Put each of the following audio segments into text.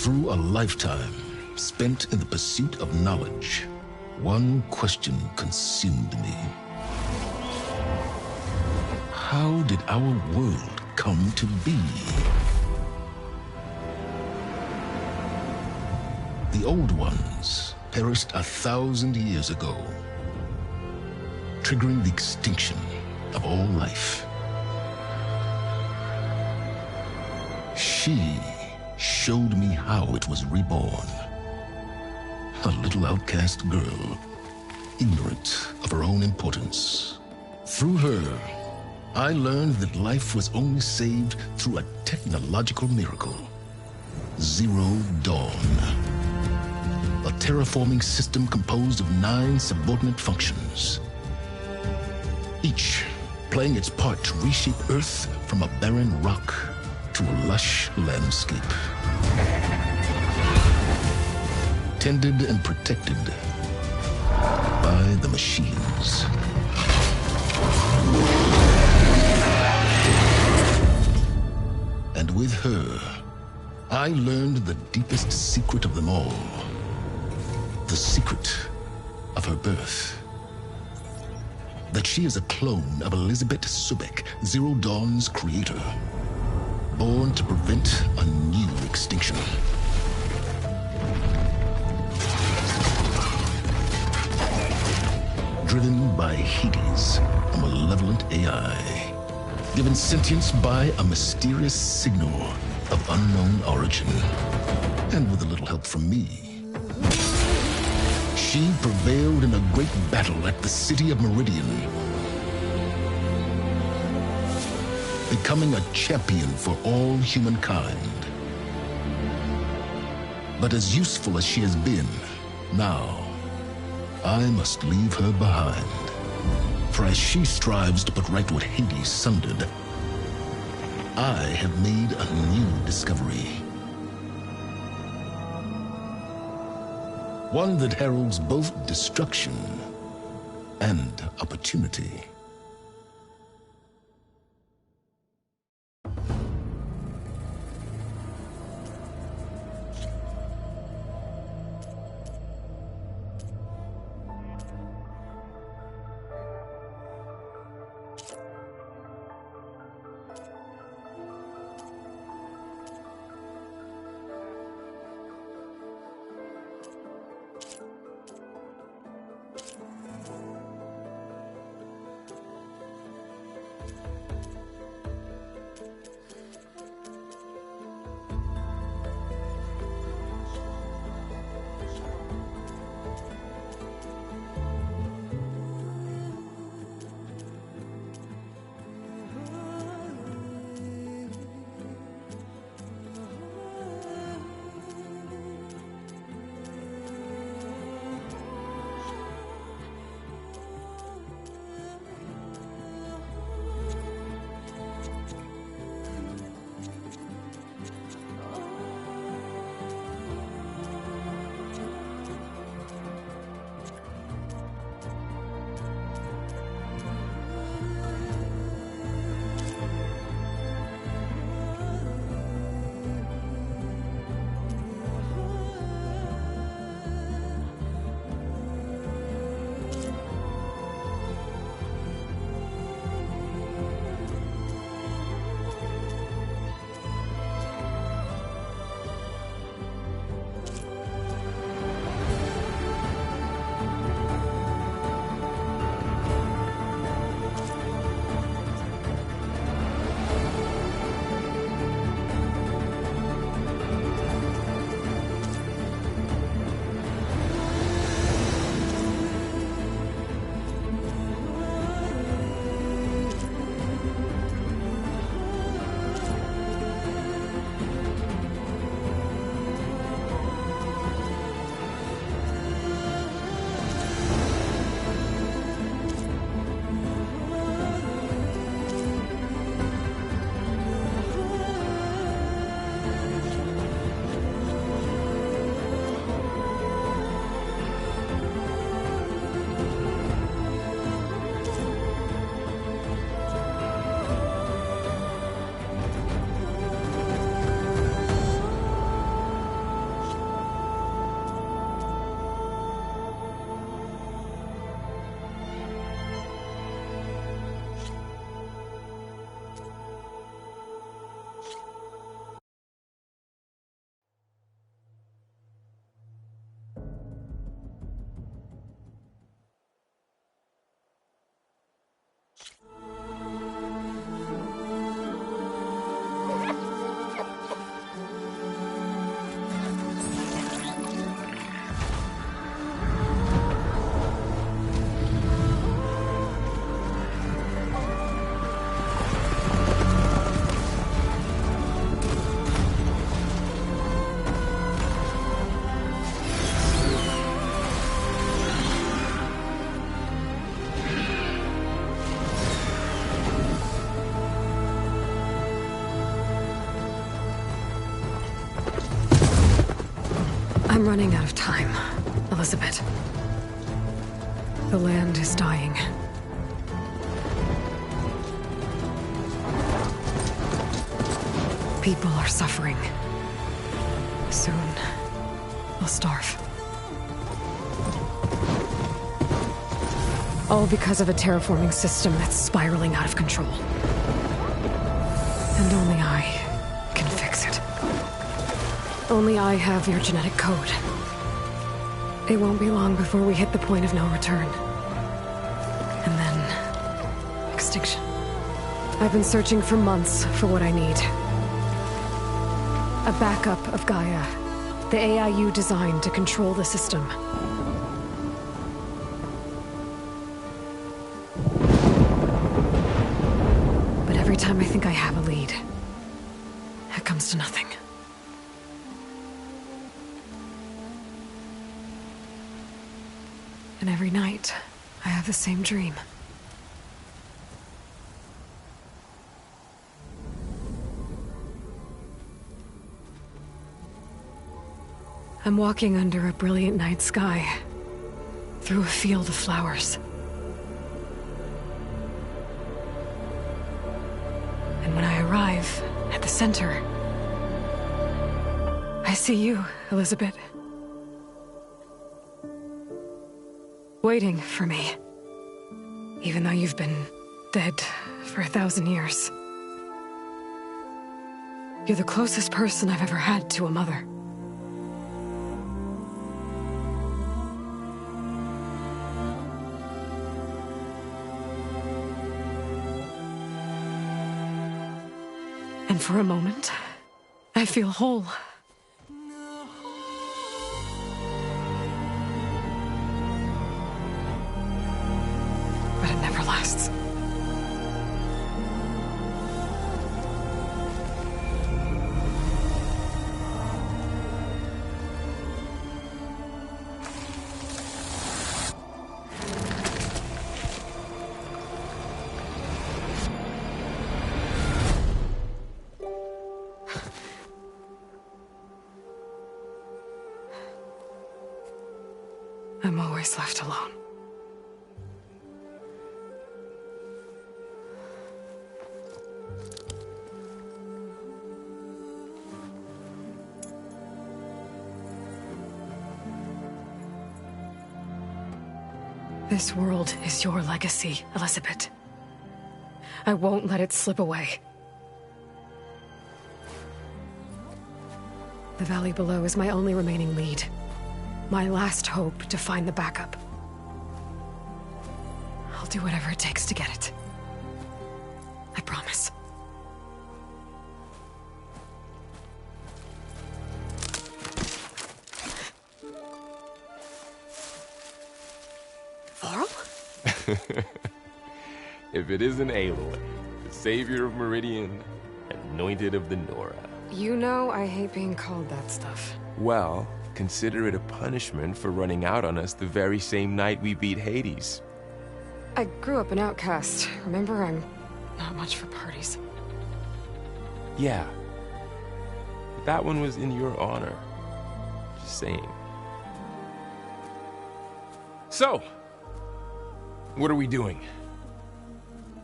Through a lifetime spent in the pursuit of knowledge, one question consumed me. How did our world come to be? The old ones perished 1,000 years ago, triggering the extinction of all life. She showed me how it was reborn. A little outcast girl, ignorant of her own importance. Through her, I learned that life was only saved through a technological miracle. Zero Dawn. A terraforming system composed of 9 subordinate functions, each playing its part to reshape Earth from a barren rock to a lush landscape. Tended and protected by the machines. And with her, I learned the deepest secret of them all. The secret of her birth. That she is a clone of Elizabeth Subek, Zero Dawn's creator. Born to prevent a new extinction. Driven by Hades, a malevolent AI. Given sentience by a mysterious signal of unknown origin. And with a little help from me, she prevailed in a great battle at the city of Meridian, becoming a champion for all humankind. But as useful as she has been, now I must leave her behind. For as she strives to put right what Hades sundered, I have made a new discovery. One that heralds both destruction and opportunity. Elizabeth. The land is dying. People are suffering. Soon, they'll starve. All because of a terraforming system that's spiraling out of control. And only I can fix it. Only I have your genetic code. It won't be long before we hit the point of no return. And then... extinction. I've been searching for months for what I need. A backup of Gaia. The AIU designed to control the system. But every time I think I have a lead, it comes to nothing. And every night, I have the same dream. I'm walking under a brilliant night sky, through a field of flowers. And when I arrive at the center, I see you, Elizabeth. Waiting for me. Even though you've been dead for 1,000 years. You're the closest person I've ever had to a mother. And for a moment, I feel whole. But it never lasts. I'm always left alone. This world is your legacy, Elizabeth. I won't let it slip away. The valley below is my only remaining lead. My last hope to find the backup. I'll do whatever it takes to get it. I promise. Varl? If it isn't Aloy, the savior of Meridian, anointed of the Nora. You know I hate being called that stuff. Well, consider it a punishment for running out on us the very same night we beat Hades. I grew up an outcast. Remember, I'm not much for parties. Yeah. But that one was in your honor. Just saying. So, what are we doing?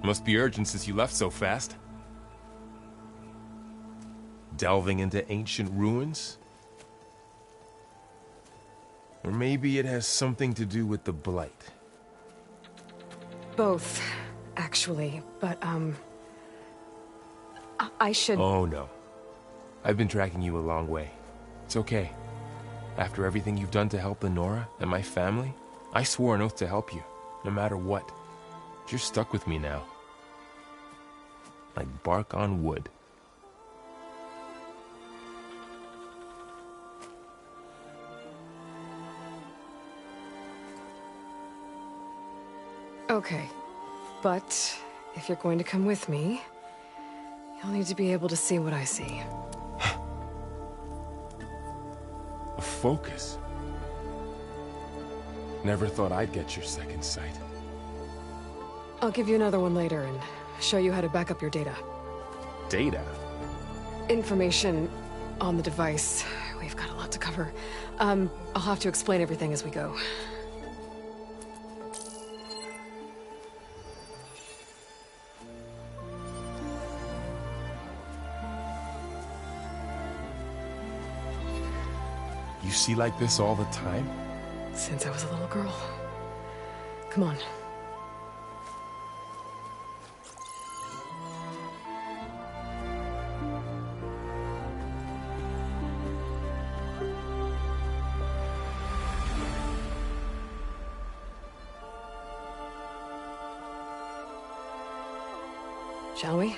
Must be urgent since you left so fast. Delving into ancient ruins? Or maybe it has something to do with the Blight. Both, actually, but, I should... Oh, no. I've been tracking you a long way. It's okay. After everything you've done to help the Nora and my family, I swore an oath to help you, no matter what. You're stuck with me now. Like bark on wood. Okay, but if you're going to come with me, you'll need to be able to see what I see. A focus? Never thought I'd get your second sight. I'll give you another one later and show you how to back up your data. Data? Information on the device. We've got a lot to cover. I'll have to explain everything as we go. You see like this all the time? Since I was a little girl. Come on. Shall we?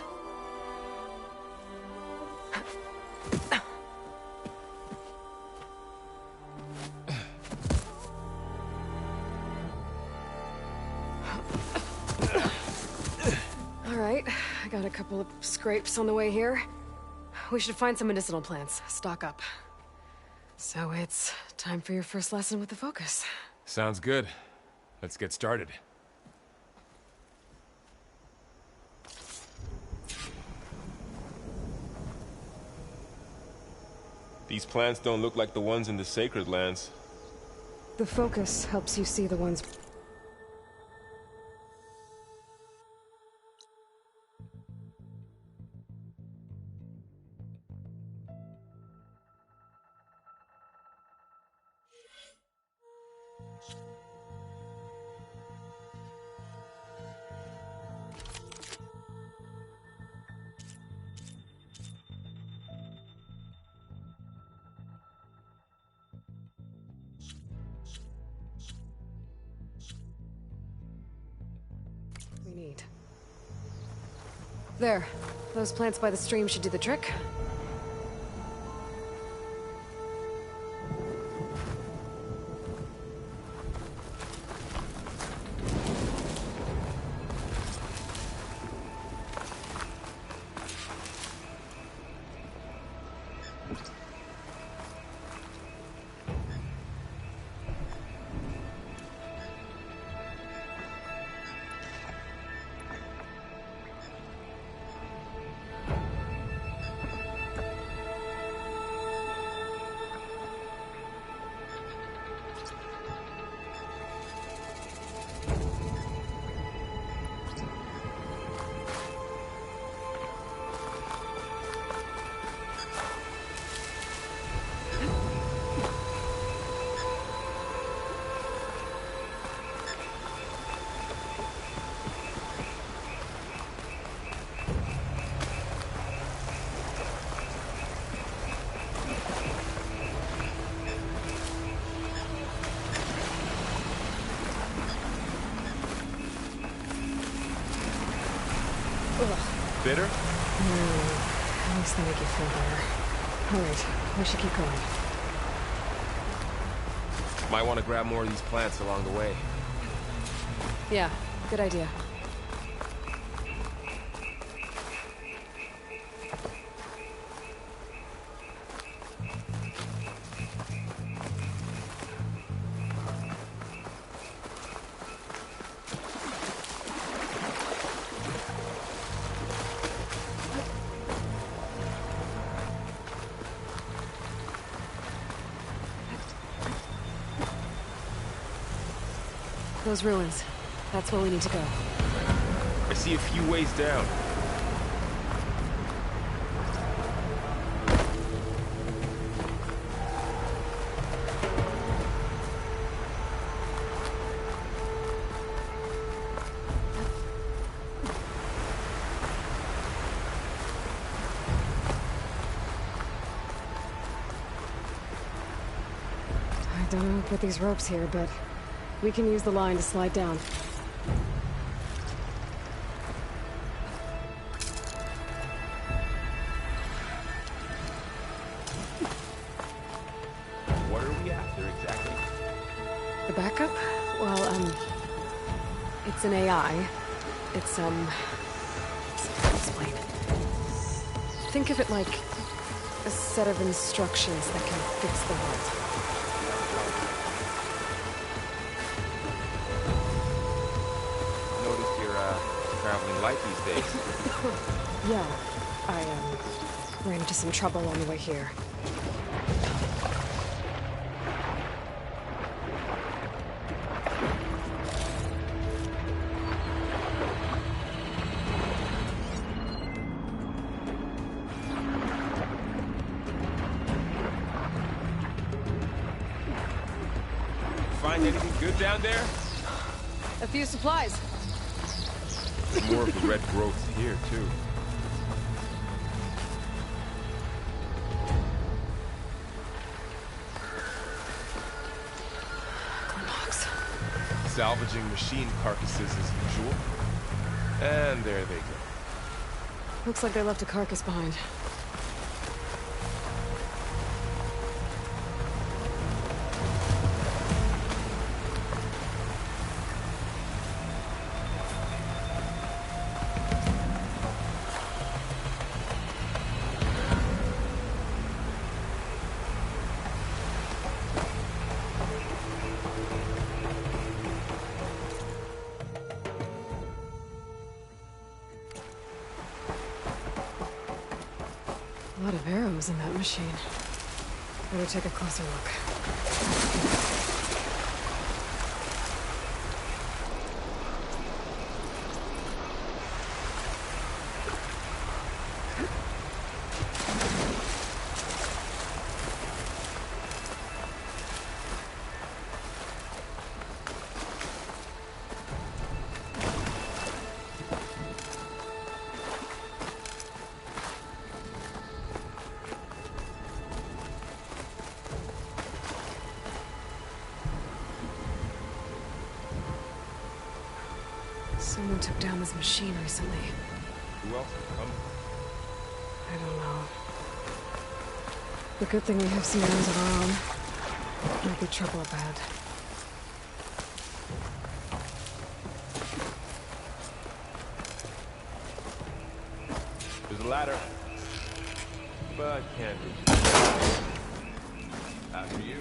All right, I got a couple of scrapes on the way here. We should find some medicinal plants, stock up. So it's time for your first lesson with the Focus. Sounds good. Let's get started. These plants don't look like the ones in the Sacred Lands. The Focus helps you see the ones... we need. There. Those plants by the stream should do the trick. Bitter? At least they make you feel better. Alright, we should keep going. Might want to grab more of these plants along the way. Yeah, good idea. Those ruins. That's where we need to go. I see a few ways down. I don't know who put these ropes here, but we can use the line to slide down. What are we after exactly? The backup? Well, it's an AI. It's, how to explain. Think of it like a set of instructions that can fix the world. Noticed you're, traveling light these days. Yeah, I, ran into some trouble on the way here. Anything good down there? A few supplies. More of the red growth here, too. Salvaging machine carcasses as usual. And there they go. Looks like they left a carcass behind. A lot of arrows in that machine. Better take a closer look. Someone took down this machine recently. Who else could come? I don't know. The good thing we have some arms of our own. Might be trouble up ahead. There's a ladder. But can't reach. After you.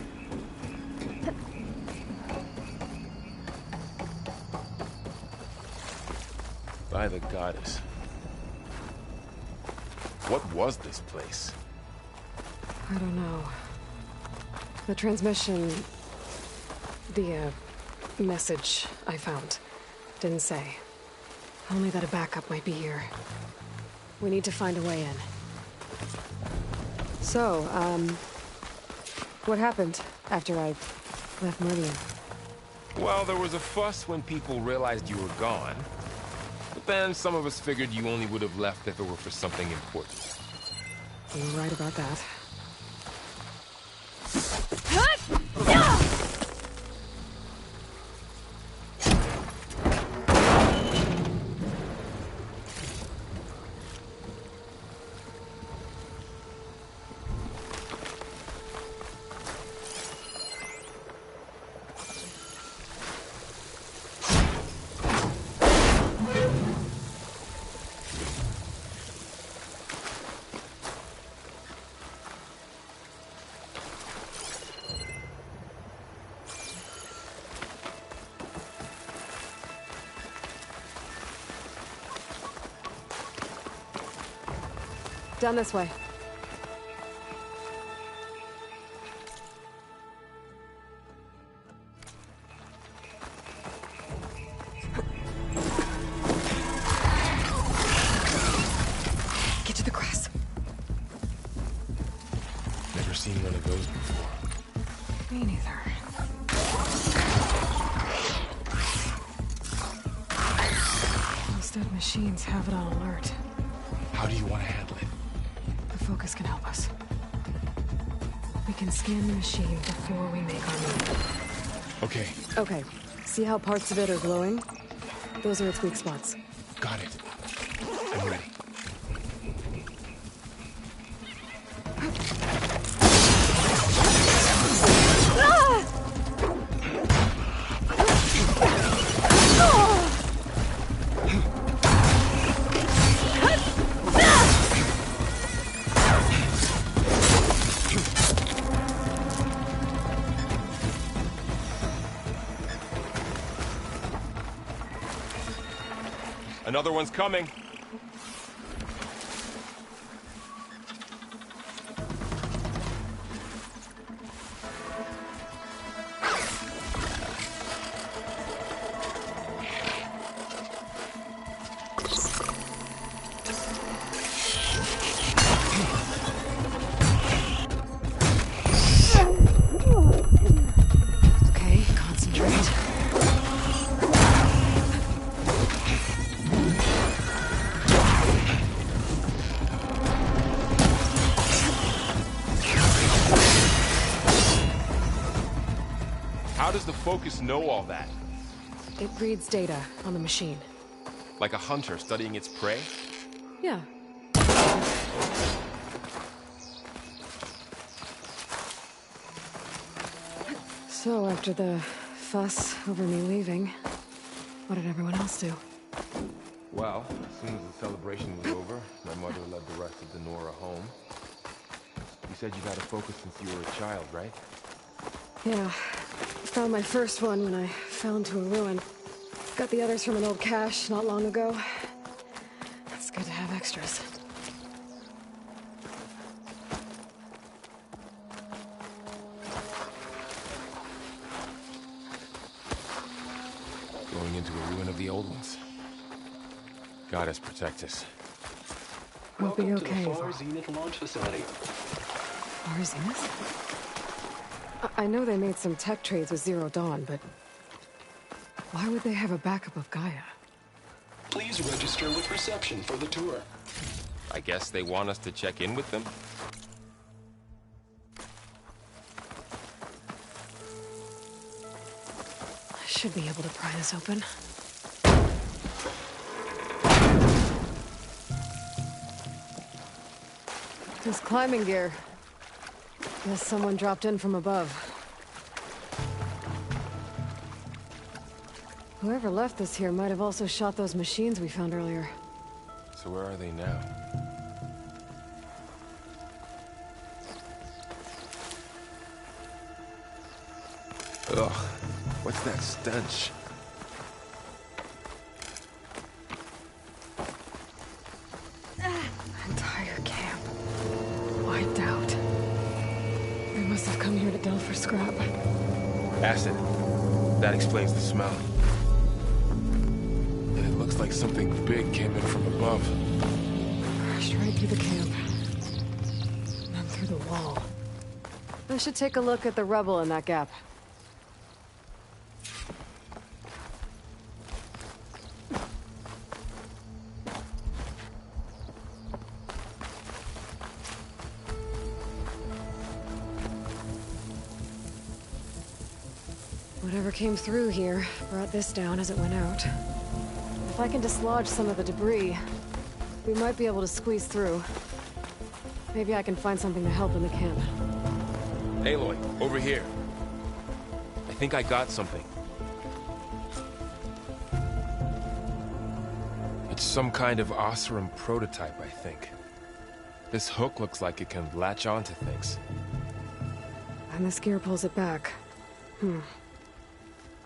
By the goddess. What was this place? I don't know. The transmission... The, message I found didn't say. Only that a backup might be here. We need to find a way in. So, what happened after I left Meridian? Well, there was a fuss when people realized you were gone. But then some of us figured you only would have left if it were for something important. You're right about that. Down this way. Get to the grass. Never seen one of those before. Me neither. Those dead machines have it on alert. How do you want to handle it? The focus can help us. We can scan the machine before we make our move. Okay, Okay. See how parts of it are glowing? Those are its weak spots. got it. I'm ready. Another one's coming. Okay, concentrate. does the Focus know all that? It reads data on the machine. Like a hunter studying its prey? Yeah. So, after the fuss over me leaving, what did everyone else do? Well, as soon as the celebration was over, my mother led the rest of the Nora home. You said you got a Focus since you were a child, right? Yeah. Found my first one when I fell into a ruin. Got the others from an old cache not long ago. It's good to have extras. Going into a ruin of the old ones. Goddess protect us. We'll be Welcome okay. to the Far Zenith launch facility. Far Zenith? I know they made some tech trades with Zero Dawn, but why would they have a backup of Gaia? Please register with reception for the tour. I guess they want us to check in with them? I should be able to pry this open. This climbing gear. Guess someone dropped in from above. Whoever left this here might have also shot those machines we found earlier. So where are they now? Ugh, what's that stench? Entire camp. Wiped out. They must have come here to delve for scrap. Acid. That explains the smell. And it looks like something big came in from above. Crashed right through the camp. And then through the wall. I should take a look at the rubble in that gap. Whatever came through here brought this down as it went out. If I can dislodge some of the debris, we might be able to squeeze through. Maybe I can find something to help in the camp. Aloy, over here. I think I got something. It's some kind of Oseram prototype, I think. This hook looks like it can latch onto things. And this gear pulls it back.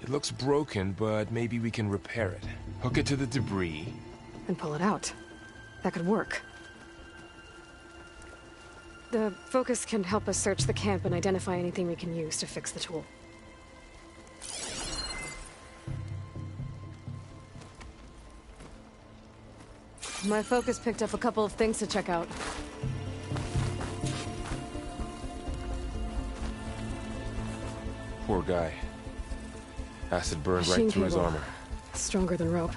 It looks broken, but maybe we can repair it. Hook it to the debris. And pull it out. That could work. The Focus can help us search the camp and identify anything we can use to fix the tool. My Focus picked up a couple of things to check out. Poor guy. Acid burned Machine right through his cable. armor. Stronger than rope.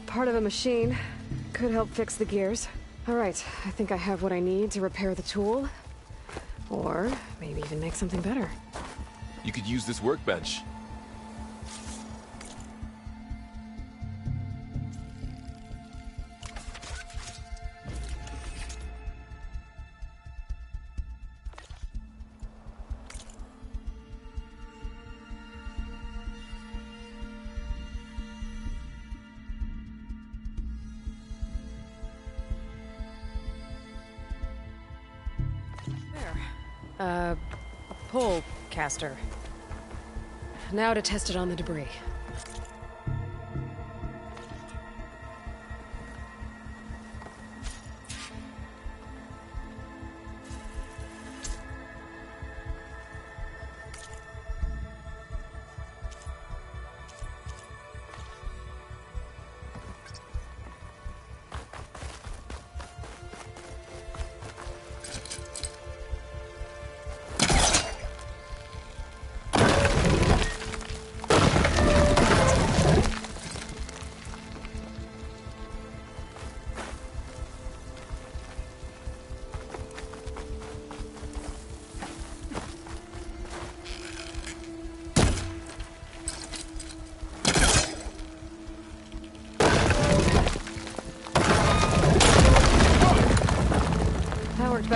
Part of a machine. Could help fix the gears. All right, I think I have what I need to repair the tool. Or maybe even make something better. You could use this workbench. A pole caster. Now to test it on the debris.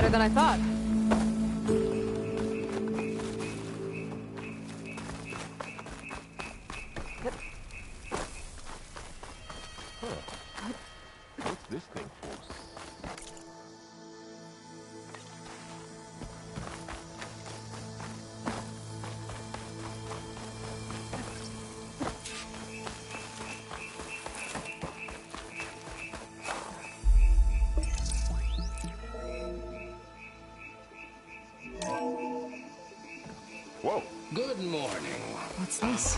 harder than I thought. What's this thing for? Whoa. Good morning. What's this?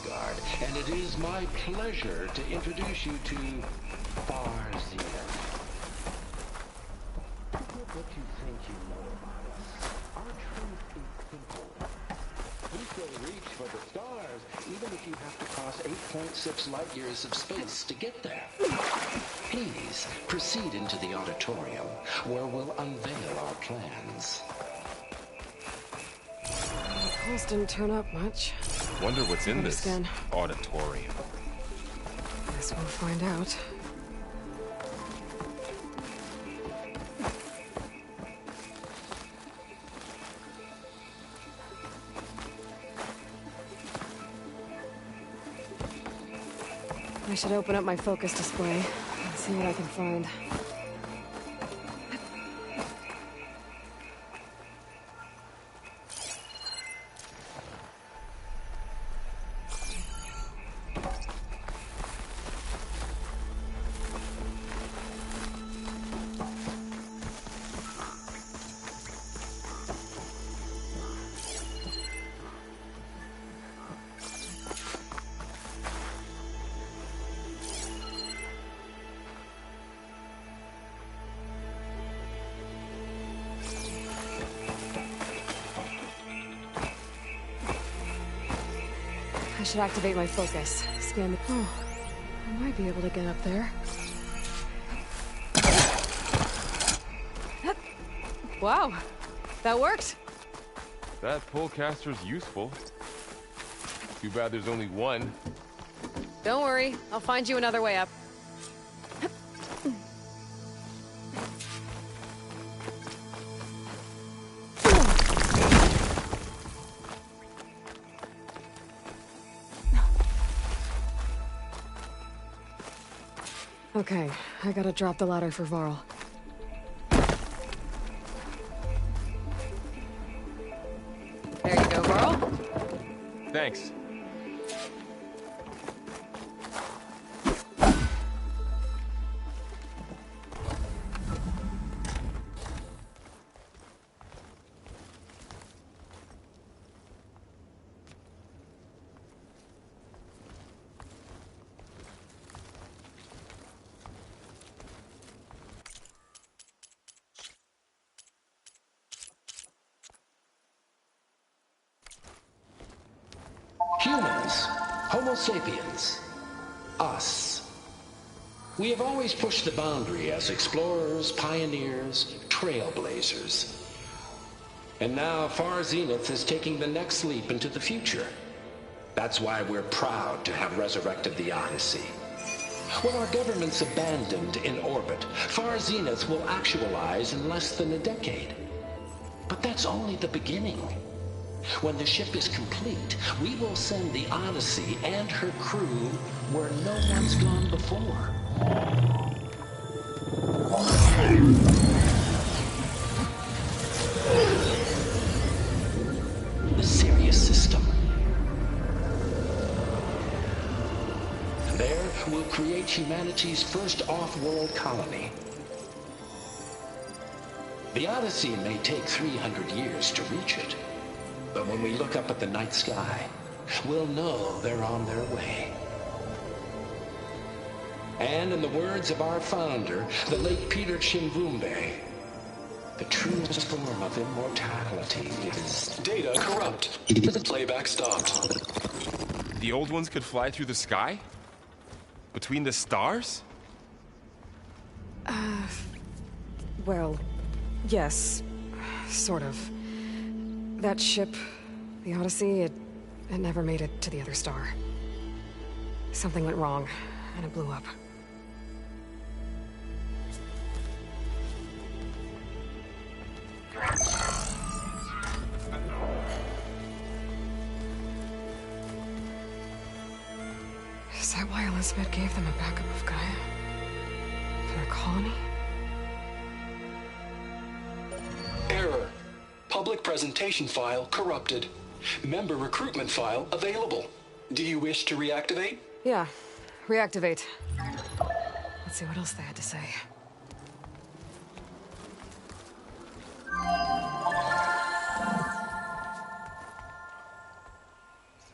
Guard, and it is my pleasure to introduce you to Horizont. Forget what you think you know about us. Our truth is simple. We still reach for the stars, even if you have to cross 8.6 light years of space to get there. Please proceed into the auditorium, where we'll unveil our plans. The pulse didn't turn up much. Wonder what's in this Scan. auditorium. Guess we'll find out. I should open up my focus display and see what I can find. I should activate my focus. Scan the... Oh, I might be able to get up there. Wow, that worked. That pullcaster's useful. Too bad there's only one. Don't worry, I'll find you another way up. Okay, I gotta drop the ladder for Varl. There you go, Varl. Thanks. Humans, Homo sapiens, us. We have always pushed the boundary as explorers, pioneers, trailblazers. And now Far Zenith is taking the next leap into the future. That's why we're proud to have resurrected the Odyssey. When our government's abandoned in orbit, Far Zenith will actualize in less than a decade. But that's only the beginning. When the ship is complete, we will send the Odyssey and her crew where no one's gone before. The Sirius system. There, we'll create humanity's first off-world colony. The Odyssey may take 300 years to reach it. But when we look up at the night sky, we'll know they're on their way. And in the words of our founder, the late Peter Chimbumbe, the truest form of immortality is... Data corrupt. Playback stopped. The old ones could fly through the sky? Between the stars? Well, yes. Sort of. That ship, the Odyssey, it never made it to the other star. Something went wrong, and it blew up. Is that why Elizabeth gave them a backup of Gaia? For their colony? Error. Public presentation file corrupted. Member recruitment file available. Do you wish to reactivate? Yeah. Reactivate. Let's see what else they had to say.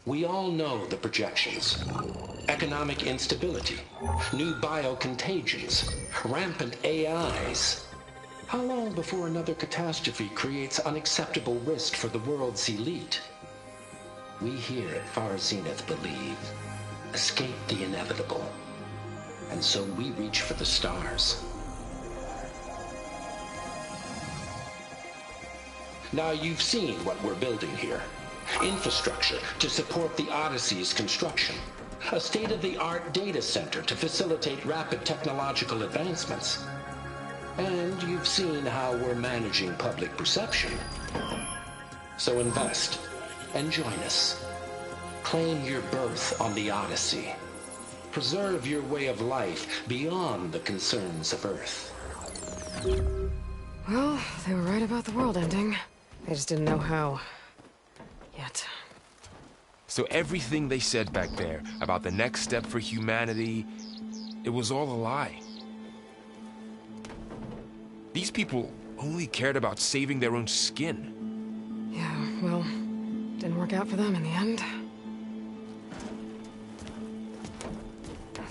We all know the projections. Economic instability, new biocontagions, rampant AIs. How long before another catastrophe creates unacceptable risk for the world's elite? We here at Far Zenith believe, escape the inevitable. And so we reach for the stars. Now you've seen what we're building here. Infrastructure to support the Odyssey's construction. A state-of-the-art data center to facilitate rapid technological advancements. And you've seen how we're managing public perception. So invest and join us. Claim your berth on the Odyssey. Preserve your way of life beyond the concerns of Earth. Well, they were right about the world ending. They just didn't know how. Yet. So everything they said back there about the next step for humanity, it was all a lie. These people only cared about saving their own skin. Yeah, well, didn't work out for them in the end.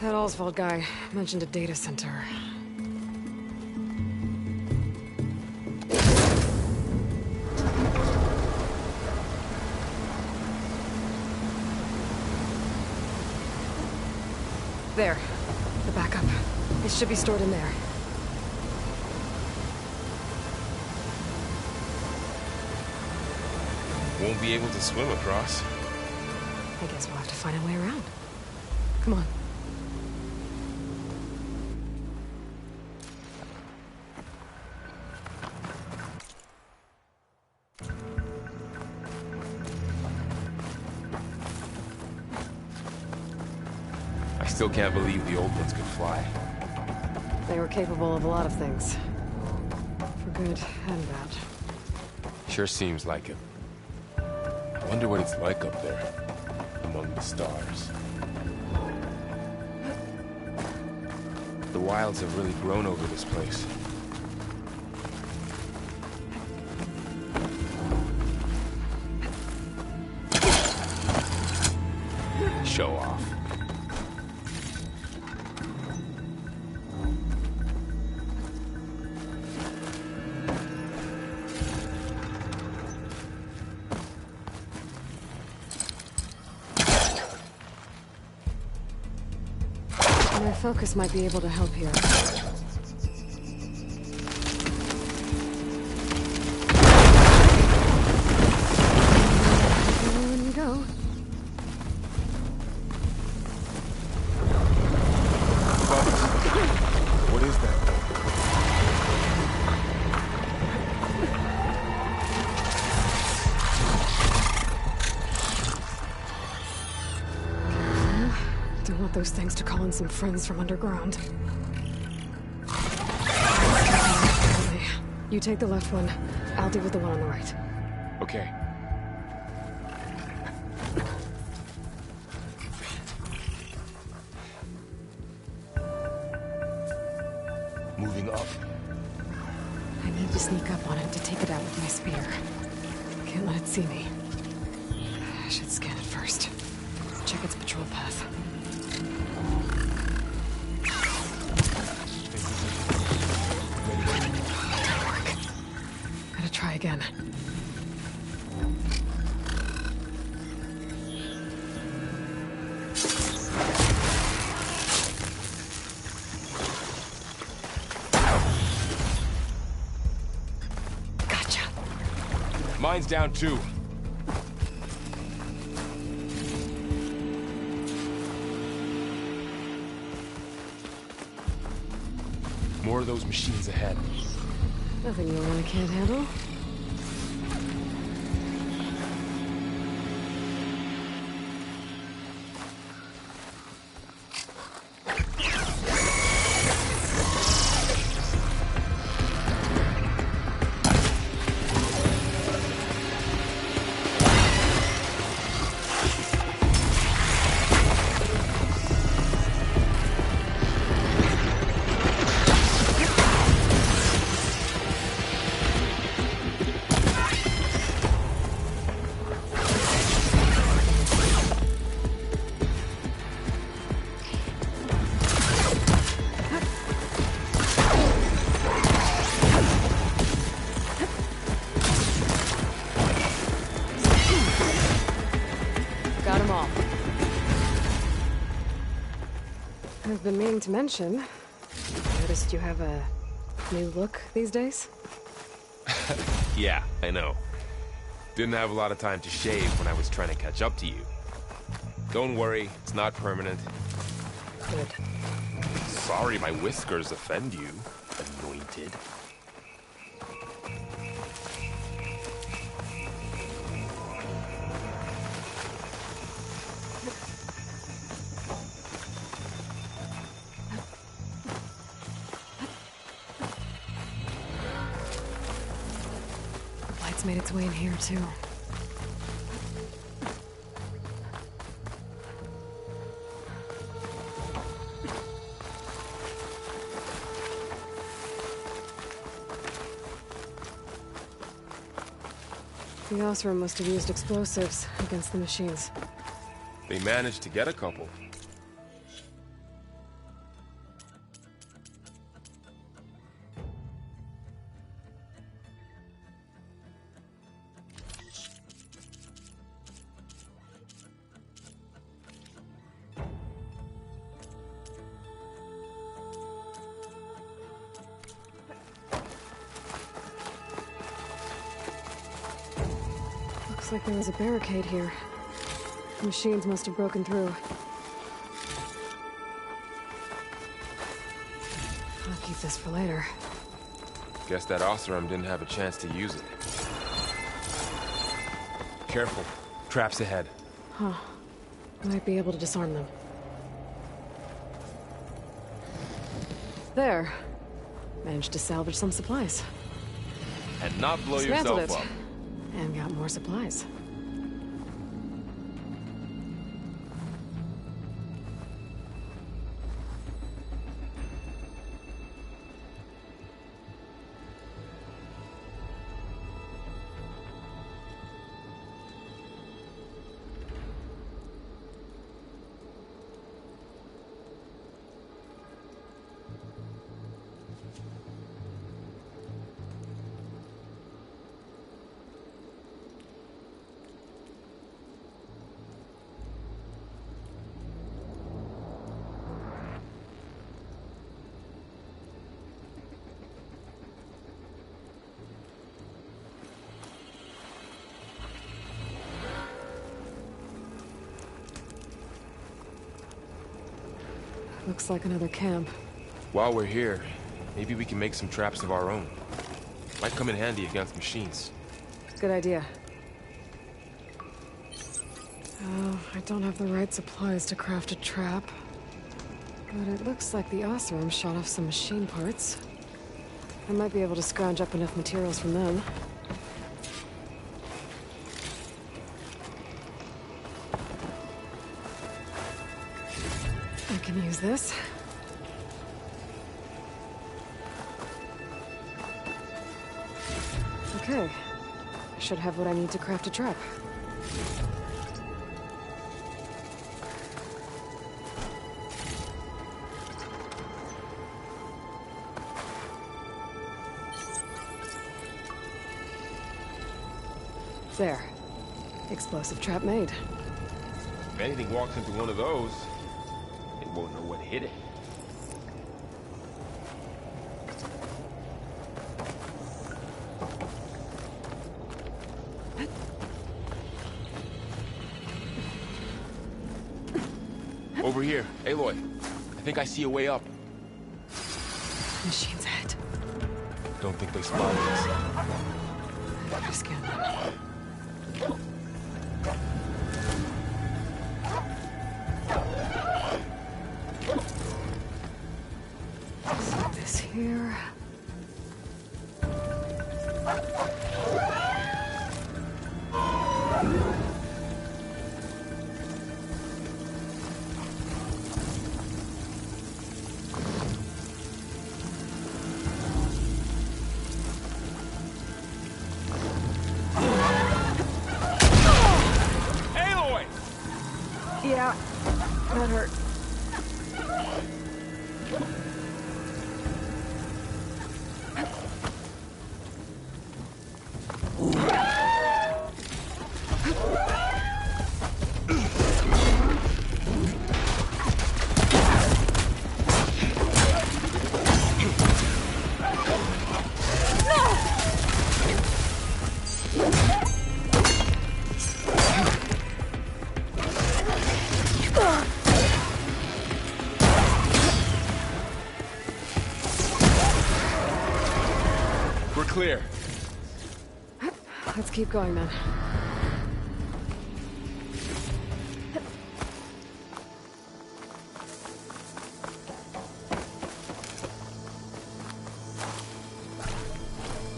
That Oswald guy mentioned a data center. There. The backup. It should be stored in there. Won't be able to swim across. I guess we'll have to find a way around. Come on. I still can't believe the old ones could fly. They were capable of a lot of things. For good and bad. Sure seems like it. I wonder what it's like up there, among the stars. The wilds have really grown over this place. Show off. My focus might be able to help here. When you go. What is that thing? Don't want those things to call in some friends from underground. You take the left one. I'll deal with the one on the right. Okay. Moving up. I need to sneak up on it to take it out with my spear. Can't let it see me. I should scan it first. Check its patrol path. Didn't work. Gotta try again. Gotcha. Mine's down too. More of those machines ahead. Nothing you really can't handle. I've been meaning to mention. I noticed you have a new look these days. Yeah, I know. Didn't have a lot of time to shave when I was trying to catch up to you. Don't worry, it's not permanent. Good. Sorry my whiskers offend you, anointed. The light's made its way in here, too. The Horizont must have used explosives against the machines. They managed to get a couple. Looks like there was a barricade here. The machines must have broken through. I'll keep this for later. Guess that Horizont didn't have a chance to use it. Careful. Traps ahead. Huh. Might be able to disarm them. There. Managed to salvage some supplies. And not blow Dismantled yourself it. up. And got more supplies. Looks like another camp. While we're here, maybe we can make some traps of our own. Might come in handy against machines. Good idea. Oh, I don't have the right supplies to craft a trap. But it looks like the Horizont shot off some machine parts. I might be able to scrounge up enough materials from them. I can use this. Okay. I should have what I need to craft a trap. There. Explosive trap made. If anything walks into one of those, it won't know what hit it. Over here, Aloy. I think I see a way up. Machine's ahead. Don't think they spotted us. Better scan them. So this here. Yeah, that hurt. clear. Let's keep going then.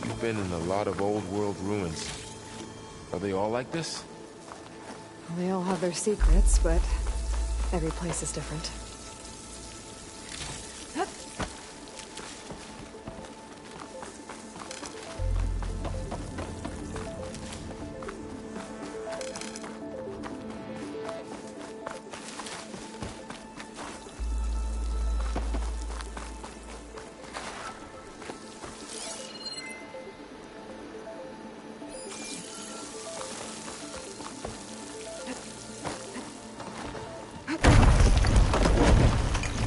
You've been in a lot of old world ruins. Are they all like this? Well, they all have their secrets, but every place is different.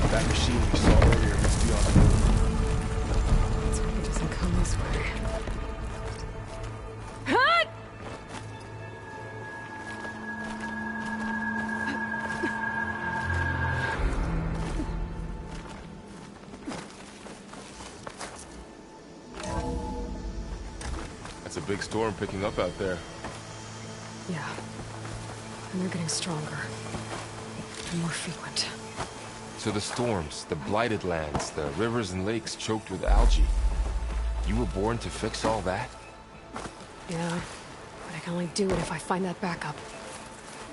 That machine we saw earlier must be on the move. Let's hope it doesn't come this way. Hut! That's a big storm picking up out there. Yeah. And they're getting stronger. And more frequent. So the storms, the blighted lands, the rivers and lakes choked with algae. You were born to fix all that? Yeah. But I can only do it if I find that backup.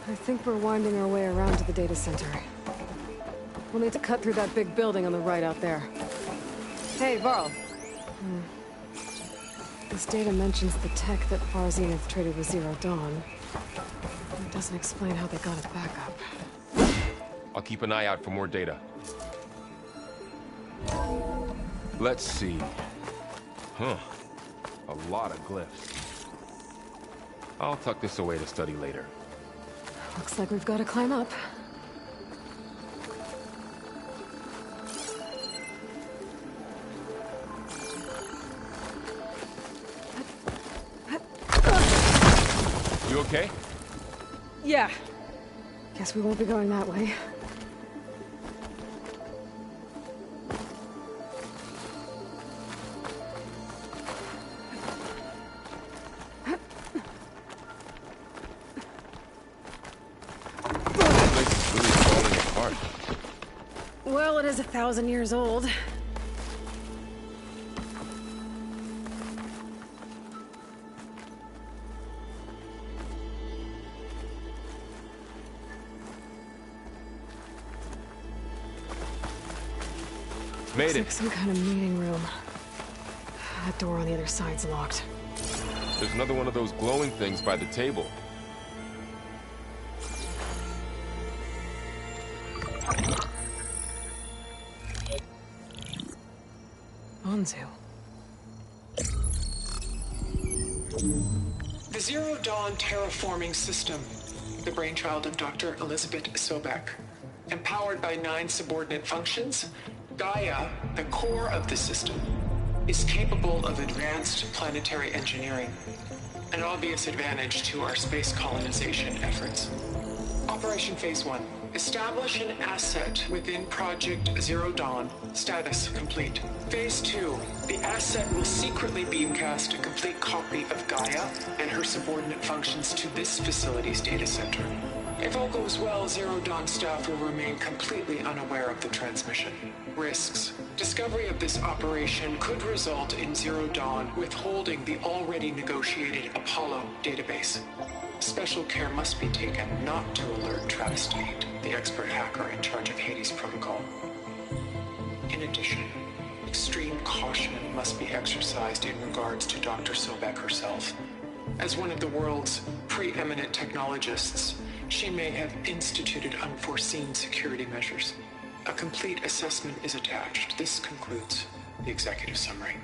I think we're winding our way around to the data center. We'll need to cut through that big building on the right out there. Hey, Varl. This data mentions the tech that Horizont traded with Zero Dawn. It doesn't explain how they got it back up. I'll keep an eye out for more data. Let's see. Huh. A lot of glyphs. I'll tuck this away to study later. Looks like we've got to climb up. You okay? Yeah. Guess we won't be going that way. This place is really falling apart. Well, it is 1,000 years old. Made Looks it. like some kind of meeting room. That door on the other side's locked. There's another one of those glowing things by the table. Anzu. The Zero Dawn terraforming system, the brainchild of Dr. Elizabeth Sobek. Empowered by 9 subordinate functions, Gaia, the core of the system, is capable of advanced planetary engineering, an obvious advantage to our space colonization efforts. Operation Phase 1. Establish an asset within Project Zero Dawn. Status complete. Phase 2. The asset will secretly beamcast a complete copy of Gaia and her subordinate functions to this facility's data center. If all goes well, Zero Dawn staff will remain completely unaware of the transmission. Risks. Discovery of this operation could result in Zero Dawn withholding the already negotiated Apollo database. Special care must be taken not to alert Travis Tate, the expert hacker in charge of Hades Protocol. In addition, extreme caution must be exercised in regards to Dr. Sobek herself. As one of the world's preeminent technologists, she may have instituted unforeseen security measures. A complete assessment is attached. This concludes the executive summary.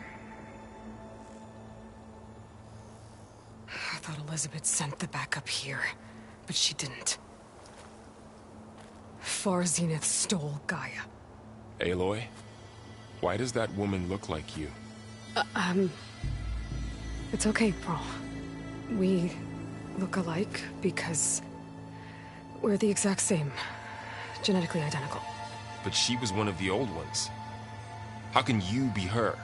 I thought Elizabeth sent the backup here, but she didn't. Far Zenith stole Gaia. Aloy? Why does that woman look like you? It's okay, Pearl. We look alike because we're the exact same. Genetically identical. But she was one of the old ones. How can you be her?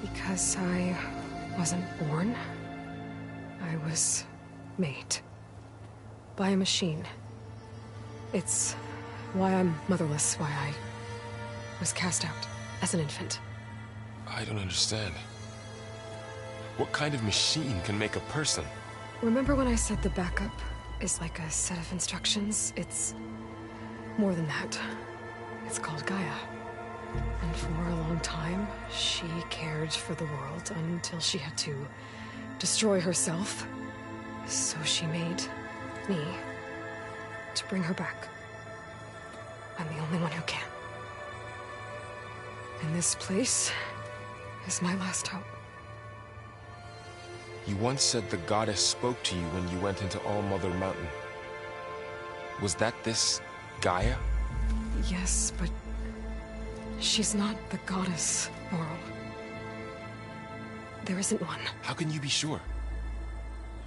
Because I wasn't born. I was made. By a machine. It's why I'm motherless, why I was cast out as an infant. I don't understand. What kind of machine can make a person? Remember when I said the backup is like a set of instructions? It's more than that. It's called Gaia. And for a long time, she cared for the world until she had to destroy herself. So she made me to bring her back. I'm the only one who can. And this place is my last hope. You once said the goddess spoke to you when you went into All-Mother Mountain. Was that this Gaia? Yes, but she's not the goddess, Laurel. There isn't one. How can you be sure?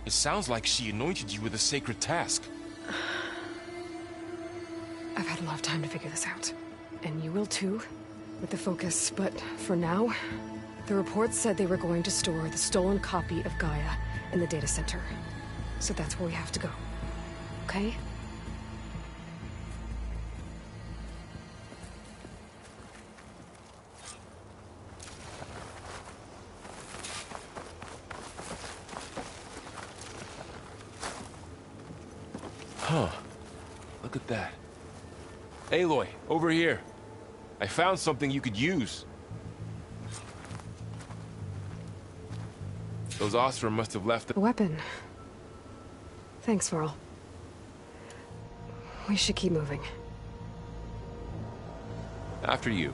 It sounds like she anointed you with a sacred task. I've had a lot of time to figure this out. And you will too, with the focus. But for now, the reports said they were going to store the stolen copy of Gaia in the data center. So that's where we have to go. Okay? Huh. Look at that. Aloy, over here. I found something you could use. Those Osram must have left A weapon. Thanks, Varl. We should keep moving. After you.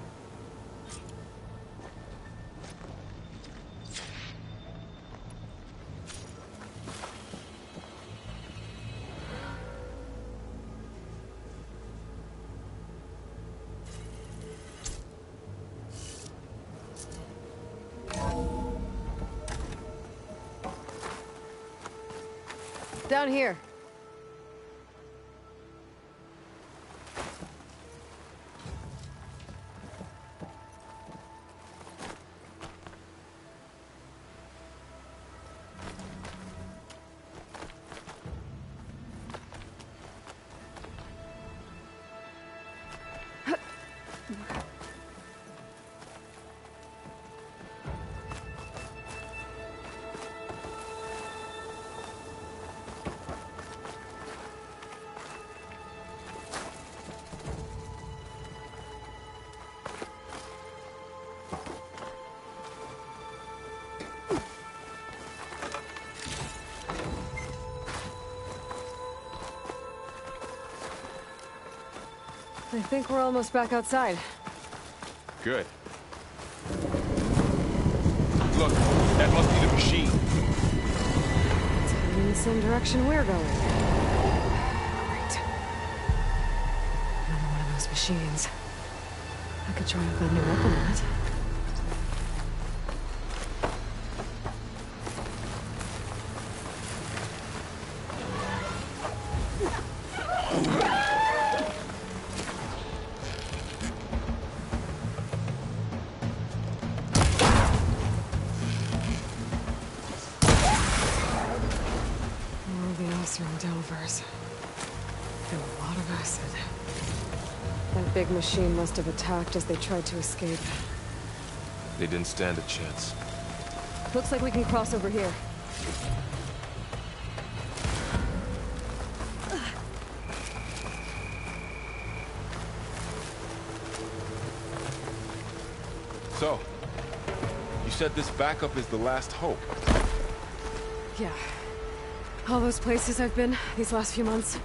Down here. I think we're almost back outside. Good. Look, that must be the machine. It's heading in the same direction we're going. Great. Another one of those machines. I could try out that new weapon on it. Delvers. And a lot of acid. That big machine must have attacked as they tried to escape. They didn't stand a chance. Looks like we can cross over here. So, you said this backup is the last hope. Yeah. All those places I've been these last few months,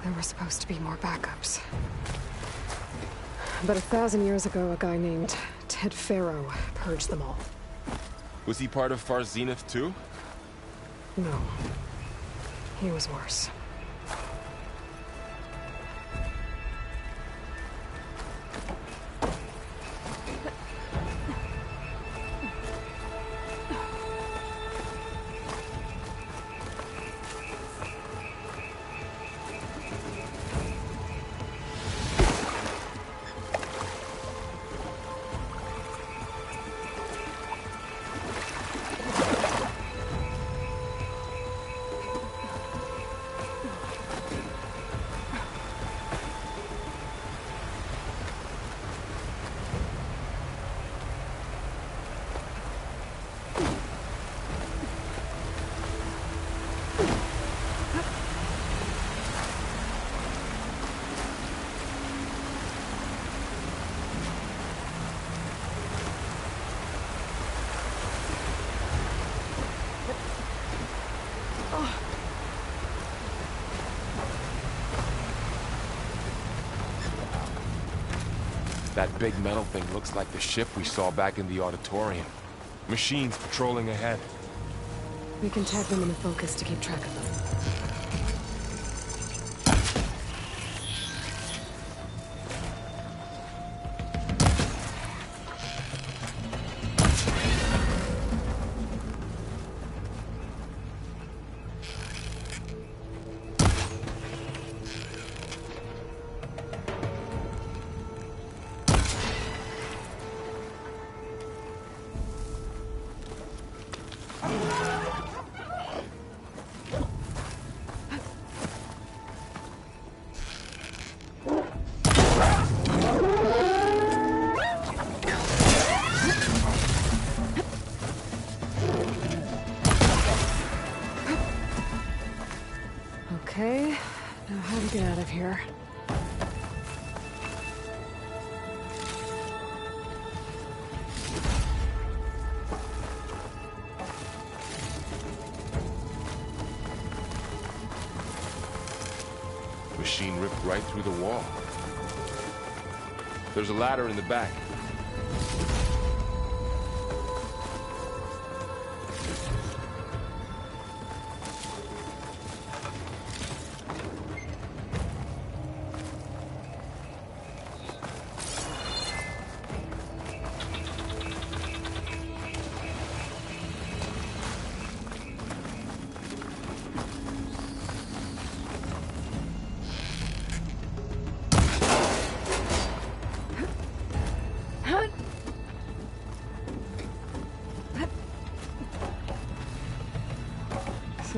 there were supposed to be more backups. But 1,000 years ago, a guy named Ted Faro purged them all. Was he part of Far Zenith too? No. He was worse. That big metal thing looks like the ship we saw back in the auditorium. Machines patrolling ahead. We can tag them in the focus to keep track of them. Okay, now how to get out of here? Machine ripped right through the wall. There's a ladder in the back.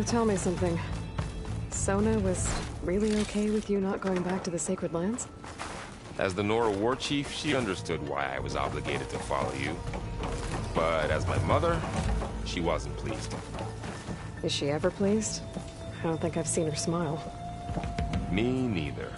So tell me something. Sona was really okay with you not going back to the Sacred Lands? As the Nora war chief, she understood why I was obligated to follow you. But as my mother, she wasn't pleased. Is she ever pleased? I don't think I've seen her smile. Me neither.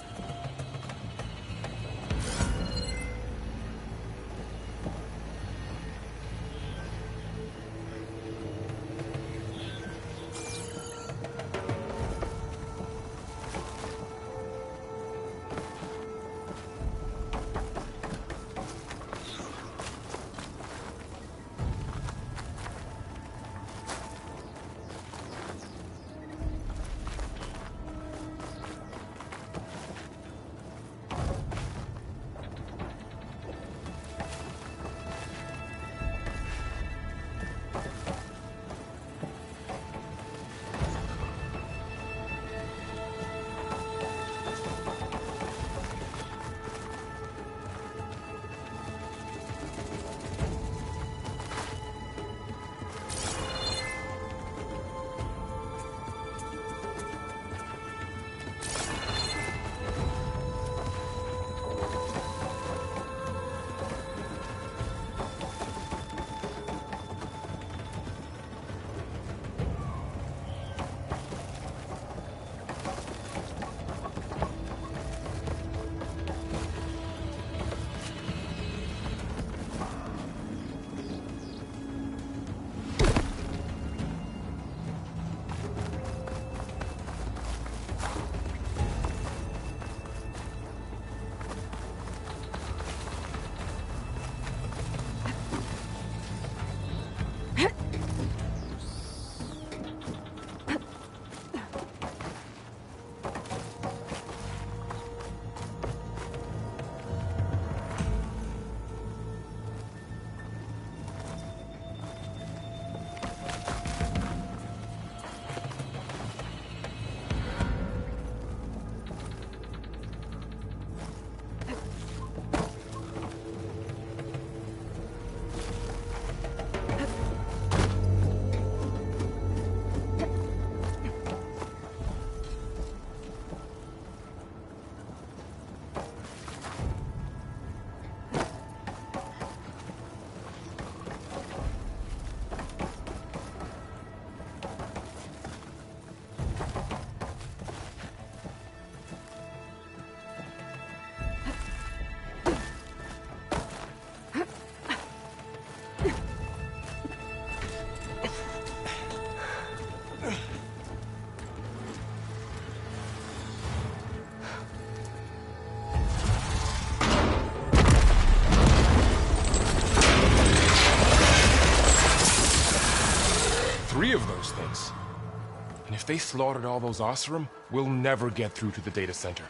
If they slaughtered all those Oseram, we'll never get through to the data center.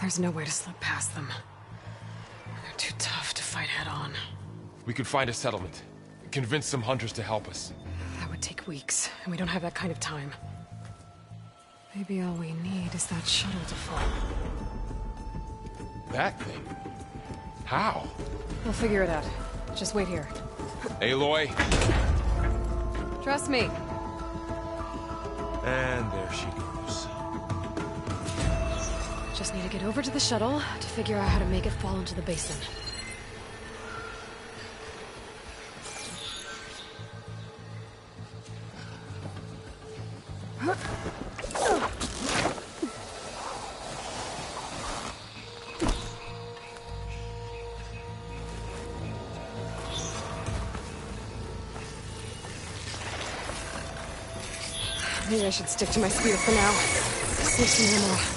There's no way to slip past them. They're too tough to fight head-on. We could find a settlement. Convince some hunters to help us. That would take weeks, and we don't have that kind of time. Maybe all we need is that shuttle to fall. That thing? How? We'll figure it out. Just wait here. Aloy. Trust me. And there she goes. Just need to get over to the shuttle to figure out how to make it fall into the basin. Maybe I should stick to my speeder for now. Save some ammo.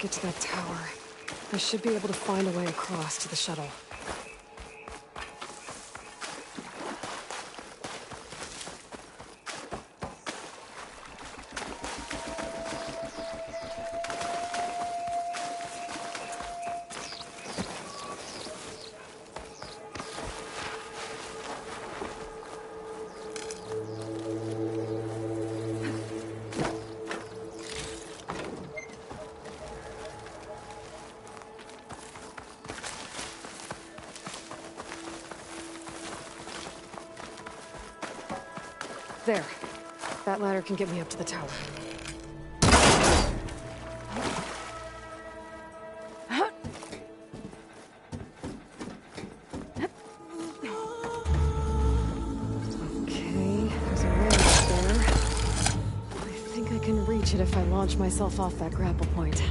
Get to that tower. I should be able to find a way across to the shuttle. There. That ladder can get me up to the tower. Okay, there's a range there. I think I can reach it if I launch myself off that grapple point.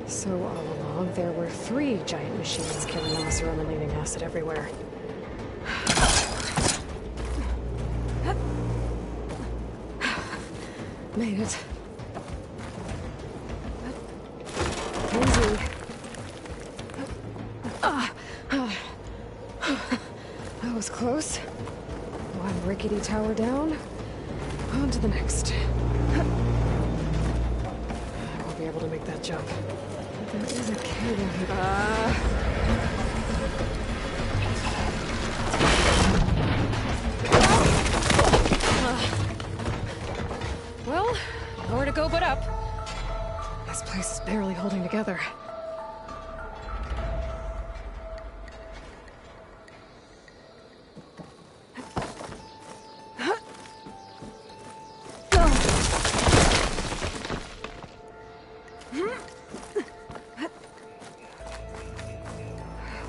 So all along, there were 3 giant machines killing Oseram and leaving acid everywhere. Made it. Easy. That was close. One rickety tower down. On to the next. I won't be able to make that jump. There is a cable here. Well, nowhere to go but up. This place is barely holding together.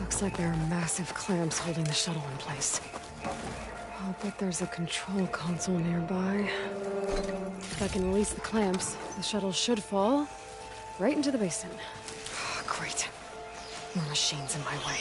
Looks like there are massive clamps holding the shuttle in place. Bet there's a control console nearby. If I can release the clamps, the shuttle should fall right into the basin. Great. More machines in my way.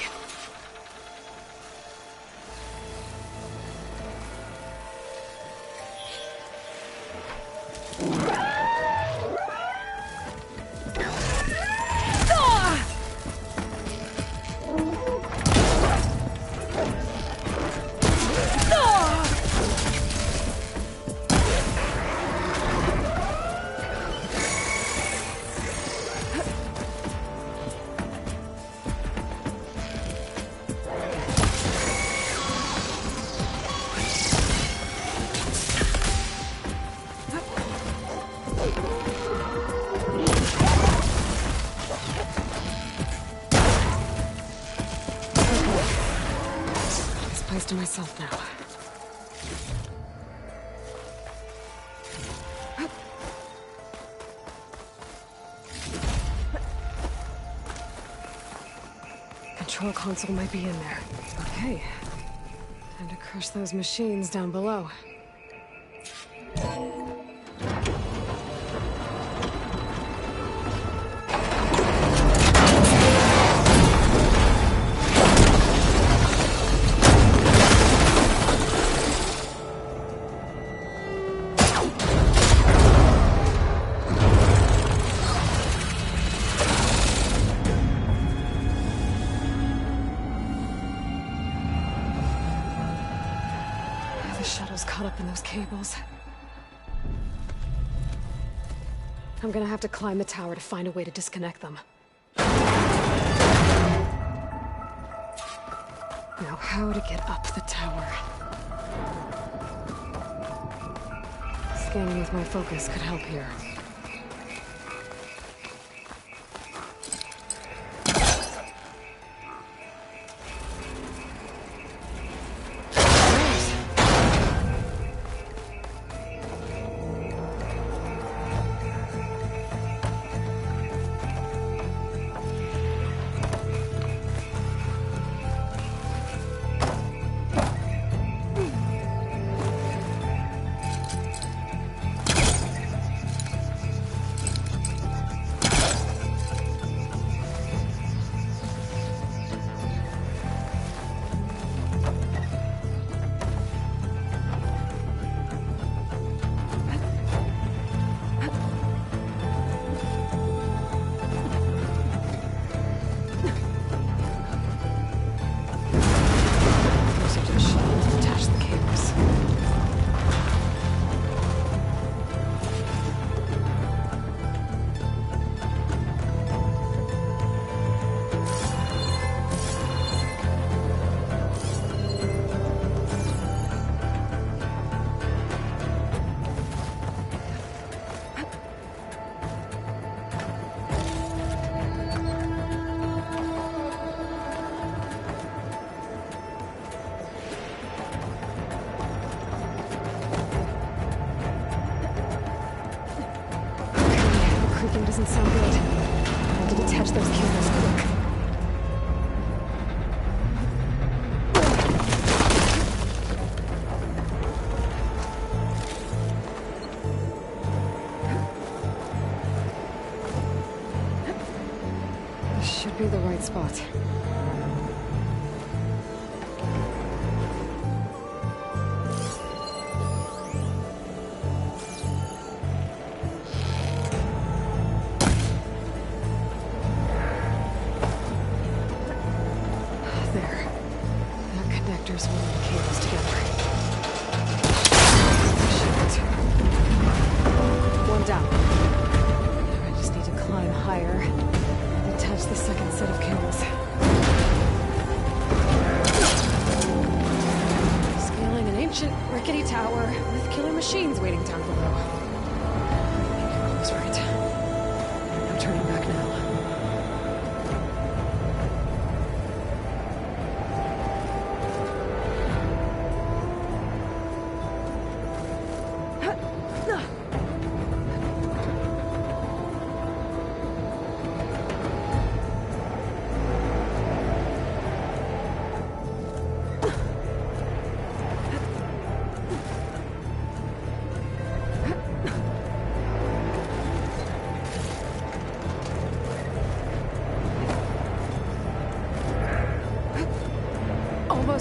To myself now. Control console might be in there. Okay. Time to crush those machines down below. Caught up in those cables. I'm gonna have to climb the tower to find a way to disconnect them. Now, how to get up the tower? Scanning with my focus could help here. Doesn't sound good. I have to detach those cables quick. This should be the right spot. Connectors holding the cables together. Shit. One down. Now I just need to climb higher and attach the second set of cables. Scaling an ancient, rickety tower with killer machines waiting down below. I was right. I'm turning back now.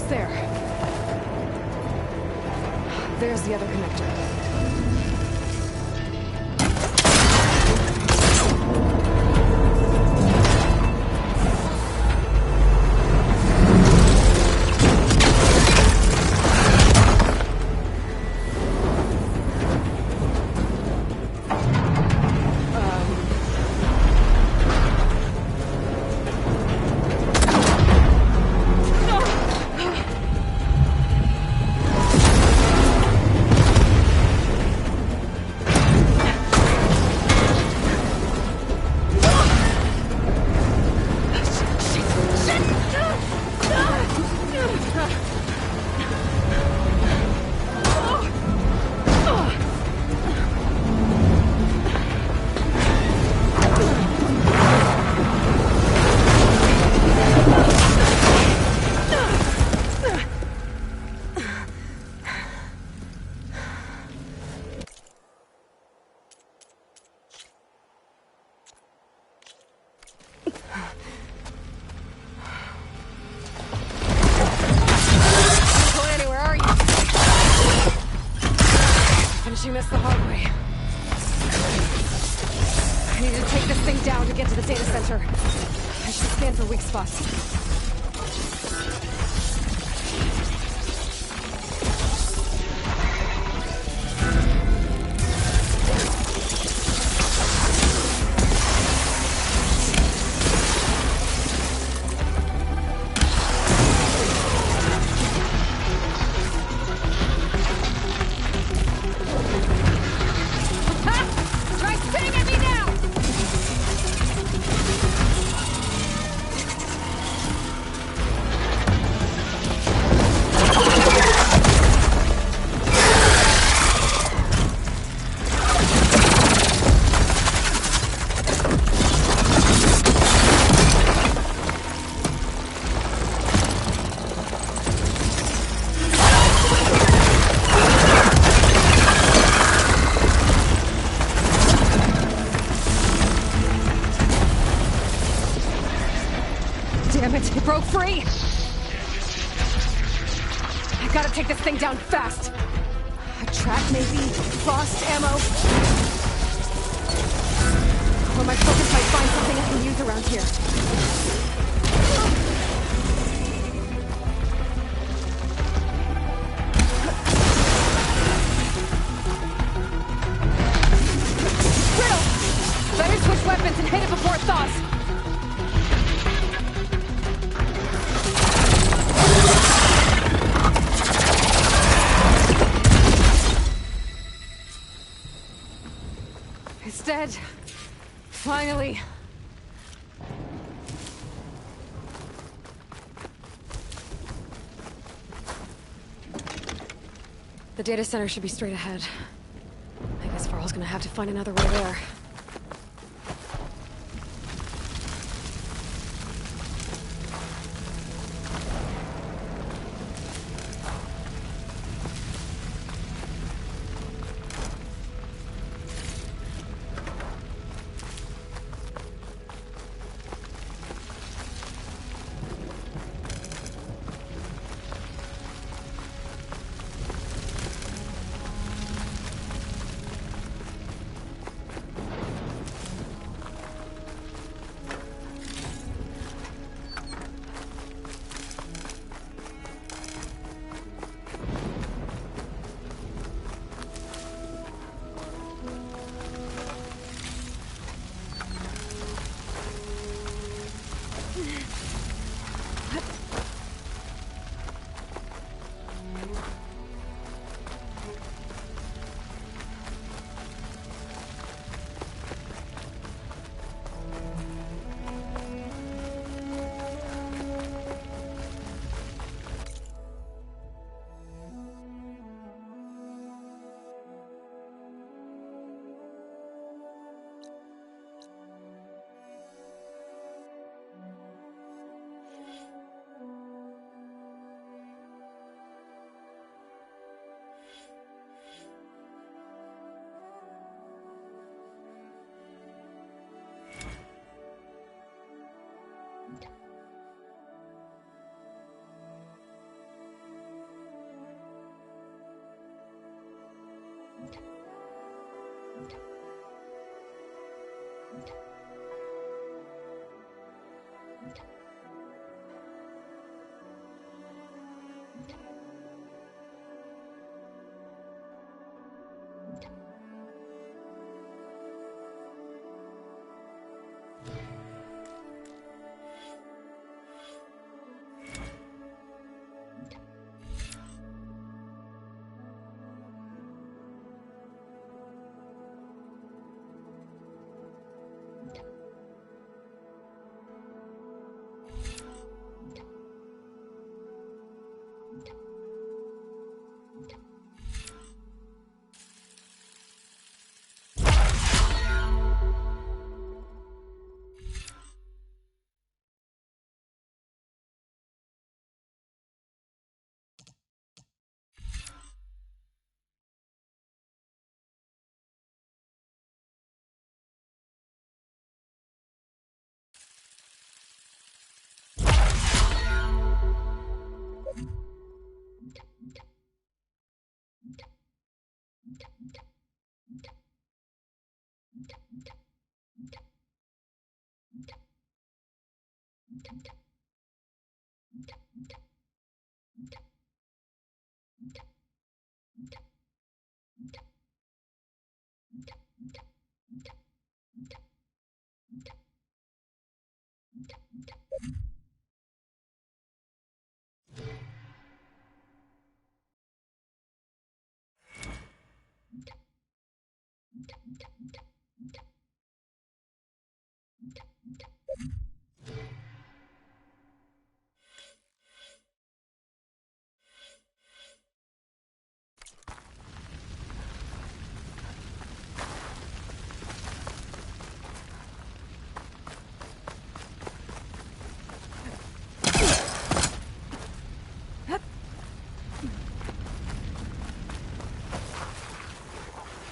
Almost there. There's the other connector. You missed the hard way. I need to take this thing down to get to the data center. I should scan for weak spots. Damn it, it broke free! I gotta take this thing down fast! A trap, maybe? Frost ammo? Or my focus might find something I can use around here. Riddle! Better switch weapons and hit it before it thaws! It's dead. Finally. The data center should be straight ahead. I guess Varl's gonna have to find another way there.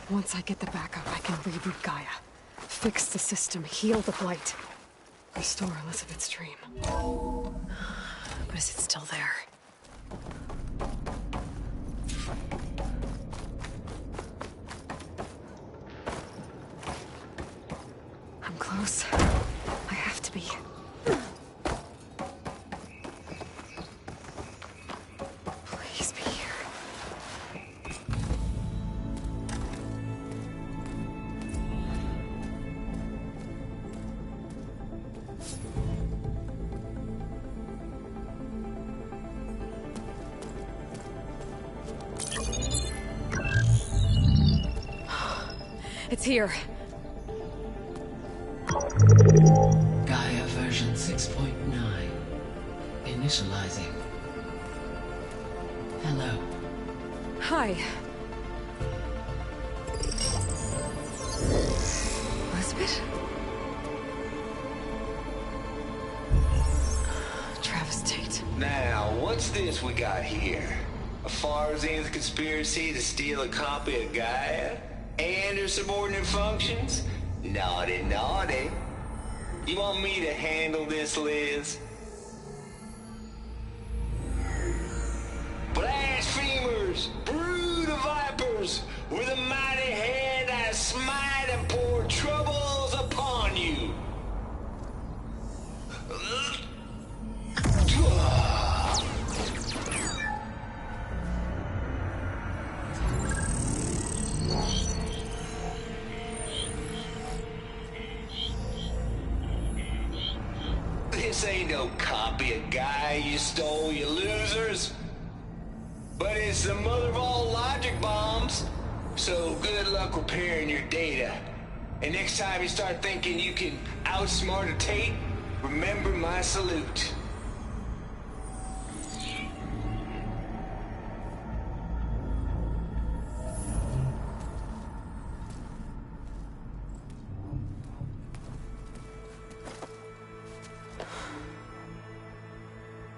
Once I get the backup, I can reboot Gaia. Fix the system, heal the Blight. Restore Elizabeth's dream. But is it still there? I'm close. I have to be. Please be here. It's here. Gaia version 6.9. Initializing. Hello. Hi. Elizabeth? Travis Tate. Now, what's this we got here? A Farzan's conspiracy to steal a copy of Gaia? And her subordinate functions? Naughty, naughty. You want me to handle this, Liz? Blasphemers! Brood of vipers! With a mighty hand I smite and pour troubles upon you! This ain't no copy of Gaia you stole, you losers. But it's the mother of all logic bombs. So good luck repairing your data. And next time you start thinking you can outsmart a Tate, remember my salute.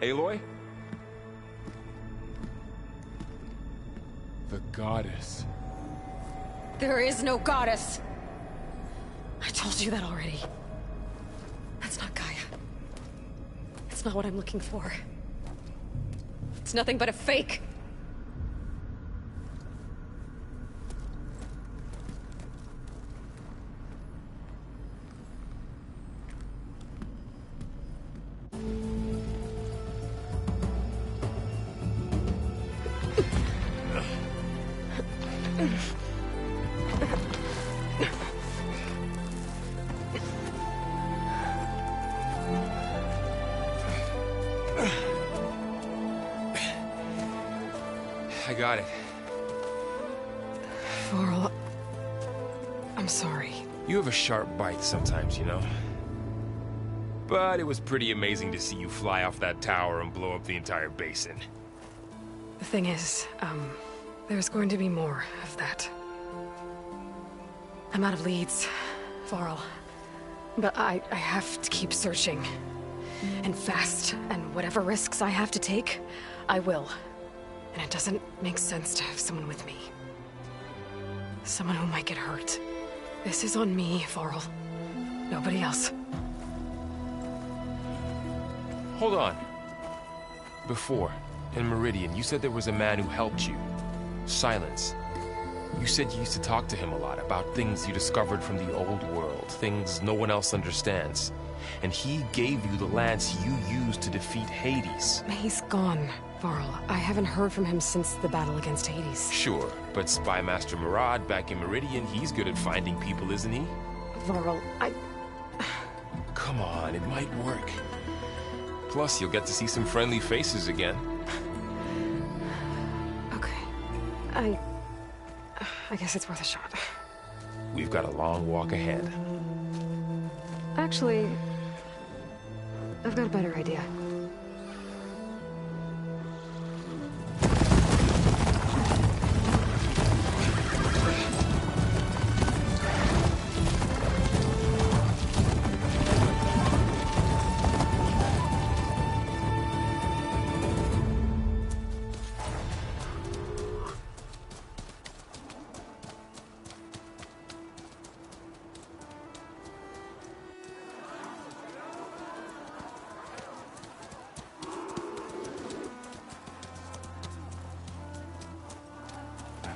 Aloy? The goddess. There is no goddess! I told you that already. That's not Gaia. It's not what I'm looking for. It's nothing but a fake! got it. Varl, I'm sorry. You have a sharp bite sometimes, you know? But it was pretty amazing to see you fly off that tower and blow up the entire basin. The thing is, there's going to be more of that. I'm out of leads, Varl. But I have to keep searching. And fast, and whatever risks I have to take, I will. And it doesn't make sense to have someone with me. Someone who might get hurt. This is on me, Varl. Nobody else. Hold on. Before, in Meridian, you said there was a man who helped you. Silence. You said you used to talk to him a lot about things you discovered from the old world, things no one else understands. And he gave you the lance you used to defeat Hades. He's gone, Varl. I haven't heard from him since the battle against Hades. Sure, but Spy Master Murad back in Meridian, he's good at finding people, isn't he? Varl, Come on, it might work. Plus, you'll get to see some friendly faces again. Okay. I guess it's worth a shot. We've got a long walk ahead. Actually, I've got a better idea.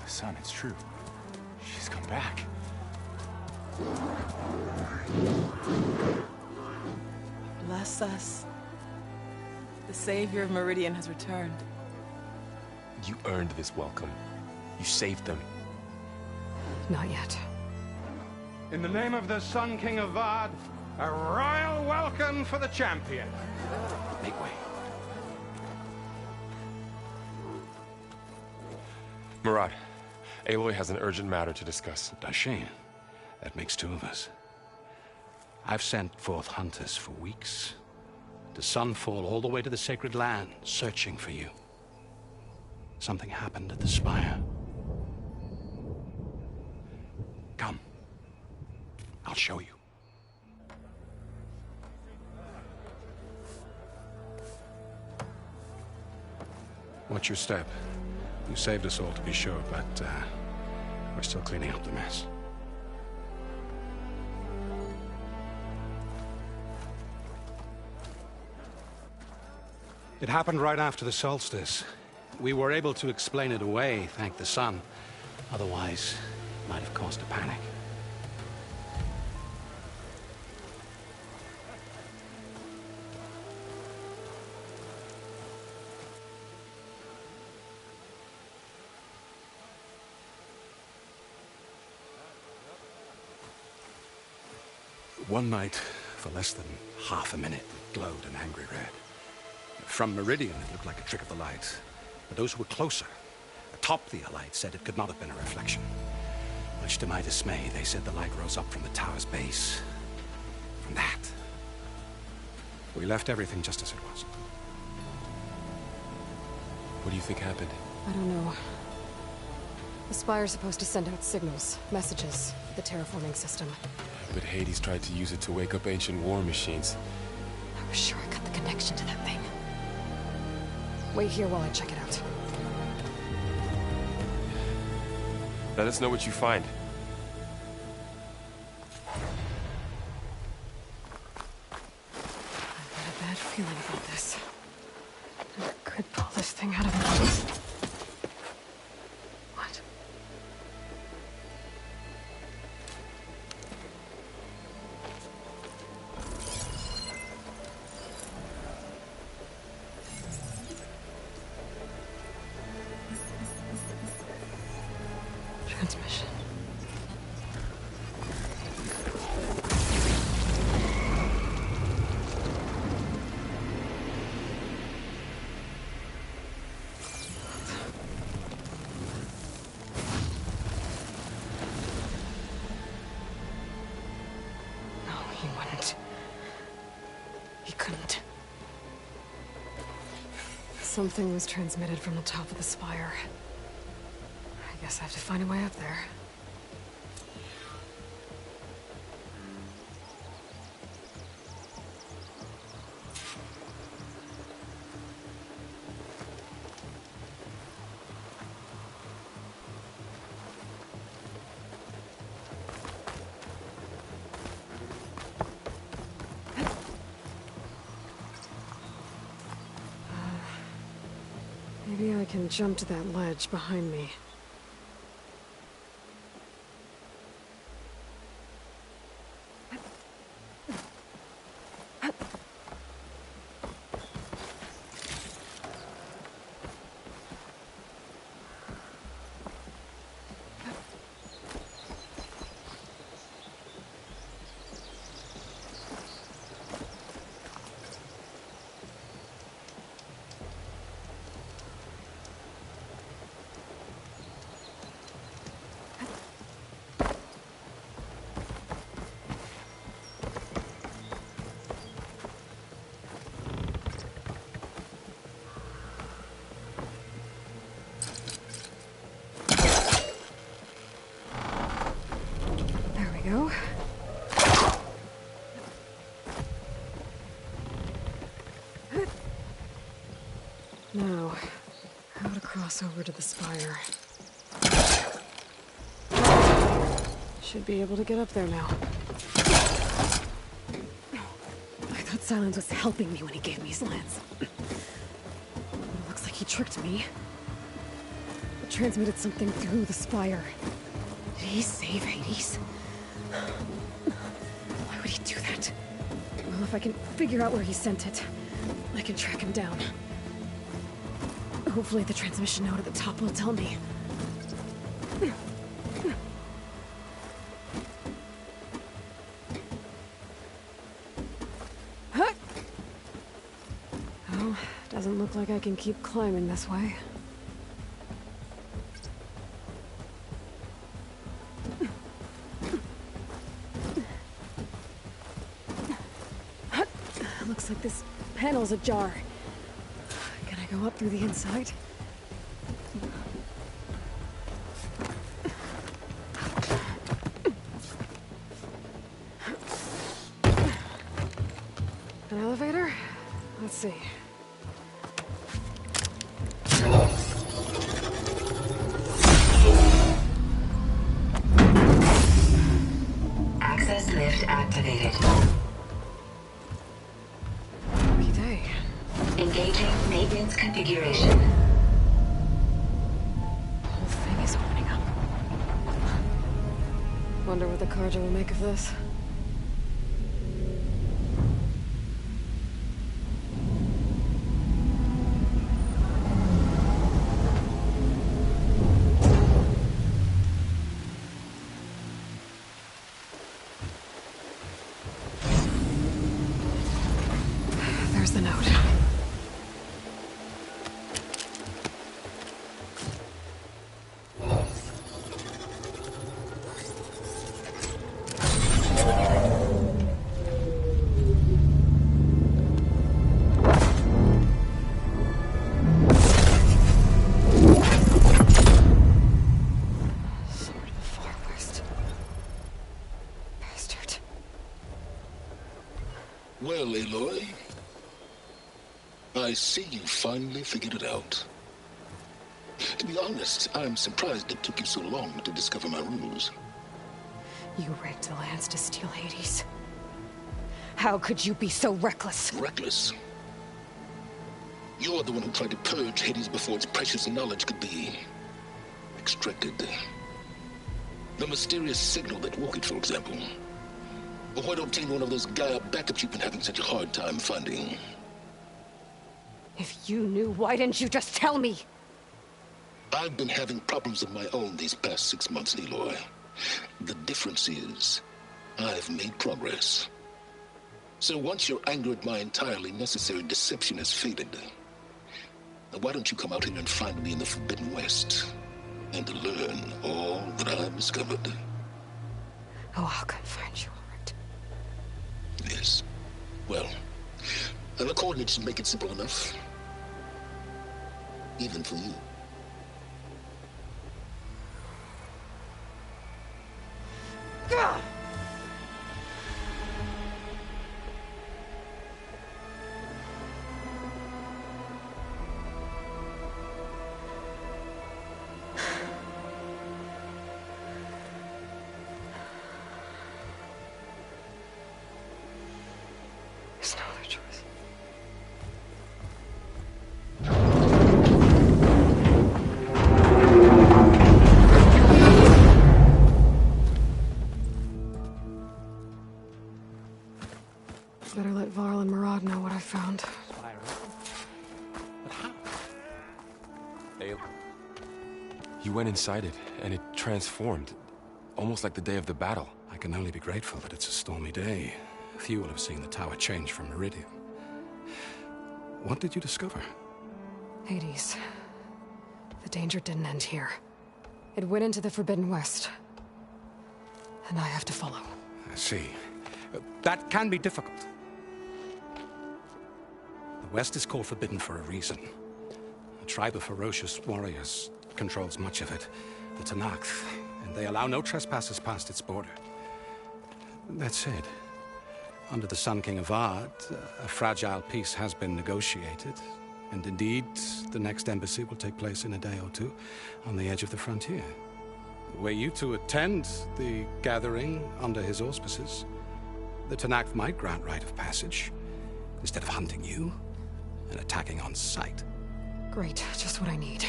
Son, it's true. She's come back. Bless us. The savior of Meridian has returned. You earned this welcome. You saved them. Not yet. In the name of the Sun King of Vard, a royal welcome for the champion. Make way. Murad, Aloy has an urgent matter to discuss. Does she? That makes two of us. I've sent forth hunters for weeks. To Sunfall, all the way to the Sacred Land, searching for you. Something happened at the Spire. Come. I'll show you. Watch your step. You saved us all, to be sure, but we're still cleaning up the mess. It happened right after the solstice. We were able to explain it away, thank the sun. Otherwise, it might have caused a panic. One night, for less than half a minute, it glowed an angry red. From Meridian, it looked like a trick of the light. But those who were closer, atop the Allied, said it could not have been a reflection. Much to my dismay, they said the light rose up from the tower's base. From that. We left everything just as it was. What do you think happened? I don't know. The Spire's supposed to send out signals, messages, the terraforming system. But Hades tried to use it to wake up ancient war machines. I was sure I got the connection to that thing. Wait here while I check it out. Let us know what you find. I've got a bad feeling about this. Never could pull this thing out of me. What? Transmission. He couldn't. Something was transmitted from the top of the spire. I guess I have to find a way up there. Maybe I can jump to that ledge behind me. Go. Now, how to cross over to the spire. Should be able to get up there now. I thought Silence was helping me when he gave me his lance. But it looks like he tricked me. It transmitted something through the spire. Did he save Hades? Why would he do that? Well, if I can figure out where he sent it, I can track him down. Hopefully the transmission note at the top will tell me. Oh, doesn't look like I can keep climbing this way. Looks like this panel's ajar. Can I go up through the inside? An elevator? Let's see. Access lift activated. Engaging maintenance configuration. The whole thing is opening up. Wonder what the Carja will make of this. There's the note. Well, Aloy, I see you finally figured it out. To be honest, I'm surprised it took you so long to discover my ruse. You rigged the lance to steal Hades. How could you be so reckless? Reckless? You're the one who tried to purge Hades before its precious knowledge could be extracted. The mysterious signal that woke it, for example. Or why to obtain one of those Gaia backups you've been having such a hard time finding? If you knew, why didn't you just tell me? I've been having problems of my own these past 6 months, Aloy. The difference is, I've made progress. So once your anger at my entirely necessary deception has faded, now why don't you come out here and find me in the Forbidden West, and to learn all that I've discovered? Oh, I'll come find you, all right. Yes. Well, And the coordinates make it simple enough. Even for you. There's no other choice. Better let Varl and Murad know what I found. But how? You went inside it, and it transformed. Almost like the day of the battle. I can only be grateful that it's a stormy day. Few will have seen the tower change from Meridian. What did you discover? Hades. The danger didn't end here. It went into the Forbidden West. And I have to follow. I see. That can be difficult. The West is called Forbidden for a reason. A tribe of ferocious warriors controls much of it, the Tenakth, and they allow no trespassers past its border. That said, under the Sun King of Ard, a fragile peace has been negotiated, and indeed, the next embassy will take place in a day or two on the edge of the frontier. Were you to attend the gathering under his auspices, the Tenakth might grant right of passage, instead of hunting you and attacking on sight. Great, just what I need.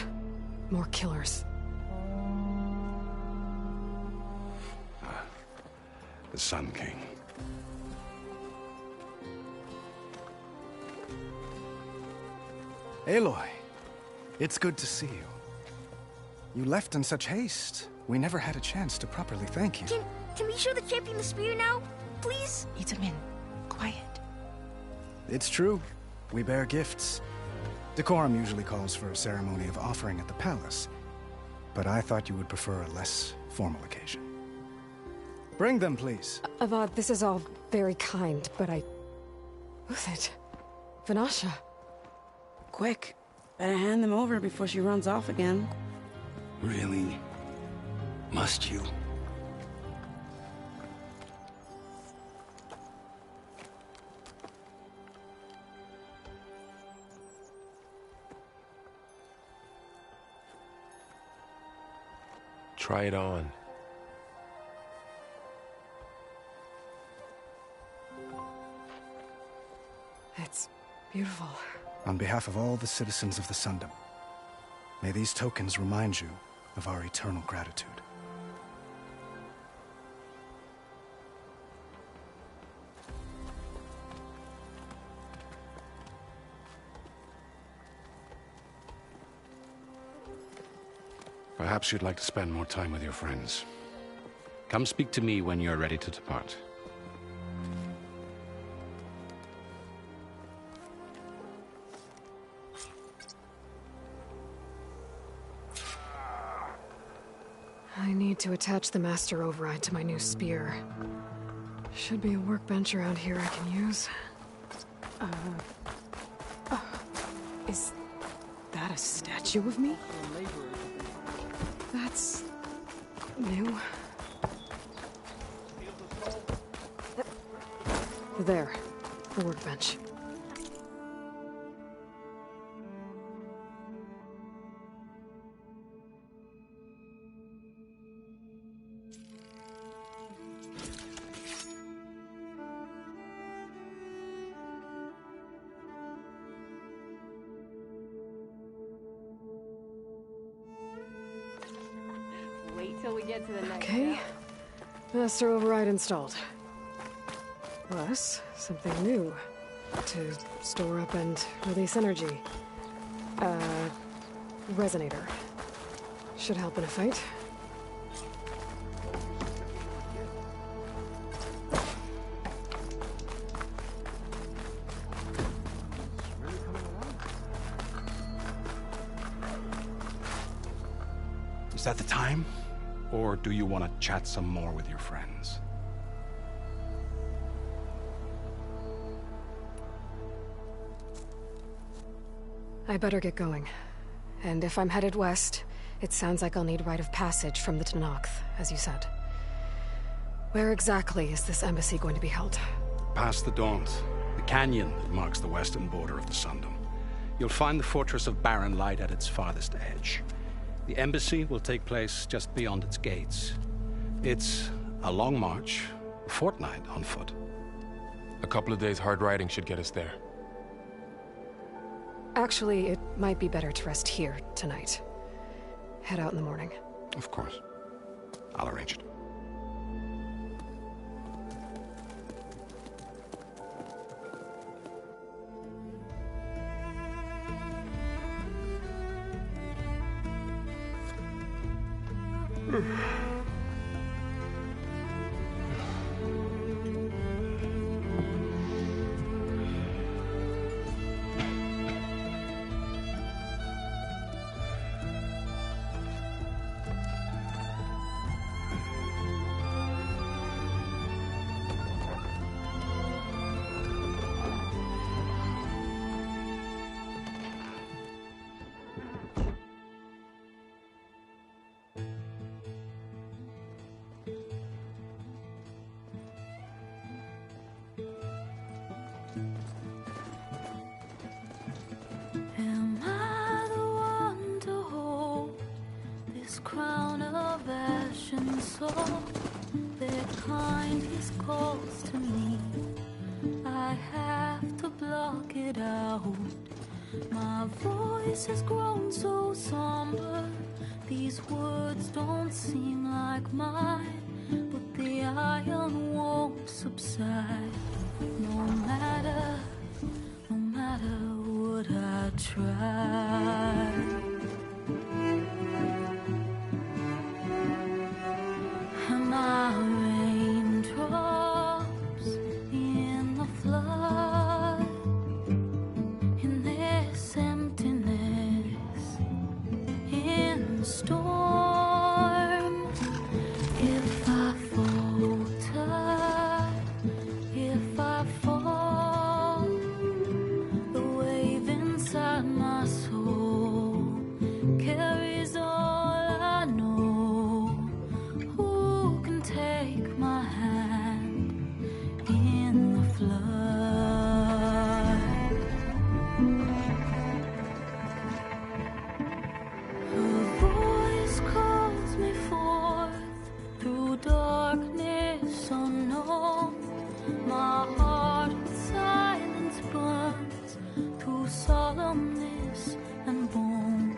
More killers. The Sun King. Aloy, it's good to see you. You left in such haste. We never had a chance to properly thank you. Can we show the champion the spear now? Please? Itamin, quiet. It's true. We bear gifts. Decorum usually calls for a ceremony of offering at the palace, but I thought you would prefer a less formal occasion. Bring them, please. Avad, this is all very kind, but Who's it? Vanasha. Quick. Better hand them over before she runs off again. Really? Must you? Try it on. It's beautiful. On behalf of all the citizens of the Sundom, may these tokens remind you of our eternal gratitude. Perhaps you'd like to spend more time with your friends. Come speak to me when you're ready to depart. I need to attach the Master Override to my new spear. Should be a workbench around here I can use. Is that a statue of me? That's new. There, the workbench. Wait till we get to the next Okay. Master Override installed. Plus, something new. To store up and release energy. Resonator. Should help in a fight. Is that the time? Or do you want to chat some more with your friends? I better get going. And if I'm headed west, it sounds like I'll need rite of passage from the Tenakth, as you said. Where exactly is this embassy going to be held? Past the Daunt, the canyon that marks the western border of the Sundom. You'll find the fortress of Barren Light at its farthest edge. The embassy will take place just beyond its gates. It's a long march, a fortnight on foot. A couple of days hard riding should get us there. Actually, it might be better to rest here tonight. Head out in the morning. Of course. I'll arrange it. Their kindness calls to me. I have to block it out. My voice has grown so somber. These words don't seem like mine, but the iron won't subside. No matter what I try. My raindrops in the flood, in this emptiness, in the storm. If I falter, if I fall, the wave inside my soul carries all I know. Take my hand in the flood. Her voice calls me forth through darkness unknown. My heart with silence burns through solemnness and bone.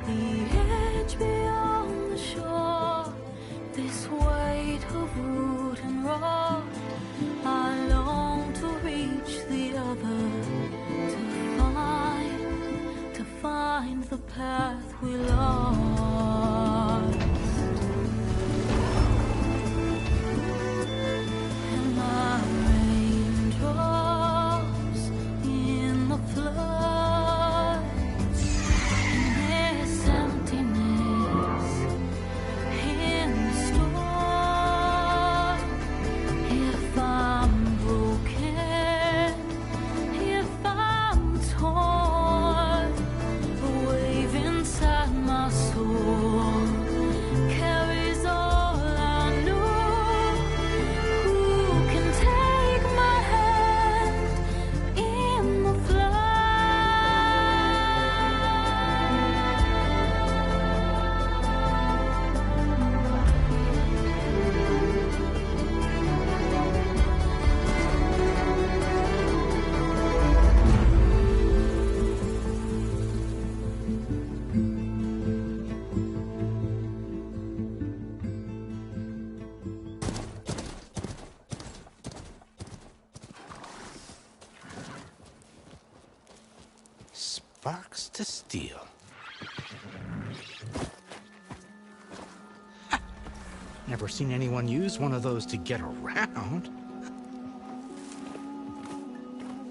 The edge beyond the shore, this weight of root and rock, I long to reach the other, to find the path we lost. And my raindrops in the flood, in this emptiness, in the storm. If I'm broken, if I'm torn, the wave inside my soul carries all I know. Who can take my hand in the Sparks to steel. Never seen anyone use one of those to get around.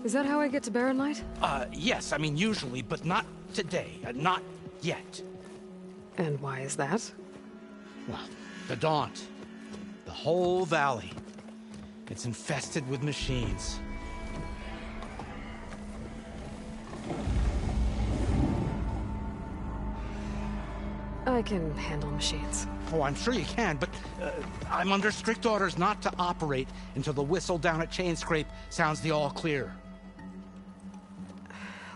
Is that how I get to Barren Light? Yes, I mean usually, but not today. Not yet. And why is that? Well, the Daunt. The whole valley. It's infested with machines. I can handle machines. Oh, I'm sure you can, but I'm under strict orders not to operate until the whistle down at Chainscrape sounds the all clear.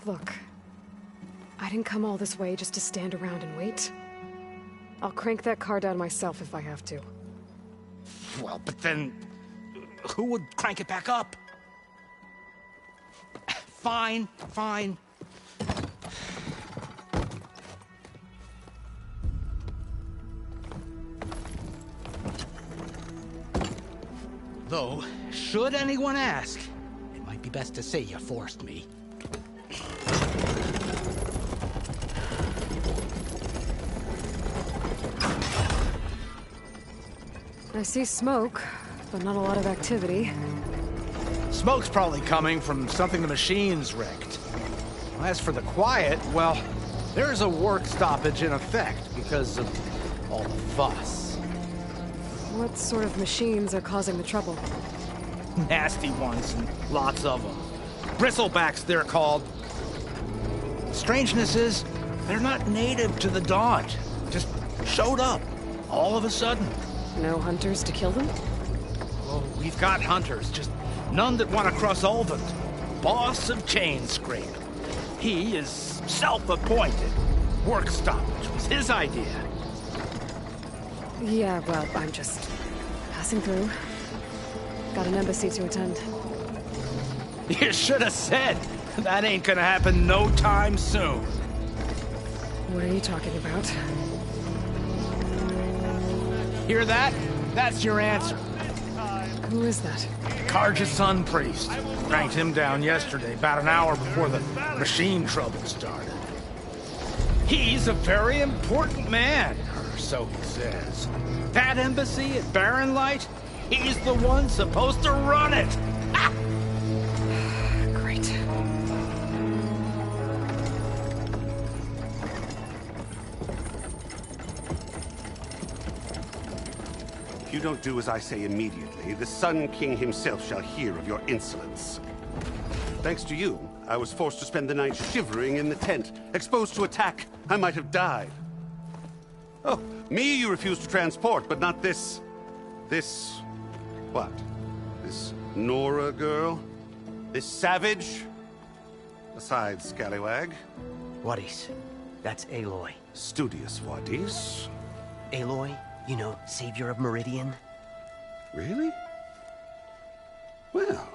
Look, I didn't come all this way just to stand around and wait. I'll crank that car down myself if I have to. Well, but then who would crank it back up? Fine, fine. Though, should anyone ask, it might be best to say you forced me. I see smoke, but not a lot of activity. Smoke's probably coming from something the machine's wrecked. As for the quiet, well, there's a work stoppage in effect because of all the fuss. What sort of machines are causing the trouble? Nasty ones, and lots of them. Bristlebacks, they're called. Strangeness is, they're not native to the Daunt. Just showed up, all of a sudden. No hunters to kill them? Oh, we've got hunters, just none that want to cross Ulvund. Boss of Chainscrape. He is self-appointed. Work stoppage was his idea. Yeah, well, I'm just passing through. Got an embassy to attend. You should have said. That ain't gonna happen no time soon. What are you talking about? Hear that? That's your answer. Who is that? Karja's son priest. Cranked him down yesterday, about an hour before the machine trouble started. He's a very important man, or so he says. That embassy at Barren Light, he's the one supposed to run it. Ha! Great. If you don't do as I say immediately, the Sun King himself shall hear of your insolence. Thanks to you, I was forced to spend the night shivering in the tent. Exposed to attack, I might have died. Oh, me you refuse to transport, but not this... what? This Nora girl? This savage? Besides, scallywag. Wadis. That's Aloy. Studious Wadis. Aloy, you know, savior of Meridian. Really? Well,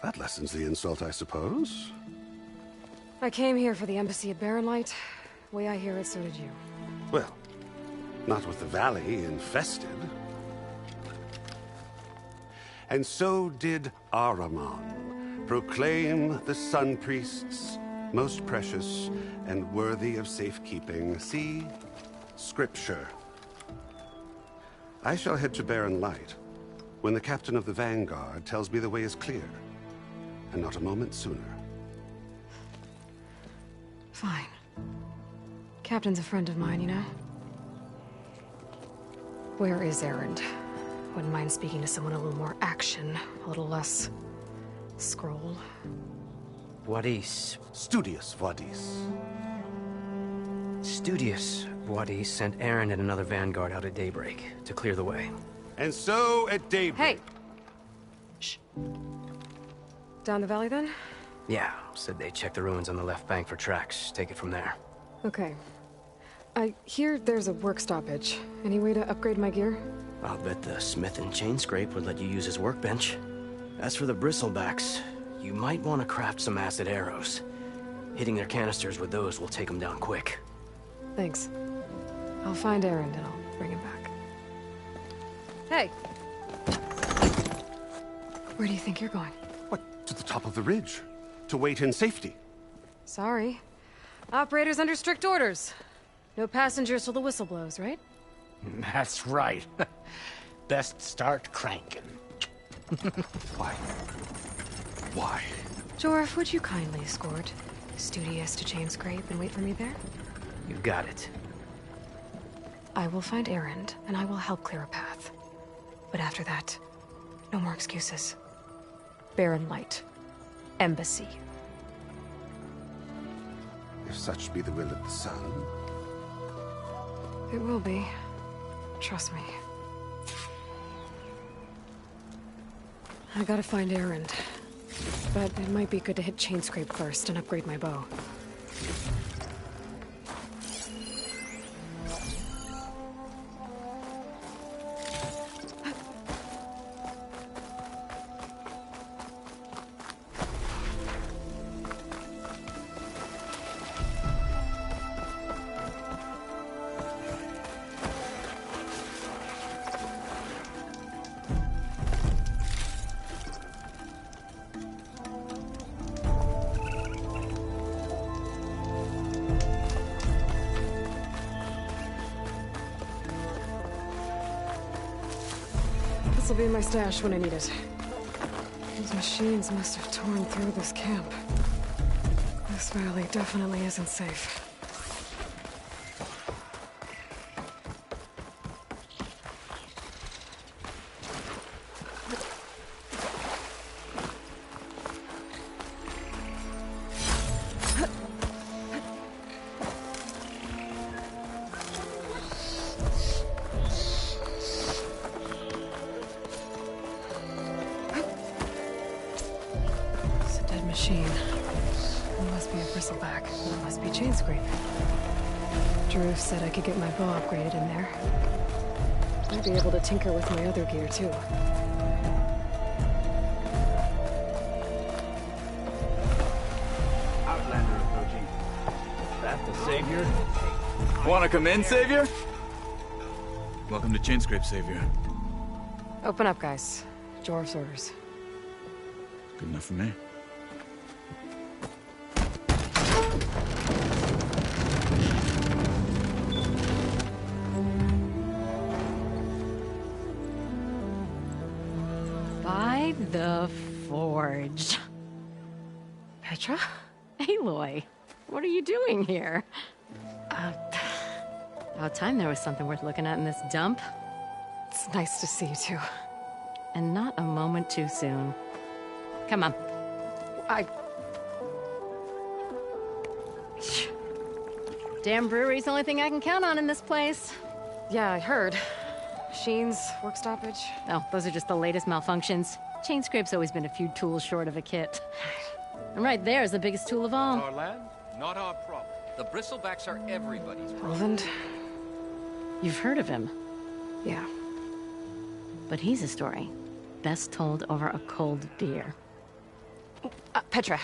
that lessens the insult, I suppose. I came here for the embassy at Barren Light. Way I hear it, so did you. Well, not with the valley infested. And so did Ahriman, proclaim the Sun Priests most precious and worthy of safekeeping. See? Scripture. I shall head to Barren Light when the captain of the Vanguard tells me the way is clear, and not a moment sooner. Fine. Captain's a friend of mine, you know? Where is Erend? Wouldn't mind speaking to someone a little more action, a little less... scroll. Wadis. Studious Wadis. Studious Wadis sent Erend and another Vanguard out at daybreak to clear the way. And so at daybreak... Hey! Shh. Down the valley, then? Yeah, said they checked the ruins on the left bank for tracks. Take it from there. Okay. I hear there's a work stoppage. Any way to upgrade my gear? I'll bet the smith in Chainscrape would let you use his workbench. As for the bristlebacks, you might want to craft some acid arrows. Hitting their canisters with those will take them down quick. Thanks. I'll find Erend and I'll bring him back. Hey! Where do you think you're going? What, to the top of the ridge? To wait in safety? Sorry. Operator's under strict orders. No passengers till the whistle blows, right? That's right. Best start cranking. Why? Why? Jorf, would you kindly escort Studious to Chainscrape and wait for me there? You got it. I will find Erend, and I will help clear a path. But after that, no more excuses. Barren Light. Embassy. If such be the will of the sun. It will be. Trust me. I gotta find Erend. But it might be good to hit Chainscrape first and upgrade my bow. This'll be in my stash when I need it. These machines must have torn through this camp. This valley definitely isn't safe. Machine. It must be a bristleback. It must be Chainscrape. Drew said I could get my bow upgraded in there. I'd be able to tinker with my other gear, too. Outlander approaching. That the Savior? Wanna come in, Savior? Welcome to Chainscrape, Savior. Open up, guys. Jorv's orders. Good enough for me. By the Forge. Petra? Aloy, what are you doing here? About time there was something worth looking at in this dump. It's nice to see you, too. And not a moment too soon. Come on. Damn brewery's the only thing I can count on in this place. Yeah, I heard. Machines, work stoppage. Oh, those are just the latest malfunctions. Chainscrape's always been a few tools short of a kit. And right there is the biggest tool of all. Our land, not our problem. The bristlebacks are everybody's problem. Roland? You've heard of him? Yeah. But he's a story best told over a cold beer. Petra.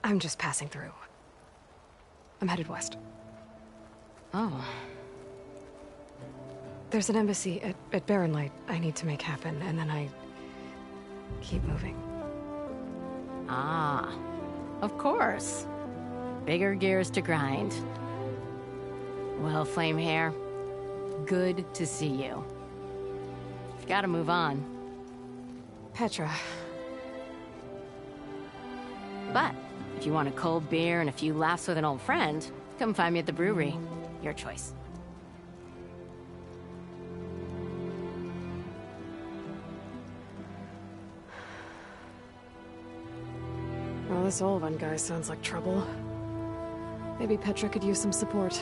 I'm just passing through. I'm headed west. Oh. There's an embassy at Barren Light I need to make happen, and then I keep moving. Ah, of course. Bigger gears to grind. Well, Flamehair, good to see you. You've got to move on. Petra. But if you want a cold beer and a few laughs with an old friend, come find me at the brewery. Your choice. Well, this old one guy sounds like trouble. Maybe Petra could use some support.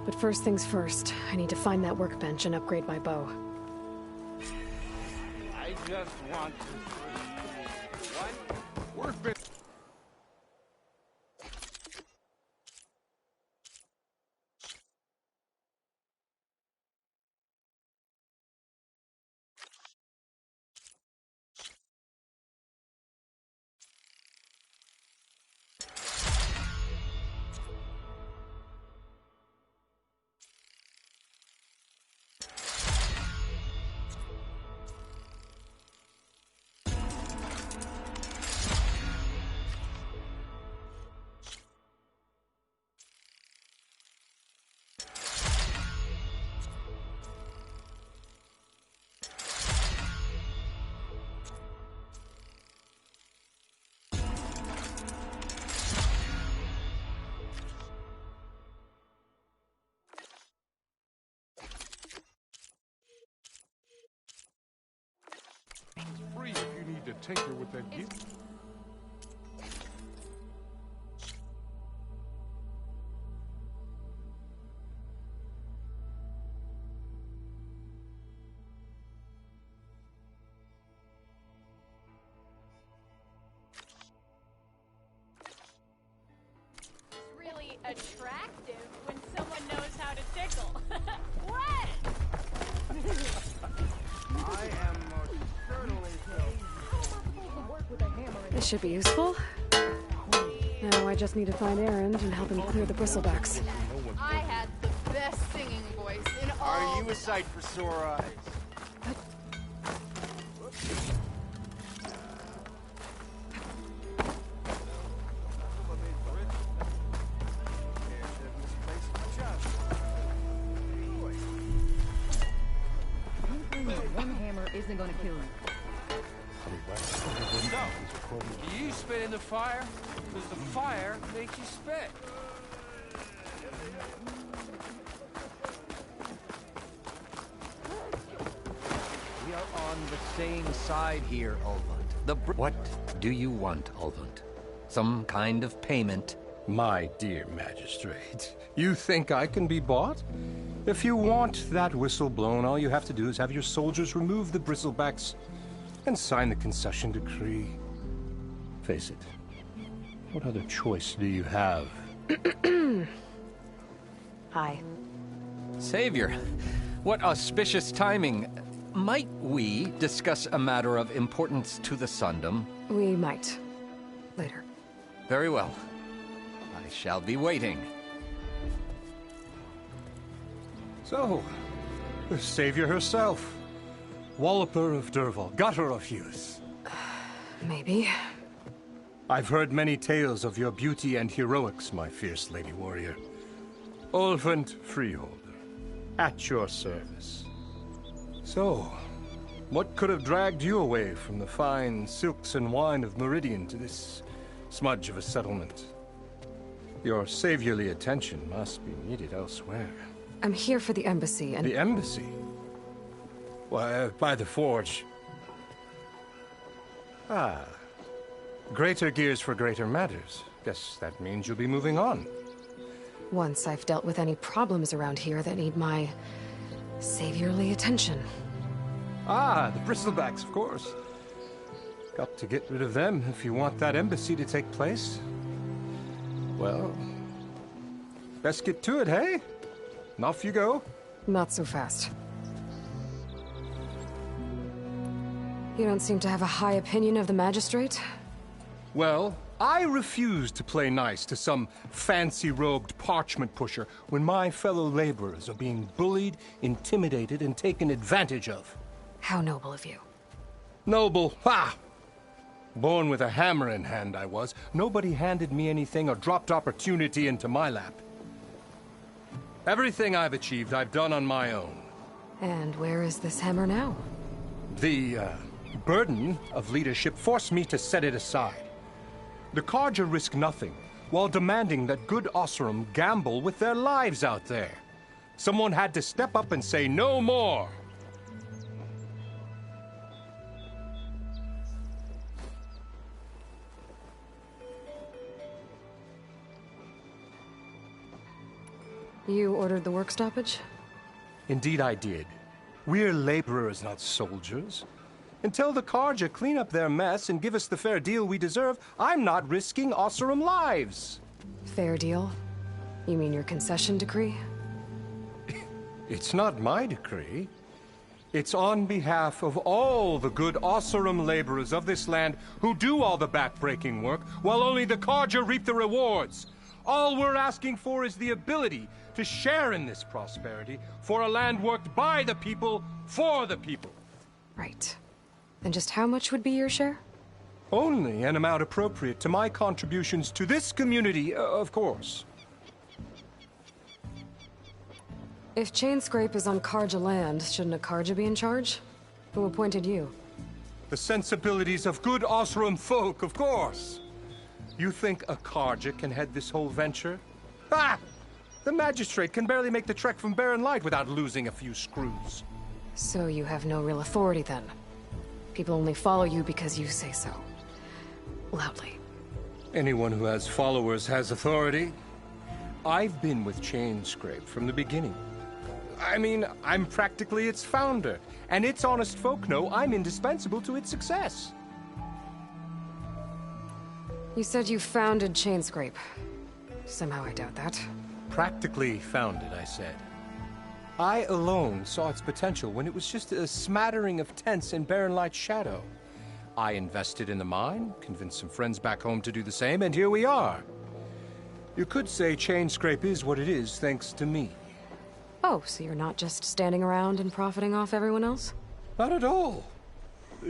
But first things first, I need to find that workbench and upgrade my bow. I just want to... One workbench. Free if you need to tinker with that gift. trying to tickle. What? I am most certainly This should be useful. Now I just need to find Aaron and help him clear the bristlebacks. I had the best singing voice in all. Are you a sight for sore eyes? One hammer isn't gonna kill him. So, do you spit in the fire? Because the fire makes you spit. We are on the same side here, Ulvund. What do you want, Ulvund? Some kind of payment? My dear magistrate, you think I can be bought? If you want that whistle blown, all you have to do is have your soldiers remove the bristlebacks and sign the concession decree. Face it, what other choice do you have? Hi. Savior, what auspicious timing. Might we discuss a matter of importance to the Sundom? We might. Later. Very well. I shall be waiting. So, the Savior herself. Walloper of Derval, gutter of youth. Maybe. I've heard many tales of your beauty and heroics, my fierce lady warrior. Ulvund Freeholder, at your service. So, what could have dragged you away from the fine silks and wine of Meridian to this smudge of a settlement? Your saviorly attention must be needed elsewhere. I'm here for the embassy and... The embassy? Why, by the forge. Ah. Greater gears for greater matters. Guess that means you'll be moving on. Once I've dealt with any problems around here that need my... saviorly attention. Ah, the bristlebacks, of course. Got to get rid of them if you want that embassy to take place. Well, best get to it, hey? And off you go. Not so fast. You don't seem to have a high opinion of the magistrate? Well, I refuse to play nice to some fancy-robed parchment pusher when my fellow laborers are being bullied, intimidated, and taken advantage of. How noble of you. Noble? Ha! Born with a hammer in hand, I was. Nobody handed me anything or dropped opportunity into my lap. Everything I've achieved, I've done on my own. And where is this hammer now? The, burden of leadership forced me to set it aside. The Carja risk nothing, while demanding that good Osseram gamble with their lives out there. Someone had to step up and say no more. You ordered the work stoppage? Indeed I did. We're laborers, not soldiers. Until the Carja clean up their mess and give us the fair deal we deserve, I'm not risking Osseram lives. Fair deal? You mean your concession decree? It's not my decree. It's on behalf of all the good Osseram laborers of this land who do all the back-breaking work, while only the Carja reap the rewards. All we're asking for is the ability to share in this prosperity for a land worked by the people, for the people. Right. And just how much would be your share? Only an amount appropriate to my contributions to this community, of course. If Chainscrape is on Carja land, shouldn't a Carja be in charge? Who appointed you? The sensibilities of good Osseram folk, of course. You think a Carja can head this whole venture? Ah! The magistrate can barely make the trek from Barren Light without losing a few screws. So you have no real authority then? People only follow you because you say so. Loudly. Anyone who has followers has authority. I've been with Chainscrape from the beginning. I mean, I'm practically its founder, and its honest folk know I'm indispensable to its success. You said you founded Chainscrape. Somehow I doubt that. Practically founded, I said. I alone saw its potential when it was just a smattering of tents in Barren Light's shadow. I invested in the mine, convinced some friends back home to do the same, and here we are. You could say Chainscrape is what it is thanks to me. Oh, so you're not just standing around and profiting off everyone else? Not at all.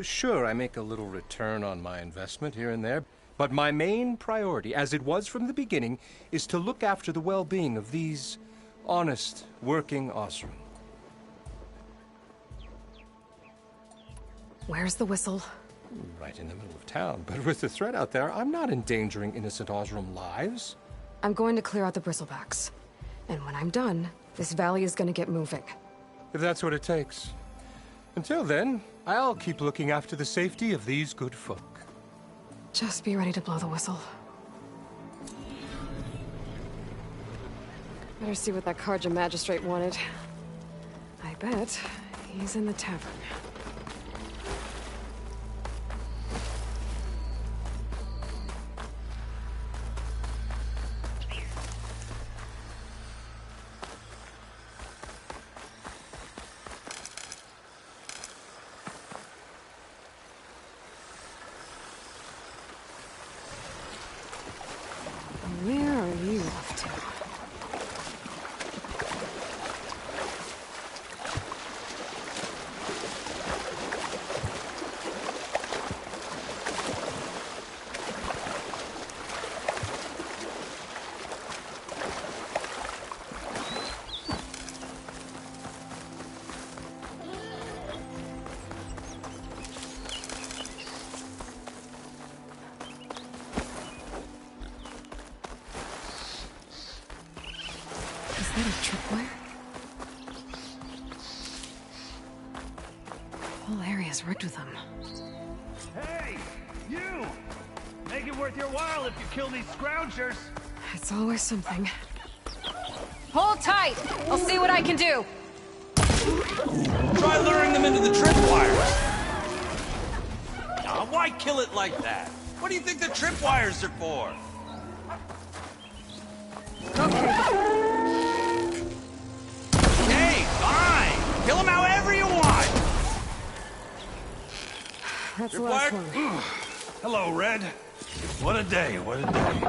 Sure, I make a little return on my investment here and there, but my main priority, as it was from the beginning, is to look after the well-being of these honest, working Osram. Where's the whistle? Right in the middle of town, but with the threat out there, I'm not endangering innocent Osram lives. I'm going to clear out the bristlebacks. And when I'm done, this valley is going to get moving. If that's what it takes. Until then, I'll keep looking after the safety of these good folk. Just be ready to blow the whistle. Better see what that Carja magistrate wanted. I bet he's in the tavern. Where are you off to? Is that a tripwire? The whole area's rigged with them. Hey, you! Make it worth your while if you kill these scroungers. It's always something. Hold tight! I'll see what I can do! Try luring them into the tripwires! Now, why kill it like that? What do you think the tripwires are for? Okay, fine! Kill them however you want! That's the last one. Hello, Red. What a day, what a day.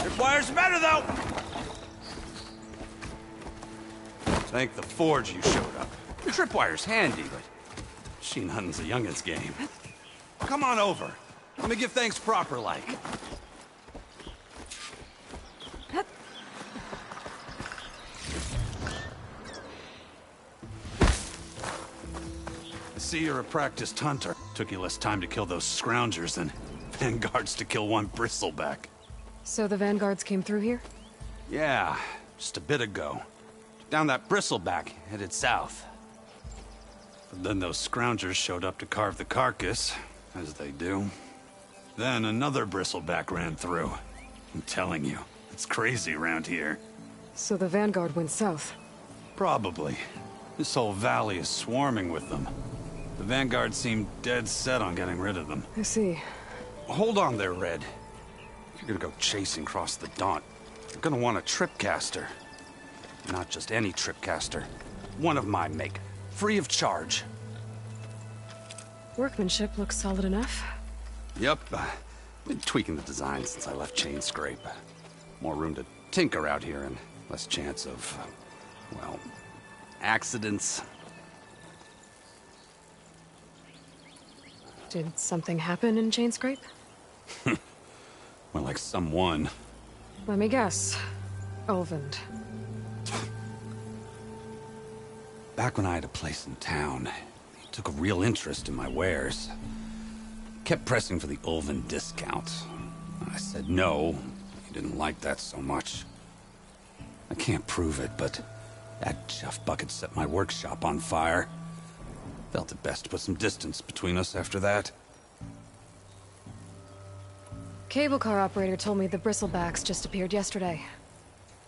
Tripwires better, though! Thank the forge you showed up. The tripwire's handy, but machine hunting's a youngin's game. Come on over. Let me give thanks proper like. I see you're a practiced hunter. Took you less time to kill those scroungers than vanguards to kill one bristleback. So the vanguards came through here? Yeah, just a bit ago. Down that bristleback, headed south. But then those scroungers showed up to carve the carcass, as they do. Then another bristleback ran through. I'm telling you, it's crazy around here. So the vanguard went south? Probably. This whole valley is swarming with them. The vanguard seemed dead set on getting rid of them. I see. Hold on there, Red. If you're gonna go chasing across the Daunt, you're gonna want a tripcaster. Not just any tripcaster. One of my make. Free of charge. Workmanship looks solid enough. Yep. Been tweaking the design since I left Chainscrape. More room to tinker out here and less chance of, well, accidents. Did something happen in Chainscrape? Well, like someone. Let me guess. Ulvund. Back when I had a place in town, he took a real interest in my wares. Kept pressing for the Ulvund discount. I said no. He didn't like that so much. I can't prove it, but that chuff bucket set my workshop on fire. Felt it best to put some distance between us after that. Cable car operator told me the bristlebacks just appeared yesterday.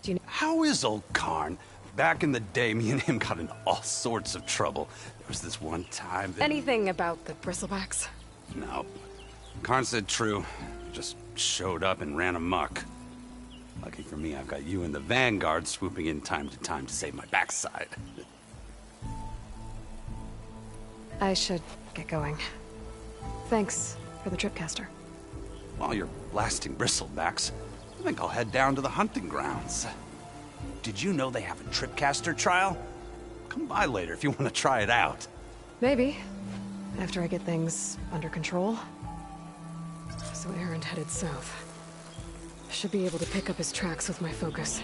Do you know? How is old Karn? Back in the day, me and him got in all sorts of trouble. There was this one time that... Anything about the bristlebacks? No. Karn said true. Just showed up and ran amok. Lucky for me, I've got you and the Vanguard swooping in time to save my backside. I should get going. Thanks for the tripcaster. While you're blasting bristlebacks, I think I'll head down to the hunting grounds. Did you know they have a tripcaster trial? Come by later if you want to try it out. Maybe. After I get things under control. So Aaron headed south. Should be able to pick up his tracks with my focus.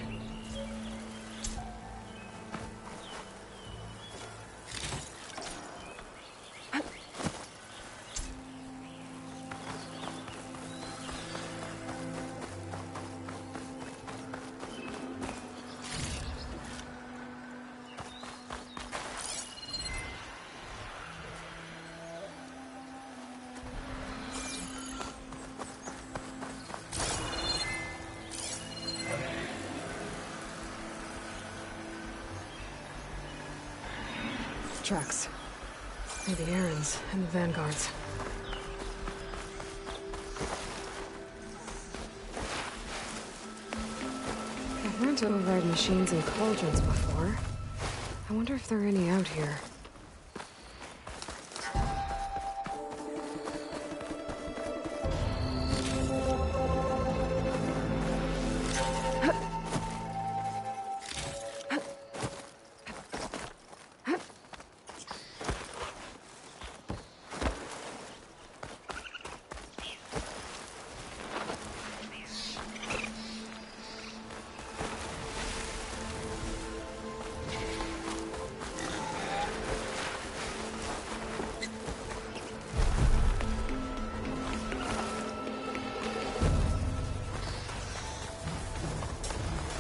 Tracks. Maybe Aaron's and the Vanguard's. I've run to override machines and cauldrons before. I wonder if there are any out here.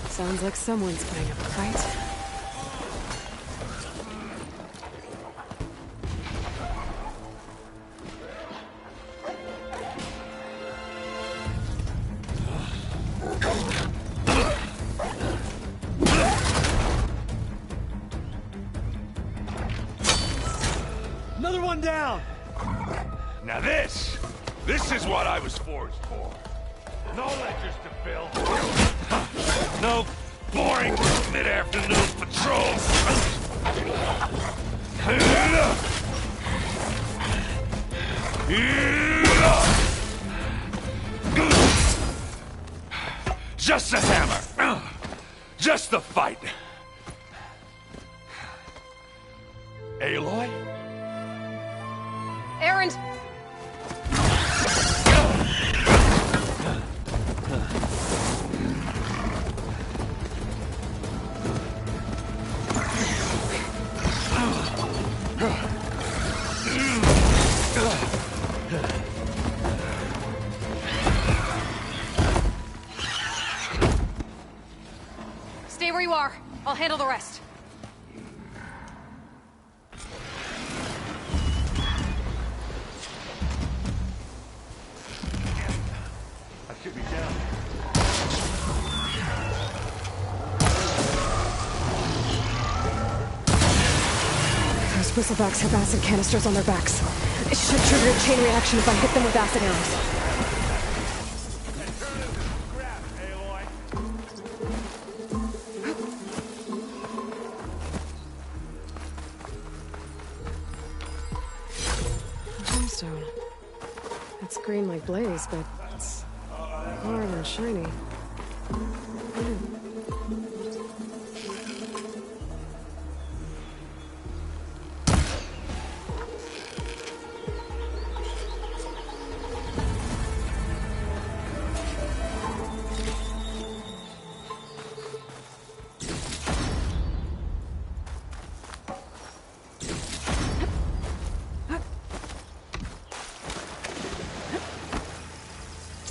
Sounds like someone's putting up a fight. Another one down! Now this is what I was forged for. No ledgers to fill. No boring mid-afternoon patrols. Just a hammer. Just the fight. Aloy? Aaron! Stay where you are. I'll handle the rest. I should be down. Those bristlebacks have acid canisters on their backs. It should trigger a chain reaction if I hit them with acid arrows. Gemstone. It's green like blaze, but it's hard and shiny.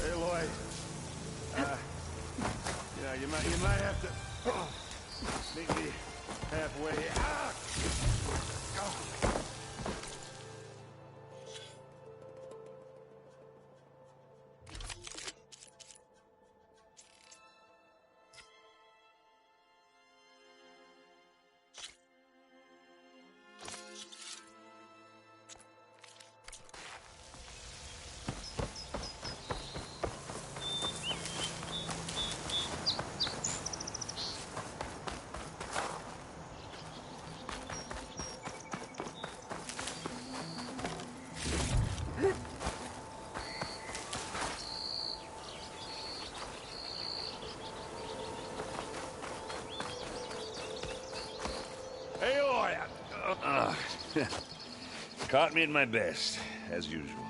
Aloy. You might have to meet me halfway. Caught me at my best, as usual.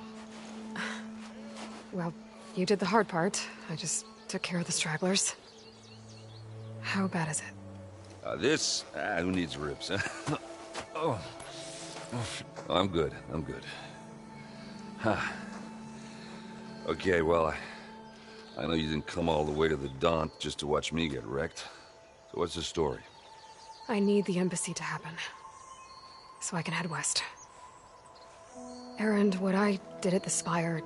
Well, you did the hard part. I just took care of the stragglers. How bad is it? Who needs ribs? Oh. I'm good. I'm good. Huh. Okay, well, I know you didn't come all the way to the Daunt just to watch me get wrecked. So what's the story? I need the embassy to happen, so I can head west. Erend, what I did at the Spire...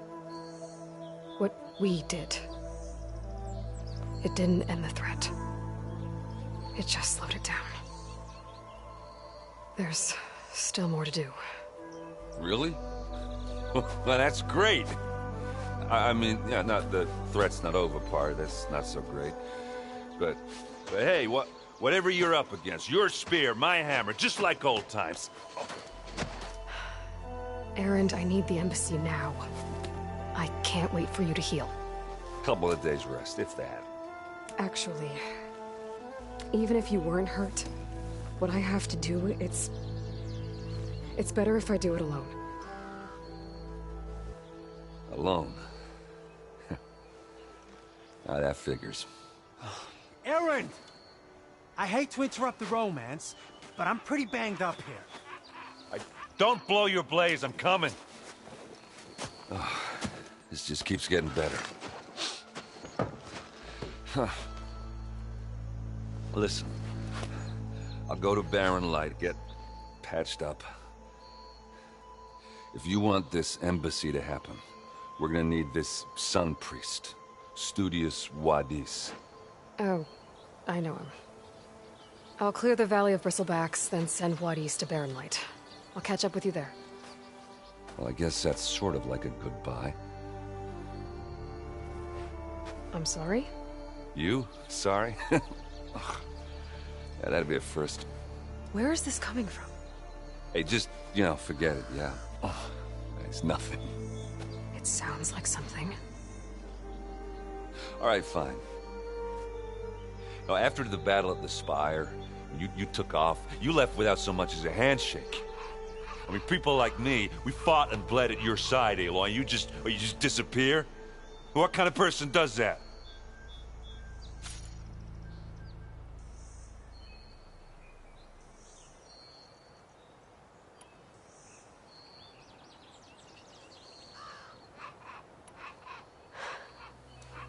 what we did... it didn't end the threat. It just slowed it down. There's still more to do. Really? Well, that's great. I mean, yeah, not the threat's not over part. That's not so great. But hey, whatever you're up against, your spear, my hammer, just like old times. Erend, I need the embassy now. I can't wait for you to heal. Couple of days rest, if that. Actually, even if you weren't hurt, what I have to do, it's better if I do it alone. Alone? Ah, that figures. Erend! I hate to interrupt the romance, but I'm pretty banged up here. Don't blow your blaze, I'm coming. Oh, this just keeps getting better. Huh. Listen, I'll go to Barren Light, get patched up. If you want this embassy to happen, we're gonna need this Sun Priest, Studius Wadis. Oh, I know him. I'll clear the Valley of Bristlebacks, then send Wadis to Barren Light. I'll catch up with you there. Well, I guess that's sort of like a goodbye. I'm sorry? You? Sorry? Ugh. Yeah, that'd be a first. Where is this coming from? Hey, just, forget it, yeah. Oh, it's nothing. It sounds like something. All right, fine. Now, after the battle at the Spire, you took off, you left without so much as a handshake. I mean, people like me, we fought and bled at your side, Aloy, you just disappear? What kind of person does that?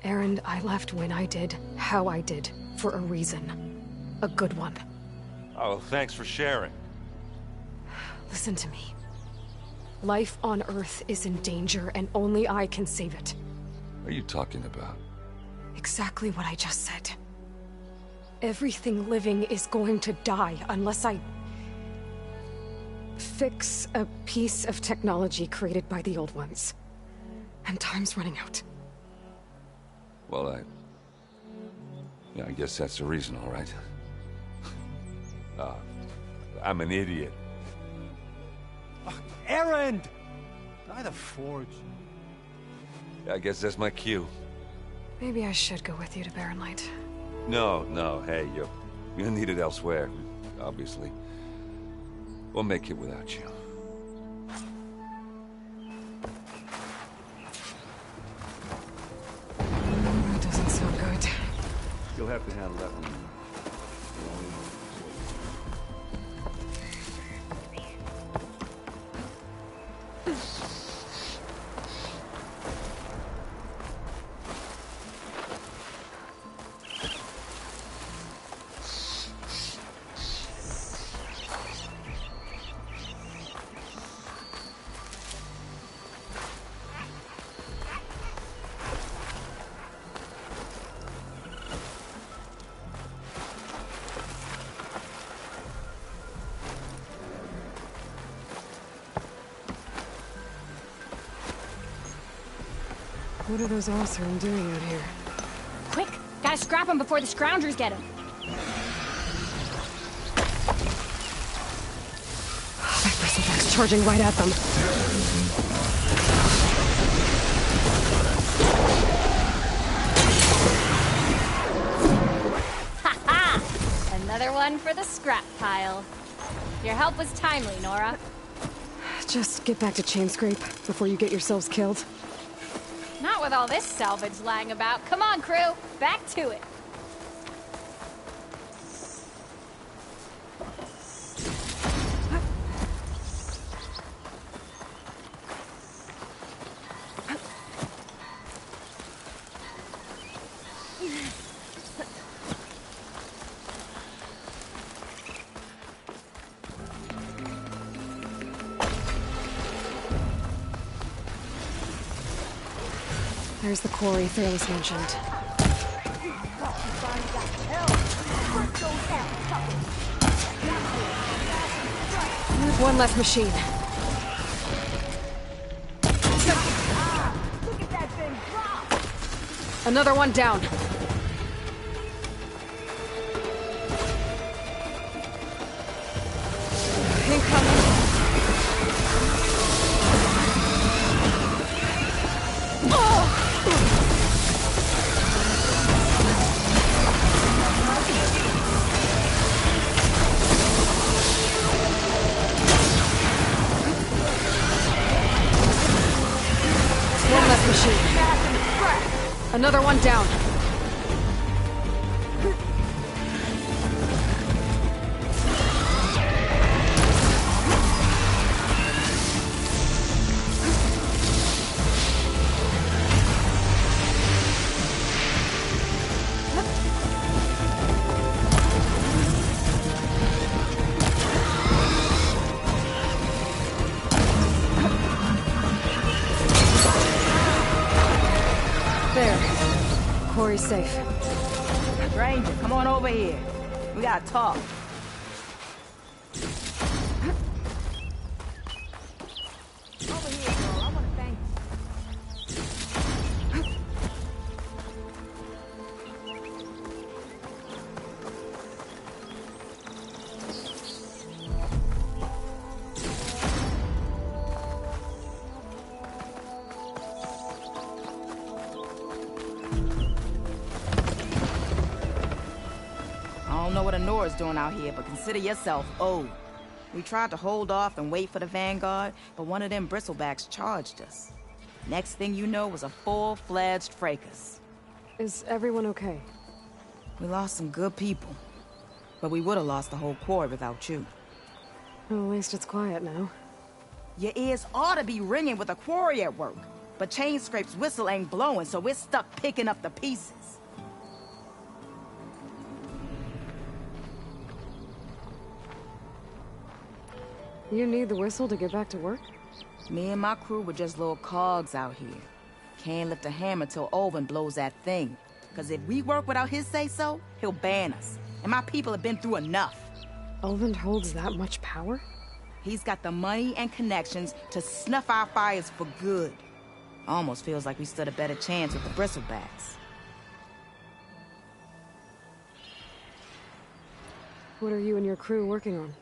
Erend, I left when I did, how I did, for a reason. A good one. Oh, thanks for sharing. Listen to me. Life on Earth is in danger, and only I can save it. What are you talking about? Exactly what I just said. Everything living is going to die unless I... fix a piece of technology created by the Old Ones. And time's running out. Well, I guess that's the reason, all right. I'm an idiot. Erend! By the Forge. I guess that's my cue. Maybe I should go with you to Barren Light. No, hey, you're needed elsewhere, obviously. We'll make it without you. That doesn't sound good. You'll have to handle that one. What are those Oseram doing out here? Quick! Gotta scrap him before the Scroungers get him. That bristleback's charging right at them. Ha-ha! Another one for the scrap pile. Your help was timely, Nora. Just get back to Chainscrape before you get yourselves killed. Not with all this salvage lying about. Come on, crew. Back to it. There's the quarry Fearless mentioned. One less machine. Another one down. Incoming. One less machine. Another one down. Quarry's safe. Ranger, come on over here. We gotta talk. Over here, girl. I wanna thank I don't know what Honora's doing out here, but consider yourself owed. We tried to hold off and wait for the Vanguard, but one of them bristlebacks charged us. Next thing you know was a full-fledged fracas. Is everyone okay? We lost some good people, but we would have lost the whole quarry without you. Well, at least it's quiet now. Your ears ought to be ringing with a quarry at work, but Chainscrape's whistle ain't blowing, so we're stuck picking up the pieces. You need the whistle to get back to work? Me and my crew were just little cogs out here. Can't lift a hammer till Olvin blows that thing. Cause if we work without his say-so, he'll ban us. And my people have been through enough. Olvin holds that much power? He's got the money and connections to snuff our fires for good. Almost feels like we stood a better chance with the bristlebacks. What are you and your crew working on?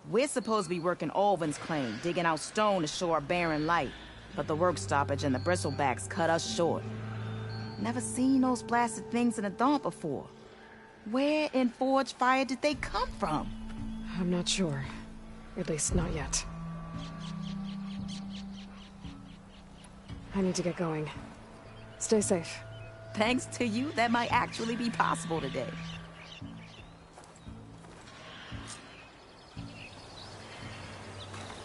We're supposed to be working Olvin's claim, digging out stone to show our barren light. But the work stoppage and the bristlebacks cut us short. Never seen those blasted things in a dump before. Where in Forge Fire did they come from? I'm not sure. At least not yet. I need to get going. Stay safe. Thanks to you, that might actually be possible today.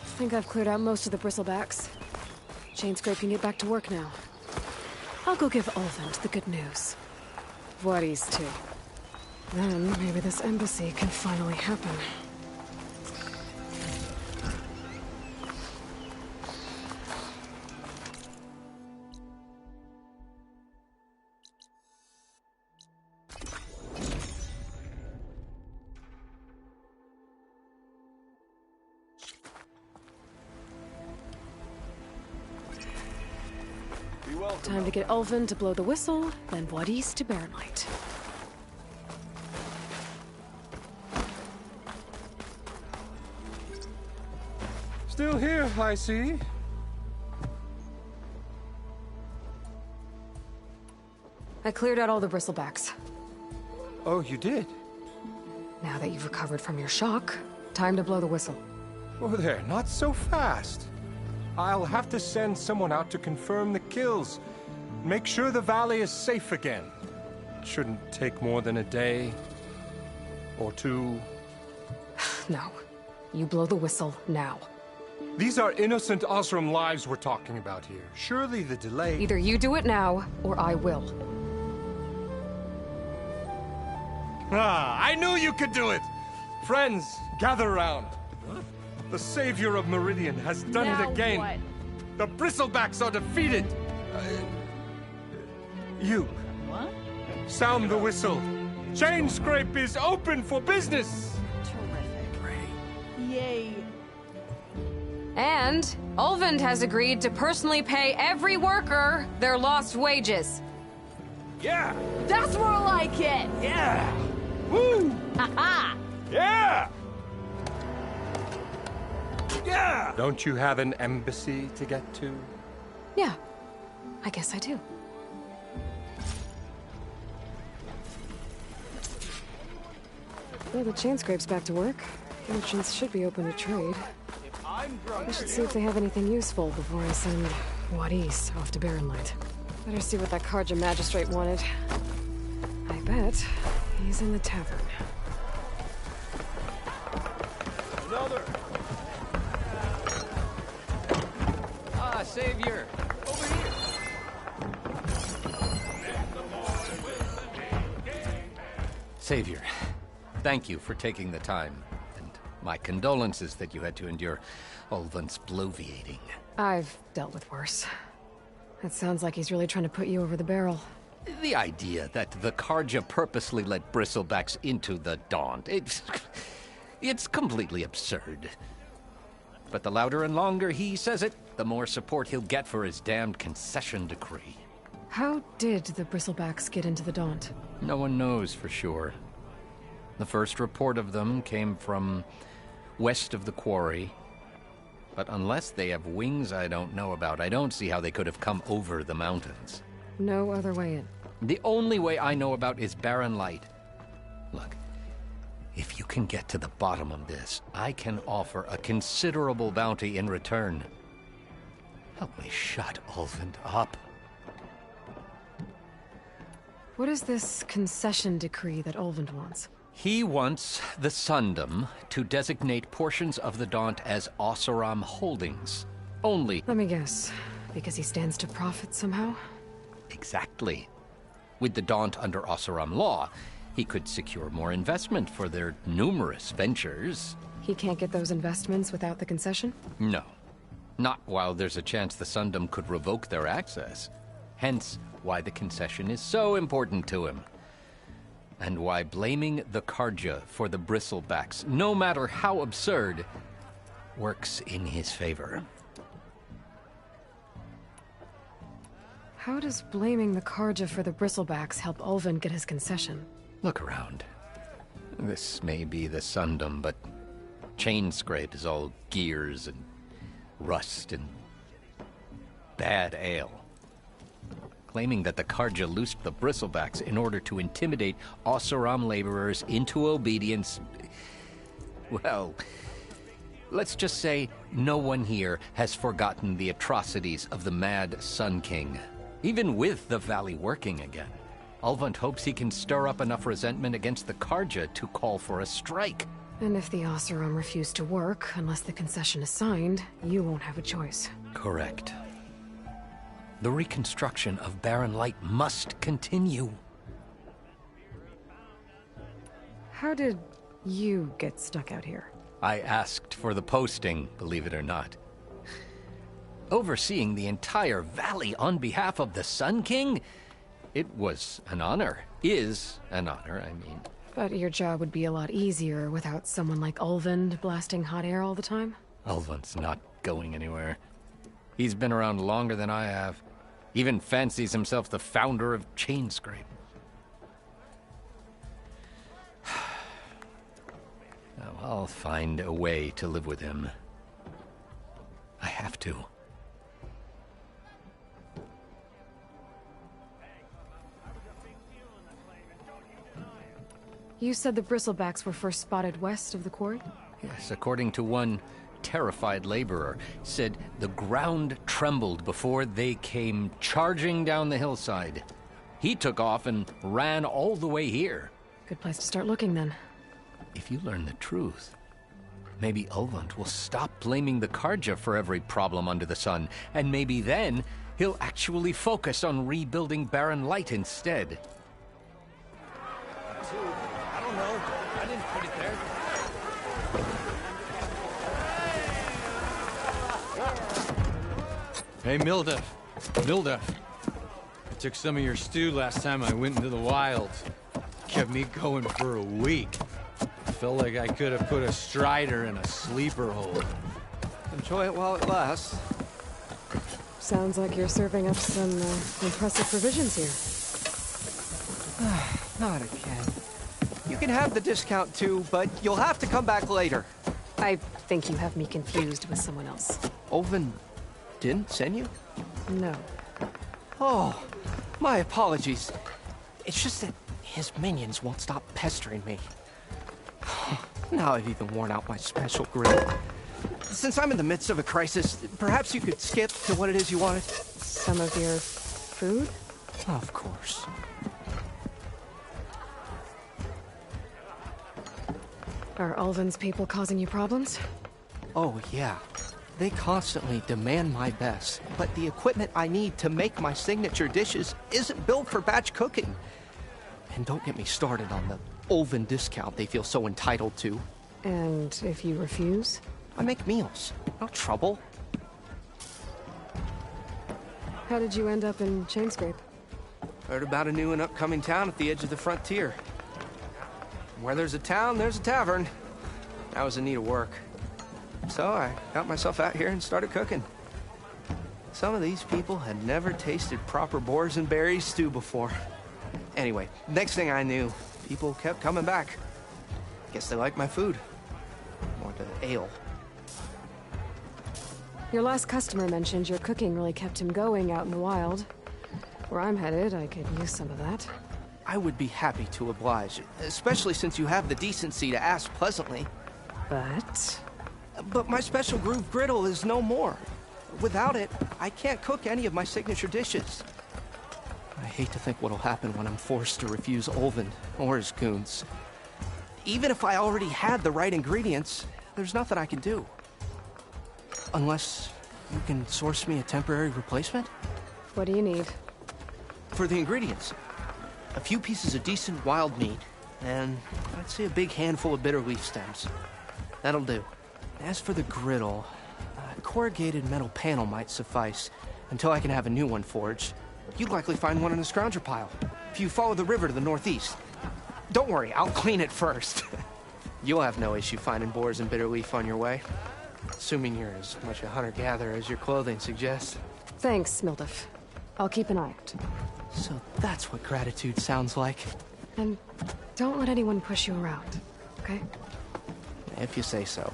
I think I've cleared out most of the bristlebacks. Chainscrape can get back to work now. I'll go give Olvin the good news. Voorhees too. Then maybe this embassy can finally happen. Time to get Olvin to blow the whistle, then Voorhees to bear light. Still here, I see. I cleared out all the bristlebacks. Oh, you did? Now that you've recovered from your shock, time to blow the whistle. Oh there, not so fast. I'll have to send someone out to confirm the kills. Make sure the valley is safe again. It shouldn't take more than a day or two. No. You blow the whistle now. These are innocent Osram lives we're talking about here. Surely the delay... Either you do it now, or I will. Ah, I knew you could do it! Friends, gather round. The savior of Meridian has done it again. What? The Bristlebacks are defeated. You. What? Sound the whistle. Chainscrape is open for business. Yay. And Ulvund has agreed to personally pay every worker their lost wages. Yeah! That's more like it! Yeah! Woo! Ha-ha! Yeah! Yeah! Don't you have an embassy to get to? Yeah, I guess I do. Well, the Chainscrape's back to work. Merchants should be open to trade. I should see if they have anything useful before I send Wadis off to Barrenlight. Better see what that Karja magistrate wanted. I bet he's in the tavern. Another! Ah, Savior! Over here! Savior, thank you for taking the time. My condolences that you had to endure Ulvund's bloviating. I've dealt with worse. It sounds like he's really trying to put you over the barrel. The idea that the Karja purposely let Bristlebacks into the Daunt, it's completely absurd. But the louder and longer he says it, the more support he'll get for his damned concession decree. How did the Bristlebacks get into the Daunt? No one knows for sure. The first report of them came from west of the quarry. But unless they have wings I don't know about, I don't see how they could have come over the mountains. No other way in. The only way I know about is Barren Light. Look, if you can get to the bottom of this, I can offer a considerable bounty in return. Help me shut Ulvund up. What is this concession decree that Ulvund wants? He wants the Sundom to designate portions of the Daunt as Oseram holdings. Only... Let me guess. Because he stands to profit somehow? Exactly. With the Daunt under Oseram law, he could secure more investment for their numerous ventures. He can't get those investments without the concession? No. Not while there's a chance the Sundom could revoke their access. Hence why the concession is so important to him. And why blaming the Karja for the Bristlebacks, no matter how absurd, works in his favor. How does blaming the Karja for the Bristlebacks help Ulvund get his concession? Look around. This may be the Sundom, but Chainscrape is all gears and rust and bad ale. Claiming that the Karja loosed the Bristlebacks in order to intimidate Oseram laborers into obedience. Well, let's just say no one here has forgotten the atrocities of the Mad Sun King. Even with the valley working again, Ulvund hopes he can stir up enough resentment against the Karja to call for a strike. And if the Oseram refuse to work, unless the concession is signed, you won't have a choice. Correct. The reconstruction of Barren Light must continue. How did you get stuck out here? I asked for the posting, believe it or not. Overseeing the entire valley on behalf of the Sun King? It was an honor. Is an honor, I mean. But your job would be a lot easier without someone like Ulvund blasting hot air all the time? Ulvund's not going anywhere. He's been around longer than I have. Even fancies himself the founder of Chainscrape. Now, I'll find a way to live with him. I have to. You said the Bristlebacks were first spotted west of the quarry? Yes, according to one terrified laborer, said the ground trembled before they came charging down the hillside. He took off and ran all the way here. Good place to start looking, then. If you learn the truth, maybe Ulvund will stop blaming the Karja for every problem under the sun, and maybe then he'll actually focus on rebuilding Barren Light instead. I don't know. I didn't put it there. Hey, Milduff. Milduff. I took some of your stew last time I went into the wilds. Kept me going for a week. I felt like I could have put a strider in a sleeper hole. Enjoy it while it lasts. Sounds like you're serving up some impressive provisions here. Not again. You can have the discount too, but you'll have to come back later. I think you have me confused with someone else. Ulvund didn't send you? No. Oh, my apologies. It's just that his minions won't stop pestering me. Now I've even worn out my special grill. Since I'm in the midst of a crisis, perhaps you could skip to what it is you wanted? Some of your food? Of course. Are Ulvund's people causing you problems? Oh, yeah. They constantly demand my best, but the equipment I need to make my signature dishes isn't built for batch cooking. And don't get me started on the Ulvund discount they feel so entitled to. And if you refuse? I make meals. No trouble. How did you end up in Chainscrape? Heard about a new and upcoming town at the edge of the frontier. Where there's a town, there's a tavern. I was in need of work. So I got myself out here and started cooking. Some of these people had never tasted proper boars and berries stew before. Anyway, next thing I knew, people kept coming back. Guess they liked my food. Or the ale. Your last customer mentioned your cooking really kept him going out in the wild. Where I'm headed, I could use some of that. I would be happy to oblige, especially since you have the decency to ask pleasantly. But my special groove griddle is no more. Without it, I can't cook any of my signature dishes. I hate to think what'll happen when I'm forced to refuse Ulvund or his goons. Even if I already had the right ingredients, there's nothing I can do. Unless you can source me a temporary replacement? What do you need? For the ingredients, a few pieces of decent wild meat, and I'd say a big handful of bitter leaf stems. That'll do. As for the griddle, a corrugated metal panel might suffice until I can have a new one forged. You'd likely find one in the scrounger pile, if you follow the river to the northeast. Don't worry, I'll clean it first. You'll have no issue finding boars and bitter leaf on your way. Assuming you're as much a hunter-gatherer as your clothing suggests. Thanks, Milduff. I'll keep an eye out. So that's what gratitude sounds like. And don't let anyone push you around, okay? If you say so.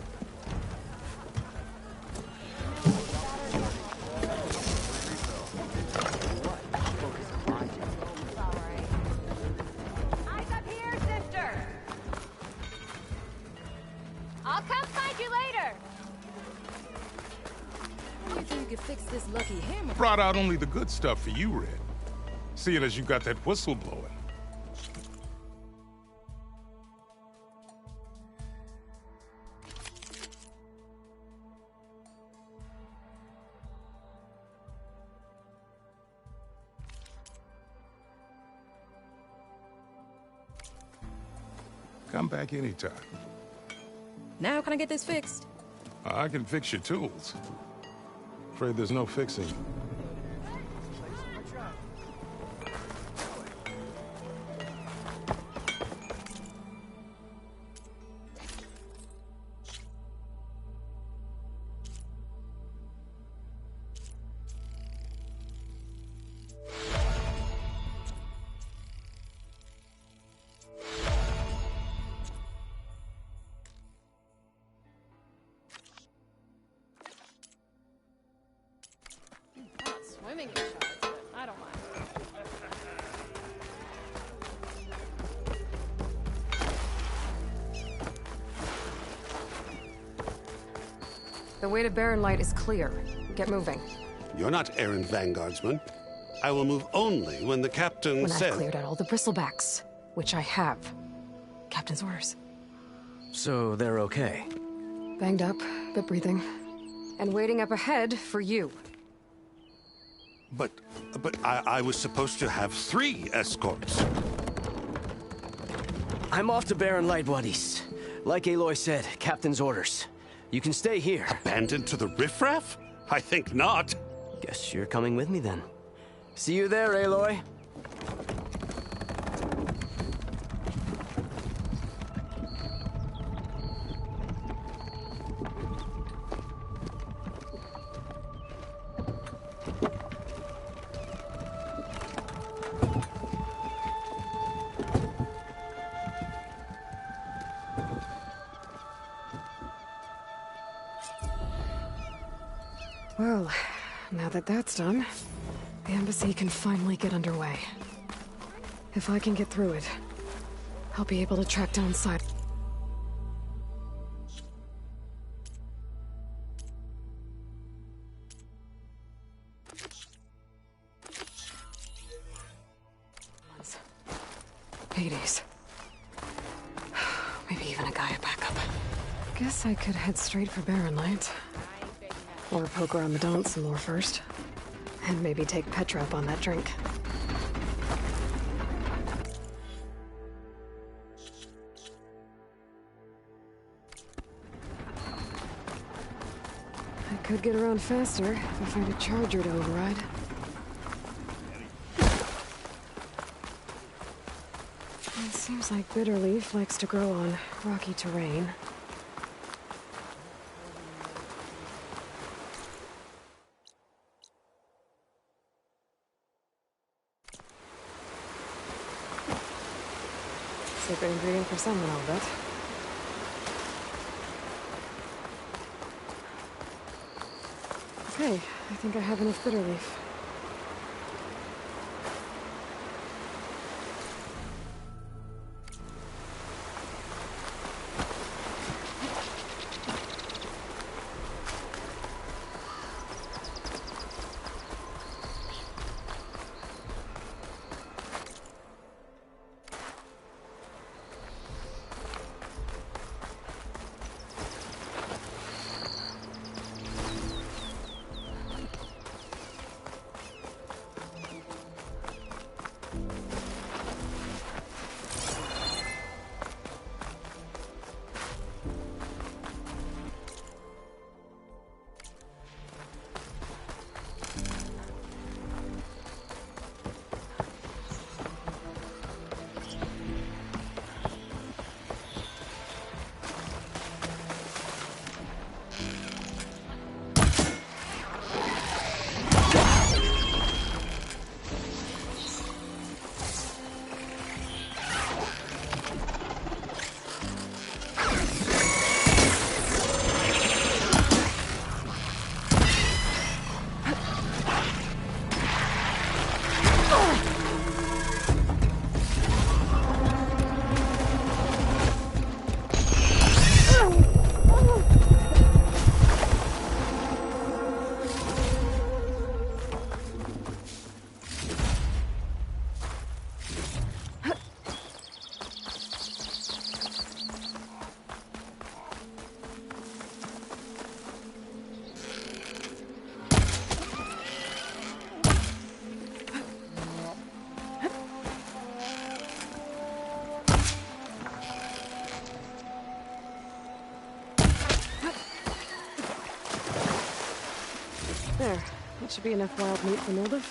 I'll come find you later. You think you could fix this lucky hammer? Brought out only the good stuff for you, Red. Seeing as you got that whistle blowing. Come back anytime. Now can I get this fixed? I can fix your tools. Afraid there's no fixing. Swimming in shards, but I don't mind. The way to Barren Light is clear. Get moving. You're not errand vanguardsman. I will move only when the captain When says... I've cleared out all the bristlebacks, which I have. Captain's orders. So they're okay? Banged up, but breathing. And waiting up ahead for you. But I was supposed to have 3 escorts. I'm off to Barren Light, buddies. Like Aloy said, Captain's orders. You can stay here. Abandoned to the riffraff? I think not. Guess you're coming with me then. See you there, Aloy. Well, now that that's done, the embassy can finally get underway. If I can get through it, I'll be able to track down side. Hades. Maybe even a Gaia backup. Guess I could head straight for Barren Light. Or poke around the Daunt some more first. And maybe take Petra up on that drink. I could get around faster if I find a charger to override. It seems like Bitterleaf likes to grow on rocky terrain. Secret ingredient for someone, I'll bet. Okay, I think I have enough Bitterleaf. There. That should be enough wild meat for Moldov.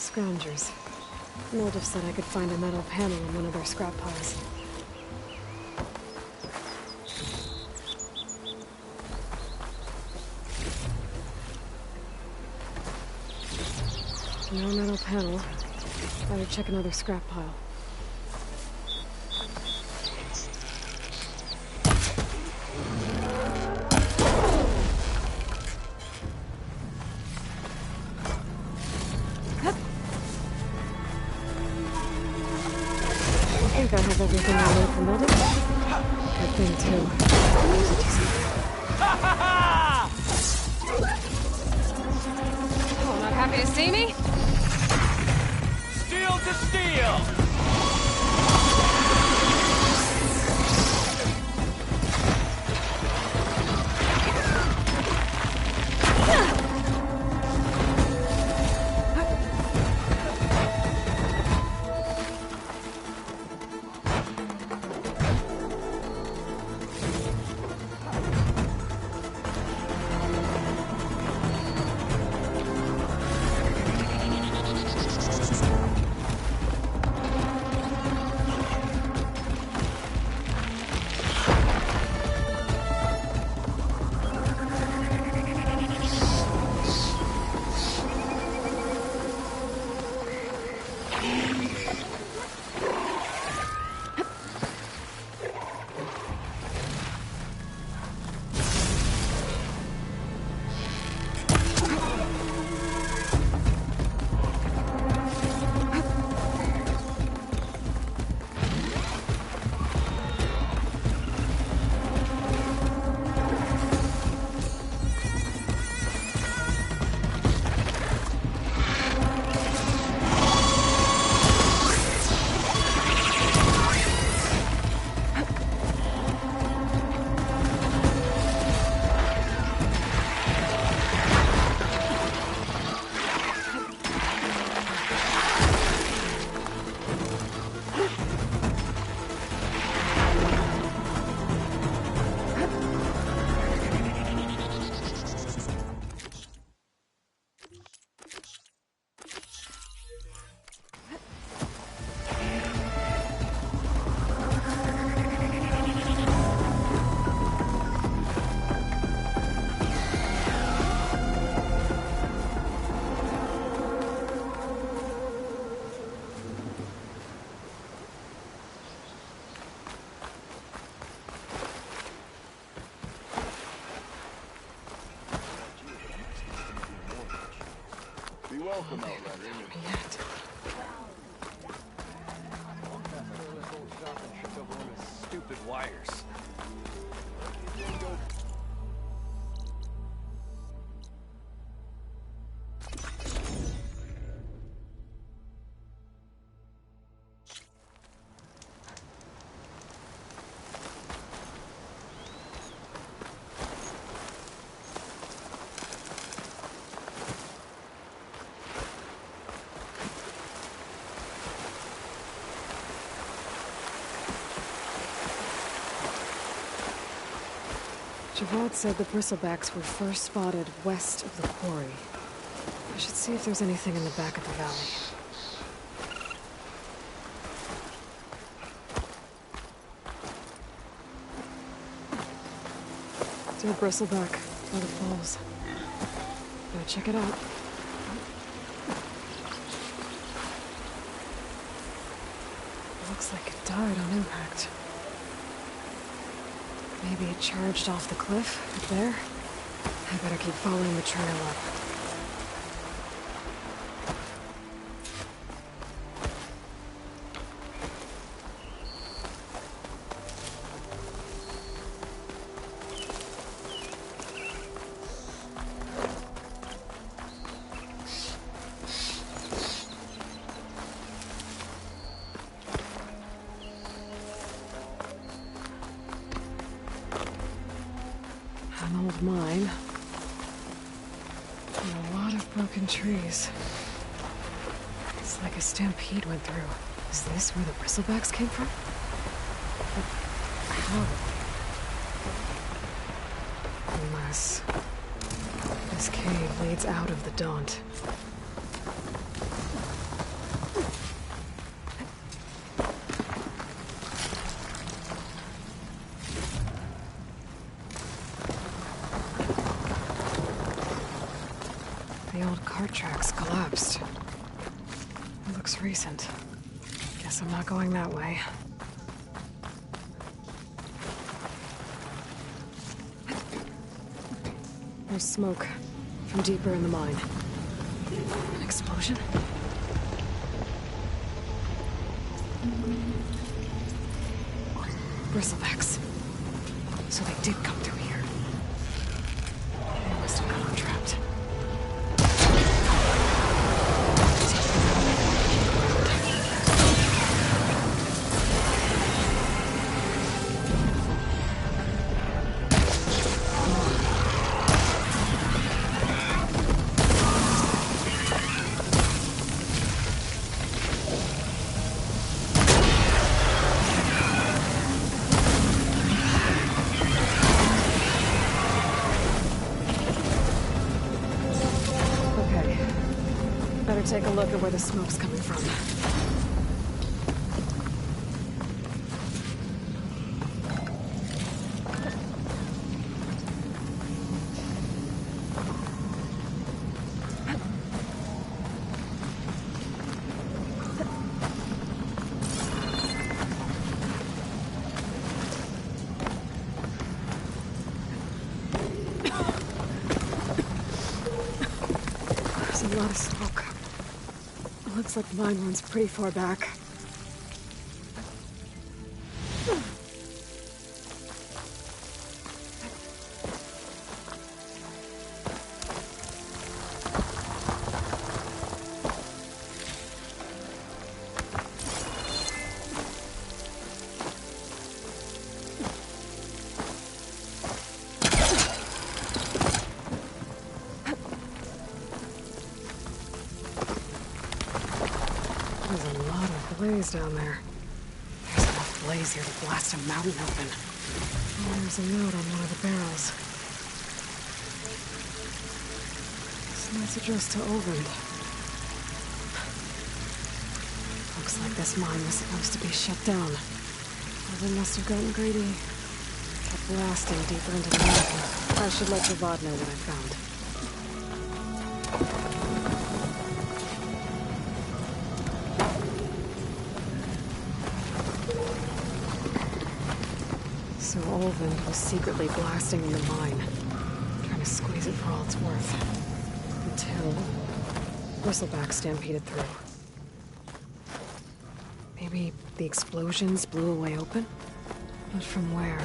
scroungers. Moldov said I could find a metal panel in one of their scrap piles. No metal panel. Better check another scrap pile. I think I have everything I need for Moldov. Good thing, too. There's a decent... Oh, not happy to see me? Steel to steel! Welcome out, Stupid wires. Javad said the bristlebacks were first spotted west of the quarry. I should see if there's anything in the back of the valley. Dead bristleback by the falls. Gotta check it out. Looks like it died on impact. Maybe it charged off the cliff up there. I better keep following the trail up. An old mine. And a lot of broken trees. It's like a stampede went through. Is this where the bristlebacks came from? But how? Unless this cave leads out of the Daunt. The old cart tracks collapsed. It looks recent. Guess I'm not going that way. There's smoke from deeper in the mine. An explosion? Bristlebacks. So they did come through here. They must have gotten trapped. Take a look at where the smoke's coming from. There's a lot of smoke. Looks like the mine runs pretty far back. Blaze down there. There's enough blaze here to blast a mountain open. Oh, there's a note on one of the barrels. This night's addressed to Horizont. Looks like this mine was supposed to be shut down. Horizont must have gotten greedy. Kept blasting deeper into the mountain. I should let Javad know what I found. So Horizont was secretly blasting in the mine, trying to squeeze it for all it's worth. Until Bristleback stampeded through. Maybe the explosions blew a way open? But from where?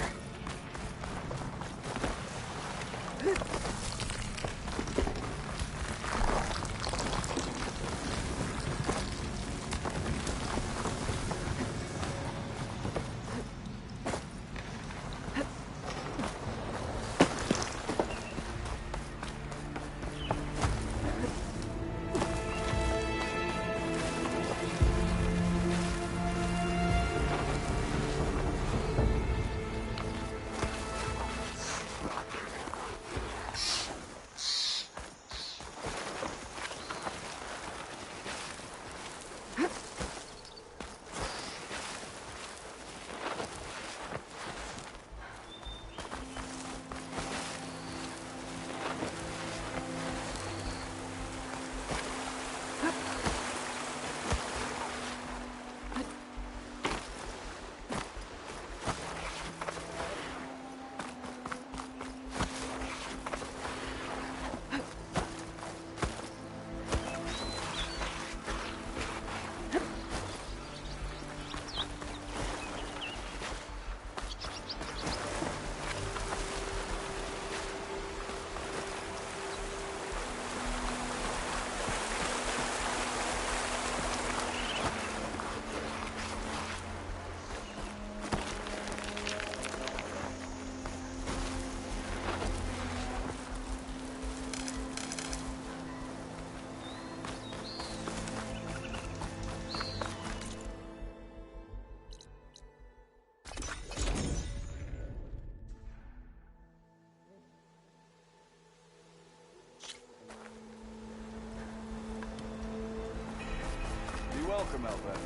Welcome, Albert.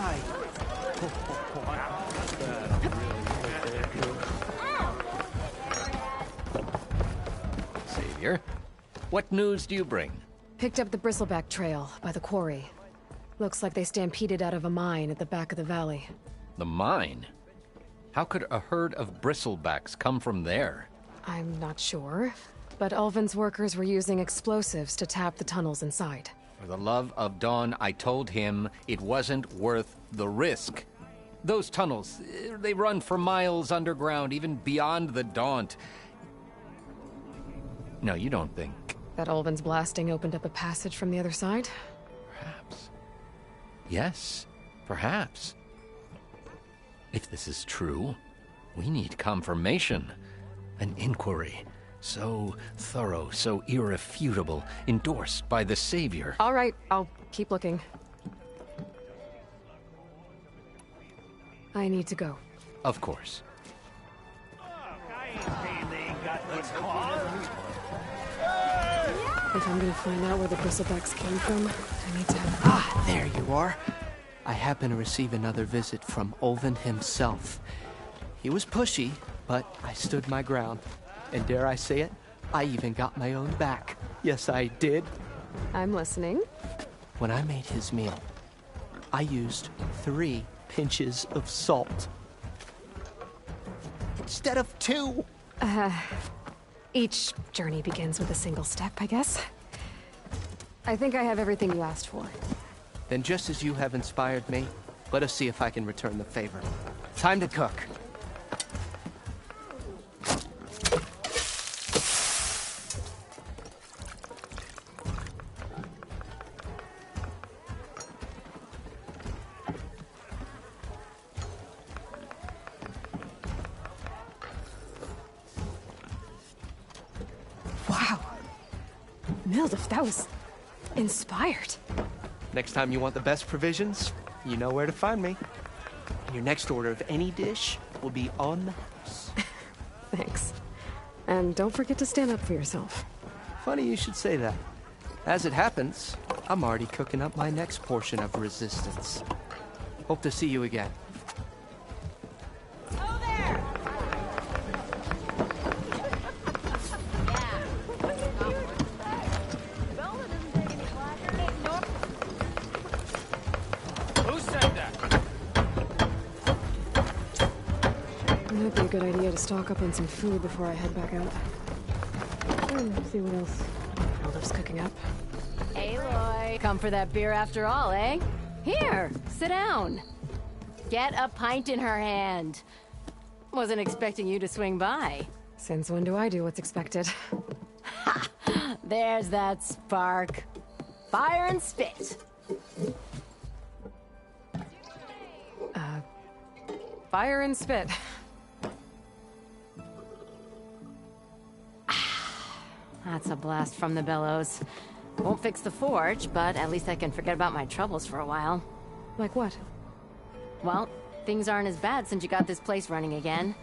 Hi. Savior, what news do you bring? Picked up the bristleback trail by the quarry. Looks like they stampeded out of a mine at the back of the valley. The mine? How could a herd of bristlebacks come from there? I'm not sure, but Ulvin's workers were using explosives to tap the tunnels inside. For the love of Dawn, I told him it wasn't worth the risk. Those tunnels, they run for miles underground, even beyond the Daunt. No, you don't think... That Ulvin's blasting opened up a passage from the other side? Perhaps. Yes, perhaps. If this is true, we need confirmation. An inquiry. So thorough, so irrefutable, endorsed by the Savior. All right, I'll keep looking. I need to go. Of course. If I'm gonna find out where the bristlebacks came from, I need to... Ah, there you are. I happen to receive another visit from Ulvin himself. He was pushy, but I stood my ground. And dare I say it, I even got my own back. Yes, I did. I'm listening. When I made his meal, I used 3 pinches of salt. Instead of 2. Each journey begins with a single step, I guess. I think I have everything you asked for. Then just as you have inspired me, let us see if I can return the favor. Time to cook. Wow. Mildif, that was inspired. Next time you want the best provisions, you know where to find me. And your next order of any dish will be on the house. Thanks. And don't forget to stand up for yourself. Funny you should say that. As it happens, I'm already cooking up my next portion of resistance. Hope to see you again. Might be a good idea to stock up on some food before I head back out. And see what else Mildif's cooking up. Aloy, come for that beer after all, eh? Here, sit down. Get a pint in her hand. Wasn't expecting you to swing by. Since when do I do what's expected? Ha! There's that spark. Fire and spit. Fire and spit. That's a blast from the bellows. Won't fix the forge, but at least I can forget about my troubles for a while. Like what? Well, things aren't as bad since you got this place running again.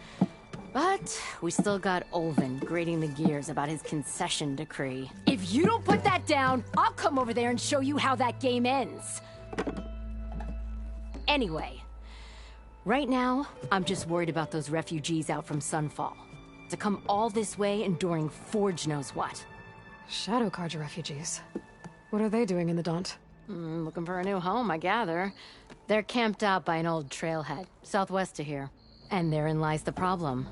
But we still got Ulvin grating the gears about his concession decree. If you don't put that down, I'll come over there and show you how that game ends. Anyway, right now, I'm just worried about those refugees out from Sunfall. To come all this way enduring Forge knows what. Shadow Carja refugees. What are they doing in the Daunt? Looking for a new home, I gather. They're camped out by an old trailhead, southwest of here. And therein lies the problem.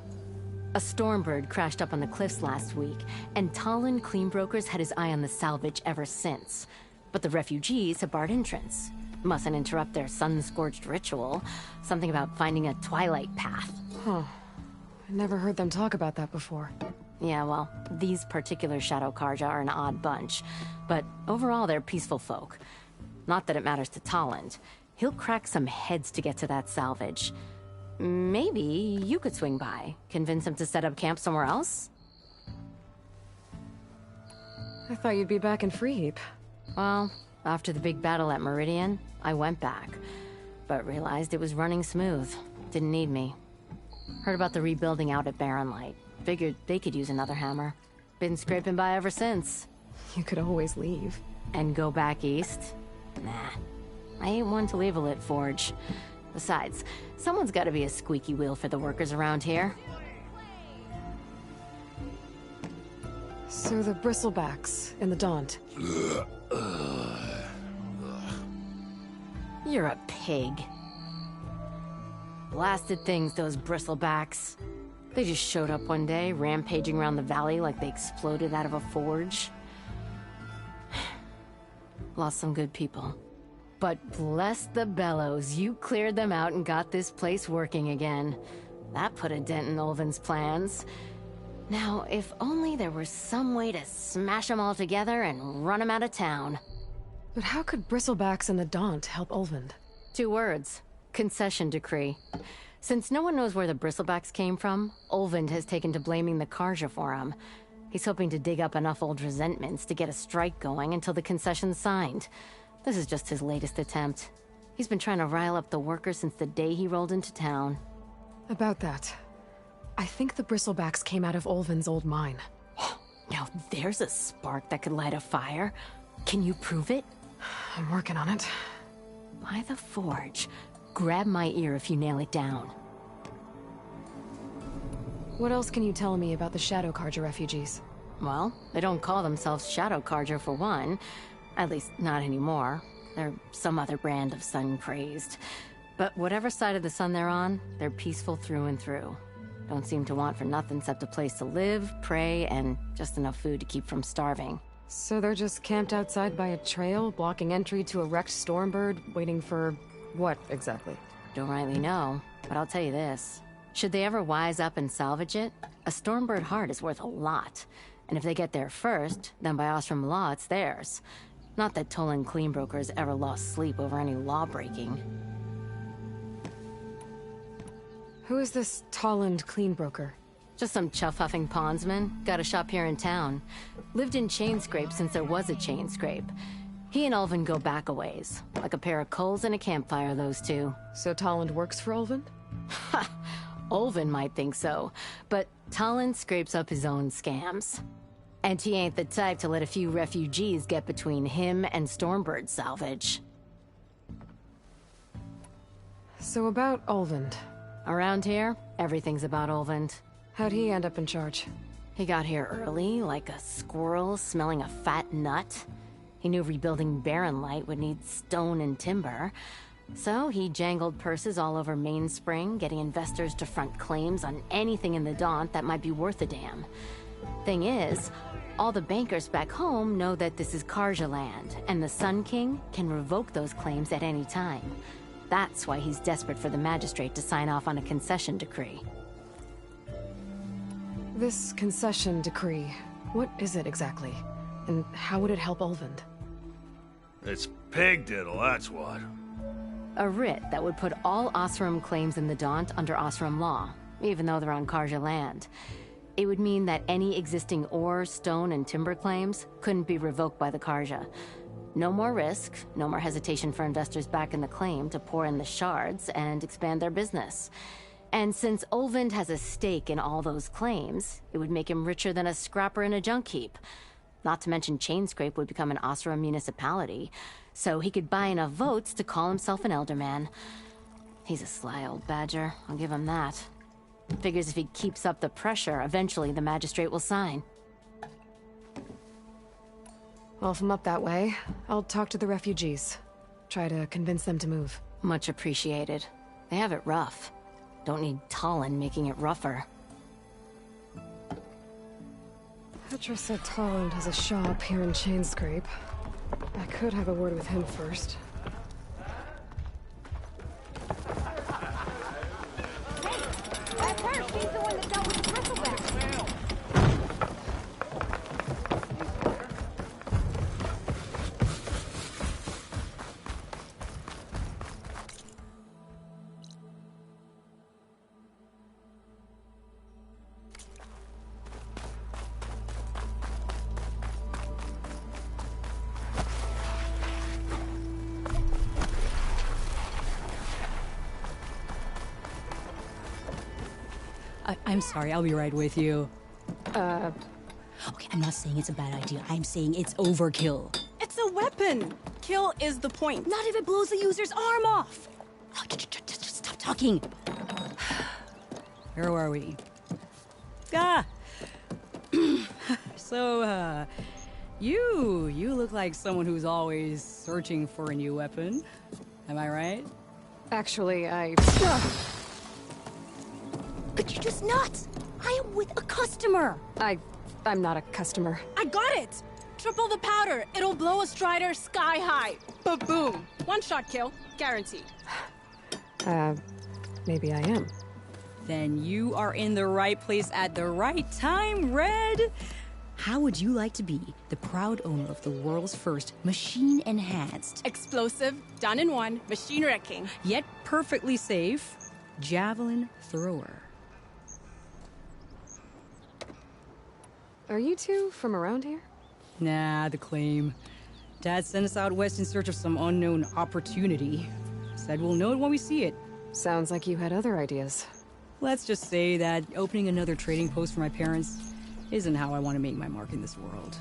A stormbird crashed up on the cliffs last week, and Talon Cleanbrokers had his eye on the salvage ever since. But the refugees have barred entrance. Mustn't interrupt their sun-scorched ritual. Something about finding a twilight path. Huh. I never heard them talk about that before. Yeah, well, these particular Shadow Carja are an odd bunch. But overall, they're peaceful folk. Not that it matters to Talon. He'll crack some heads to get to that salvage. Maybe you could swing by, convince him to set up camp somewhere else? I thought you'd be back in Freeheap. Well, after the big battle at Meridian, I went back. But realized it was running smooth. Didn't need me. Heard about the rebuilding out at Barren Light. Figured they could use another hammer. Been scraping by ever since. You could always leave. And go back east? Nah. I ain't one to leave a lit forge. Besides, someone's gotta be a squeaky wheel for the workers around here. So the bristlebacks in the Daunt. You're a pig. Blasted things, those bristlebacks. They just showed up one day, rampaging around the valley like they exploded out of a forge. Lost some good people. But bless the bellows, you cleared them out and got this place working again. That put a dent in Ulvin's plans. Now, if only there was some way to smash them all together and run them out of town. But how could bristlebacks and the Daunt help Ulvund? 2 words. Concession decree. Since no one knows where the bristlebacks came from, Ulvund has taken to blaming the Karja for them. He's hoping to dig up enough old resentments to get a strike going until the concession's signed. This is just his latest attempt. He's been trying to rile up the workers since the day he rolled into town. About that, I think the bristlebacks came out of Ulvund's old mine. Now there's a spark that could light a fire. Can you prove it? I'm working on it. By the forge. Grab my ear if you nail it down. What else can you tell me about the Shadow Karja refugees? Well, they don't call themselves Shadow Karja for one. At least, not anymore. They're some other brand of sun-crazed. But whatever side of the sun they're on, they're peaceful through and through. Don't seem to want for nothing except a place to live, pray, and just enough food to keep from starving. So they're just camped outside by a trail, blocking entry to a wrecked Stormbird, waiting for... what, exactly? Don't rightly know, but I'll tell you this. Should they ever wise up and salvage it, a Stormbird heart is worth a lot. And if they get there first, then by Ostrom law, it's theirs. Not that Tolan Cleanbroker's ever lost sleep over any law-breaking. Who is this Toland Cleanbroker? Just some chuff-huffing pondsman. Got a shop here in town. Lived in Chainscrape since there was a Chainscrape. He and Ulvund go back a ways. Like a pair of coals and a campfire, those two. So Toland works for Ulvund? Ha! Ulvund might think so, but Toland scrapes up his own scams. And he ain't the type to let a few refugees get between him and Stormbird salvage. So about Ulvund. Around here, everything's about Ulvund. How'd he end up in charge? He got here early, like a squirrel smelling a fat nut. He knew rebuilding Barren Light would need stone and timber. So he jangled purses all over Mainspring, getting investors to front claims on anything in the Daunt that might be worth a damn. Thing is, all the bankers back home know that this is Karja land, and the Sun King can revoke those claims at any time. That's why he's desperate for the magistrate to sign off on a concession decree. This concession decree, what is it exactly? And how would it help Ulvund? It's pig diddle, that's what. A writ that would put all Osram claims in the Daunt under Osram law, even though they're on Karja land. It would mean that any existing ore, stone, and timber claims couldn't be revoked by the Karja. No more risk, no more hesitation for investors back in the claim to pour in the shards and expand their business. And since Ulvund has a stake in all those claims, it would make him richer than a scrapper in a junk heap. Not to mention Chainscrape would become an Osram municipality, so he could buy enough votes to call himself an elderman. He's a sly old badger, I'll give him that. Figures if he keeps up the pressure, eventually the magistrate will sign. Well, if I'm up that way, I'll talk to the refugees. Try to convince them to move. Much appreciated. They have it rough. Don't need Tolan making it rougher. Petra said Toland has a shop here in Chainscrape. I could have a word with him first. That's her. She's the one that dealt with the bristleback. I'm sorry, I'll be right with you. Okay, I'm not saying it's a bad idea. I'm saying it's overkill. It's a weapon! kill is the point. Not if it blows the user's arm off. Oh, just stop talking. Where are we? So, you look like someone who's always searching for a new weapon. Am I right? Actually, But you're just nuts! I am with a customer! I'm not a customer. I got it! Triple the powder. It'll blow a Strider sky high. Ba-boom. One-shot kill. Guaranteed. Maybe I am. Then you are in the right place at the right time, Red! How would you like to be the proud owner of the world's first machine-enhanced, explosive, done in one, machine wrecking, yet perfectly safe, javelin thrower? Are you two from around here? Nah, the claim. Dad sent us out west in search of some unknown opportunity. Said we'll know it when we see it. Sounds like you had other ideas. Let's just say that opening another trading post for my parents isn't how I want to make my mark in this world.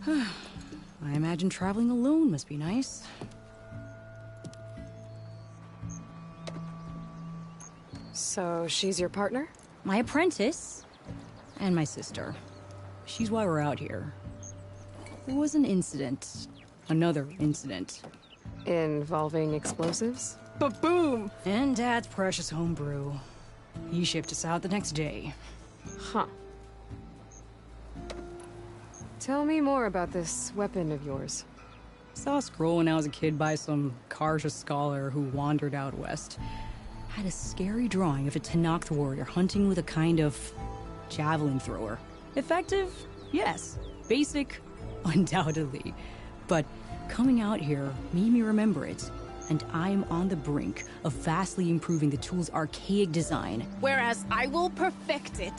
I imagine traveling alone must be nice. So she's your partner? My apprentice. And my sister. She's why we're out here. There was an incident. Another incident. Involving explosives? Ba-boom! And Dad's precious homebrew. He shipped us out the next day. Huh. Tell me more about this weapon of yours. Saw a scroll when I was a kid by some Karja scholar who wandered out west. Had a scary drawing of a Tenakth warrior hunting with a kind of javelin thrower. Effective? Yes. Basic? Undoubtedly. But coming out here made me remember it. And I'm on the brink of vastly improving the tool's archaic design. Whereas I will perfect it.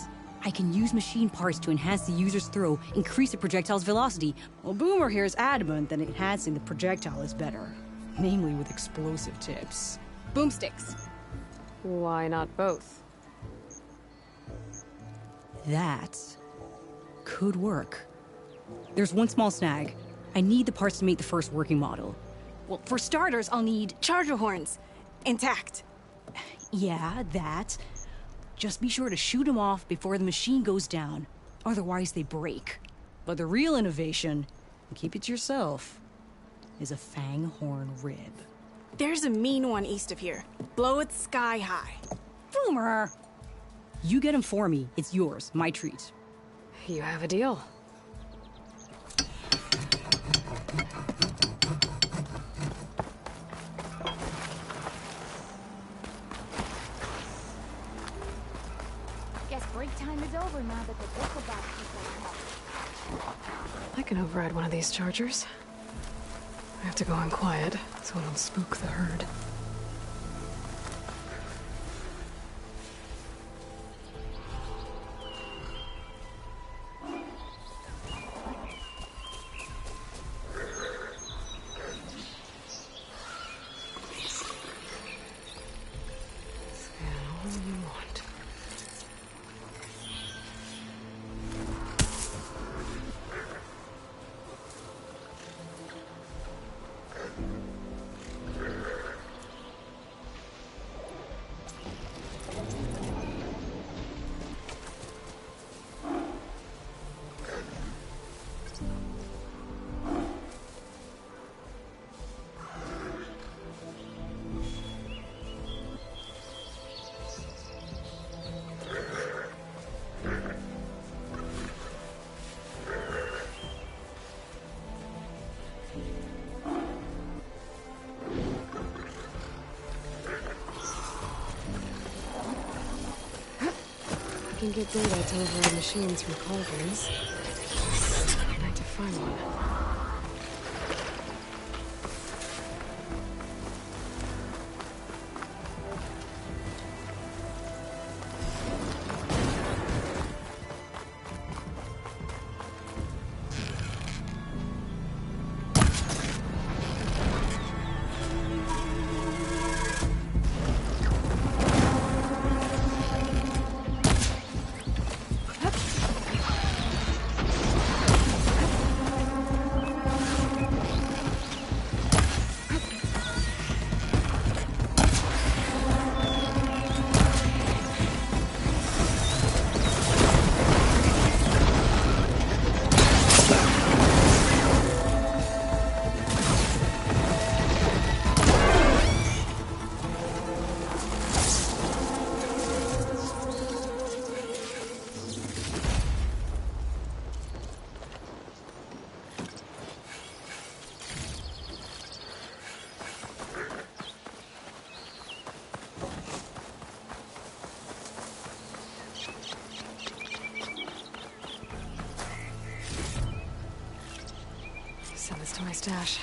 I can use machine parts to enhance the user's throw, increase the projectile's velocity. Well, Boomer here is adamant that enhancing the projectile is better. Namely with explosive tips. Boomsticks. Why not both? That could work. There's one small snag. I need the parts to make the first working model. Well, for starters, I'll need charger horns. Intact. Yeah, that. Just be sure to shoot them off before the machine goes down. Otherwise, they break. But the real innovation, and keep it to yourself, is a fang horn rib. There's a mean one east of here. Blow it sky high. Boomer! You get him for me. It's yours. My treat. You have a deal. Guess break time is over now that the Bristleback people are out. I can override one of these chargers. I have to go in quiet, so I don't spook the herd. I can get data to override machines from cauldrons. I need to find one. stash.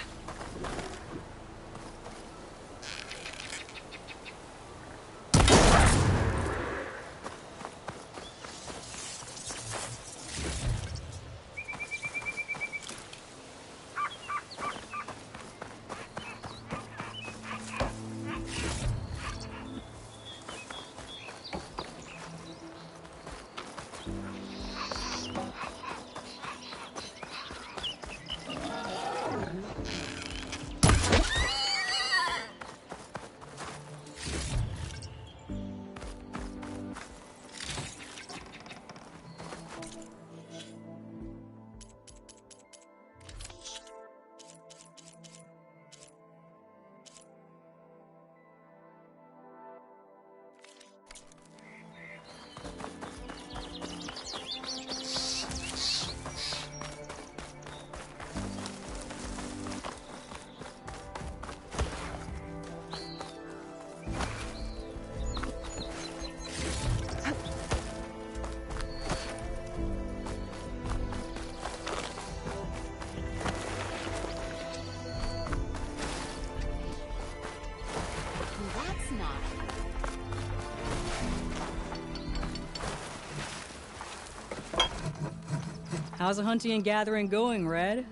How's the hunting and gathering going, Red?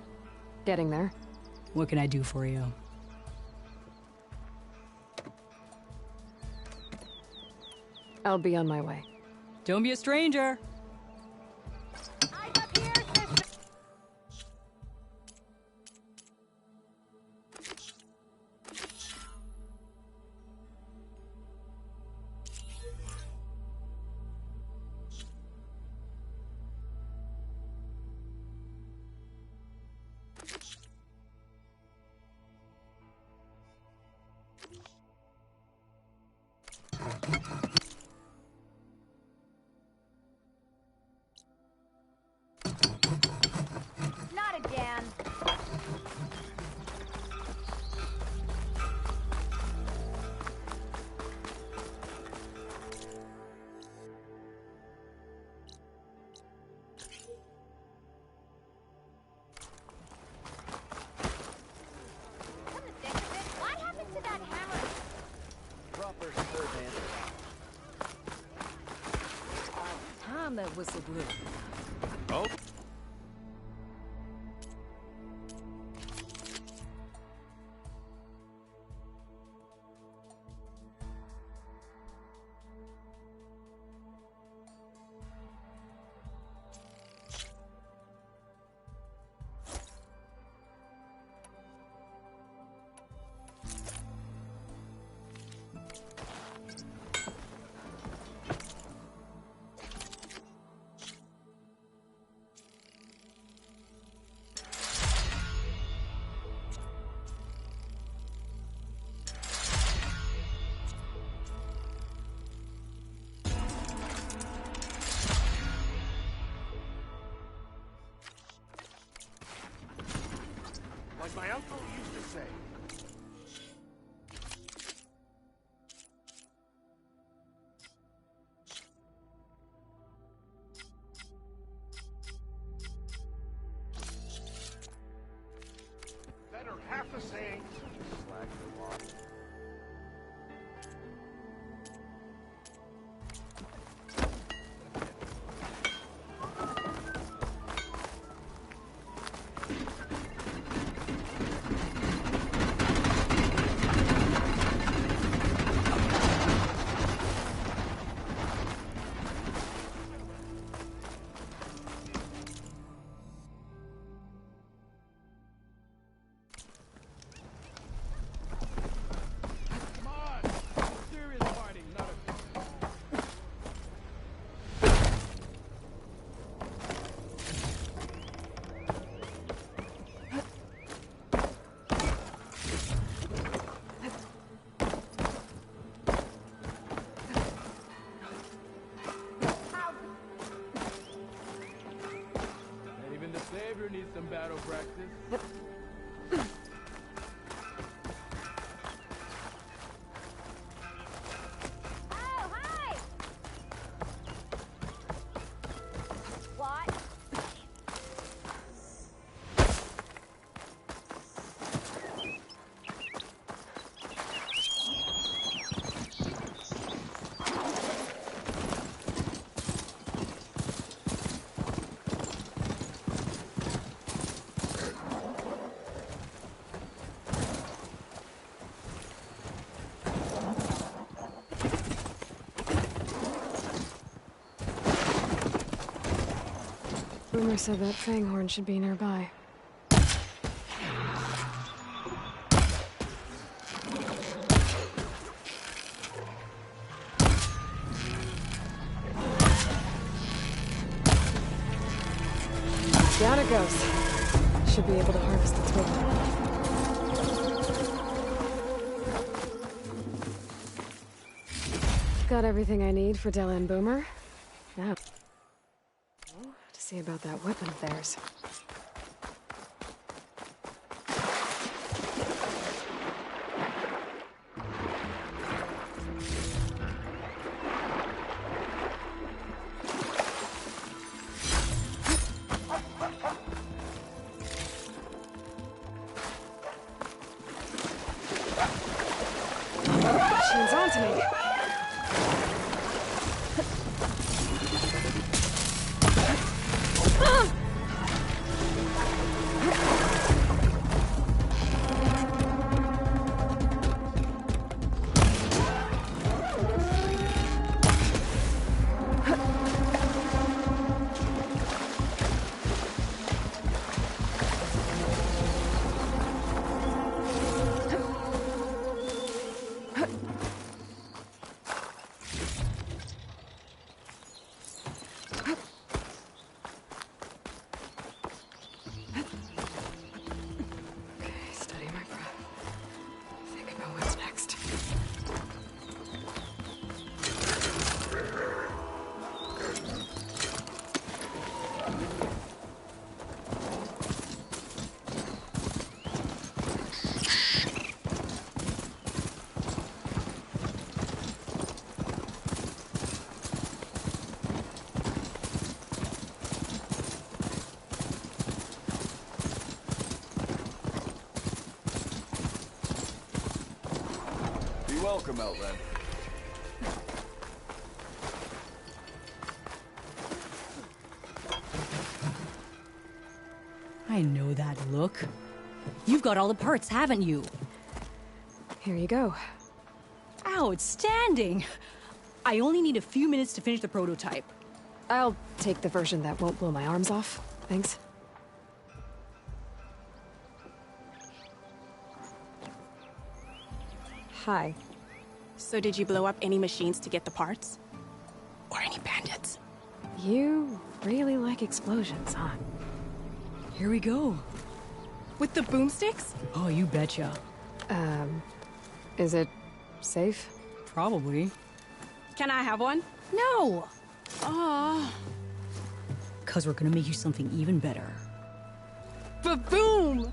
Getting there. What can I do for you? I'll be on my way. Don't be a stranger. Not again. Come to think of it, what happened to that hammer? Proper spur dance. Time that whistle blew. Oh. Boomer said that Fanghorn should be nearby. Down it goes. Should be able to harvest its weight. Got everything I need for Della and Boomer. Now, to see about that weapon of theirs. Machine's on to me. Welcome, Outlander. I know that look. You've got all the parts, haven't you? Here you go. Outstanding! I only need a few minutes to finish the prototype. I'll take the version that won't blow my arms off. Thanks. Hi. So did you blow up any machines to get the parts? Or any bandits? You really like explosions, huh? Here we go. With the boomsticks? Oh, you betcha. Is it safe? Probably. Can I have one? No! Aw. 'Cause we're gonna make you something even better. Ba-boom!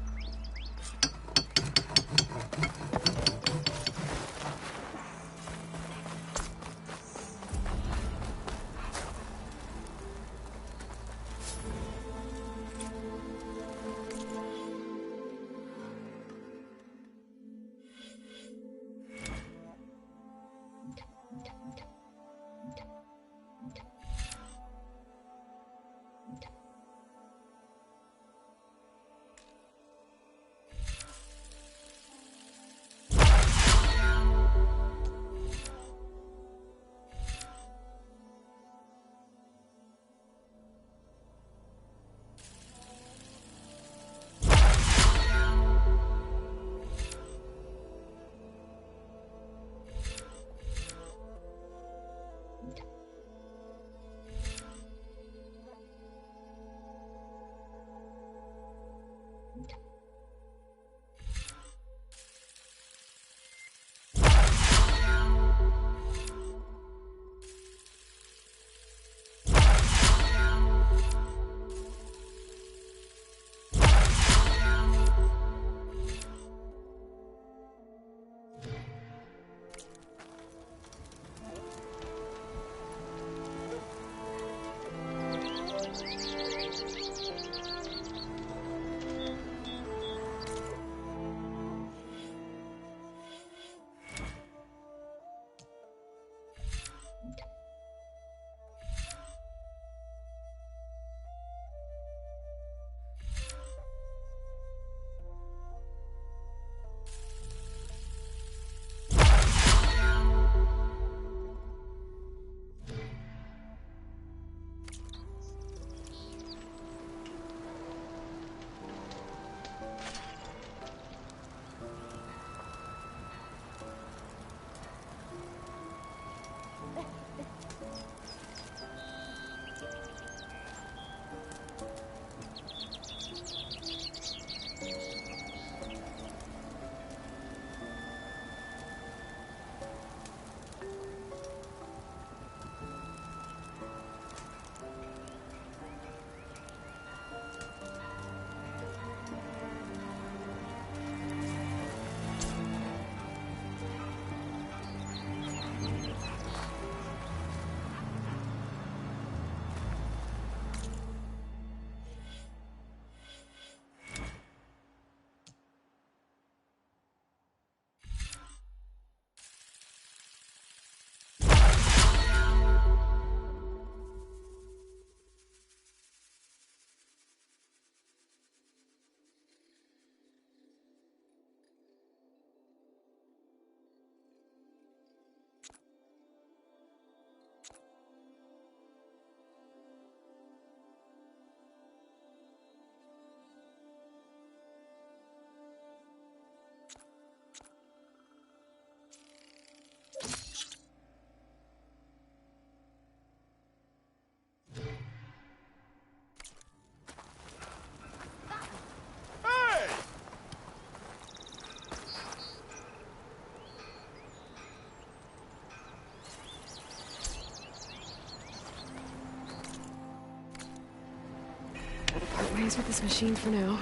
Thanks with this machine for now.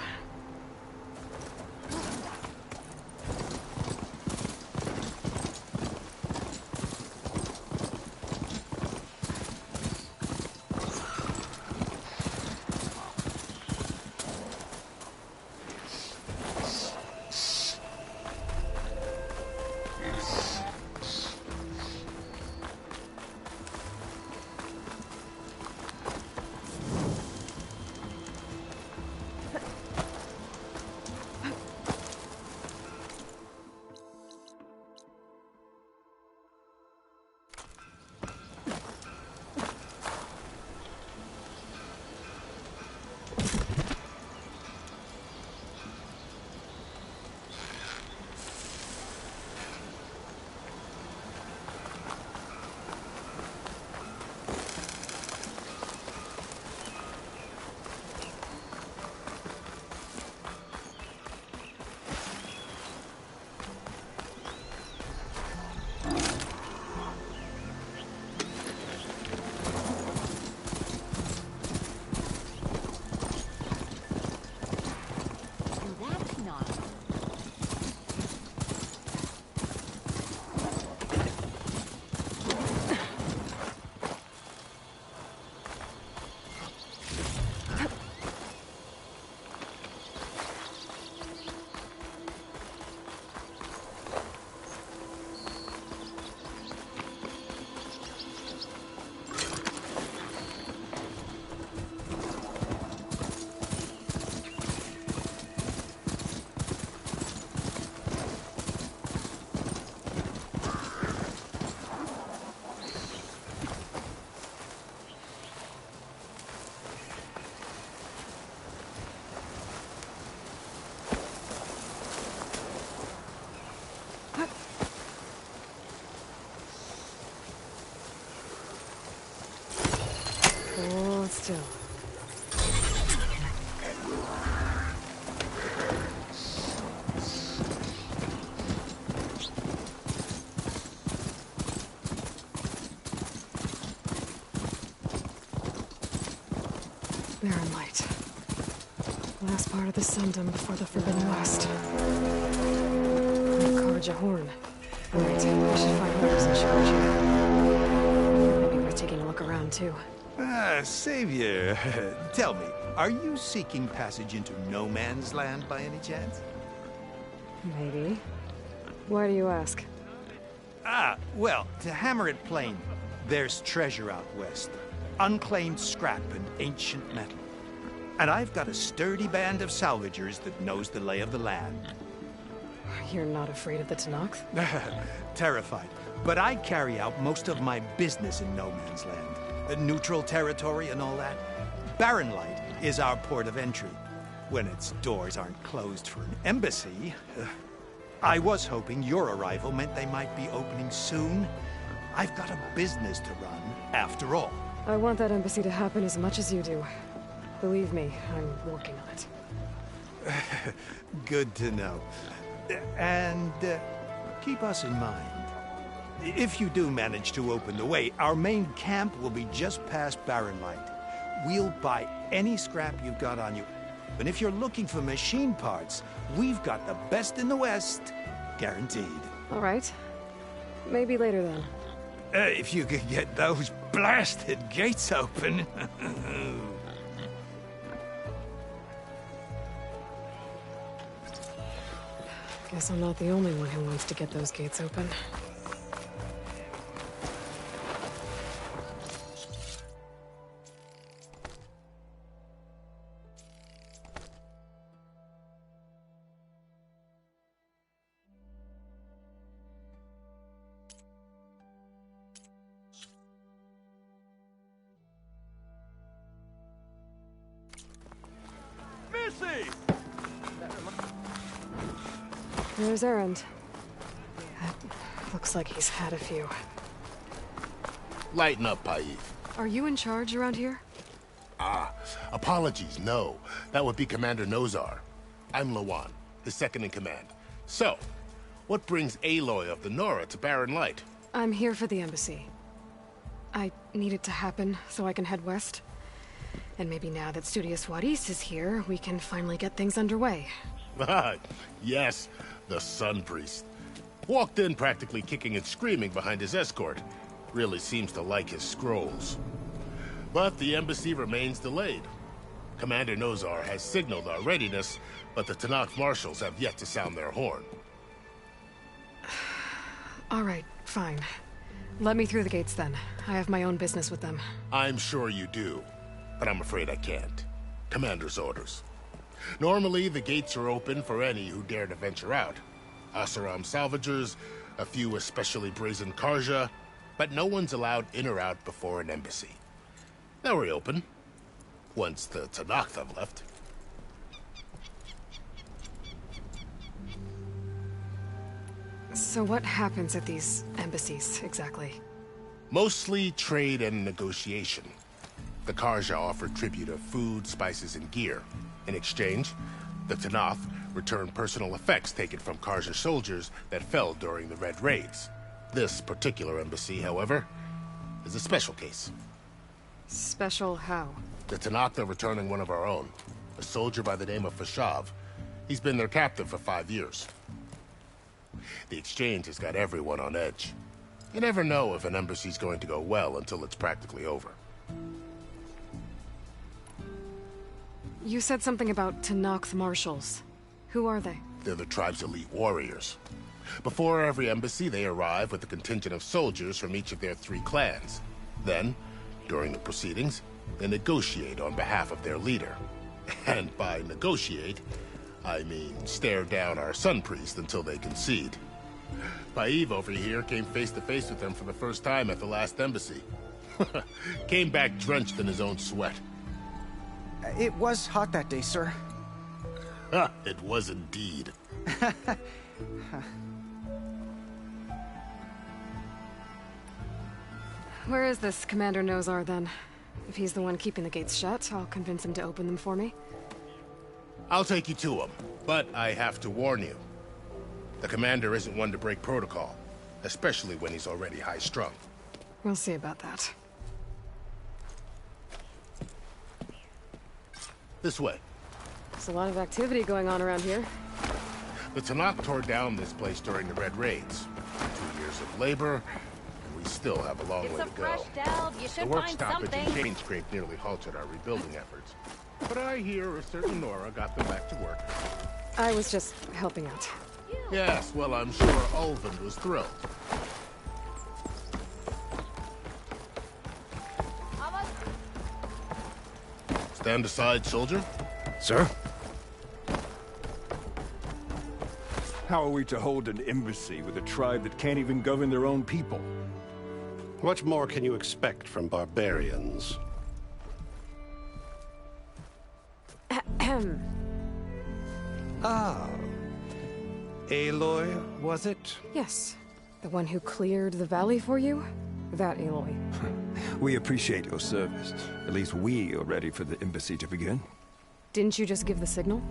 Hold still. Barren Light. Last part of the Sundom before the Forbidden West. Carja Horn. Right, we should find whoever's in charge here. Maybe worth taking a look around, too. Savior, tell me, are you seeking passage into no man's land by any chance? Maybe. Why do you ask? Well, to hammer it plain, there's treasure out west. Unclaimed scrap and ancient metal. And I've got a sturdy band of salvagers that knows the lay of the land. You're not afraid of the Tenakth? Terrified. But I carry out most of my business in no man's land. Neutral territory and all that. Barren Light is our port of entry. When its doors aren't closed for an embassy. I was hoping your arrival meant they might be opening soon. I've got a business to run, after all. I want that embassy to happen as much as you do. Believe me, I'm working on it. Good to know. And keep us in mind. If you do manage to open the way, our main camp will be just past Barren Light. We'll buy any scrap you've got on you. And if you're looking for machine parts, we've got the best in the West, guaranteed. All right. Maybe later then. If you could get those blasted gates open. Guess I'm not the only one who wants to get those gates open. Missy! There's Erend. Looks like he's had a few. Lighten up, Paid. Are you in charge around here? Apologies, no. That would be Commander Nozar. I'm Lawan, his second-in-command. So, what brings Aloy of the Nora to Barren Light? I'm here for the embassy. I need it to happen so I can head west. And maybe now that Studios Juarez is here, we can finally get things underway. Yes, the Sun Priest. Walked in practically kicking and screaming behind his escort. Really seems to like his scrolls. But the embassy remains delayed. Commander Nozar has signaled our readiness, but the Tanakh marshals have yet to sound their horn. All right, fine. Let me through the gates then. I have my own business with them. I'm sure you do, but I'm afraid I can't. Commander's orders. Normally, the gates are open for any who dare to venture out. Asaram salvagers, a few especially brazen Karja, but no one's allowed in or out before an embassy. They'll reopen, once the Tanakh have left. So what happens at these embassies, exactly? Mostly trade and negotiation. The Karja offer tribute of food, spices, and gear. In exchange, the Tanakh return personal effects taken from Karja soldiers that fell during the Red Raids. This particular embassy, however, is a special case. Special how? The Tanakh are returning one of our own, a soldier by the name of Fashav. He's been their captive for 5 years. The exchange has got everyone on edge. You never know if an embassy's going to go well until it's practically over. You said something about Tanakh marshals. Who are they? They're the tribe's elite warriors. Before every embassy, they arrive with a contingent of soldiers from each of their 3 clans. Then, during the proceedings, they negotiate on behalf of their leader. And by negotiate, I mean stare down our Sun Priest until they concede. Paiv over here came face to face with them for the first time at the last embassy. Came back drenched in his own sweat. It was hot that day, sir. It was indeed. Where is this Commander Nozar, then? If he's the one keeping the gates shut, I'll convince him to open them for me. I'll take you to him, but I have to warn you. The commander isn't one to break protocol, especially when he's already high-strung. We'll see about that. This way. There's a lot of activity going on around here. The Tanakh tore down this place during the Red Raids. 2 years of labor, and we still have a long way to go. The work stoppage and chain scrape nearly halted our rebuilding efforts. But I hear a certain Nora got them back to work. I was just helping out. Yes, well, I'm sure Ulvund was thrilled. Stand aside, soldier. Sir? How are we to hold an embassy with a tribe that can't even govern their own people? What more can you expect from barbarians? Ah. Aloy, was it? Yes. The one who cleared the valley for you? That Aloy. We appreciate your service. At least we are ready for the embassy to begin. Didn't you just give the signal?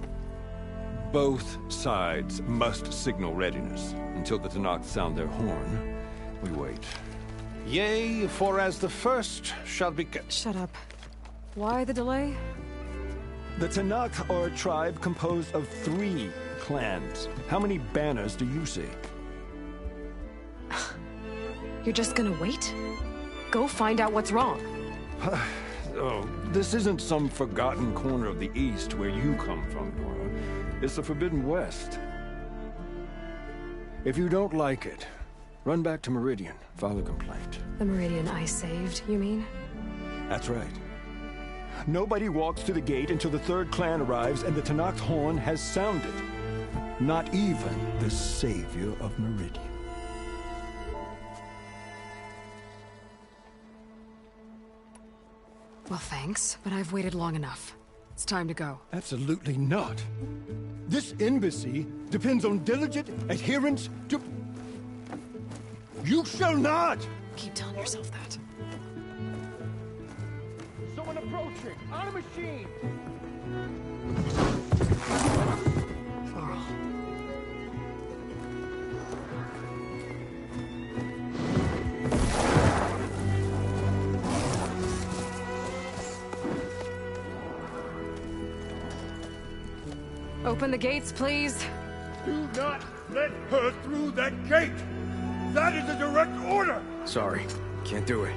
Both sides must signal readiness. Until the Tanakh sound their horn, we wait. Yea, for as the first shall be... Shut up. Why the delay? The Tanakh are a tribe composed of 3 clans. How many banners do you see? You're just gonna wait? Go find out what's wrong. Oh, this isn't some forgotten corner of the East where you come from, Nora. It's the Forbidden West. If you don't like it, run back to Meridian, file a complaint. The Meridian I saved, you mean? That's right. Nobody walks to the gate until the 3rd clan arrives and the Tanakh's horn has sounded. Not even the savior of Meridian. Well, thanks, but I've waited long enough. It's time to go. Absolutely not. This embassy depends on diligent adherence to... You shall not! Keep telling yourself that. Someone approaching! On a machine! Varl. Open the gates, please. Do not let her through that gate! That is a direct order! Sorry, can't do it.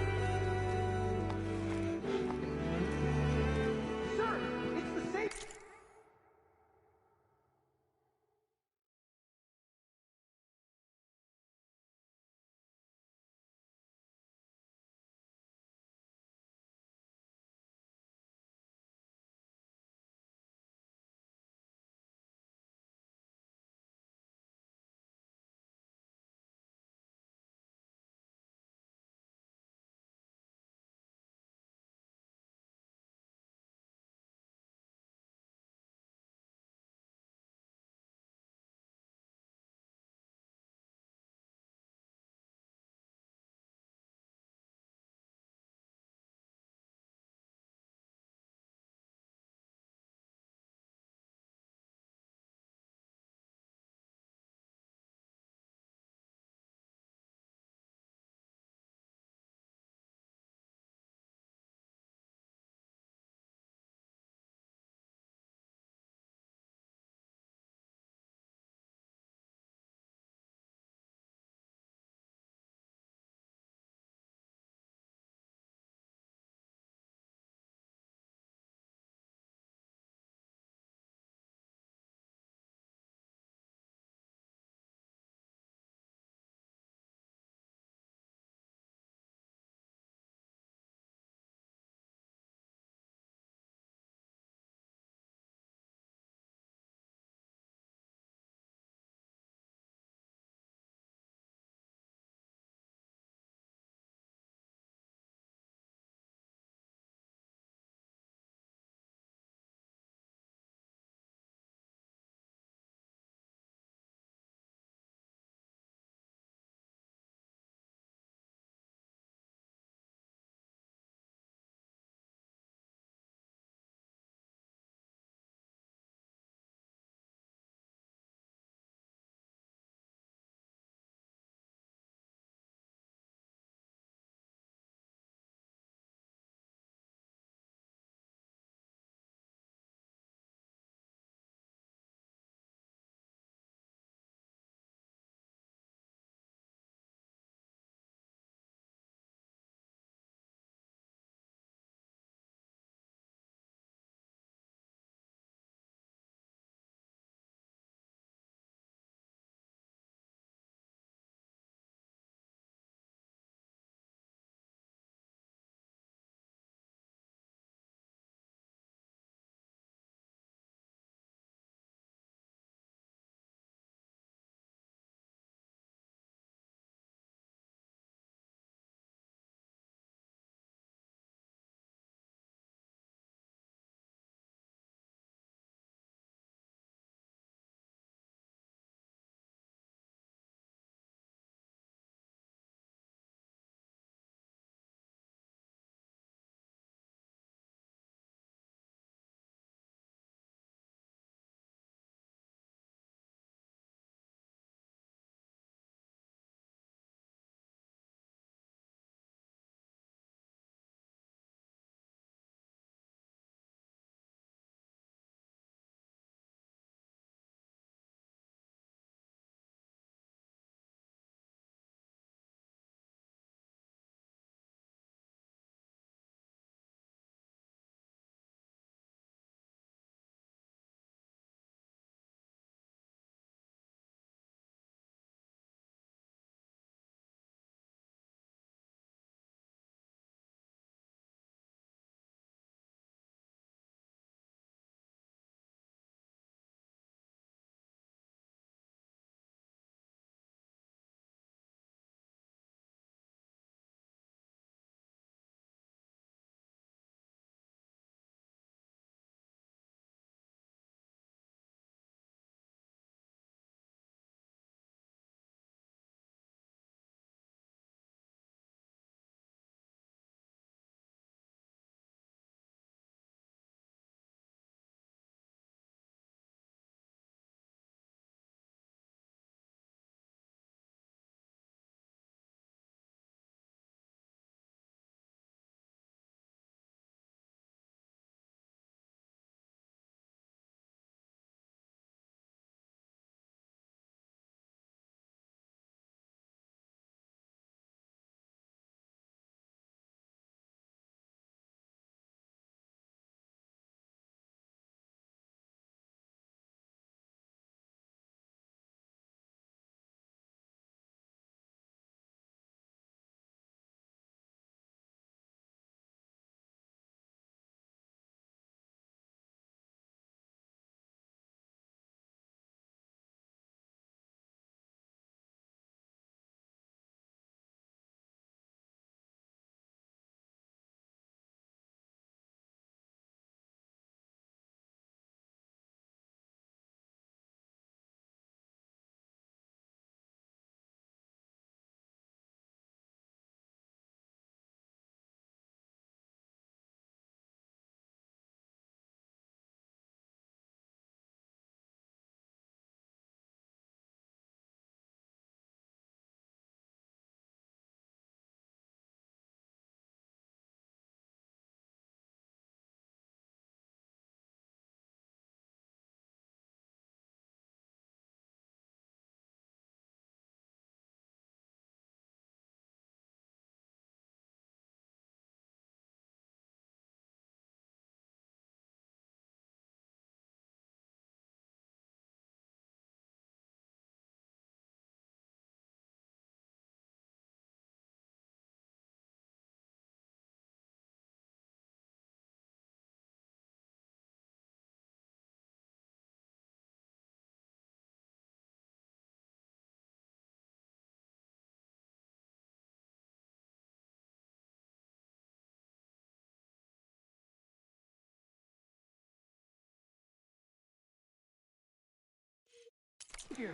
here.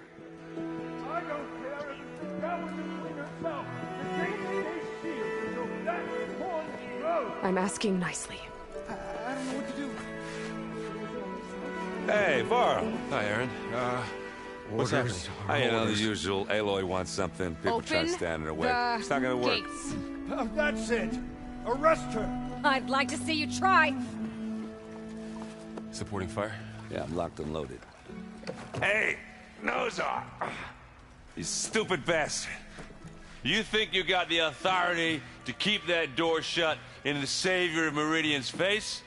I don't care if it's the Galveston Queen herself. The gate stays sealed until that horn goes. I'm asking nicely. I don't know what to do. Hey, Varl. Hi, Aaron. What's happening? You know, the usual. Aloy wants something. People try to stand in her way. It's not gonna work. That's it. Arrest her. I'd like to see you try. Supporting fire? Yeah, I'm locked and loaded. Hey, Nozar! You stupid bastard. You think you got the authority to keep that door shut in the Savior of Meridian's face?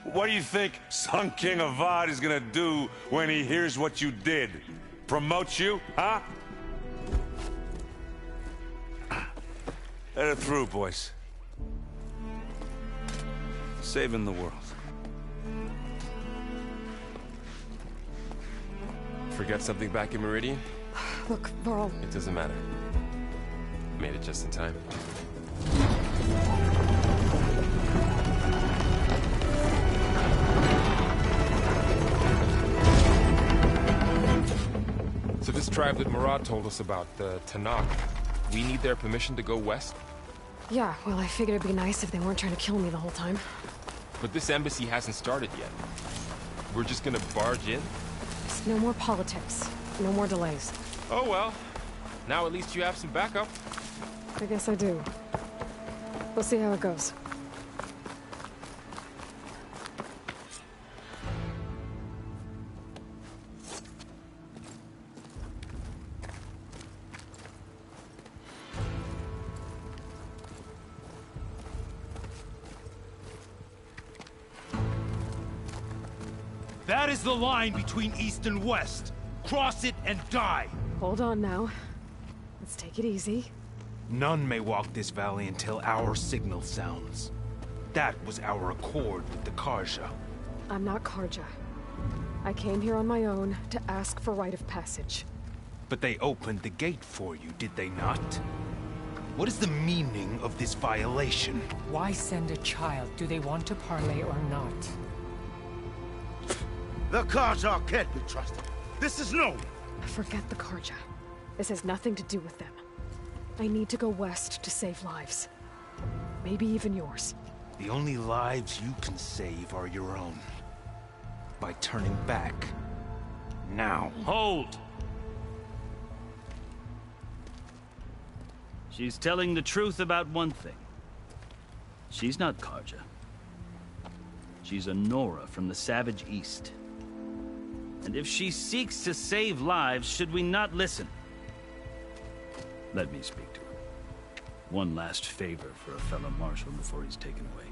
What do you think Sun King Avad is gonna do when he hears what you did? Promote you, huh? Let her through, boys. Saving the world. Forget something back in Meridian? Look, Varl. It doesn't matter. Made it just in time. So this tribe that Murad told us about, the Tanakh, we need their permission to go west? Yeah, well, I figured it'd be nice if they weren't trying to kill me the whole time. But this embassy hasn't started yet. We're just gonna barge in? No more politics. No more delays. Oh well. Now at least you have some backup. I guess I do. We'll see how it goes. That is the line between East and West. Cross it and die. Hold on now. Let's take it easy. None may walk this valley until our signal sounds. That was our accord with the Karja. I'm not Karja. I came here on my own to ask for rite of passage. But they opened the gate for you, did they not? What is the meaning of this violation? Why send a child? Do they want to parley or not? The Karja can't be trusted. This is known. Forget the Karja. This has nothing to do with them. I need to go west to save lives. Maybe even yours. The only lives you can save are your own. By turning back. Now. Hold! She's telling the truth about one thing. She's not Karja. She's a Nora from the Savage East. And if she seeks to save lives, should we not listen? Let me speak to her. One last favor for a fellow marshal before he's taken away.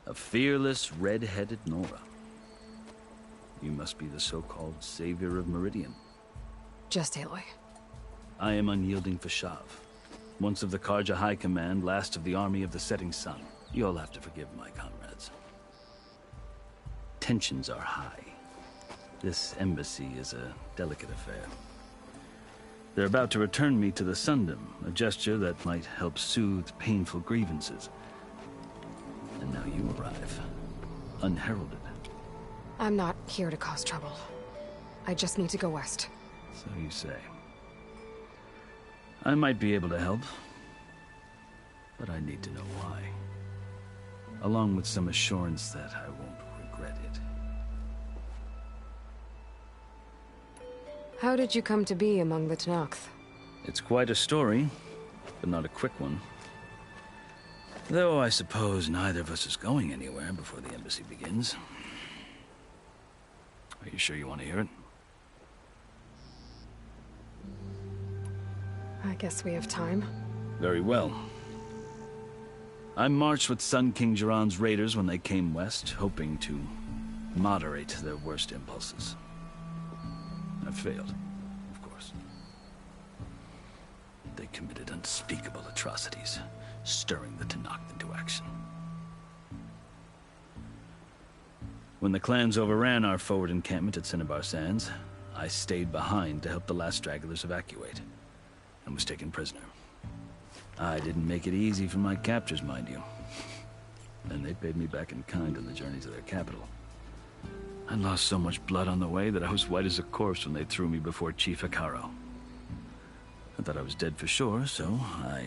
A fearless, red-headed Nora. You must be the so-called Savior of Meridian. Just Aloy. I am unyielding Fashav. Once of the Karja High Command, last of the Army of the Setting Sun. You'll have to forgive my comrades. Tensions are high. This embassy is a delicate affair. They're about to return me to the Sundom, a gesture that might help soothe painful grievances. And now you arrive, unheralded. I'm not here to cause trouble. I just need to go west. So you say. I might be able to help, but I need to know why. Along with some assurance that I won't regret it. How did you come to be among the Tanakh? It's quite a story, but not a quick one. Though I suppose neither of us is going anywhere before the embassy begins. Are you sure you want to hear it? I guess we have time. Very well. I marched with Sun King Jiran's raiders when they came west, hoping to moderate their worst impulses. I failed, of course. They committed unspeakable atrocities, stirring the Tanakh into action. When the clans overran our forward encampment at Cinnabar Sands, I stayed behind to help the last stragglers evacuate. and was taken prisoner. I didn't make it easy for my captors, mind you. And they paid me back in kind on the journey to their capital. I lost so much blood on the way that I was white as a corpse when they threw me before Chief Hikaru. I thought I was dead for sure, so I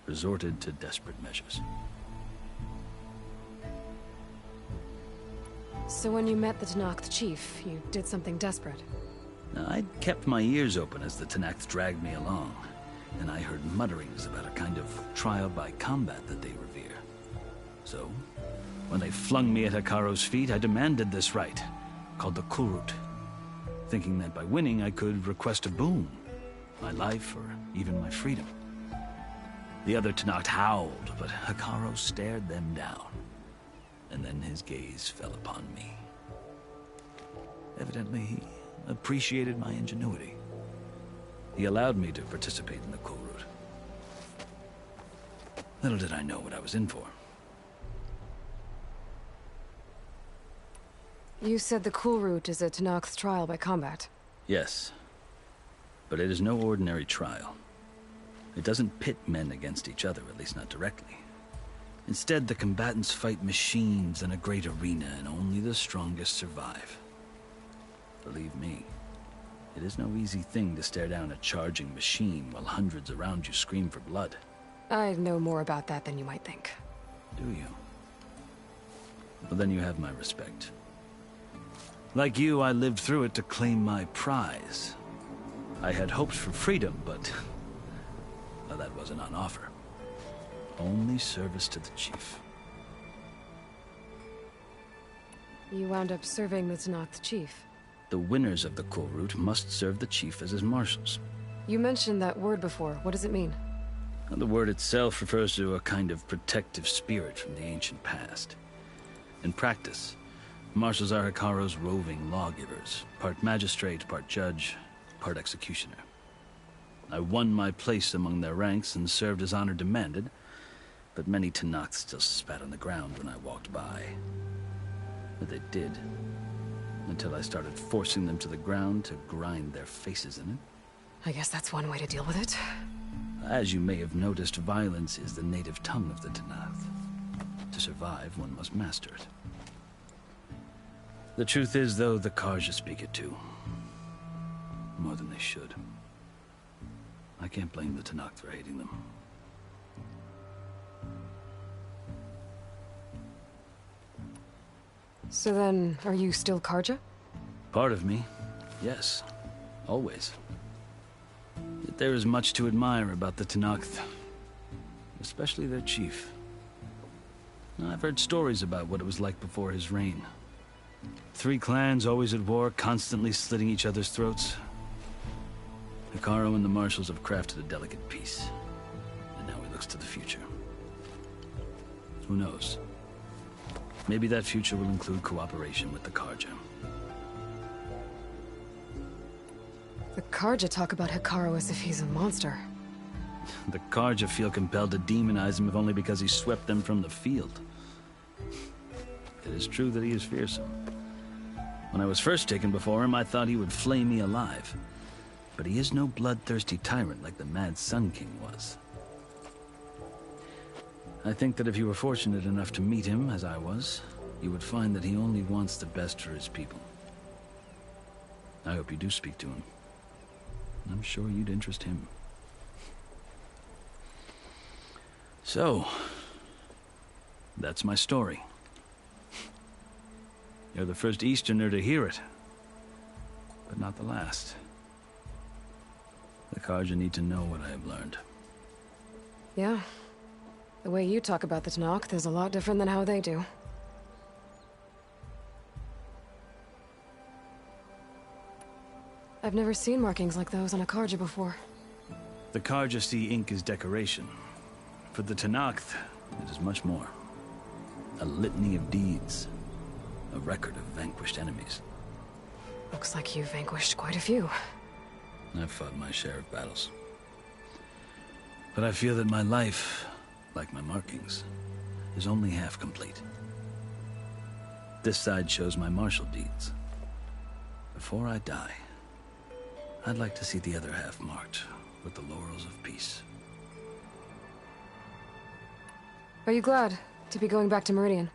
resorted to desperate measures. So when you met the Tenakth chief, you did something desperate? Now, I'd kept my ears open as the Tenakth dragged me along, and I heard mutterings about a kind of trial by combat that they revere. So, when they flung me at Hikaru's feet, I demanded this right, called the Kurut, thinking that by winning I could request a boon, my life or even my freedom. The other Tenakth howled, but Hikaru stared them down, and then his gaze fell upon me. Evidently, he appreciated my ingenuity. He allowed me to participate in the Kurut. Little did I know what I was in for. You said the Kurut is a Tenakth trial by combat. Yes, but it is no ordinary trial. It doesn't pit men against each other, at least not directly. Instead, the combatants fight machines in a great arena, and only the strongest survive. Believe me, it is no easy thing to stare down a charging machine while hundreds around you scream for blood. I know more about that than you might think. Do you? Well, then you have my respect. Like you, I lived through it to claim my prize. I had hopes for freedom, but well, that wasn't on offer. Only service to the chief. You wound up serving the Tenakth chief. The winners of the Kurut must serve the chief as his marshals. You mentioned that word before. What does it mean? Well, the word itself refers to a kind of protective spirit from the ancient past. In practice, marshals are Hikaru's roving lawgivers, part magistrate, part judge, part executioner. I won my place among their ranks and served as honor demanded, but many Tenakth still spat on the ground when I walked by. But they did, until I started forcing them to the ground to grind their faces in it. I guess that's one way to deal with it. As you may have noticed, violence is the native tongue of the Tenakth. To survive, one must master it. The truth is, though, the Karja speak it too. More than they should. I can't blame the Tenakth for hating them. So then, are you still Karja? Part of me, yes. Always. Yet there is much to admire about the Tenakth. Especially their chief. I've heard stories about what it was like before his reign. 3 clans always at war, constantly slitting each other's throats. Hikaru and the marshals have crafted a delicate peace. And now he looks to the future. Who knows? Maybe that future will include cooperation with the Karja. The Karja talk about Hikaru as if he's a monster. The Karja feel compelled to demonize him if only because he swept them from the field. It is true that he is fearsome. When I was first taken before him, I thought he would flay me alive. But he is no bloodthirsty tyrant like the Mad Sun King was. I think that if you were fortunate enough to meet him, as I was, you would find that he only wants the best for his people. I hope you do speak to him. I'm sure you'd interest him. So, that's my story. You're the first Easterner to hear it, but not the last. The Karja need to know what I have learned. Yeah. The way you talk about the Tenakth is a lot different than how they do. I've never seen markings like those on a Karja before. The Karja see ink as decoration. For the Tenakth, it is much more. A litany of deeds. A record of vanquished enemies. Looks like you've vanquished quite a few. I've fought my share of battles. But I feel that my life, like my markings, is only half complete. This side shows my martial deeds. Before I die, I'd like to see the other half marked with the laurels of peace. Are you glad to be going back to Meridian?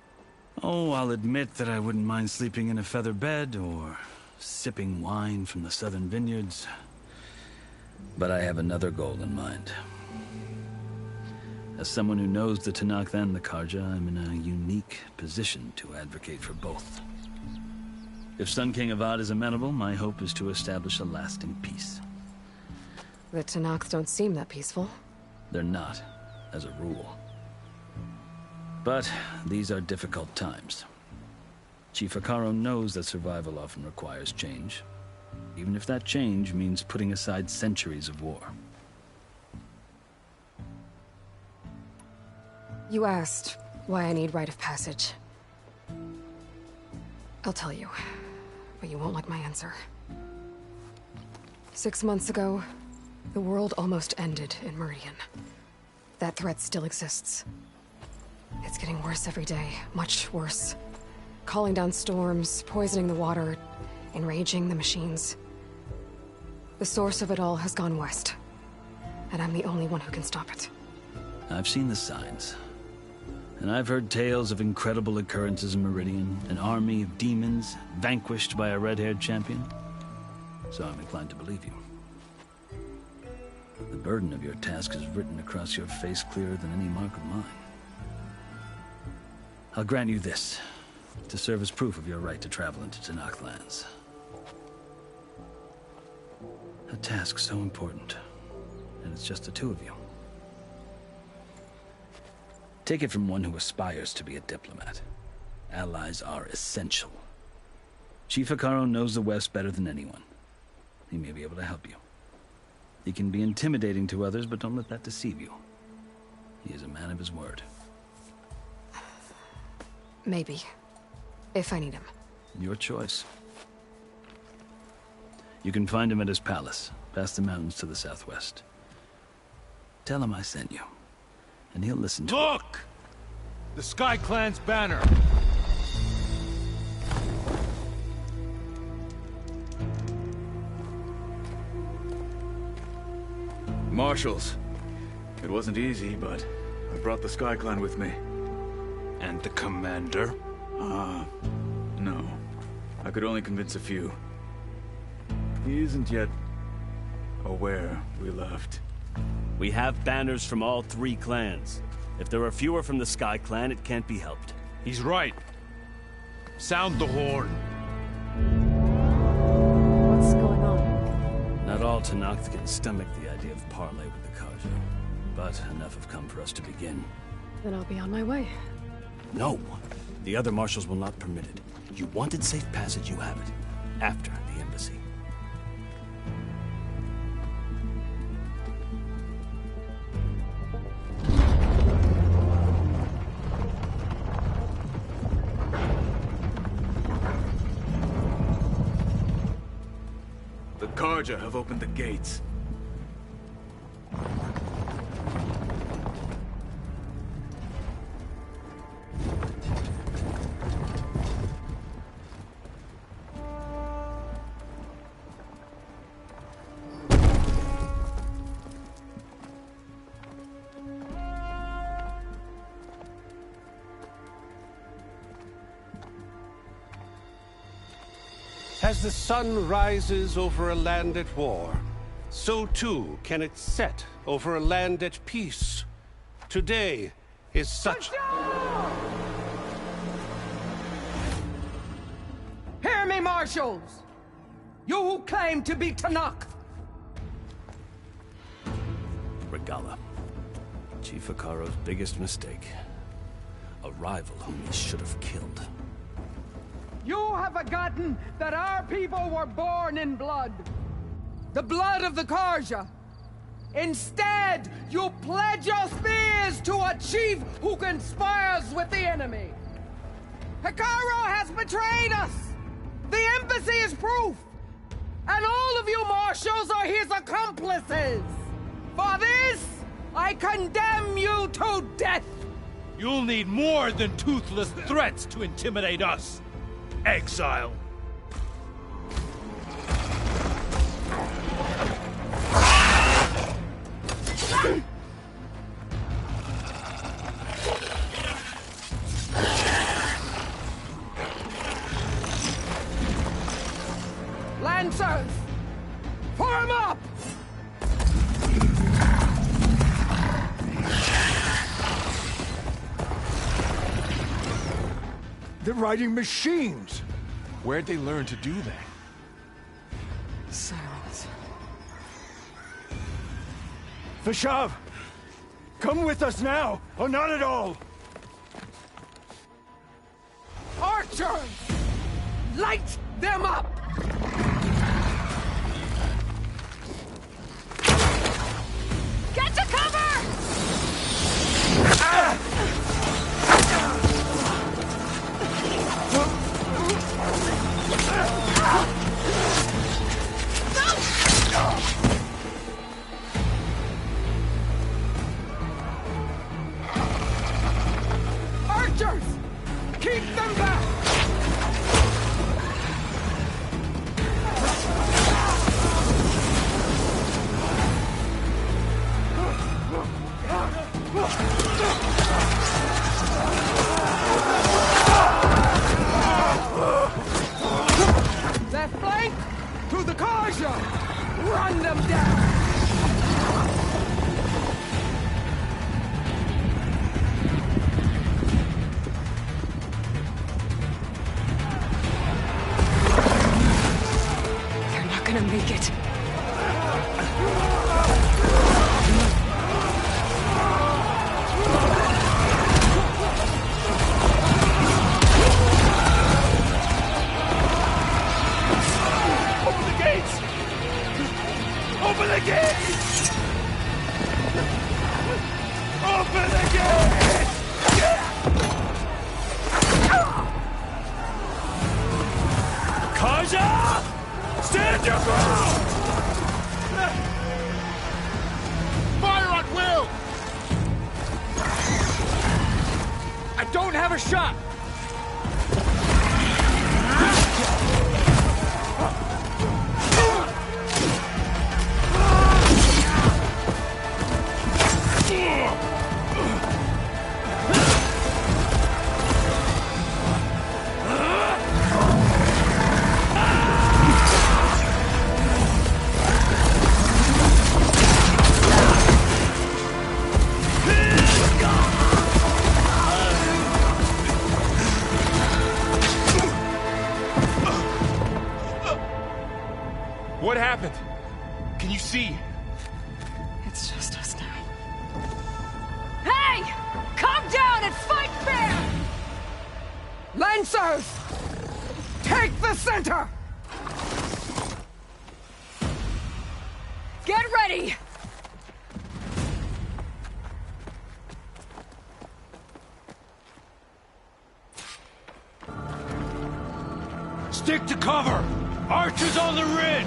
Oh, I'll admit that I wouldn't mind sleeping in a feather bed or sipping wine from the southern vineyards. But I have another goal in mind. As someone who knows the Tenakth and the Karja, I'm in a unique position to advocate for both. If Sun King Avad is amenable, my hope is to establish a lasting peace. The Tenakth don't seem that peaceful. They're not, as a rule. But these are difficult times. Chief Hekarro knows that survival often requires change, even if that change means putting aside centuries of war. You asked why I need rite of passage. I'll tell you, but you won't like my answer. 6 months ago, the world almost ended in Meridian. That threat still exists. It's getting worse every day, much worse. Calling down storms, poisoning the water, enraging the machines. The source of it all has gone west, and I'm the only one who can stop it. I've seen the signs. And I've heard tales of incredible occurrences in Meridian, an army of demons vanquished by a red-haired champion. So I'm inclined to believe you. The burden of your task is written across your face clearer than any mark of mine. I'll grant you this, to serve as proof of your right to travel into Tenakth lands. A task so important, and it's just the two of you. Take it from one who aspires to be a diplomat. Allies are essential. Chief Hekarro knows the West better than anyone. He may be able to help you. He can be intimidating to others, but don't let that deceive you. He is a man of his word. Maybe. If I need him. Your choice. You can find him at his palace, past the mountains to the southwest. Tell him I sent you, and he'll listen to Look! The Sky Clan's banner! Marshals. It wasn't easy, but I brought the Sky Clan with me. And the commander? No. I could only convince a few. He isn't yet aware we left. We have banners from all 3 clans. If there are fewer from the Sky Clan, it can't be helped. He's right. Sound the horn. What's going on? Not all Tenakth can stomach the idea of parley with the Karja, but enough have come for us to begin. Then I'll be on my way. No! The other marshals will not permit it. You wanted safe passage, you have it. After the embassy. The Karja have opened the gates. As the sun rises over a land at war, so too can it set over a land at peace. Today is such... Hear me, marshals! You who claim to be Tenakth! Regala. Chief Hekarro's biggest mistake. A rival whom he should have killed. You have forgotten that our people were born in blood. The blood of the Karja. Instead, you pledge your spears to a chief who conspires with the enemy. Hekarro has betrayed us. The embassy is proof. And all of you marshals are his accomplices. For this, I condemn you to death. You'll need more than toothless threats to intimidate us. Exile. Lancers! Form up! They're riding machines! Where'd they learn to do that? Silence. Vashav! Come with us now, or not at all! Archers! Light them up! Get to cover! Archers! Keep them back! Left flank! To the Karja! Run them down! They're not gonna make it. Open the gates! Open the gates! Open the gates! Kaja! Stand your ground! Fire at will! I don't have a shot! What happened? Can you see? It's just us now. Hey! Calm down and fight fair! Lancers! Take the center! Get ready! Stick to cover! Archers on the ridge!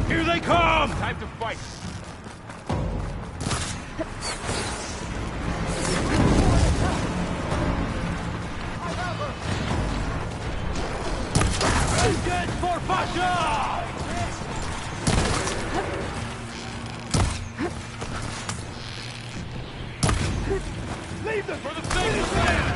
Here they come! Time to fight. Get for Pasha! Leave them for the famous man!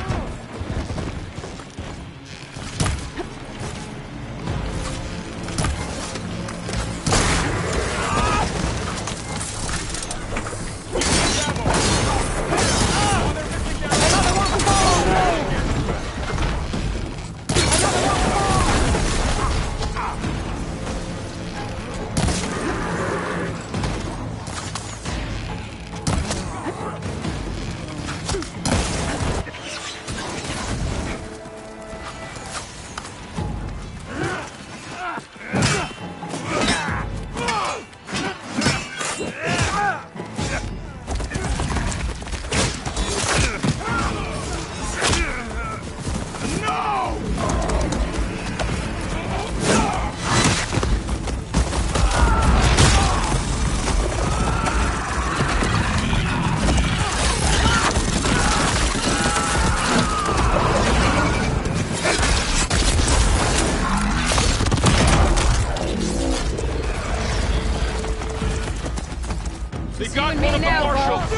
They got one of the marshals!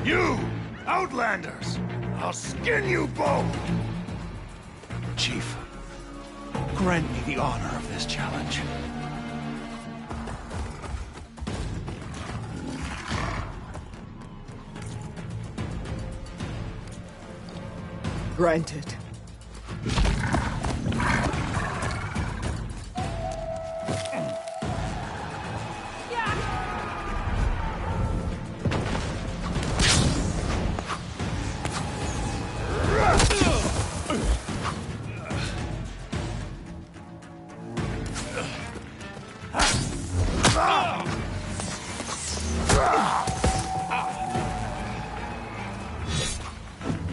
You! Outlanders! I'll skin you both! Chief, grant me the honor of this challenge. Granted.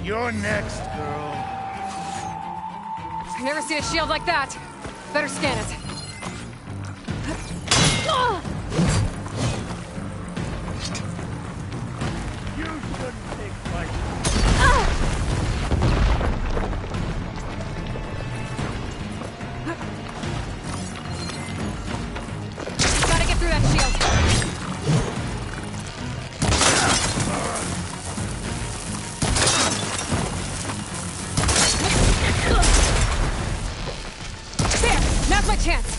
You're next, girl. I've never seen a shield like that. Better scan it. You shouldn't take my... Gotta get through that shield. Now's my chance!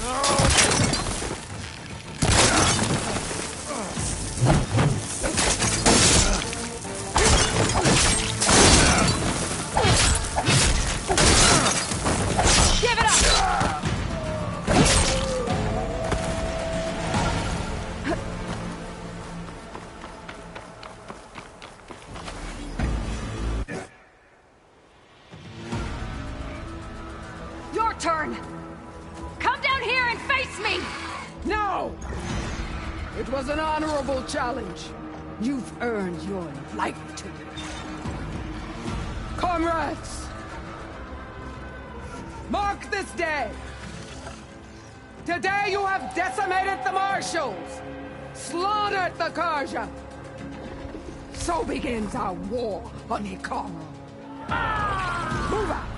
Give it up! Your turn! Come down here and face me! No! It was an honorable challenge. You've earned your life to it. Comrades! Mark this day! Today you have decimated the Marshals! Slaughtered the Karja! So begins our war on Hikaru. Move out!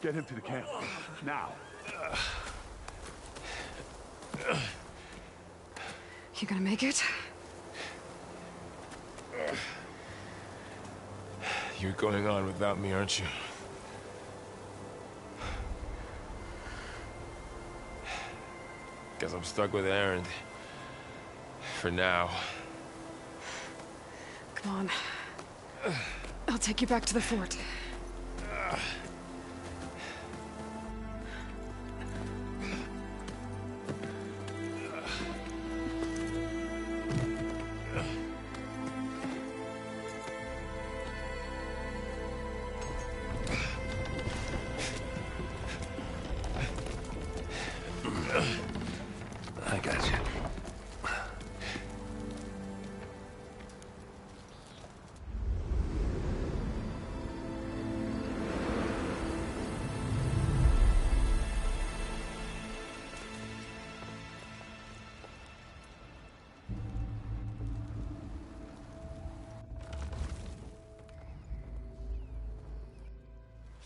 Get him to the camp. Now. You gonna make it? You're going on without me, aren't you? Guess I'm stuck with Aaron. For now. Come on. I'll take you back to the fort. I got you.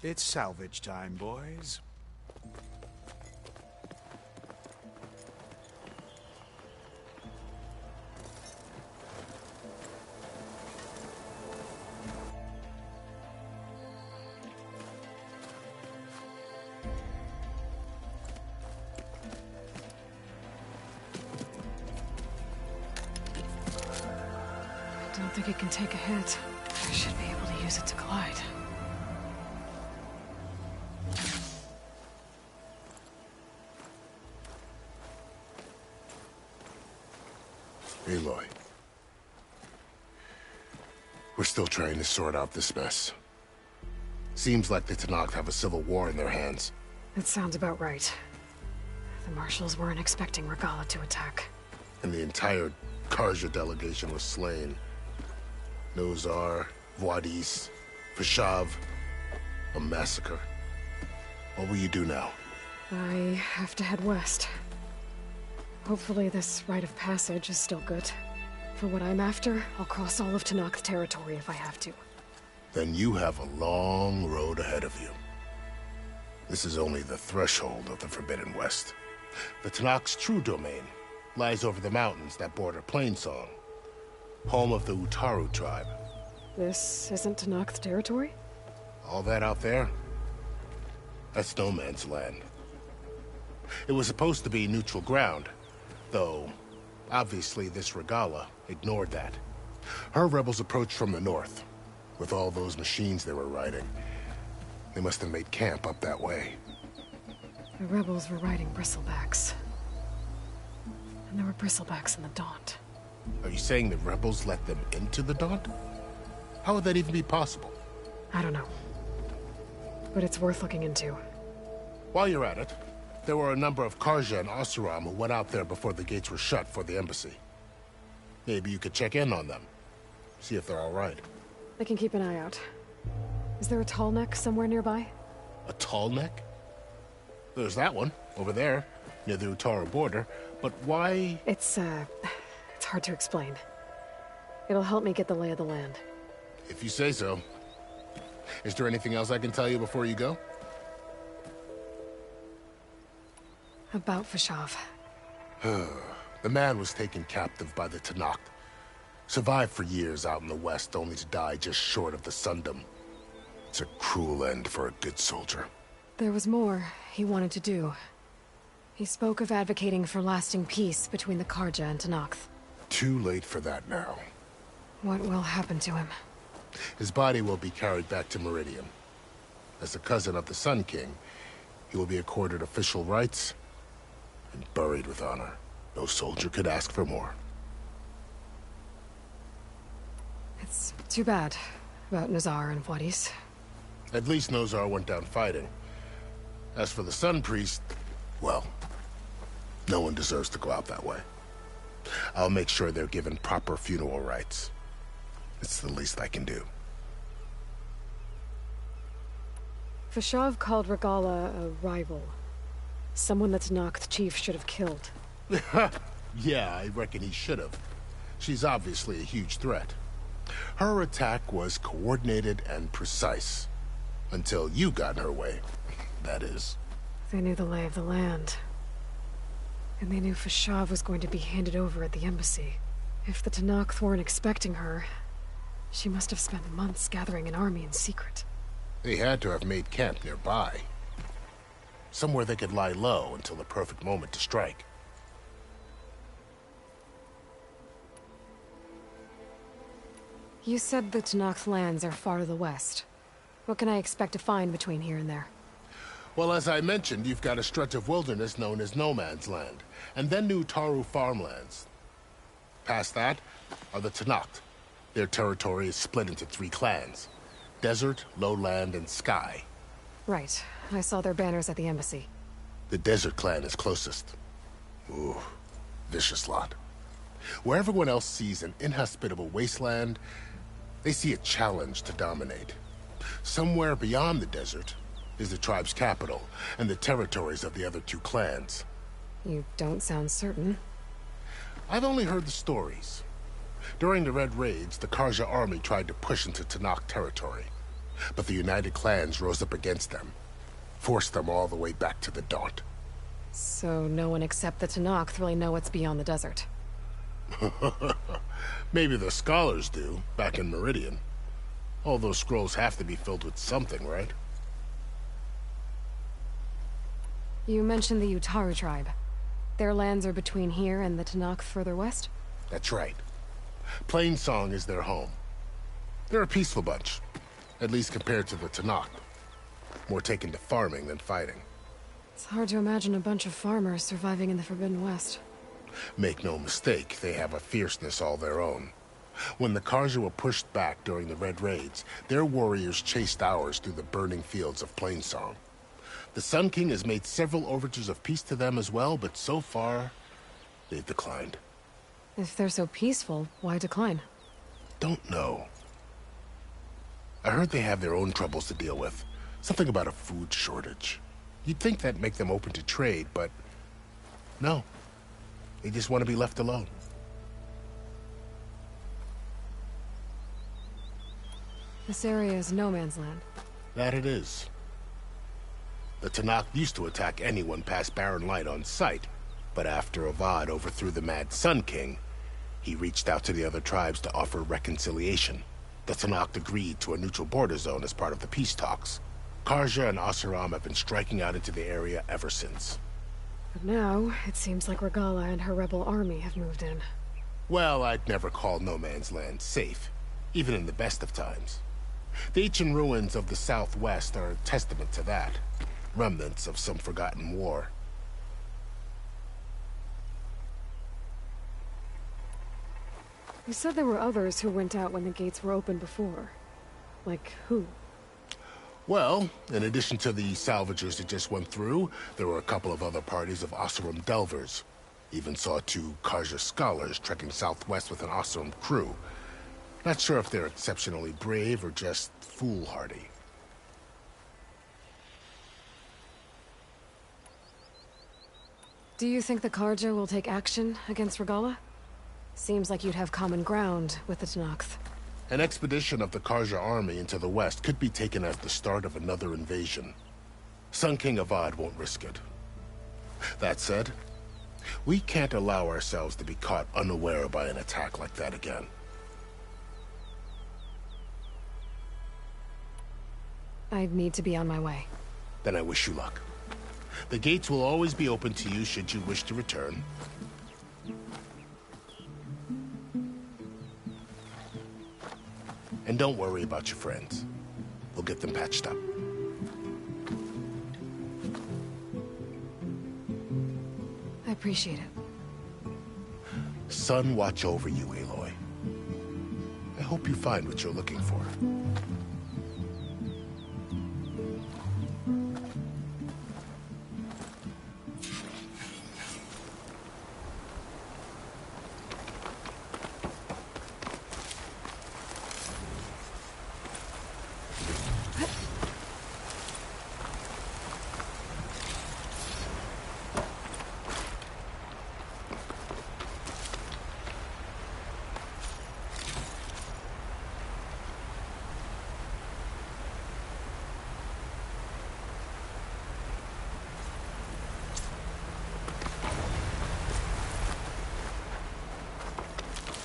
It's salvage time, boys. I don't think it can take a hit. I should be able to use it to glide. Aloy. We're still trying to sort out this mess. Seems like the Tenakth have a civil war in their hands. That sounds about right. The Marshals weren't expecting Regala to attack. And the entire Karja delegation was slain. Nozar, Voidis, Fashav. A massacre. What will you do now? I have to head west. Hopefully this rite of passage is still good. For what I'm after, I'll cross all of Tenakth territory if I have to. Then you have a long road ahead of you. This is only the threshold of the Forbidden West. The Tenakth's true domain lies over the mountains that border Plainsong, home of the Utaru tribe. This isn't Tenakth territory? All that out there? That's no man's land. It was supposed to be neutral ground, though obviously this Regala ignored that. Her rebels approached from the north. With all those machines they were riding, they must have made camp up that way. The rebels were riding bristlebacks. And there were bristlebacks in the Daunt. Are you saying the rebels let them into the Daunt? How would that even be possible? I don't know. But it's worth looking into. While you're at it, there were a number of Karja and Oseram who went out there before the gates were shut for the embassy. Maybe you could check in on them. See if they're all right. I can keep an eye out. Is there a tall neck somewhere nearby? A tall neck? There's that one, over there, near the Utaru border. But why? It's hard to explain. It'll help me get the lay of the land. If you say so. Is there anything else I can tell you before you go? About Fashav. The man was taken captive by the Tenakth. Survived for years out in the west, only to die just short of the Sundom. It's a cruel end for a good soldier. There was more he wanted to do. He spoke of advocating for lasting peace between the Karja and Tenakth. Too late for that now. What will happen to him? His body will be carried back to Meridian. As a cousin of the Sun King, he will be accorded official rights and buried with honor. No soldier could ask for more. It's too bad about Nazar and Wadis. At least Nozar went down fighting. As for the Sun Priest, well, no one deserves to go out that way. I'll make sure they're given proper funeral rites. It's the least I can do. Fashav called Regala a rival. Someone that Tenakth chief should have killed. Yeah, I reckon he should have. She's obviously a huge threat. Her attack was coordinated and precise. Until you got in her way, that is. They knew the lay of the land. And they knew Fashav was going to be handed over at the embassy. If the Tenakth weren't expecting her, she must have spent months gathering an army in secret. They had to have made camp nearby. Somewhere they could lie low until the perfect moment to strike. You said the Tenakth lands are far to the west. What can I expect to find between here and there? Well, as I mentioned, you've got a stretch of wilderness known as No Man's Land, and then New Taru farmlands. Past that are the Tenakth. Their territory is split into 3 clans: Desert, Lowland, and Sky. Right. I saw their banners at the embassy. The Desert clan is closest. Ooh, vicious lot. Where everyone else sees an inhospitable wasteland, they see a challenge to dominate. Somewhere beyond the desert is the tribe's capital and the territories of the other 2 clans. You don't sound certain. I've only heard the stories. During the Red Raids, the Karja army tried to push into Tenakth territory, but the United Clans rose up against them, forced them all the way back to the Daunt. So no one except the Tenakth really know what's beyond the desert. Maybe the scholars do, back in Meridian. All those scrolls have to be filled with something, right? You mentioned the Utaru tribe. Their lands are between here and the Tenakth further west? That's right. Plainsong is their home. They're a peaceful bunch, at least compared to the Tenakth. More taken to farming than fighting. It's hard to imagine a bunch of farmers surviving in the Forbidden West. Make no mistake, they have a fierceness all their own. When the Karja were pushed back during the Red Raids, their warriors chased ours through the burning fields of Plainsong. The Sun King has made several overtures of peace to them as well, but so far, they've declined. If they're so peaceful, why decline? Don't know. I heard they have their own troubles to deal with. Something about a food shortage. You'd think that'd make them open to trade, but no. They just want to be left alone. This area is no man's land. That it is. The Tanakh used to attack anyone past Barren Light on sight, but after Avad overthrew the Mad Sun King, he reached out to the other tribes to offer reconciliation. The Tanakh agreed to a neutral border zone as part of the peace talks. Karja and Asuram have been striking out into the area ever since. But now, it seems like Regala and her rebel army have moved in. Well, I'd never call no man's land safe, even in the best of times. The ancient ruins of the Southwest are a testament to that. Remnants of some forgotten war. You said there were others who went out when the gates were open before. Like who? Well, in addition to the salvagers that just went through, there were a couple of other parties of Asuram delvers. Even saw 2 Karja scholars trekking southwest with an Asuram crew. Not sure if they're exceptionally brave or just foolhardy. Do you think the Karja will take action against Regala? Seems like you'd have common ground with the Tanakh. An expedition of the Karja army into the west could be taken as the start of another invasion. Sun King Avad won't risk it. That said, we can't allow ourselves to be caught unaware by an attack like that again. I'd need to be on my way. Then I wish you luck. The gates will always be open to you should you wish to return. And don't worry about your friends. We'll get them patched up. I appreciate it. Sun watch over you, Aloy. I hope you find what you're looking for.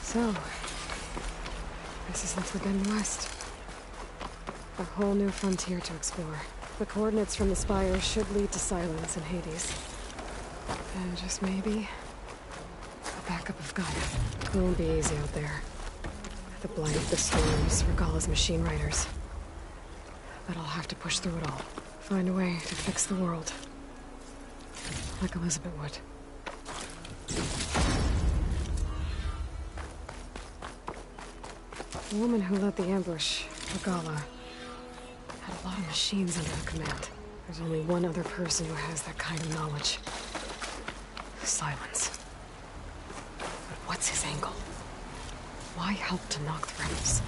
So, this is the Forbidden West. A whole new frontier to explore. The coordinates from the spires should lead to Silence and Hades. And just maybe, a backup of Gaia. It won't be easy out there. The blight, the storms, Regala's machine riders. But I'll have to push through it all. Find a way to fix the world. Like Elizabeth would. The woman who led the ambush, Regala, had a lot of machines under her command. There's only one other person who has that kind of knowledge. Silence. But what's his angle? Why help to knock the rebels?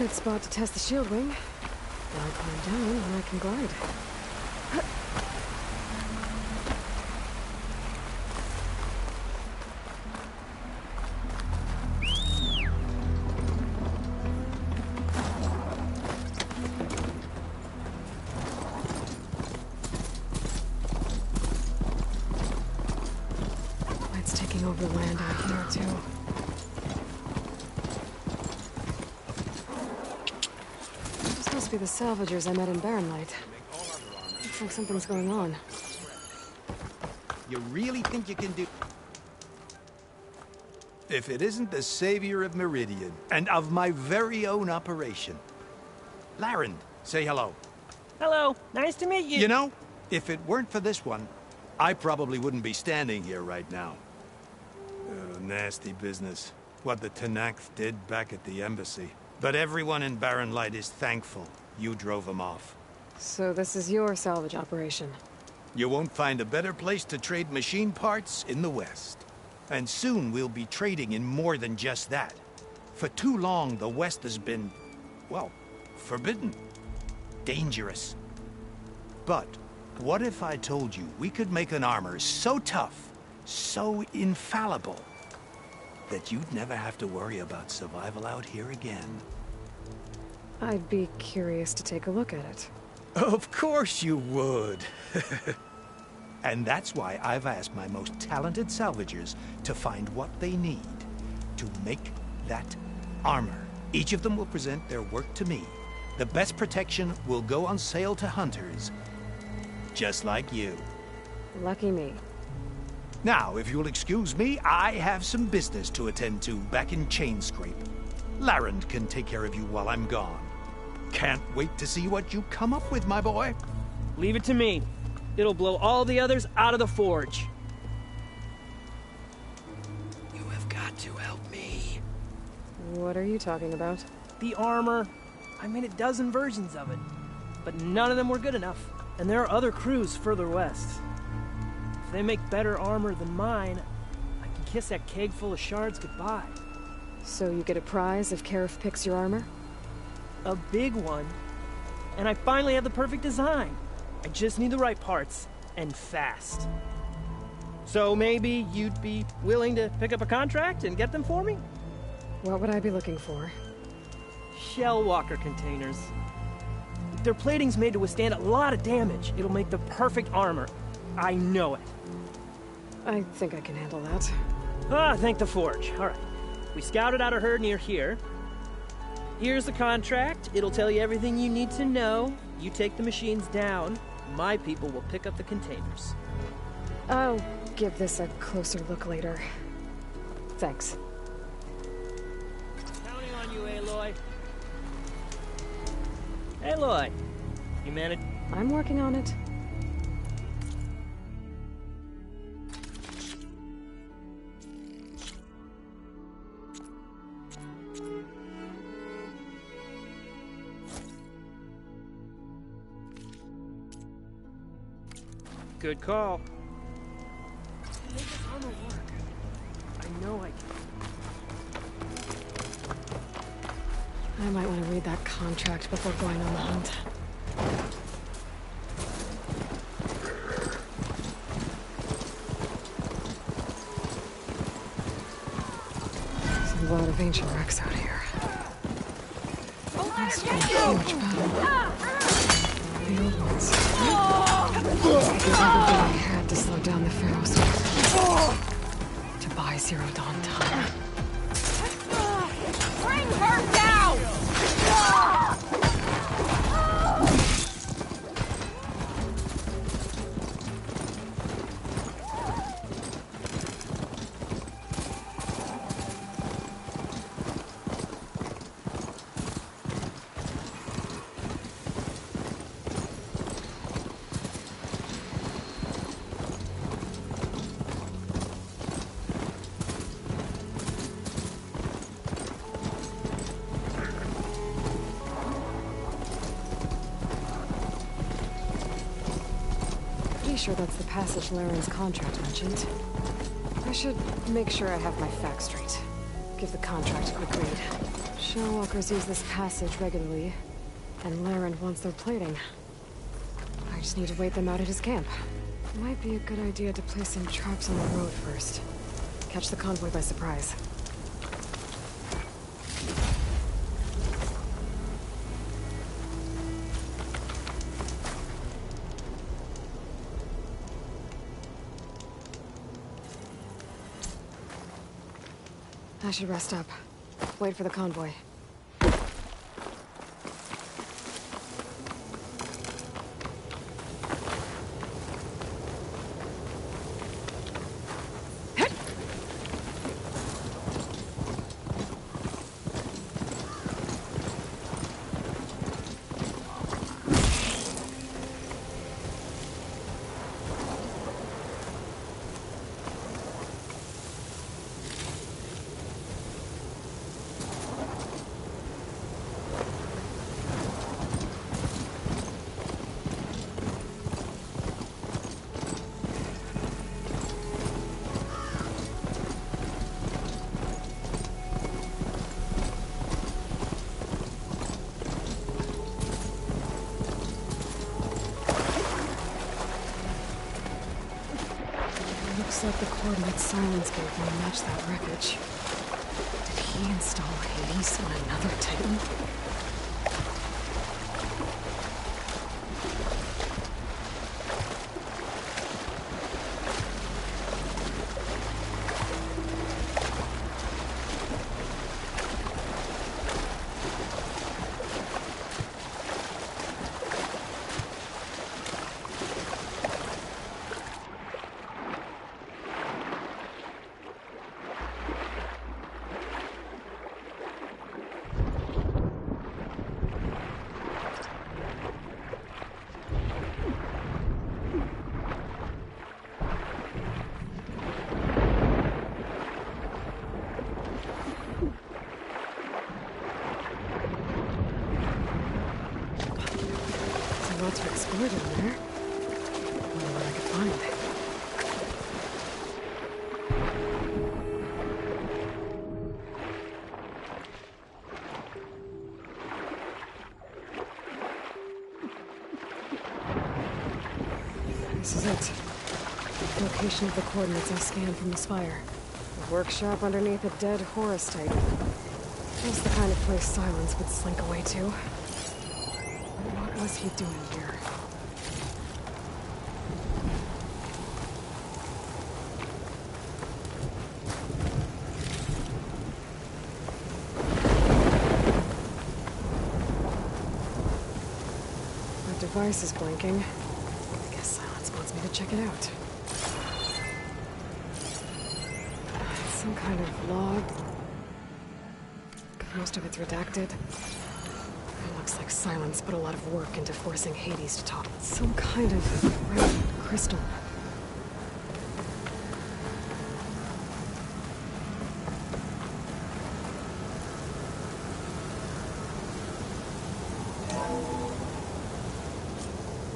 Good spot to test the shield wing. Now I climb down and I can glide. Light's taking over the land out here, too. This must be the salvagers I met in Barren Light. Looks like something's going on. You really think you can do... If it isn't the savior of Meridian, and of my very own operation. Laren, say hello. Hello, nice to meet you. You know, if it weren't for this one, I probably wouldn't be standing here right now. Oh, nasty business. What the Tenakth did back at the embassy. But everyone in Barren Light is thankful you drove them off. So this is your salvage operation? You won't find a better place to trade machine parts in the West. And soon we'll be trading in more than just that. For too long, the West has been, well, forbidden. Dangerous. But what if I told you we could make an armor so tough, so infallible, that you'd never have to worry about survival out here again? I'd be curious to take a look at it. Of course you would. And that's why I've asked my most talented salvagers to find what they need to make that armor. Each of them will present their work to me. The best protection will go on sale to hunters, just like you. Lucky me. Now, if you'll excuse me, I have some business to attend to back in Chainscrape. Laren can take care of you while I'm gone. Can't wait to see what you come up with, my boy. Leave it to me. It'll blow all the others out of the forge. You have got to help me. What are you talking about? The armor. I made a dozen versions of it, but none of them were good enough. And there are other crews further west. If they make better armor than mine, I can kiss that keg full of shards goodbye. So you get a prize if Karif picks your armor? A big one. And I finally have the perfect design. I just need the right parts, and fast. So maybe you'd be willing to pick up a contract and get them for me? What would I be looking for? Shell walker containers. Their plating's made to withstand a lot of damage. It'll make the perfect armor. I know it. I think I can handle that. Ah, thank the forge. All right. We scouted out a herd near here. Here's the contract. It'll tell you everything you need to know. You take the machines down. My people will pick up the containers. I'll give this a closer look later. Thanks. Counting on you, Aloy. Aloy, you managed? I'm working on it. Good call. Make this armor work. I know I can. I might want to read that contract before going on the hunt. There's a lot of ancient wrecks out here. Must be a huge battle. The old ones. Everything I had to slow down the Pharaohs. To buy Zero Dawn time. Bring her down! Sure that's the passage Laren's contract mentioned. I should make sure I have my facts straight. give the contract a quick read. Shellwalkers use this passage regularly, and Laren wants their plating. I just need to wait them out at his camp. Might be a good idea to place some traps on the road first. Catch the convoy by surprise. I should rest up. Wait for the convoy. Looks like the coordinates Silence gave me match that wreckage. Did he install Hades on another Titan? Lots to explore down there. Wonder what I could find. This is it. The location of the coordinates I scanned from the spire. A workshop underneath a dead Horus Titan. Just the kind of place Silence would slink away to. What was he doing here? My device is blinking. I guess Silence wants me to check it out. Some kind of log. Most of it's redacted. Looks like Silence put a lot of work into forcing Hades to talk. Some kind of red crystal.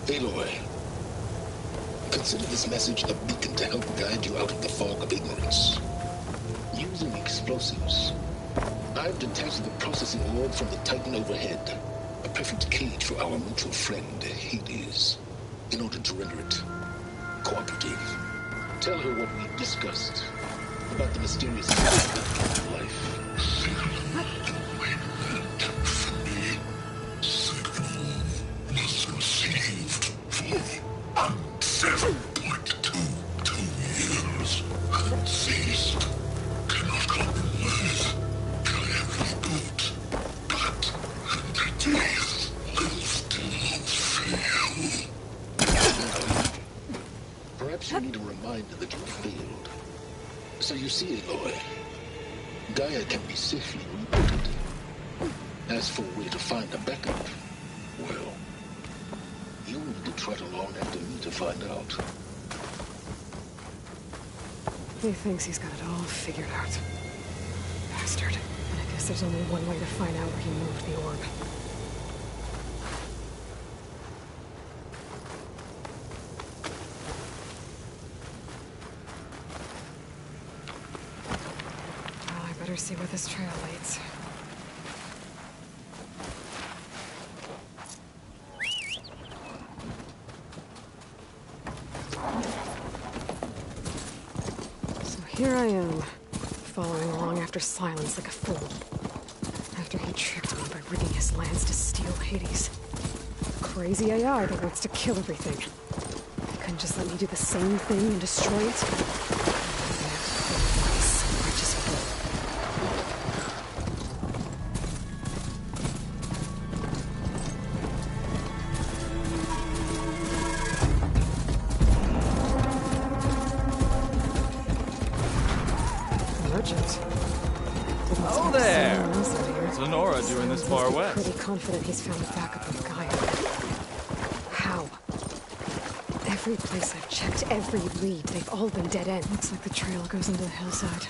Aloy, consider this message a beacon to help guide you out of the fog of ignorance. Using explosives, I've detached the processing orb from the Titan overhead. A perfect cage for our mutual friend, Hades. In order to render it cooperative, tell her what we discussed about the mysterious of life. Perhaps you need a reminder that you failed. So you see, Aloy, Gaia can be safely rebooted. As for where to find a backup, well, you'll need to trot along after me to find out. He thinks he's got it all figured out. Bastard. And I guess there's only one way to find out where he moved the orb. Better see where this trail leads. So here I am, following along after Silence like a fool. After he tricked me by rigging his lands to steal Hades. Crazy AI that wants to kill everything. Couldn't just let me do the same thing and destroy it? Oh there! It's Lenora doing this far west. Pretty confident he's found a backup with Gaia. How? Every place I've checked, every lead, they've all been dead end. Looks like the trail goes into the hillside.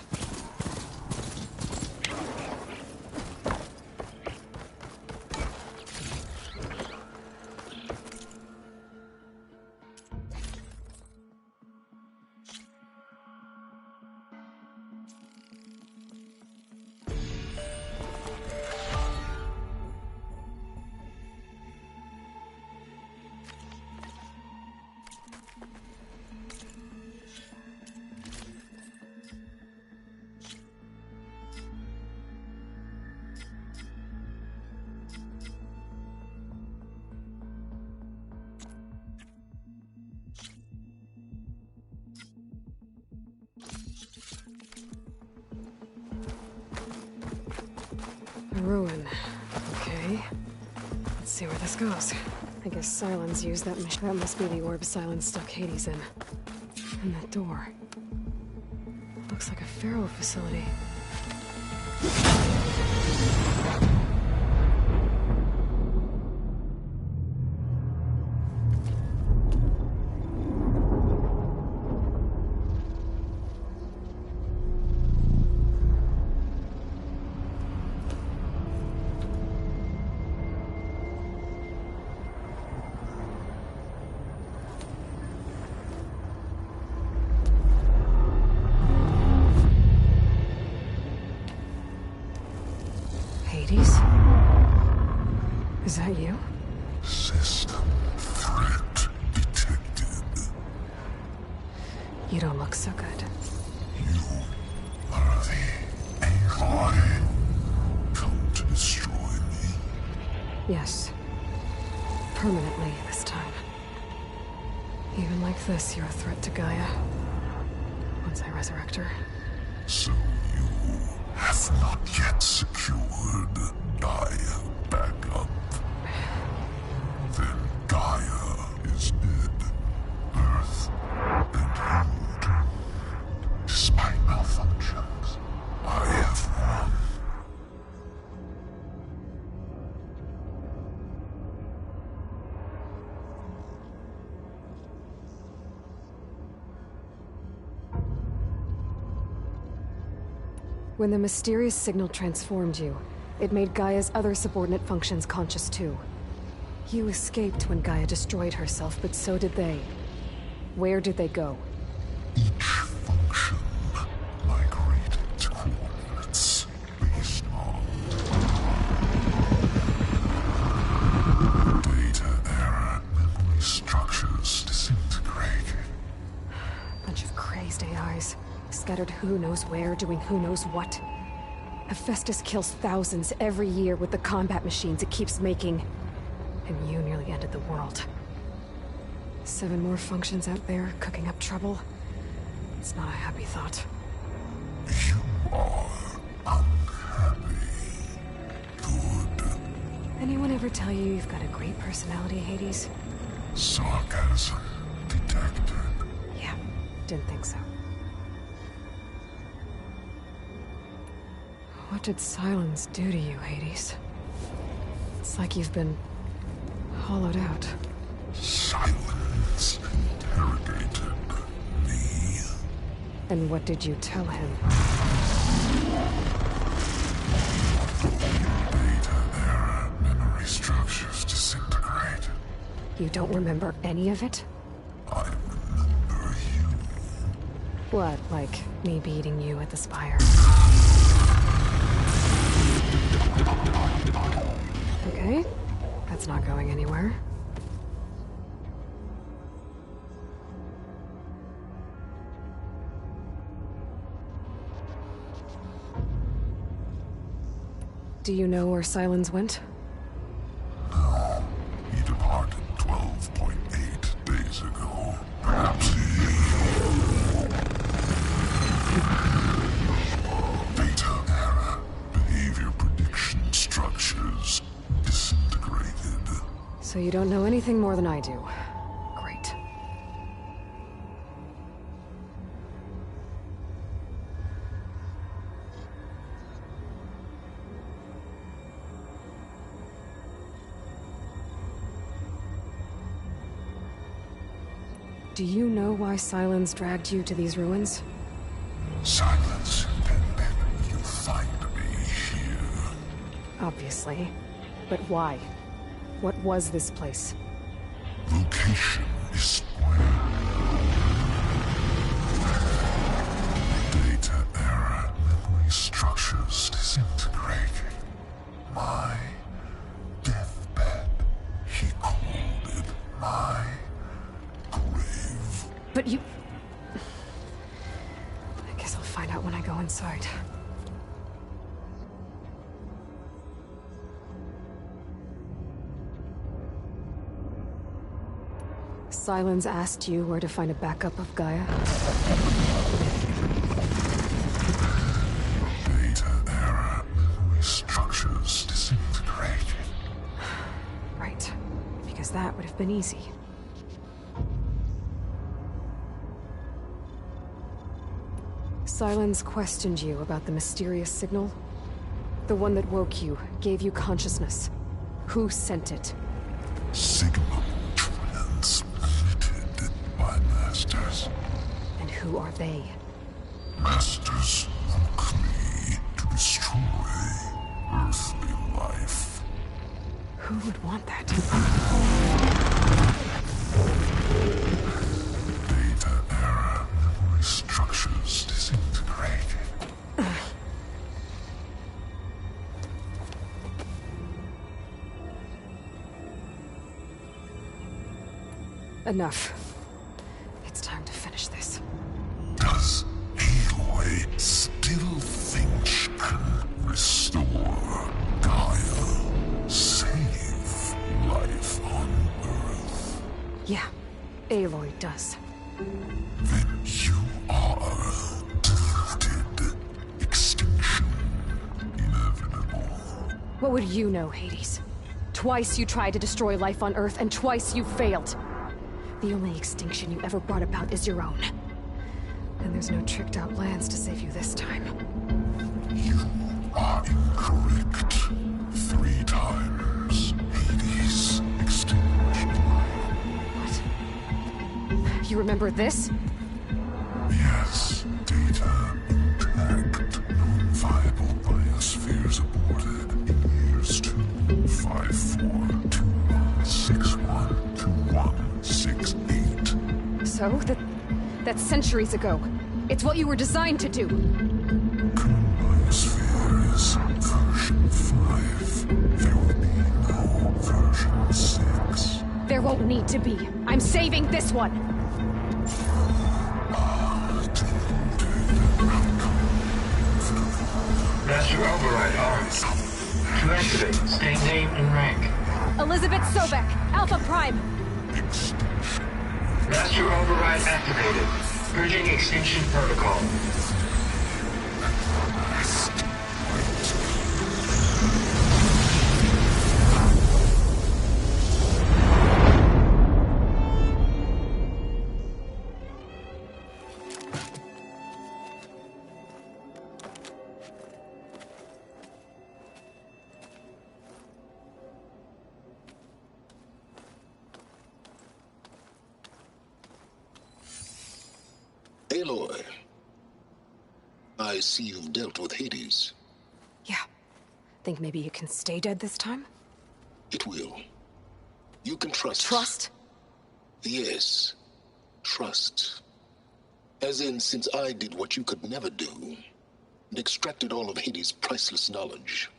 A ruin. Okay. Let's see where this goes. I guess Silence used that mission. That must be the orb Silence stuck Hades in. And that door. Looks like a Pharaoh facility. Hades? Is that you? System threat detected. You don't look so good. You are the AI come to destroy me. Yes. Permanently this time. Even like this, you're a threat to Gaia. Once I resurrect her. So you have not yet secured Gaia back up. Then Gaia is dead. Earth and you turned. Despite malfunctions, I have won. When the mysterious signal transformed you, it made Gaia's other subordinate functions conscious too. You escaped when Gaia destroyed herself, but so did they. Where did they go? Each function migrated to coordinates based on data error, memory structures disintegrated. Bunch of crazed AIs, scattered who knows where, doing who knows what. Hephaestus kills thousands every year with the combat machines it keeps making. And you nearly ended the world. 7 more functions out there, cooking up trouble. It's not a happy thought. You are unhappy. Good. Anyone ever tell you you've got a great personality, Hades? Sarcasm detected. Yeah, didn't think so. What did Silence do to you, Hades? It's like you've been hollowed out. Silence interrogated me. And what did you tell him? Data error, memory structures disintegrate. You don't remember any of it? I remember you. What, like me beating you at the Spire? Okay, that's not going anywhere. Do you know where Silence went? No. He departed 12.8 days ago. Perhaps Beta error. Behavior prediction structures disintegrated. So you don't know anything more than I do. Great. Do you know why Silence dragged you to these ruins? Silence intended you find me here. Obviously. But why? What was this place? Location is square. Data error. Memory structures disintegrating. My deathbed. He called it my grave. But you... I guess I'll find out when I go inside. Silence asked you where to find a backup of Gaia? Data error. Memory structures disintegrating. Right. Because that would have been easy. Silence questioned you about the mysterious signal? The one that woke you, gave you consciousness. Who sent it? Signal transmitted by masters. And who are they? Masters likely to destroy earthly life. Who would want that? Data error. Memory structures disintegrated. Enough. It's time to finish this. Does Aloy still think she can restore Gaia? Save life on Earth? Yeah, Aloy does. Then you are deluded. Extinction inevitable. What would you know, Hades? Twice you tried to destroy life on Earth, and twice you failed. The only extinction you ever brought about is your own. And there's no tricked-out lands to save you this time. You are incorrect. 3 times. Hades extinguished life. What? You remember this? Yes. Data intact. Non-viable biospheres aborted in years 254, 2161, 2168. So? That's centuries ago. It's what you were designed to do. Biosphere is version 5. There will be no version 6. There won't need to be. I'm saving this one. Master override on. To activate, state name and rank. Elizabeth Sobek, Alpha Prime. Master override activated. Purging extinction protocol. Aloy, I see you've dealt with Hades. Yeah. Think maybe you can stay dead this time? It will. You can trust. Trust? Yes. Trust. As in, since I did what you could never do, and extracted all of Hades' priceless knowledge,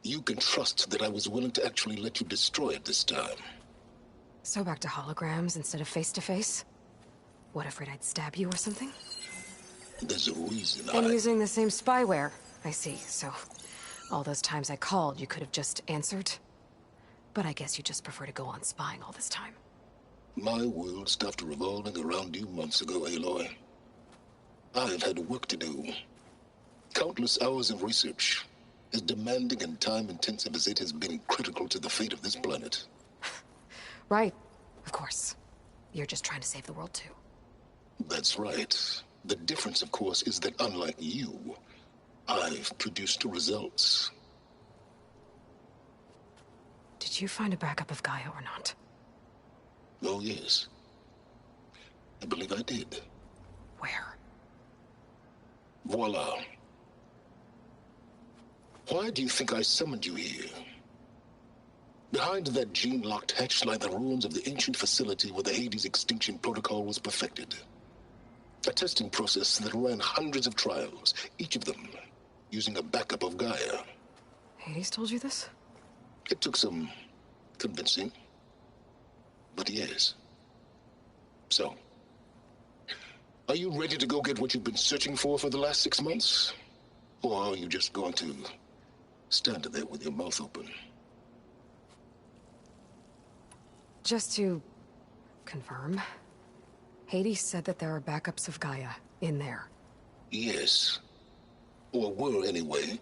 You can trust that I was willing to actually let you destroy it this time. So back to holograms instead of face-to-face? What, afraid I'd stab you or something? There's a reason And using the same spyware. I see, so... all those times I called, you could have just answered? But I guess you just prefer to go on spying all this time. My world stopped revolving around you months ago, Aloy. I've had work to do. Countless hours of research. As demanding and time-intensive as it has been critical to the fate of this planet. Right. Of course. You're just trying to save the world, too. That's right. The difference, of course, is that unlike you, I've produced results. Did you find a backup of Gaia or not? Oh, yes. I believe I did. Where? Voila. Why do you think I summoned you here? Behind that gene-locked hatch lie the ruins of the ancient facility where the Hades extinction protocol was perfected. A testing process that ran hundreds of trials, each of them using a backup of Gaia. Hades told you this? It took some convincing, but yes. So, are you ready to go get what you've been searching for the last 6 months? Or are you just going to stand there with your mouth open? Just to confirm, Hades said that there are backups of Gaia in there. Yes. Or were anyway.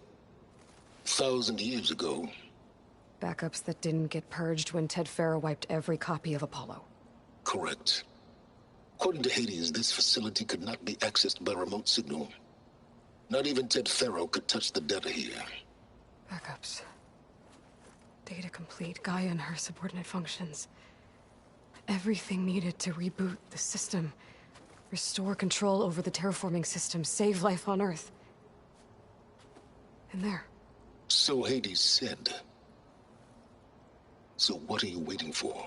1,000 years ago. Backups that didn't get purged when Ted Farrow wiped every copy of Apollo. Correct. According to Hades, this facility could not be accessed by remote signal. Not even Ted Farrow could touch the data here. Backups. Data complete, Gaia and her subordinate functions. Everything needed to reboot the system. Restore control over the terraforming system, save life on Earth. And there. So Hades said. So what are you waiting for?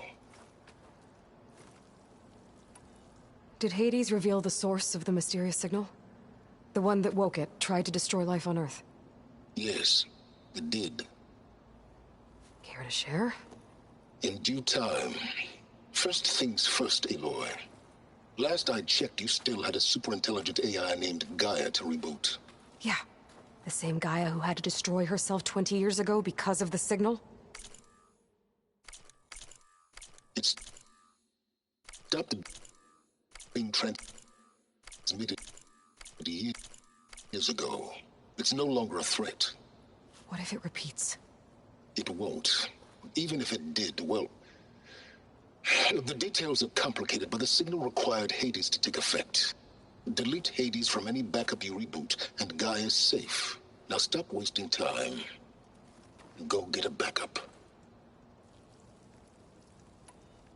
Did Hades reveal the source of the mysterious signal? The one that woke it, tried to destroy life on Earth? Yes, it did. Care to share? In due time. First things first, Aloy. Last I checked, you still had a superintelligent AI named Gaia to reboot. Yeah. The same Gaia who had to destroy herself 20 years ago because of the signal? It's stopped being transmitted years ago. It's no longer a threat. What if it repeats? It won't. Even if it did, well... the details are complicated, but the signal required Hades to take effect. Delete Hades from any backup you reboot, and Gaia's safe. Now stop wasting time. Go get a backup.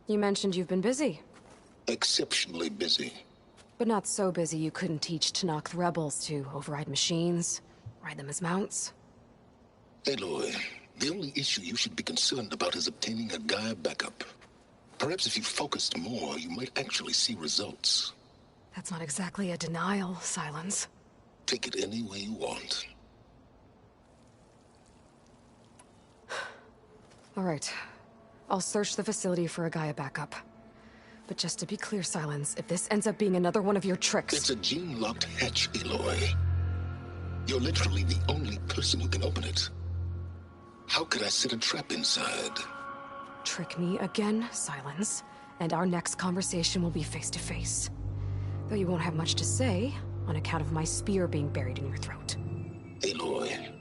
You mentioned you've been busy. Exceptionally busy. But not so busy you couldn't teach Tanakh the rebels to override machines, ride them as mounts. Aloy, the only issue you should be concerned about is obtaining a Gaia backup. Perhaps if you focused more, you might actually see results. That's not exactly a denial, Silence. Take it any way you want. All right. I'll search the facility for a Gaia backup. But just to be clear, Silence, if this ends up being another one of your tricks... It's a gene-locked hatch, Aloy. You're literally the only person who can open it. How could I set a trap inside? Trick me again, Silence, and our next conversation will be face-to-face. Though you won't have much to say, on account of my spear being buried in your throat. Aloy,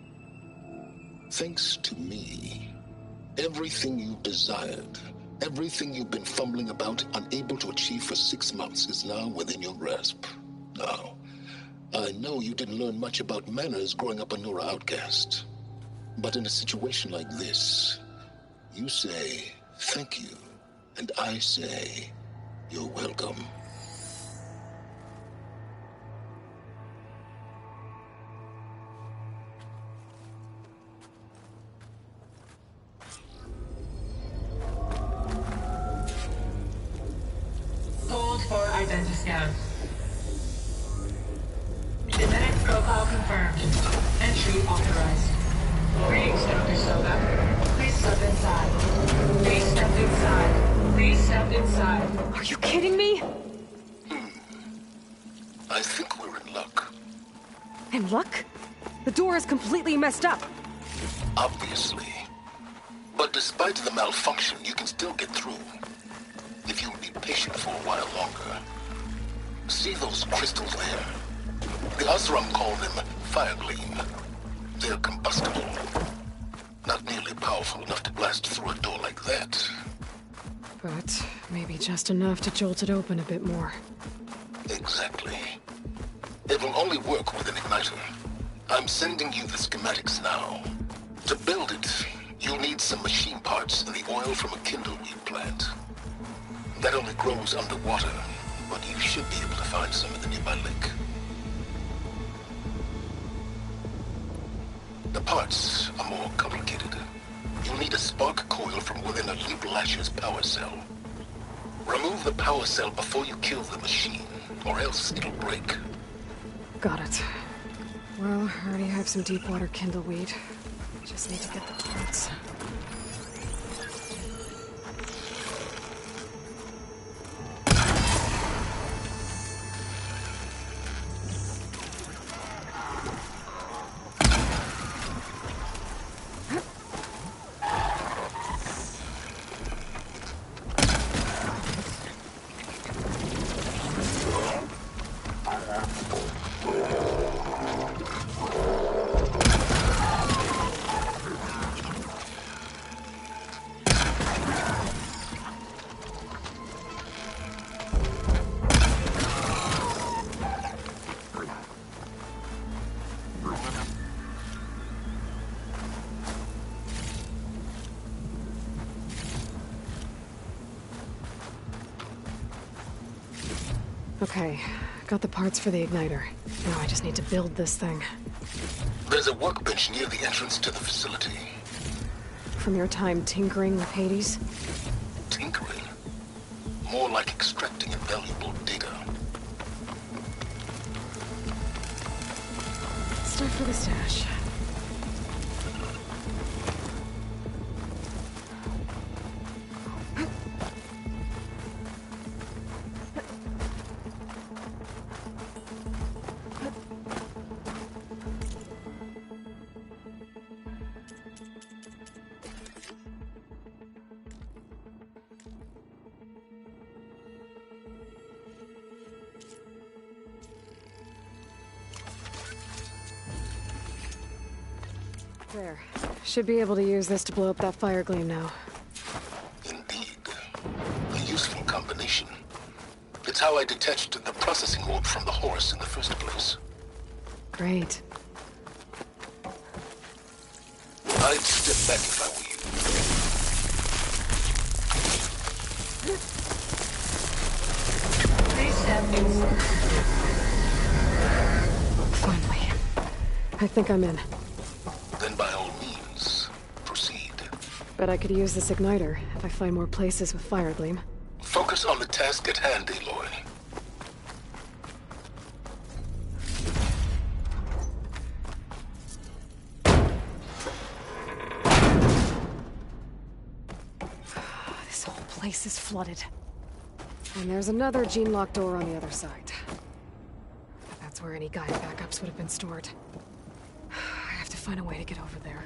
thanks to me, everything you've desired, everything you've been fumbling about, unable to achieve for 6 months, is now within your grasp. Now, I know you didn't learn much about manners growing up a Nora outcast. But in a situation like this, you say, thank you, and I say, you're welcome. Hold for identiscan. Genetic profile confirmed. Entry authorized. Greetings, Dr. Soda. Please step inside. Please step inside. Please step inside. Are you kidding me? I think we're in luck. In luck? The door is completely messed up. Obviously. But despite the malfunction, you can still get through. If you would be patient for a while longer. See those crystals there? The Osram call them fire gleam. They're combustible. Not nearly powerful enough to blast through a door like that. But maybe just enough to jolt it open a bit more. Exactly. It will only work with an igniter. I'm sending you the schematics now. To build it, you'll need some machine parts and the oil from a kindleweed plant. That only grows underwater, but you should be able to find some in the nearby lake. The parts are more complicated. You'll need a spark coil from within a Leap Lasher's power cell. Remove the power cell before you kill the machine, or else it'll break. Got it. Well, I already have some deep water kindleweed. Just need to get the parts. Okay, got the parts for the igniter. Now I just need to build this thing. There's a workbench near the entrance to the facility. From your time tinkering with Hades? Tinkering? More like extracting invaluable data. Stuff for the stash. There. Should be able to use this to blow up that fire gleam now. Indeed. A useful combination. It's how I detached the processing orb from the horse in the first place. Great. I'd step back if I were you. Please step inside. Finally. I think I'm in. Then by all means, proceed. Bet I could use this igniter if I find more places with fire gleam. Focus on the task at hand, Aloy. This whole place is flooded. And there's another gene-lock door on the other side. That's where any guided backups would have been stored. I have to find a way to get over there.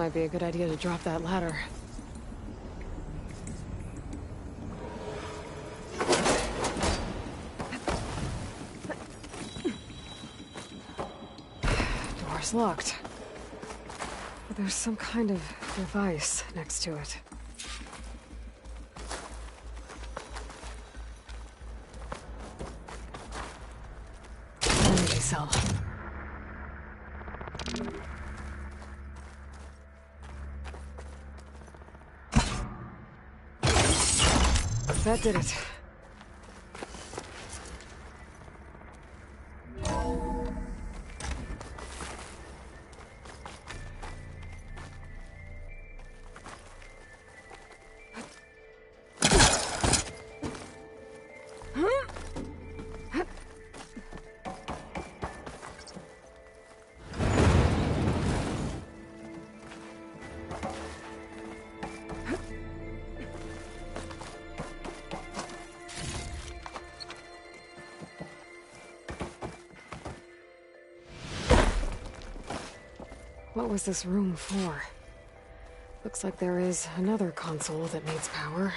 Might be a good idea to drop that ladder. Door's locked. But there's some kind of device next to it. Energy cell. That did it. What was this room for? Looks like there is another console that needs power.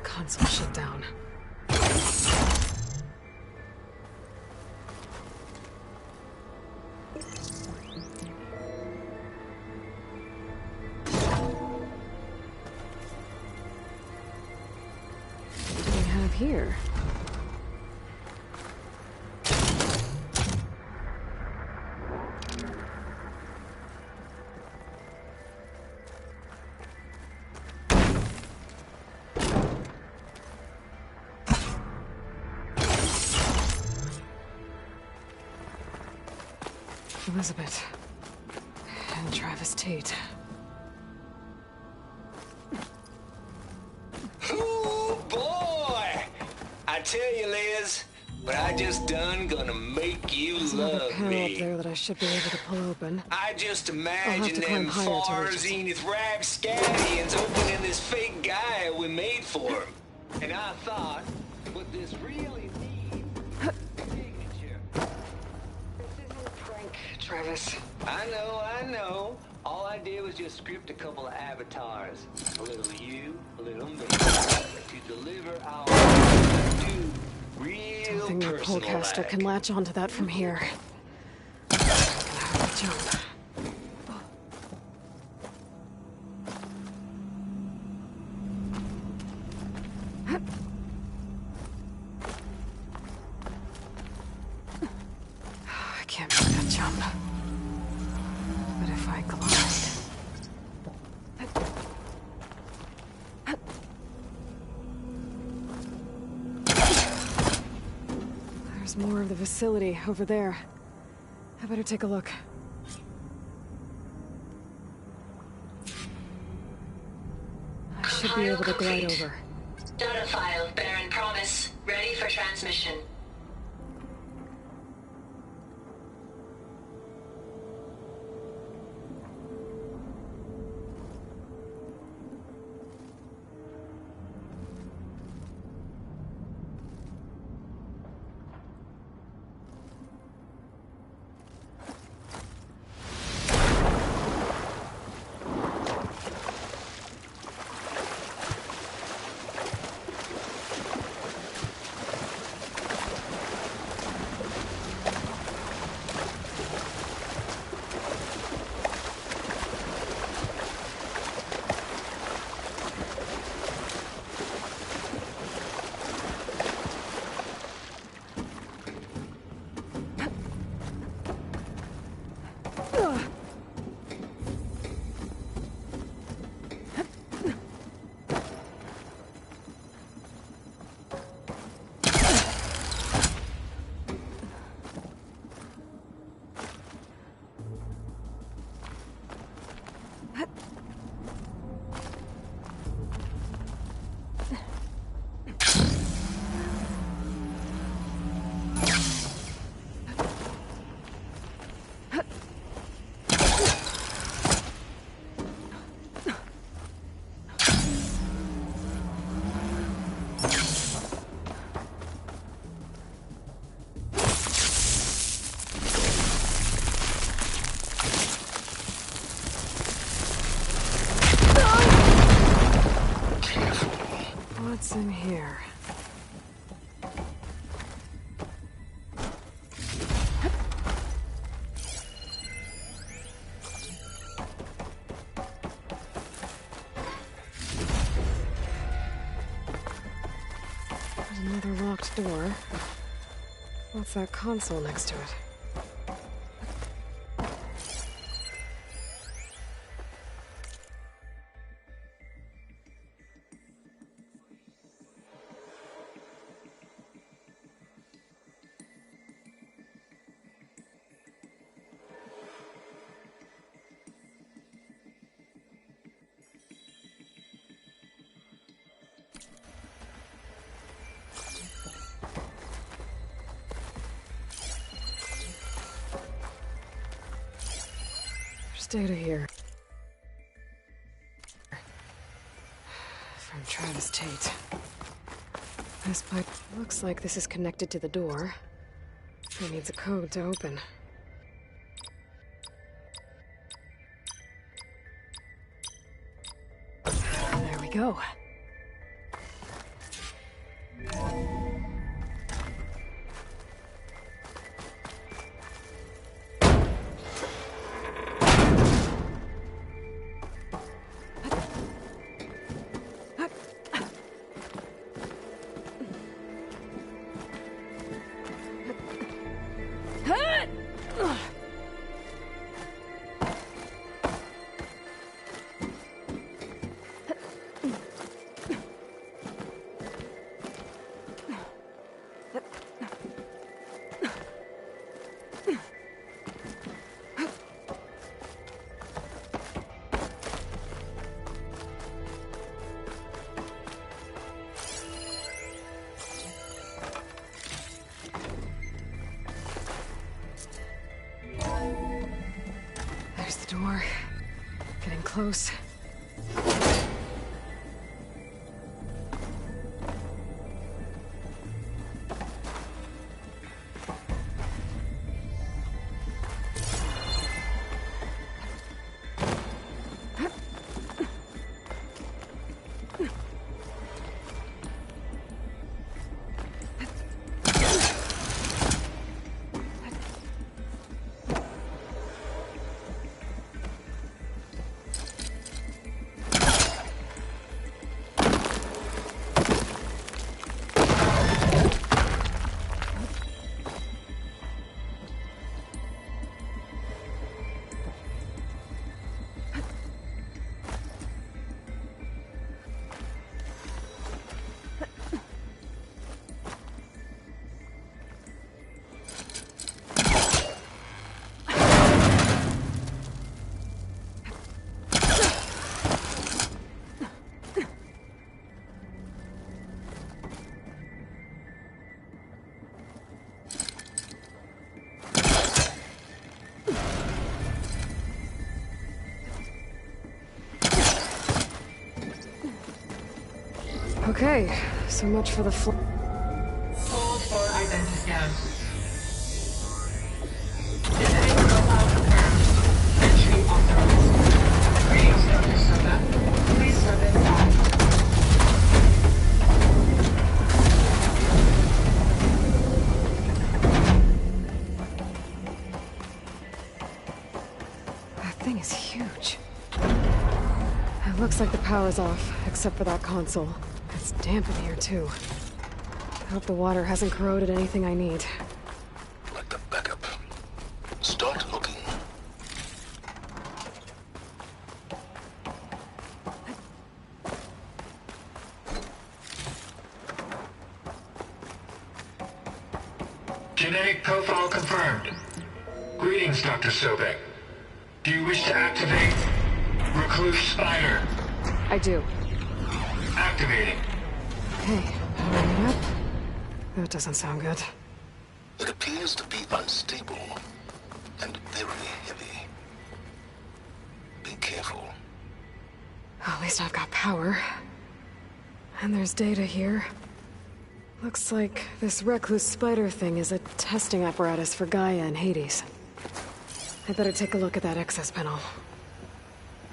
Console shut down. What do we have here? Elizabeth and Travis Tate. Ooh, boy! I tell you, Liz, what I just done gonna make you There's another love panel me. up there that I should be able to pull open. I just have imagine to them climb higher to far reach it. zenith rapscallions opening this fake guy we made for him. And I thought, what this really needs is a signature. Travis. I know. All I did was just script a couple of avatars. A little you, a little me. To deliver our do real Don't think the personal polecaster like. can latch onto that from here. I'm gonna have to jump. I can't make that jump. But if I glide... There's more of the facility over there. I better take a look. I should be able to glide over. Data file, Baron Promise. ready for transmission. What's in here? There's another locked door. What's that console next to it? Data here. From Travis Tate. This pipe looks like this is connected to the door. It needs a code to open. There we go. There's the door. Getting close. Okay, so much for the Hold for identiscan. Genetic profile confirmed. Entry authorized. Greetings, Dr. Soka. Please step inside. That thing is huge. It looks like the power's off, except for that console. It's damp in here, too. I hope the water hasn't corroded anything I need. Like the backup. Start looking. Genetic profile confirmed. Greetings, Dr. Sobek. Do you wish to activate Recluse Spider? I do. Activating. Okay, powering up. That doesn't sound good. It appears to be unstable and very heavy. Be careful. At least I've got power. And there's data here. Looks like this Recluse Spider thing is a testing apparatus for Gaia and Hades. I better take a look at that access panel.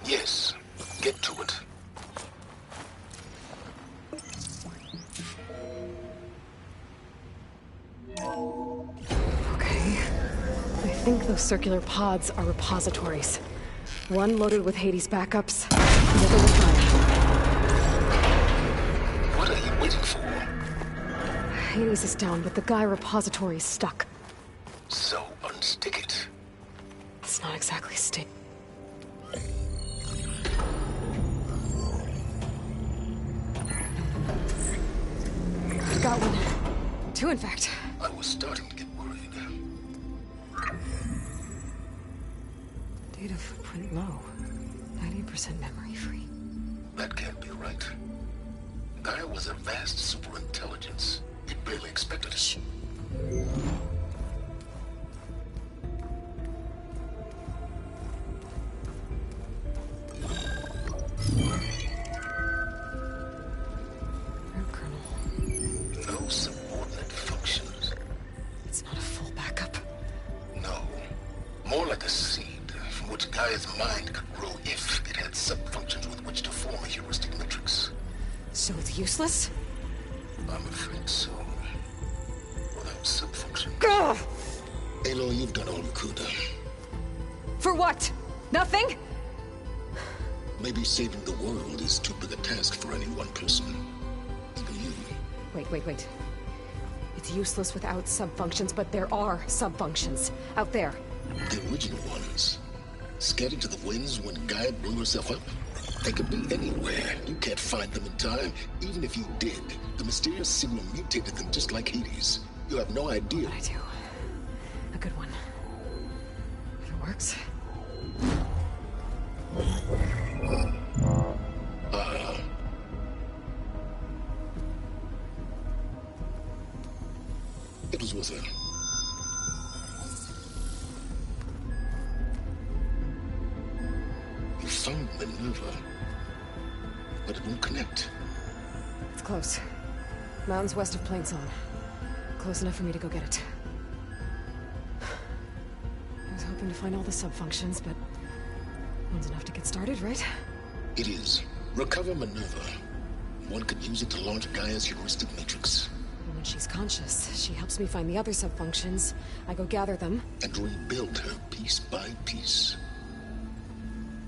Yes, get to it. Okay. I think those circular pods are repositories. One loaded with Hades backups, the other with Gaia. What are you waiting for? Hades is down, but the Gaia repository is stuck. So unstick it. It's not exactly stable. I've got one. Two, in fact. I was starting to get worried. Data footprint low. 90% memory free. That can't be right. Gaia was a vast superintelligence. It barely expected us. No subordinate functions. It's not a full backup. No. More like a seed from which Gaia's mind could grow if it had sub-functions with which to form a heuristic matrix. So it's useless? I'm afraid so. Without sub-functions. Ugh! Aloy, you've done all you could. For what? Nothing? Maybe saving the world is too big a task for any one person. Even you. Wait. It's useless without sub-functions, but there are sub-functions out there. The original ones. Scattered to the winds when Gaia blew herself up. They could be anywhere. You can't find them in time. Even if you did, the mysterious signal mutated them just like Hades. You have no idea. What I do. A good one. If it works. It was with her. You found Minerva, but it won't connect. It's close. Mountains west of Plainsong. Close enough for me to go get it. I was hoping to find all the sub-functions, but one's enough to get started, right? It is. Recover Minerva. One could use it to launch Gaia's heuristic matrix. And when she's conscious, she helps me find the other sub-functions. I go gather them. And rebuild her piece by piece.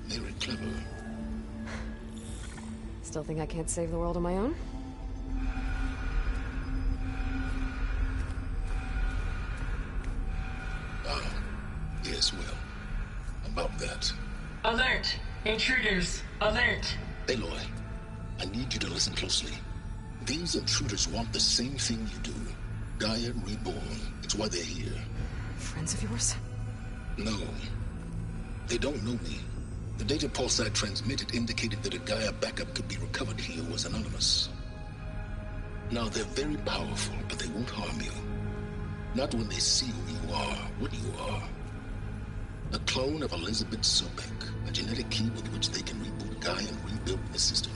Very clever. Still think I can't save the world on my own? Yes, well. About that. Alert! Intruders! Alert! Aloy, I need you to listen closely. These intruders want the same thing you do. Gaia reborn. It's why they're here. Friends of yours? No. They don't know me. The data pulse I transmitted indicated that a Gaia backup could be recovered here was anonymous. Now, they're very powerful, but they won't harm you. Not when they see who you are, what you are. A clone of Elizabeth Sobek, a genetic key with which they can reboot Gaia and rebuild the system.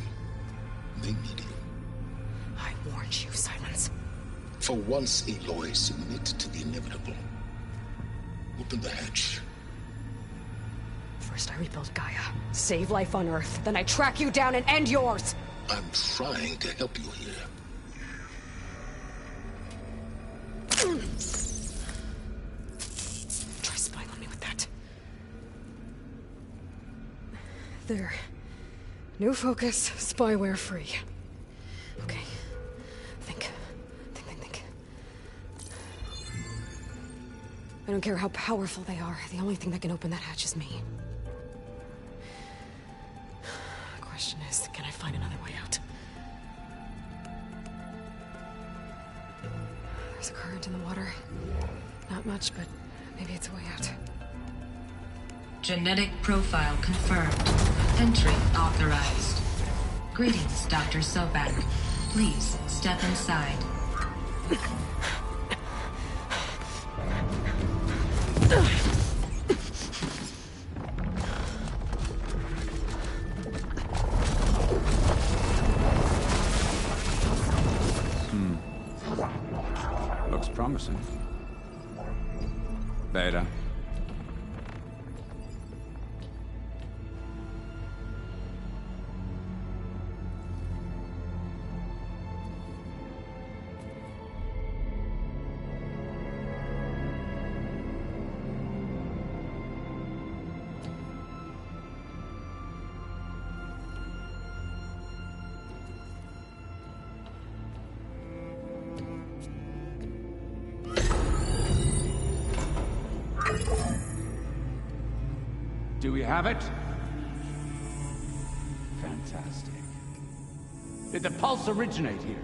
They need you. warned you, Silence. For once, Aloy, submit to the inevitable. Open the hatch. First I rebuild Gaia, save life on Earth, then I track you down and end yours! I'm trying to help you here. Try spying on me with that. There. New focus, spyware free. Okay. Think. I don't care how powerful they are. The only thing that can open that hatch is me. The question is, can I find another way out? There's a current in the water. Not much, but maybe it's a way out. Genetic profile confirmed. Entry authorized. Greetings, Dr. Sobek. Please step inside. Looks promising. Beta. Do we have it? Fantastic. Did the pulse originate here?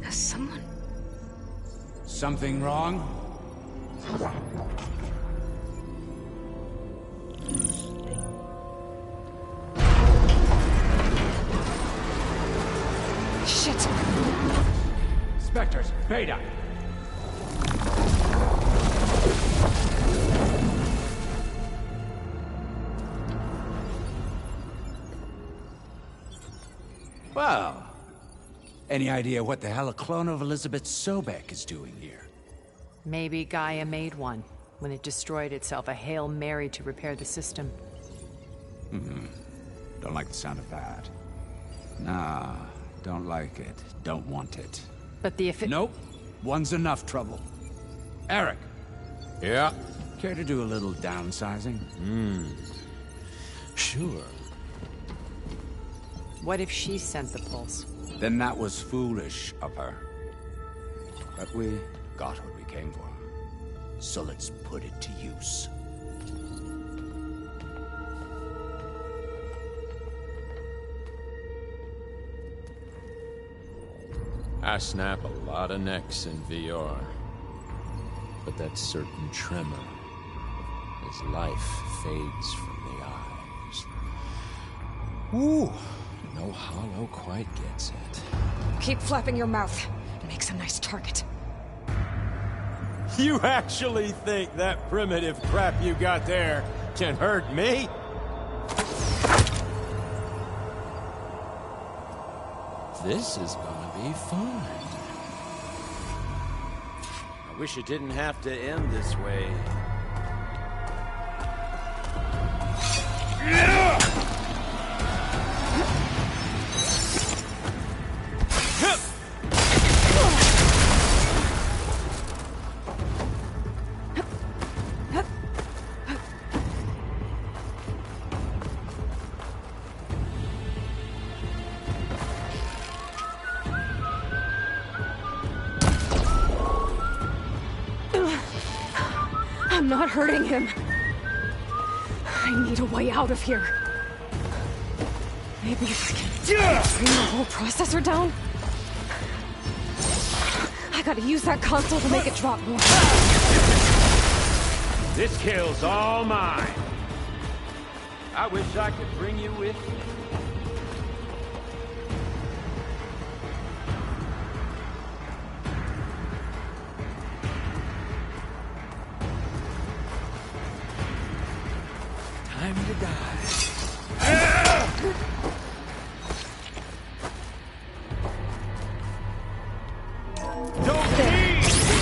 Has someone... Something wrong? Shit! Spectres, Beta! Well, any idea what the hell a clone of Elizabeth Sobek is doing here? Maybe Gaia made one when it destroyed itself, a Hail Mary to repair the system. Don't like the sound of that. Nah, don't like it. Don't want it. But the Nope. One's enough trouble. Eric. Yeah? Care to do a little downsizing? Sure. What if she sent the pulse? Then that was foolish of her. But we got what we came for. So let's put it to use. I snap a lot of necks in VR. But that certain tremor as life fades from the eyes. Ooh, no hollow quite gets it. Keep flapping your mouth. It makes a nice target. You actually think that primitive crap you got there can hurt me? This is gonna be fun. I wish it didn't have to end this way. I'm not hurting him. I need a way out of here. Maybe if I can bring the whole processor down? I gotta use that console to make it drop more. This kill's all mine. I wish I could bring you with me. Time to die. There.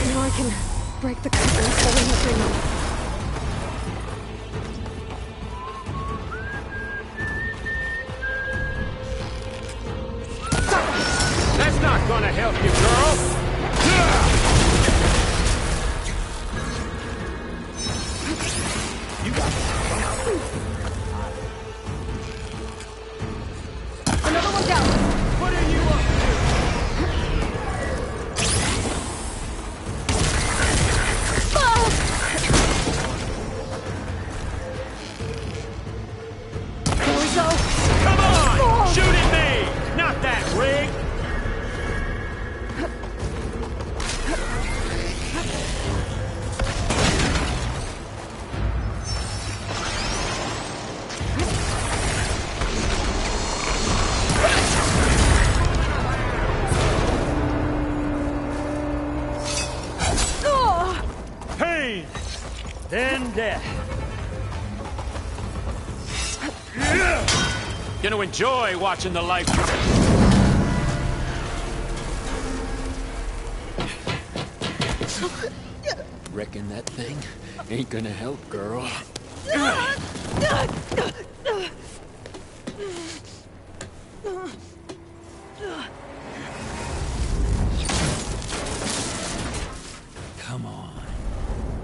Now I can break the cover and pull the thing up. That's not gonna help you, girl! You got Another one down. What are you up Come on! Shoot at me! Not that rig! Pain! Then death. Gonna enjoy watching the life... Reckon that thing ain't gonna help, girl. Come on.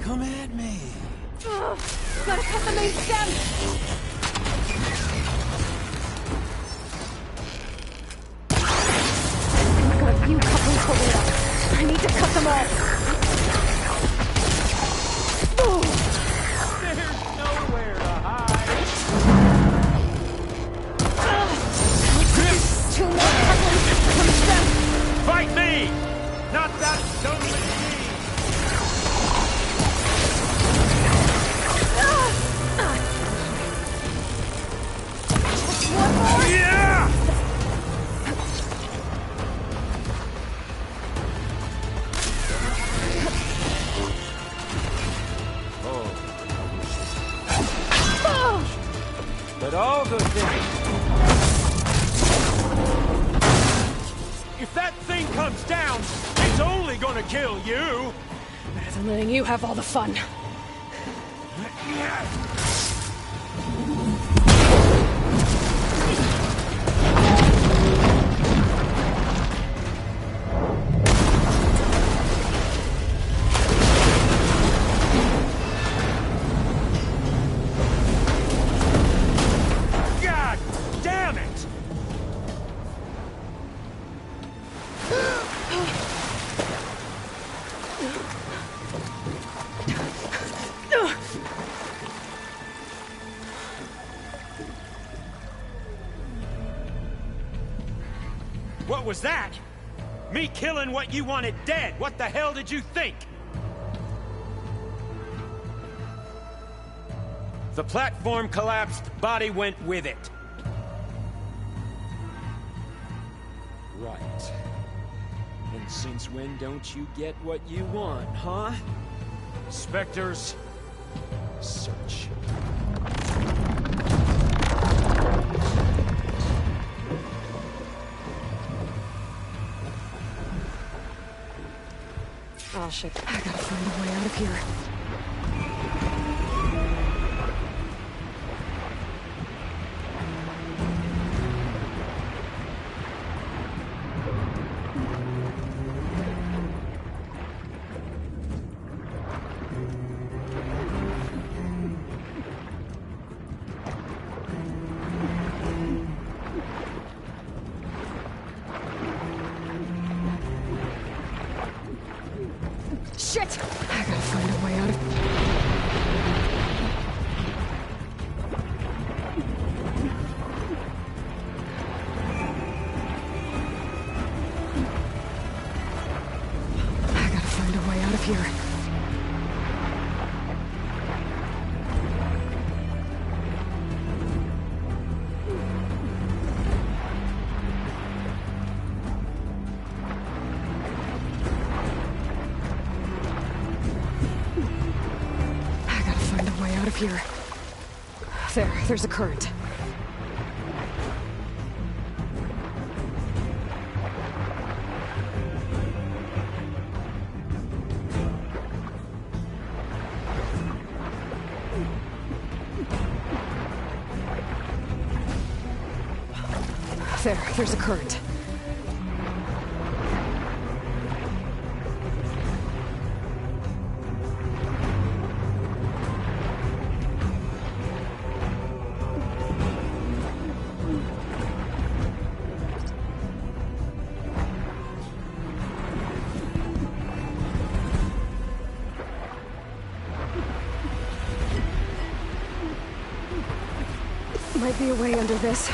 Come at me. Gotta cut the main stem. I've got a few couplings holding up. I need to cut them off. There's nowhere to hide. Two more couplings from stem. Fight me! Not that stone machine! One more. Yeah! But all good things. If that thing comes down, it's only gonna kill you. Better than letting you have all the fun. God damn it! What was that? Me killing what you wanted dead. What the hell did you think? The platform collapsed, body went with it. Right. And since when don't you get what you want, huh? Spectres, Search. Oh shit, I gotta find a way out of here. Shit! I gotta find a way out of... I gotta find a way out of here. I gotta find a way out of here. There's a current. There's a current. Might be a way under this.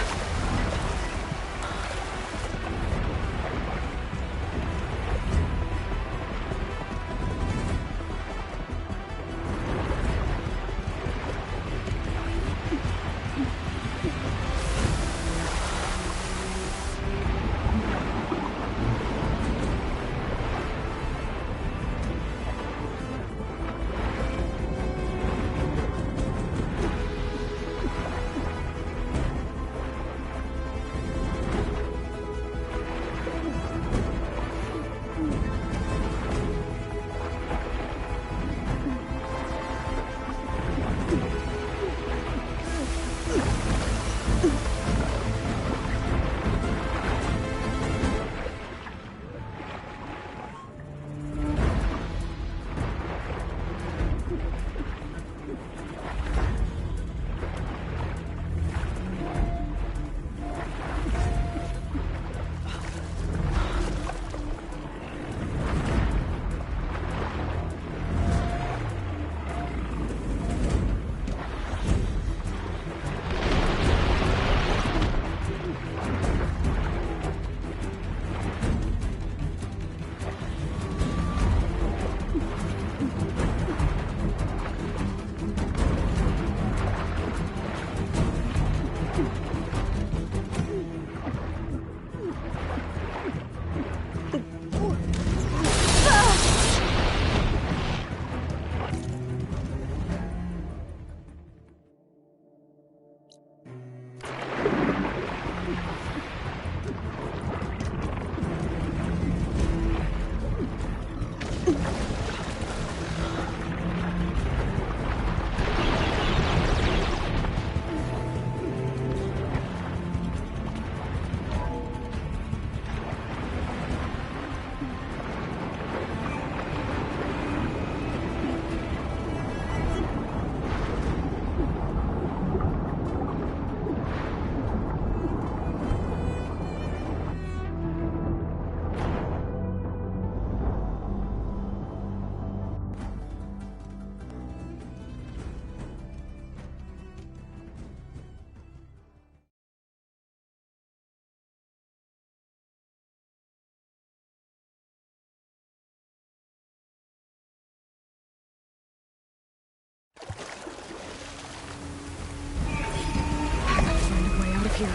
Here.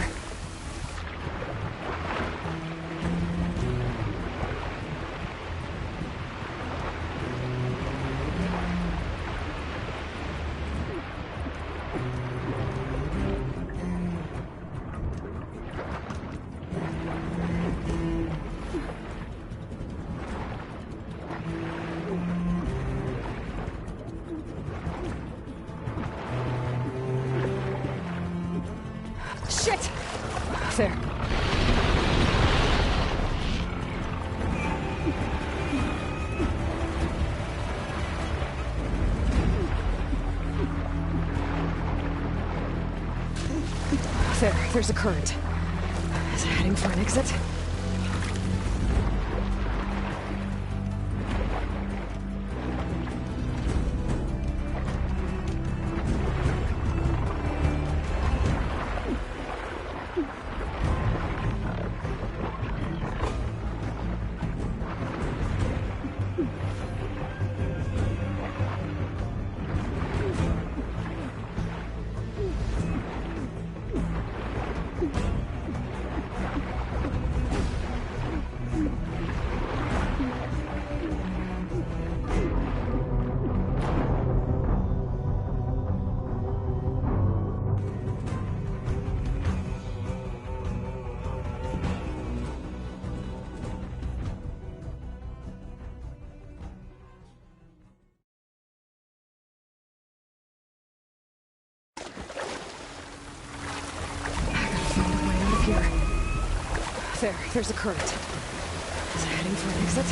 Shit! There. There's a current. Is it heading for an exit? There's a current. Is it heading for an exit?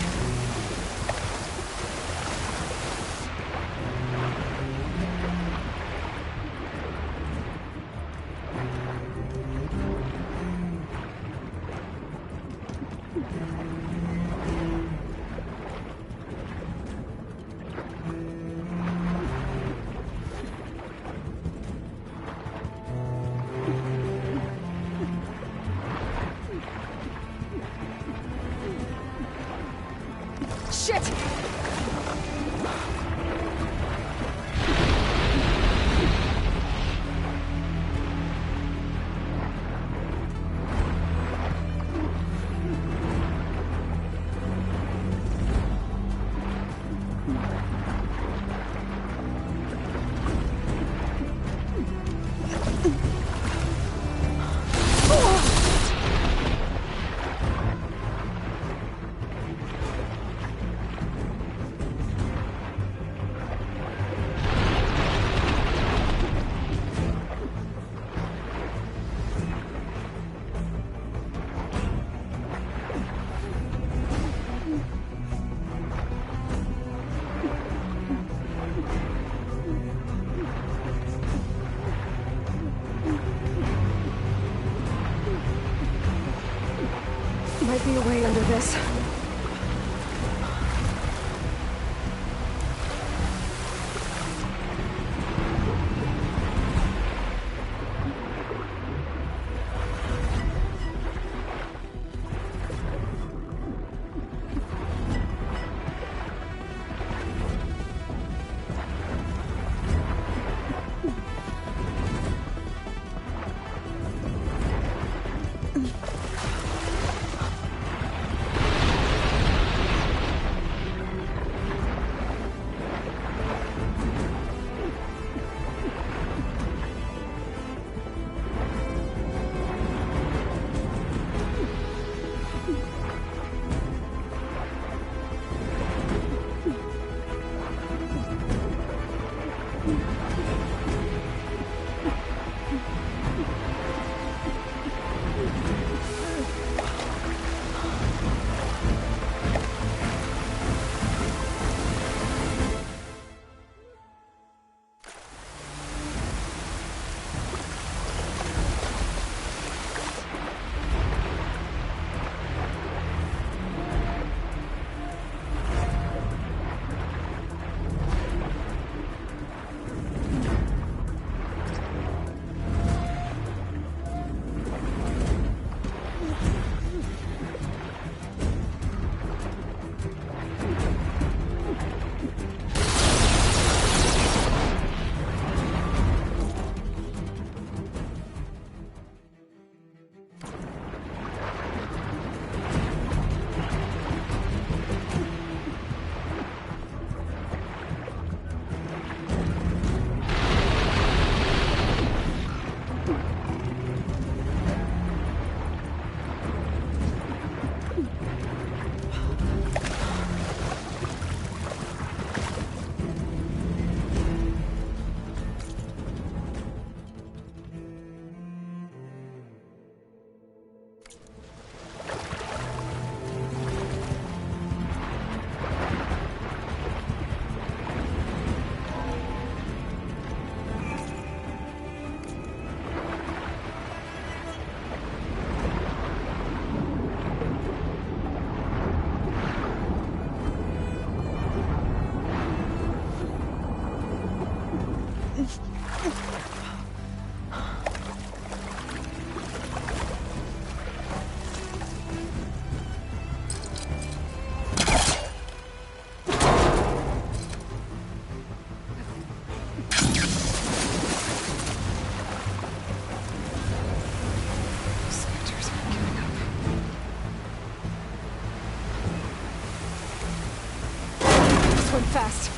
Shit! Might be a way under this. Fast.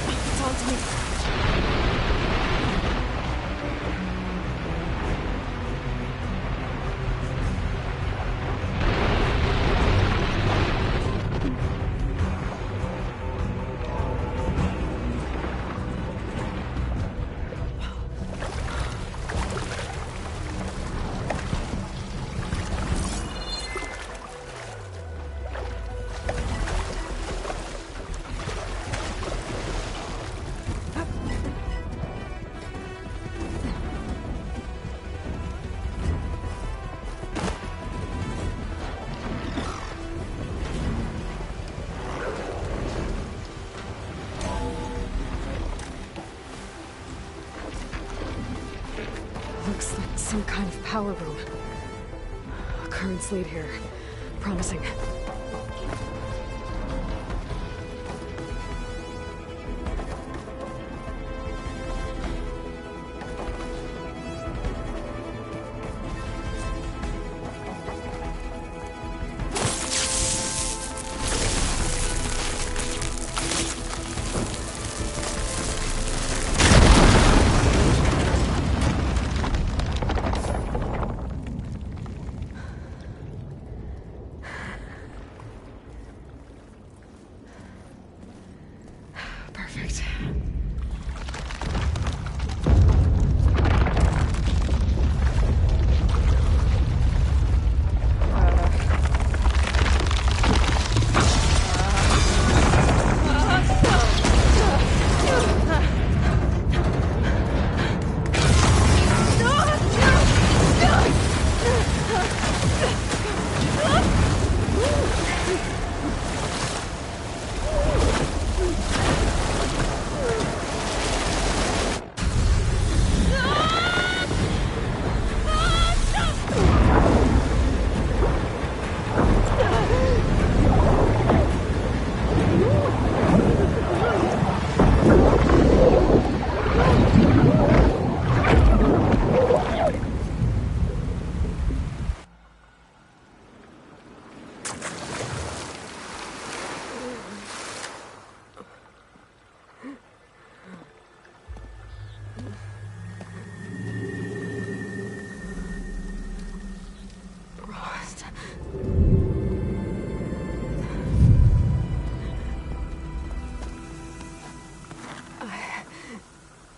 It's on to me. Looks like some kind of power room. A currents lead here. Promising. Perfect.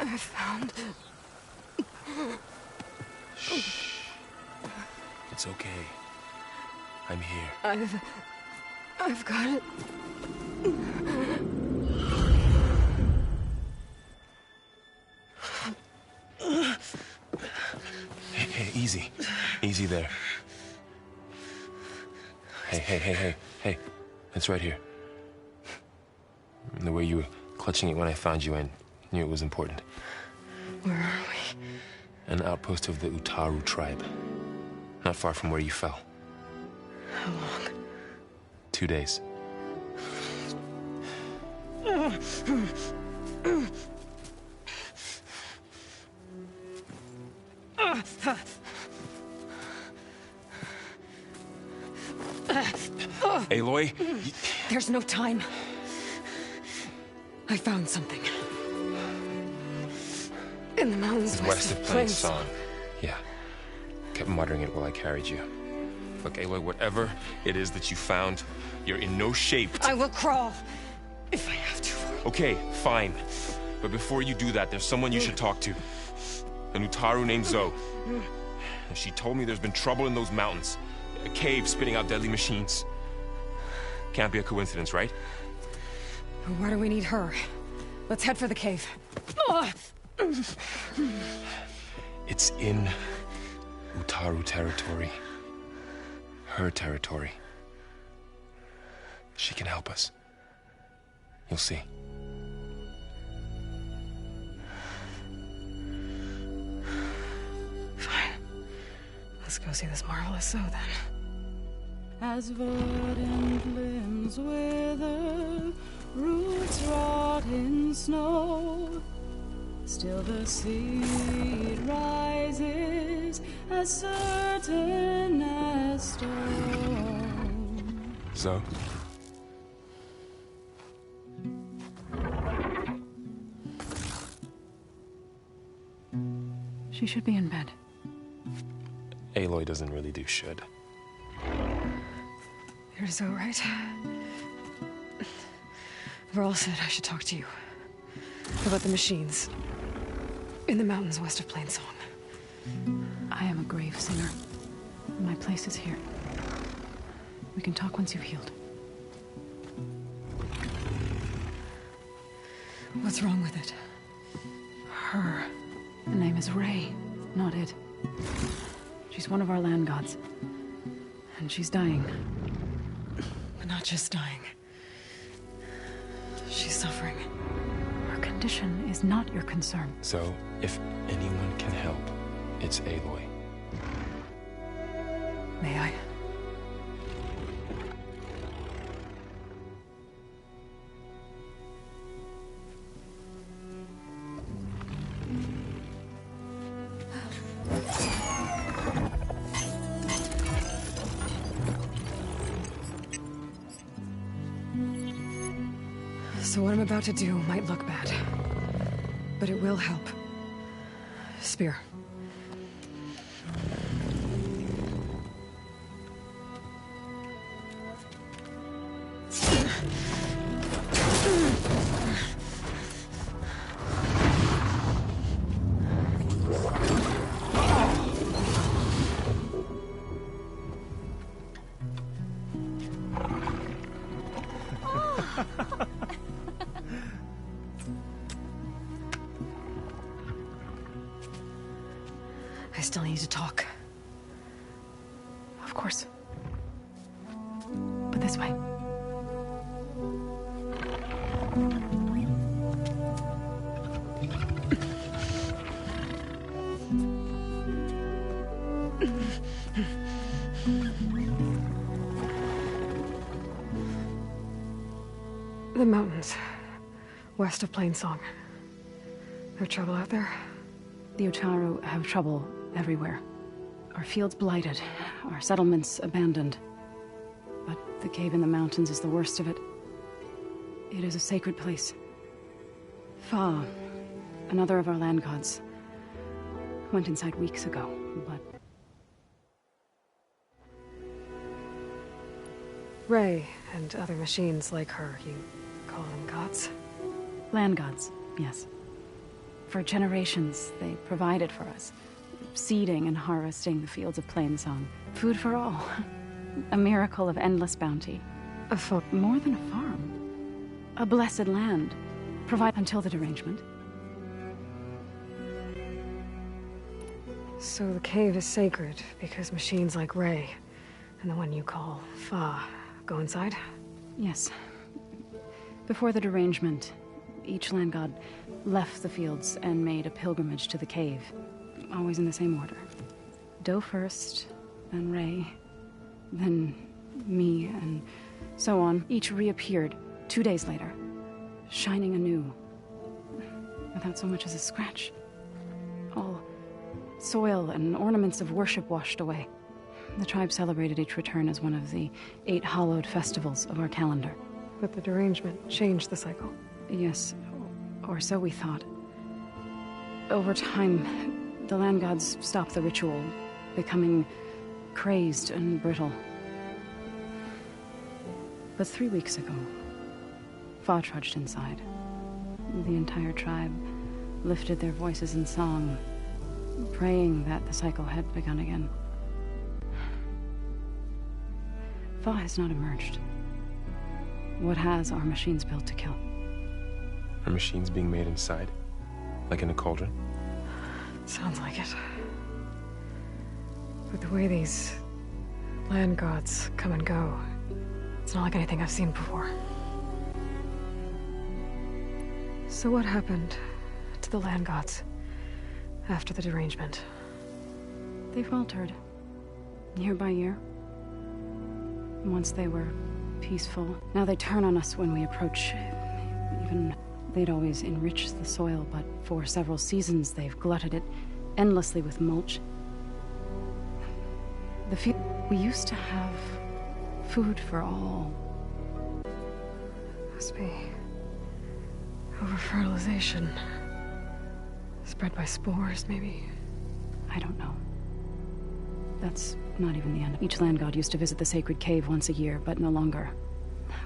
I found... Shh. It's okay. I'm here. I've got it. Hey, easy. Easy there. Hey. It's right here. The way you were clutching it when I found you, I knew it was important. Where are we? An outpost of the Utaru tribe. Not far from where you fell. How long? 2 days. Aloy? There's no time. I found something. In the mountains West of Plains Song. Yeah. Kept muttering it while I carried you. Look, Aloy, whatever it is that you found, you're in no shape to... I will crawl, if I have to. Okay, fine. But before you do that, there's someone you should talk to. An Utaru named Zoe. And she told me there's been trouble in those mountains. A cave spitting out deadly machines. Can't be a coincidence, right? Why do we need her? Let's head for the cave. It's in Utaru territory. Her territory. She can help us. You'll see. Fine. Let's go see this marvelous Zoe then. As verdant limbs wither, roots rot in snow, still the seed rises as certain as stone. Zoe? She should be in bed. Aloy doesn't really do should. You're Zoe, right? Varl said I should talk to you. About the machines. In the mountains west of Plains Song. I am a grave singer. My place is here. We can talk once you've healed. What's wrong with it? Her. The name is Ray, not it. She's one of our land gods. And she's dying. But not just dying. She's suffering. Her condition is not your concern. So, if anyone can help, It's Aloy. May I? So what I'm about to do might look bad, but it will help. Spear. I still need to talk. Of course. But this way. The mountains, west of Plainsong. No trouble out there? The Utaru have trouble everywhere. Our fields blighted, our settlements abandoned. But the cave in the mountains is the worst of it. It is a sacred place. Fa, another of our land gods, went inside weeks ago, but... Ray and other machines like her, you call them gods? Land gods, yes. For generations, they provided for us, seeding and harvesting the fields of Plainsong. Food for all. A miracle of endless bounty. More than a farm. A blessed land. Provide until the derangement. So the cave is sacred because machines like Ray and the one you call Fa go inside? Yes. Before the derangement, each land god left the fields and made a pilgrimage to the cave. Always in the same order. Do first, then Ray, then me, and so on. Each reappeared 2 days later, shining anew, without so much as a scratch. All soil and ornaments of worship washed away. The tribe celebrated each return as one of the 8 hallowed festivals of our calendar. But the derangement changed the cycle. Yes, or so we thought. Over time, the land gods stopped the ritual, becoming crazed and brittle. But 3 weeks ago, Fa trudged inside. The entire tribe lifted their voices in song, praying that the cycle had begun again. Fa has not emerged. What has are machines built to kill? Are machines being made inside? Like in a cauldron? Sounds like it. But the way these land gods come and go, it's not like anything I've seen before. So what happened to the land gods after the derangement? They faltered, year by year. Once they were peaceful. Now they turn on us when we approach. Even they'd always enriched the soil, but for several seasons they've glutted it endlessly with mulch. We used to have food for all. Must be over-fertilization. Spread by spores, maybe? I don't know. That's not even the end. Each land god used to visit the sacred cave once a year, but no longer.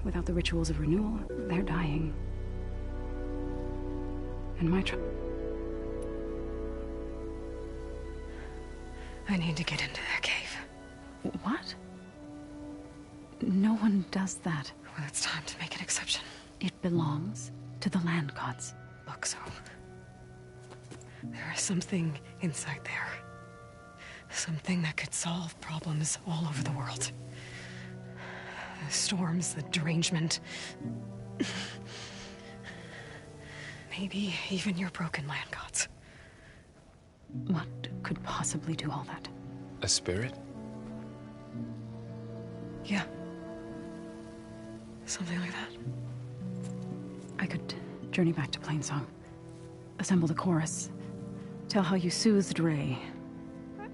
Without the rituals of renewal, they're dying. And my I need to get into that cave. What? No one does that. Well, it's time to make an exception. It belongs to the land gods. Look, so... there is something inside there. Something that could solve problems all over the world. The storms, the derangement. Maybe even your broken land gods. What could possibly do all that. A spirit? Yeah. Something like that. I could journey back to Plainsong, assemble the chorus, tell how you soothed Ray,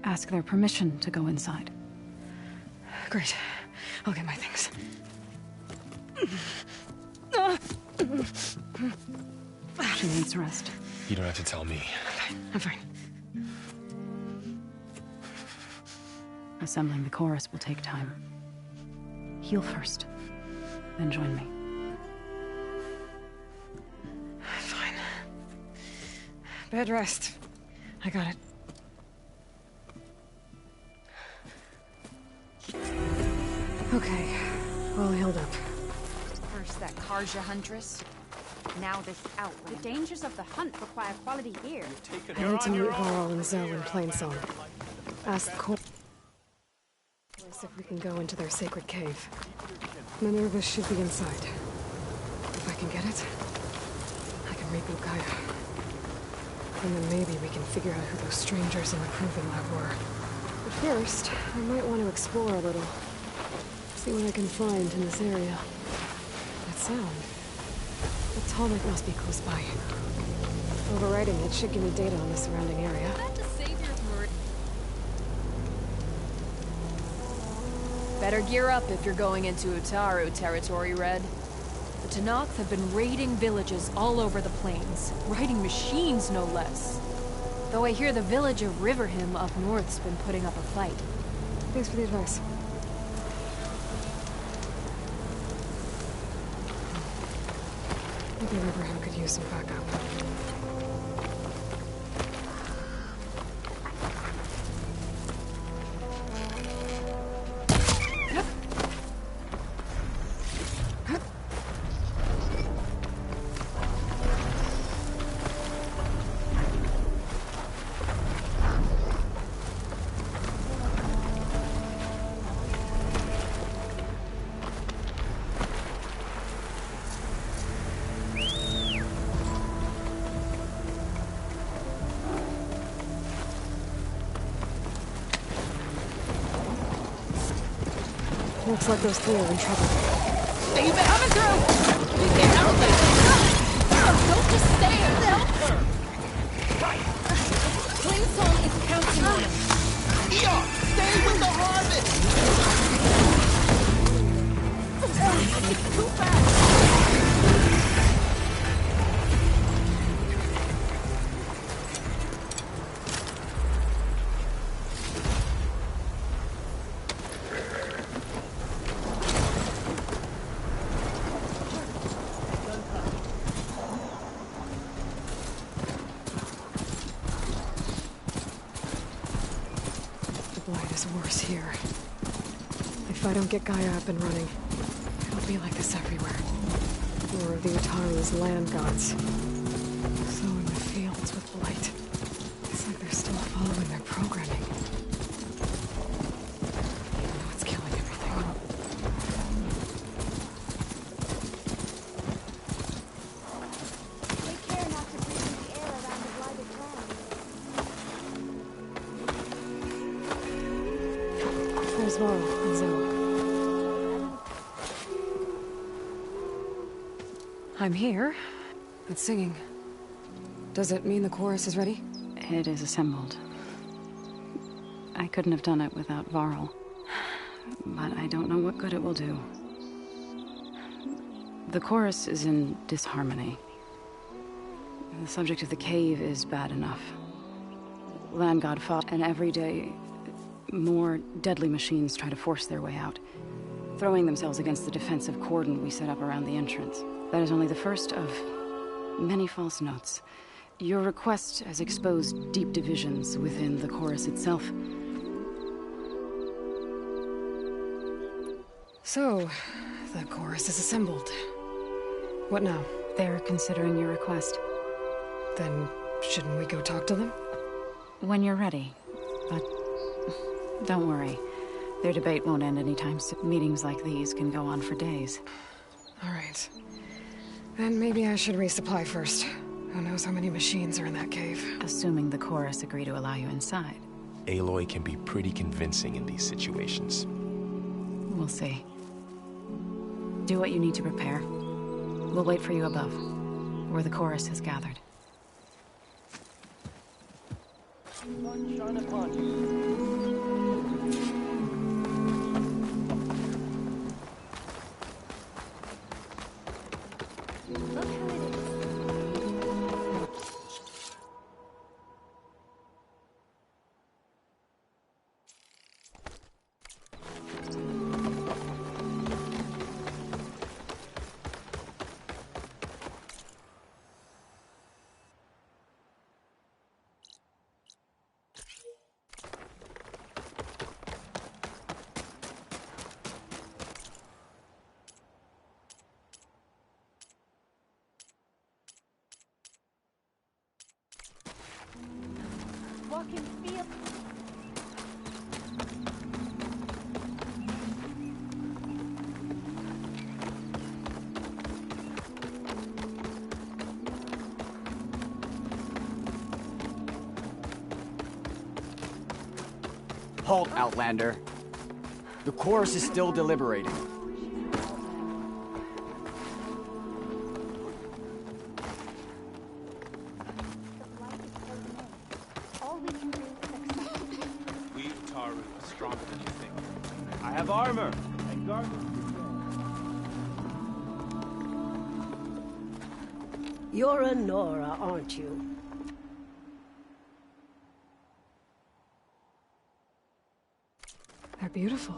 ask their permission to go inside. Great. I'll get my things. She needs rest. You don't have to tell me. I'm fine. Assembling the chorus will take time. Heal first, then join me. Fine. Bed rest. I got it. Okay, all healed up. First that Karja huntress, now this outlander. The dangers of the hunt require quality gear. I need to meet Varl and Zoe in Plainsong. Ask the chorus if we can go into their sacred cave. Minerva should be inside. If I can get it, I can reboot Gaia. And then maybe we can figure out who those strangers in the proving lab were. But first, I might want to explore a little. See what I can find in this area. That sound. The Talmud must be close by. Overriding it should give me data on the surrounding area. Better gear up if you're going into Utaru territory, Red. The Tenakth have been raiding villages all over the plains, riding machines no less. Though I hear the village of Riverhim up north's been putting up a fight. Thanks for the advice. Maybe Riverhim could use some backup. Looks like those three are in trouble. You've been coming through! You can't help it! Don't just stand! Help her! Plainsong is counting on him. Eon! Stay with the harvest! It's too fast! Worse here. If I don't get Gaia up and running, it'll be like this everywhere. More of the Utaru's land gods. Sowing the fields with blight. It's like they're still following their programming. Even though it's killing everything. Take care not to breathe in the air around the blighted ground. There's Varl and Zoe. I'm here. It's singing. Does it mean the chorus is ready? It is assembled. I couldn't have done it without Varl. But I don't know what good it will do. The chorus is in disharmony. The subject of the cave is bad enough. Land God fought, and every day more deadly machines try to force their way out, throwing themselves against the defensive cordon we set up around the entrance. That is only the first of many false notes. Your request has exposed deep divisions within the chorus itself. So, the chorus is assembled. What now? They're considering your request. Then, shouldn't we go talk to them? When you're ready. But don't worry. Their debate won't end anytime soon. Meetings like these can go on for days. All right. Then maybe I should resupply first. Who knows how many machines are in that cave? Assuming the chorus agree to allow you inside. Aloy can be pretty convincing in these situations. We'll see. Do what you need to prepare. We'll wait for you above, where the chorus has gathered. Sunshine upon you. Look who it is. Walk and feel. Halt, Outlander. The chorus is still deliberating. All we can do is accept it. We Utaru are stronger than you think. I have armor and guardians. You're a Nora, aren't you? They're beautiful.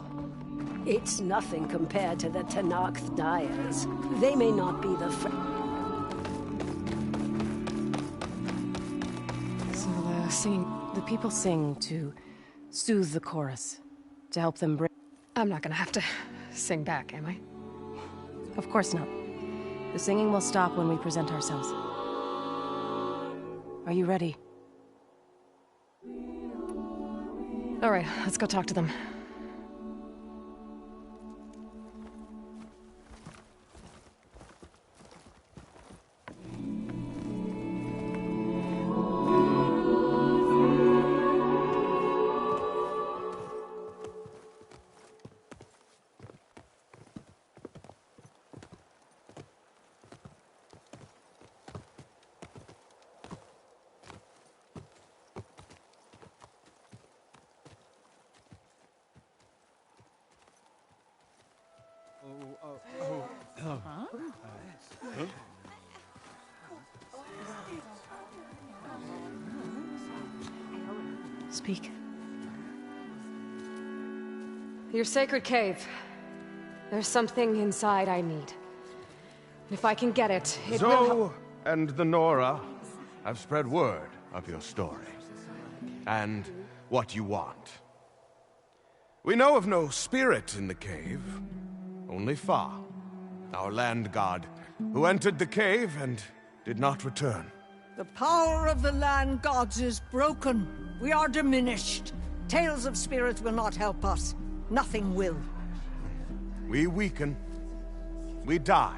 It's nothing compared to the Tenakth Dyers. They may not be the So the singing... The people sing to soothe the chorus, to help them bring... I'm not gonna have to sing back, am I? Of course not. The singing will stop when we present ourselves. Are you ready? All right, let's go talk to them. Speak. Your sacred cave. There's something inside I need. If I can get it, it will help. Zoe and the Nora have spread word of your story. And what you want. We know of no spirit in the cave. Only Fa, our land god, who entered the cave and did not return. The power of the land gods is broken. We are diminished. Tales of spirits will not help us. Nothing will. We weaken. We die.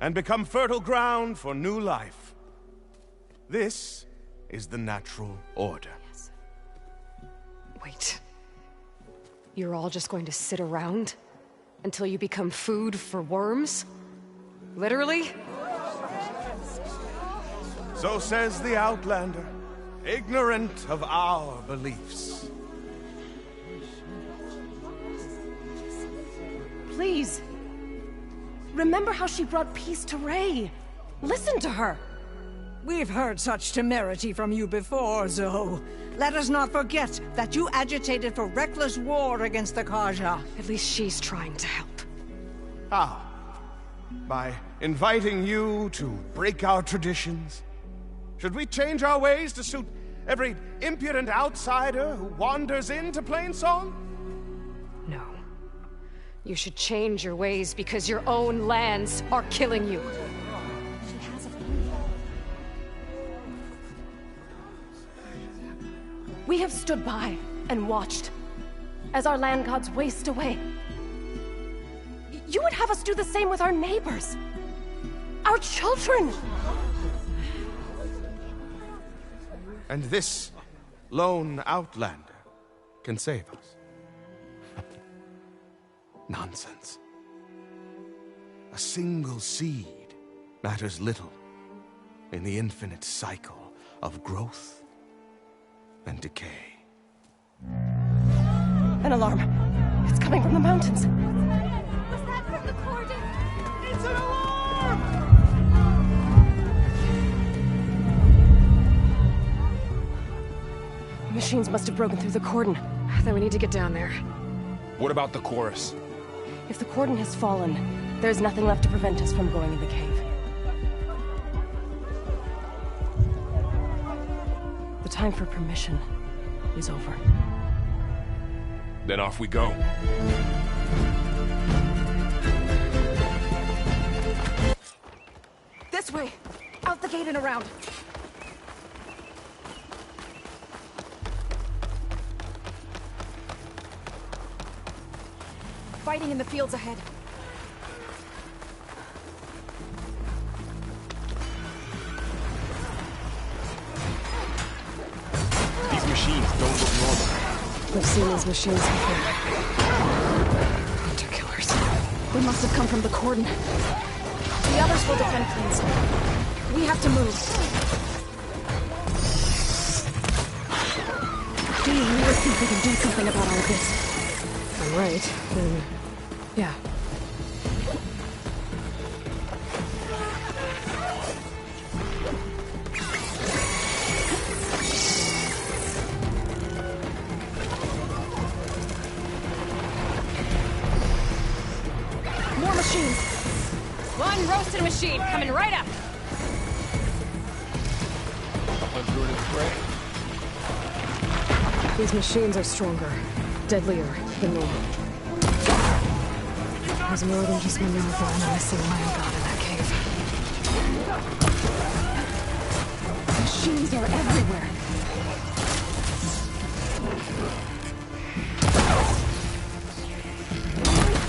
And become fertile ground for new life. This is the natural order. Yes. Wait. You're all just going to sit around until you become food for worms? Literally? So says the Outlander, ignorant of our beliefs. Please. Remember how she brought peace to Ray. Listen to her. We've heard such temerity from you before, Zoe. Let us not forget that you agitated for reckless war against the Karja. At least she's trying to help. How? By inviting you to break our traditions? Should we change our ways to suit every impudent outsider who wanders into Plainsong? No. You should change your ways because your own lands are killing you. She has a We have stood by and watched as our land gods waste away. You would have us do the same with our neighbors, our children. And this lone outlander can save us. Nonsense. A single seed matters little in the infinite cycle of growth and decay. An alarm. It's coming from the mountains. Was that from the cordon? It's an alarm! Machines must have broken through the cordon. Then we need to get down there. What about the chorus? If the cordon has fallen, there's nothing left to prevent us from going in the cave. The time for permission is over. Then off we go. This way! Out the gate and around! Fighting in the fields ahead. These machines don't look normal. We've seen these machines before. Hunter killers. They must have come from the cordon. The others will defend things. We have to move. Do you really think we can do something about all of this? If I'm right, then... yeah. More machines! One roasted machine coming right up! These machines are stronger, deadlier than normal. There's more than just Minerva and a missing Lion God in that cave. Machines are everywhere.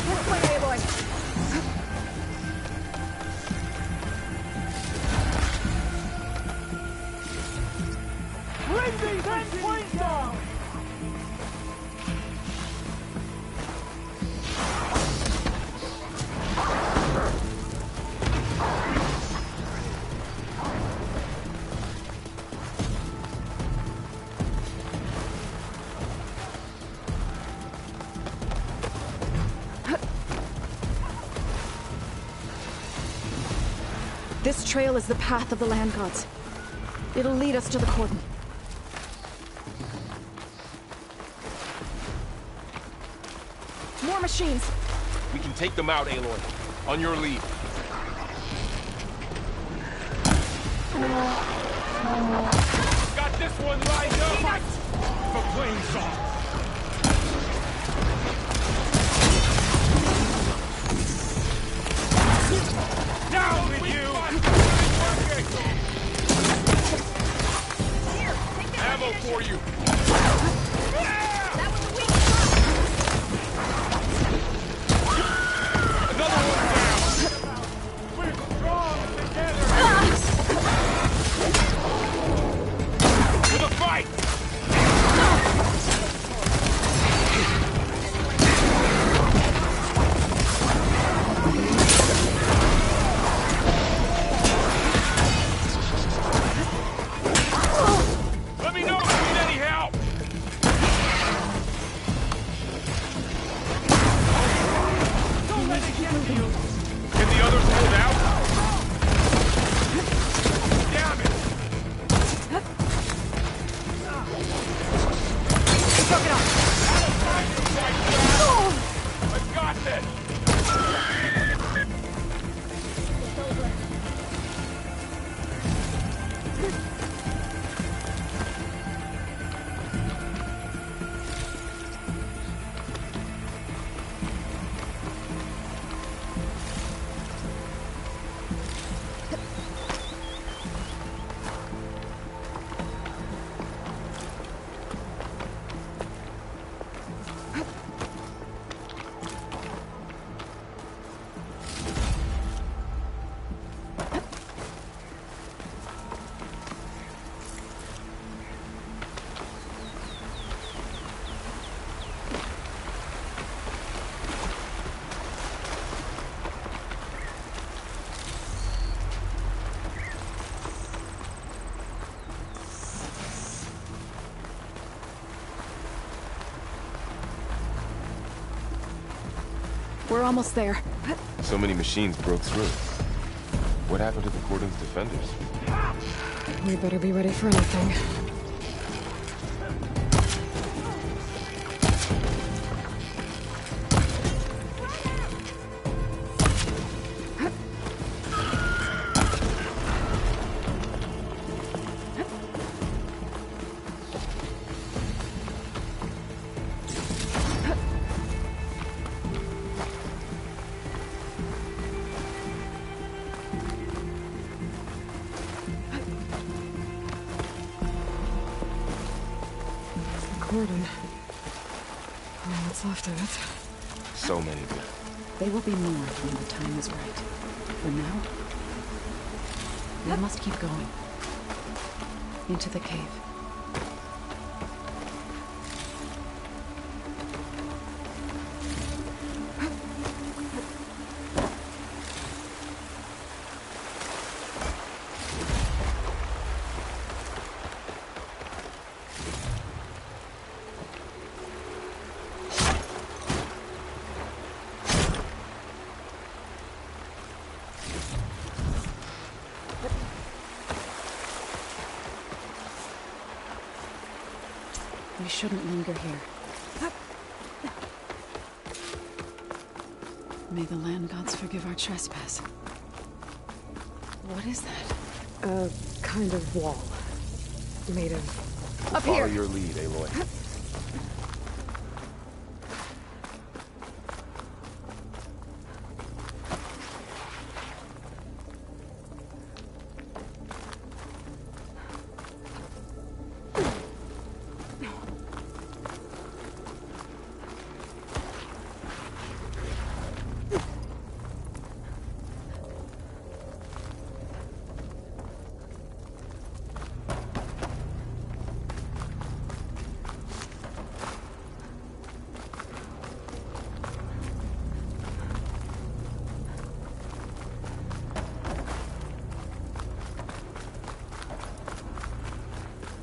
This way, Aloy! Bring these endpoints down! This trail is the path of the land gods. It'll lead us to the cordon. More machines! We can take them out, Aloy. On your lead. Got this one lined up! Fight! For plain song! Down with you! Ammo for you! Another one down! We're strong together! For the fight! Let me know if you need any help! Don't let it get you! Can the others hold out? Damn it! Fuck it up! I got this! We're almost there. So many machines broke through. What happened to the Cordon's defenders? We better be ready for anything. Cordon. All that's left of it. So many of them. They will be more when the time is right. For now, we must keep going. Into the cave. We shouldn't linger here. May the land gods forgive our trespass. What is that? A kind of wall. Made of... Up here! Follow your lead, Aloy.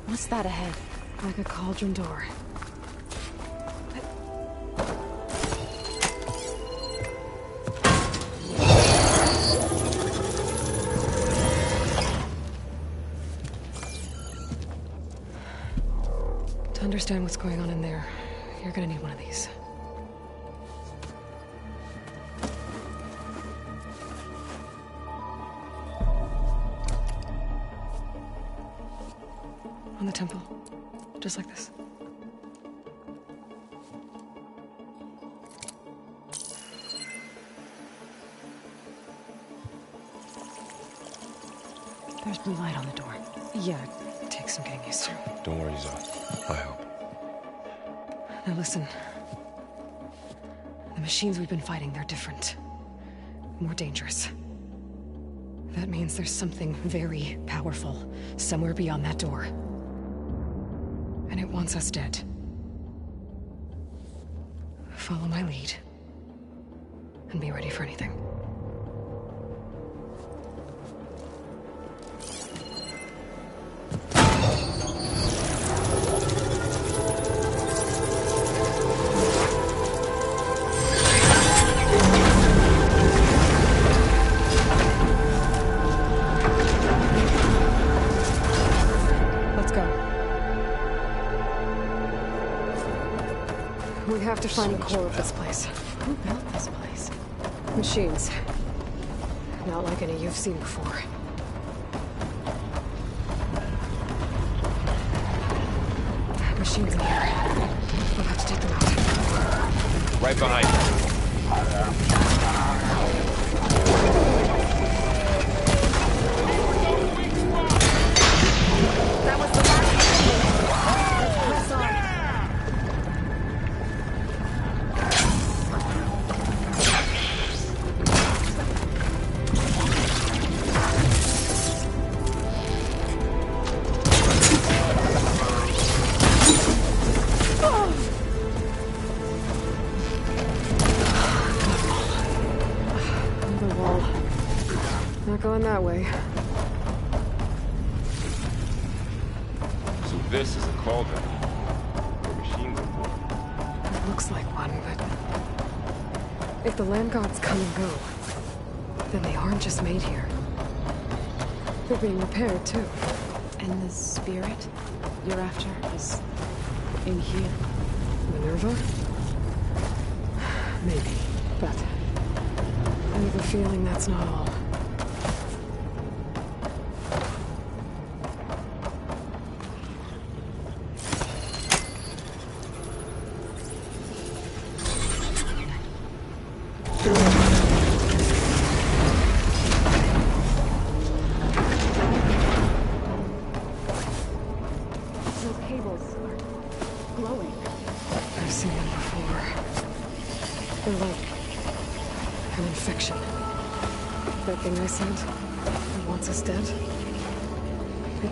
What's that ahead? Like a cauldron door. To understand what's going on in there, you're gonna need one of these. On the temple. Just like this. There's blue light on the door. Yeah, it takes some getting used to. Don't worry, Zoe. I help. Now listen. The machines we've been fighting, they're different. More dangerous. That means there's something very powerful somewhere beyond that door. And it wants us dead. Follow my lead. And be ready for anything. We have to find the core of this place. Who built this place? Machines. Not like any you've seen before. Machines in here. We'll have to take them out. Right behind you. That was the last one. Press on. Going that way. So this is a cauldron where machines are born. It looks like one, but If the land gods come and go, then they aren't just made here. They're being repaired, too. And the spirit you're after is in here? Minerva? Maybe, but I have a feeling that's not all.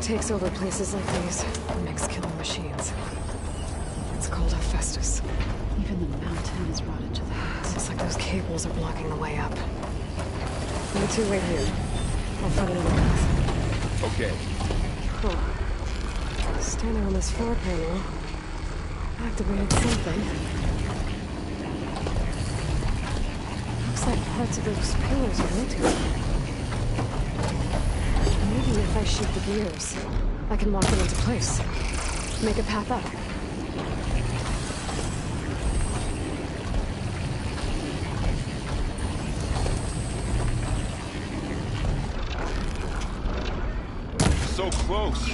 Takes over places like these and makes killing machines. It's called Hephaestus. Even the mountain is rotted to the roots. It's like those cables are blocking the way up. You two wait here. I'll find another path. Okay. Huh. Standing on this floor panel activated something. Looks like parts of those pillars are rotating. Maybe if I shoot the gears, I can lock them into place. Make a path up. So close.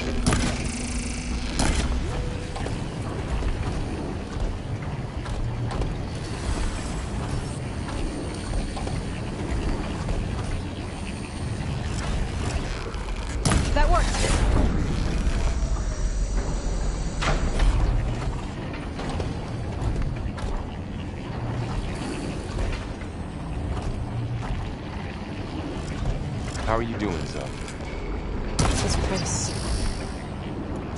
How are you doing, Zoe? This place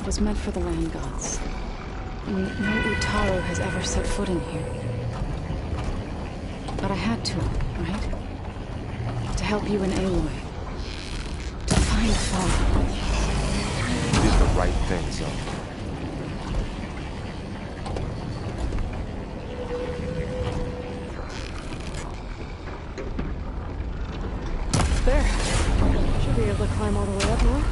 was meant for the land gods. No Utaru has ever set foot in here. But I had to, right? To help you and Aloy. To find Fall. You did the right thing, Zoe. Be able to climb all the way up now.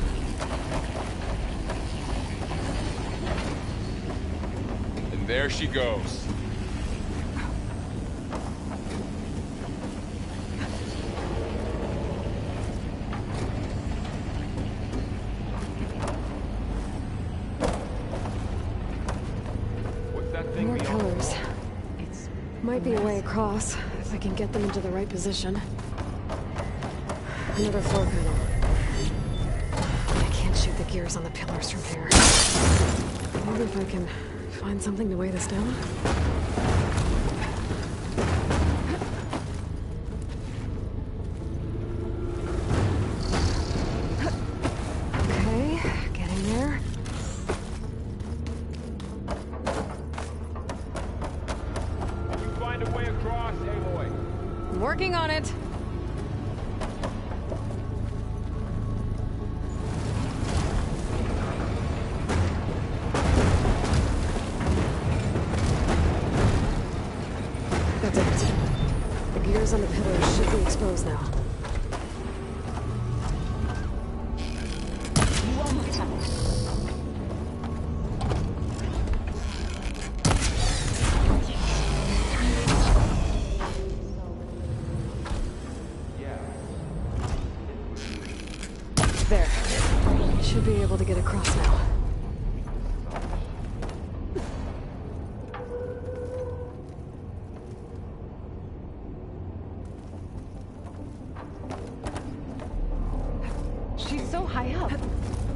And there she goes. What's that thing? More pillars. Might be a way across, if I can get them into the right position. Another floor panel. I can't shoot the gears on the pillars from here. Maybe if I can find something to weigh this down? Okay, getting there. You find a way across, Aloy. I'm working on it. On the pillars should be exposed now. You almost have it. There. Should be able to get across now.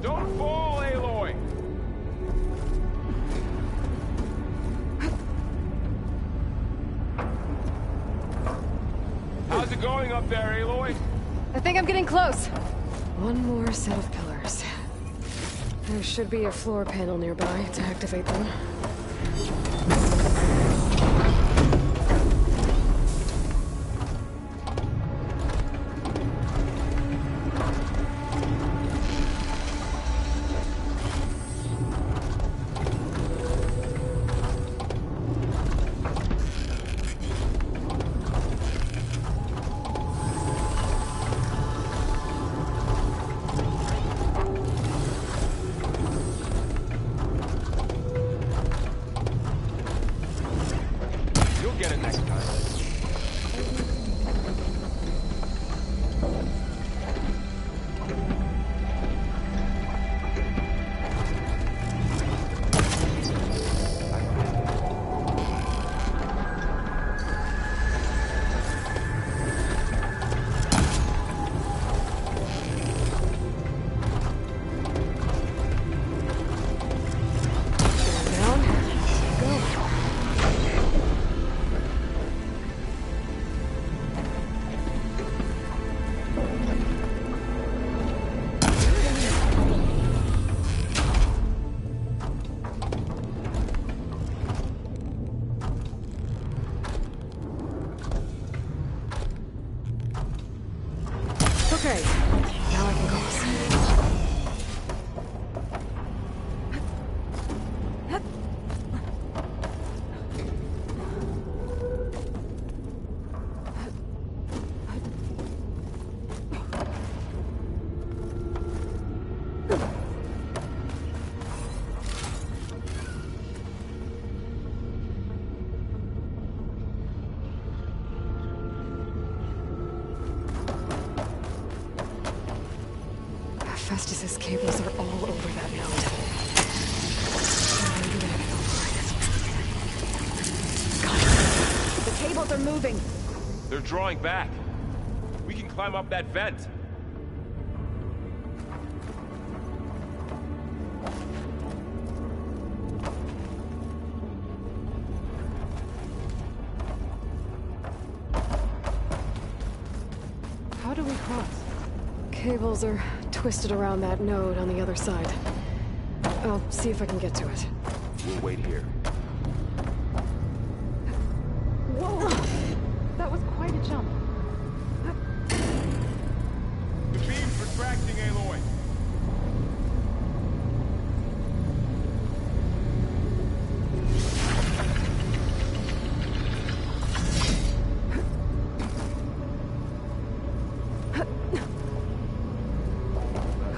Don't fall, Aloy! How's it going up there, Aloy? I think I'm getting close. One more set of pillars. There should be a floor panel nearby to activate them. moving. They're drawing back. We can climb up that vent. How do we cross? Cables are twisted around that node on the other side. I'll see if I can get to it. We'll wait here. Whoa! That was quite a jump. The beam's retracting, Aloy.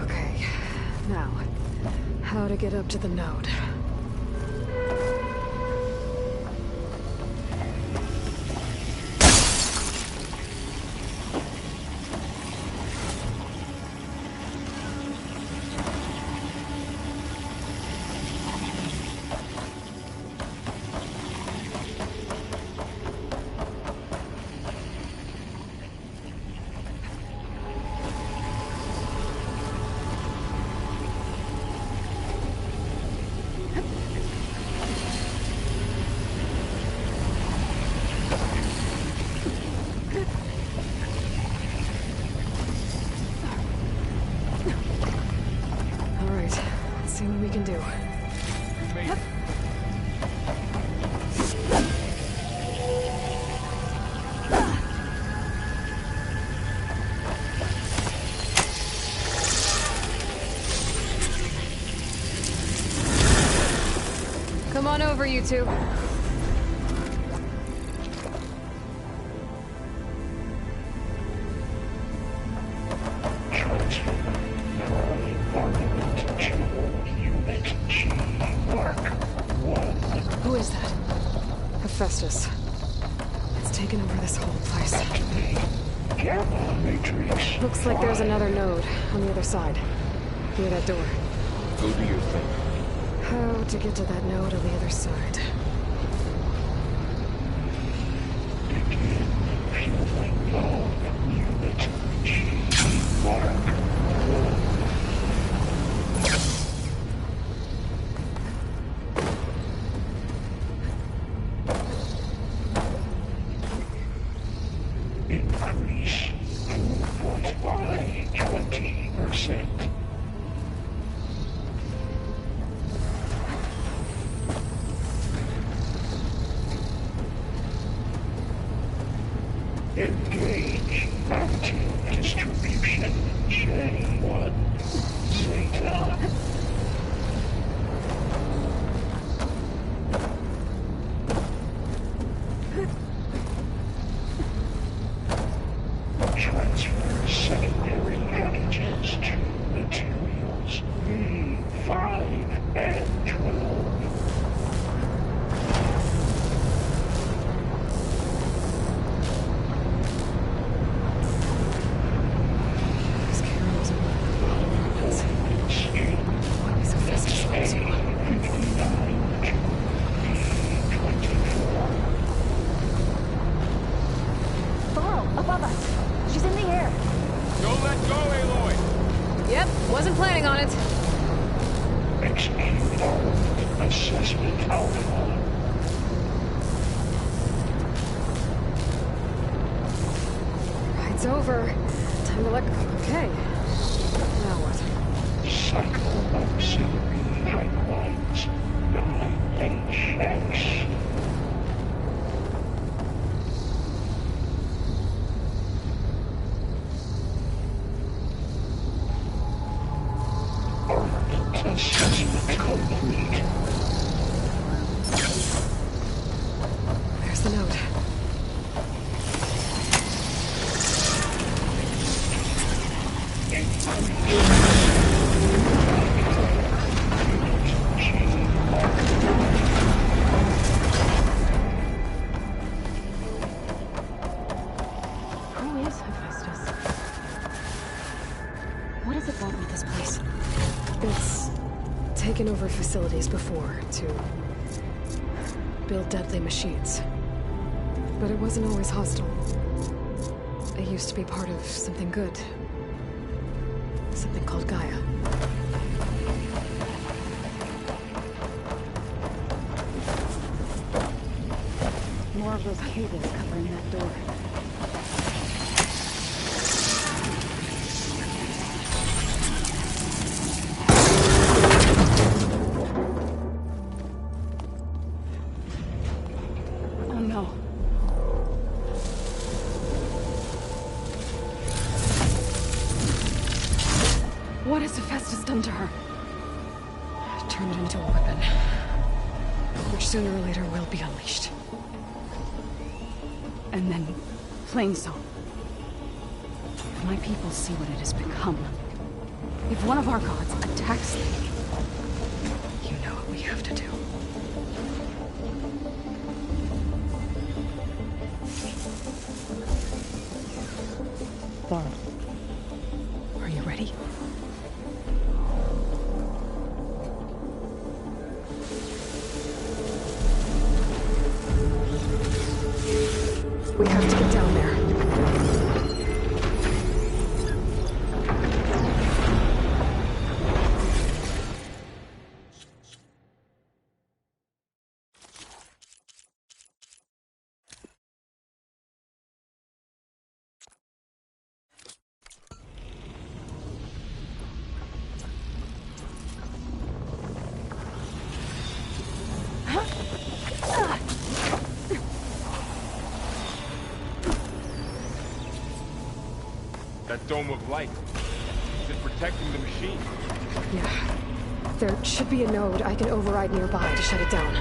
Okay, now, how to get up to the node. See what we can do. Come on over, you two. Who is that? Hephaestus. It's taken over this whole place. Looks like there's another node on the other side. Near that door. Go do your thing. How to get to that node on the other side? Increase throughput by 20%. Engage active distribution J1 Zeta. Transfer secondary packages to materials V5 and 12. Above us. She's in the air. Don't let go, Aloy! Yep, wasn't planning on it. Execute all assessment alpha. Ride's over. Time to let go. Okay. Now what? Cycle auxiliary pipelines 9HX. Assessment complete. There's the node. Who is Hephaestus? What does it want with this place? It's taken over facilities before to build deadly machines. but it wasn't always hostile. It used to be part of something good. Something called Gaia. More of those cables covering that door. Oh no. What has Hephaestus done to her? Turned it into a weapon, which sooner or later will be unleashed. And then, plain so. If my people see what it has become, if one of our gods attacks them, you know what we have to do. Thor, are you ready? We have to get down there. That dome of light. Is it protecting the machine? Yeah. There should be a node I can override nearby to shut it down.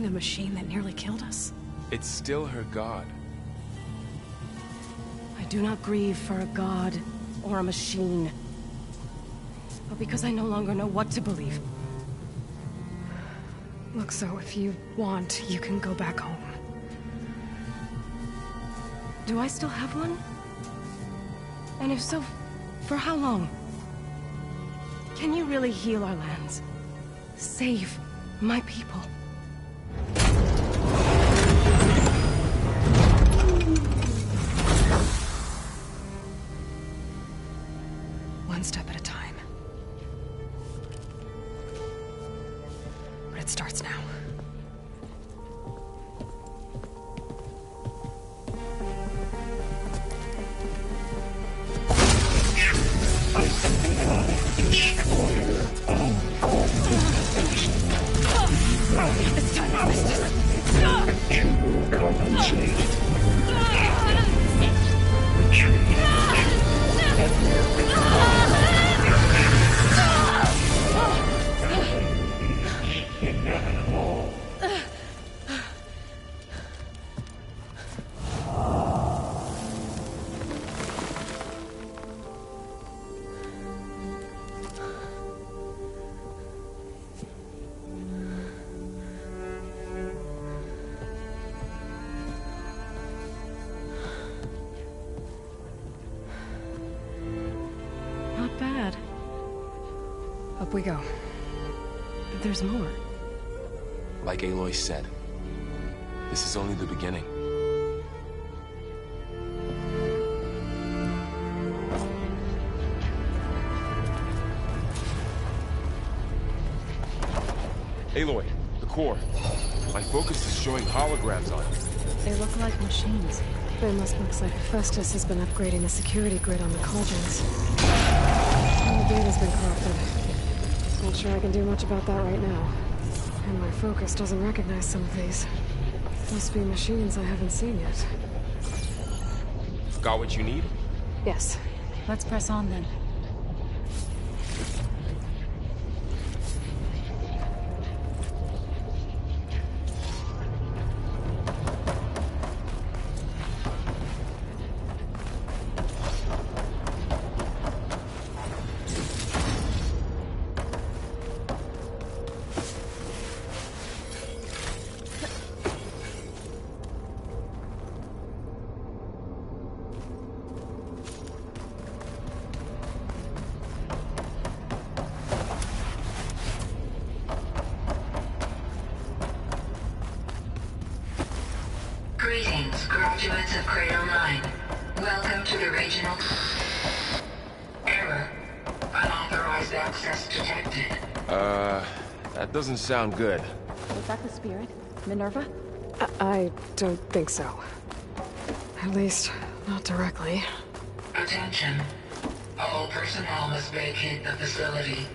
A machine that nearly killed us. It's still her god. I do not grieve for a god or a machine, but because I no longer know what to believe. Look, so if you want, you can go back home. Do I still have one? And if so, for how long? Can you really heal our lands? Save my people? One step at a time. But it starts now. It's time to compensate. Retreat. Up we go. There's more. Like Aloy said, this is only the beginning. Aloy, the core. My focus is showing holograms on it. They look like machines. It looks like Festus has been upgrading the security grid on the cauldrons. All the data's been corrupted. Not sure I can do much about that right now. And my focus doesn't recognize some of these. Must be machines I haven't seen yet. Got what you need? Yes. Let's press on then. Greetings, graduates of Cradle 9. Welcome to the regional... Error. Unauthorized access detected. That doesn't sound good. Was that the spirit? Minerva? I don't think so. At least, not directly. Attention. All personnel must vacate the facility.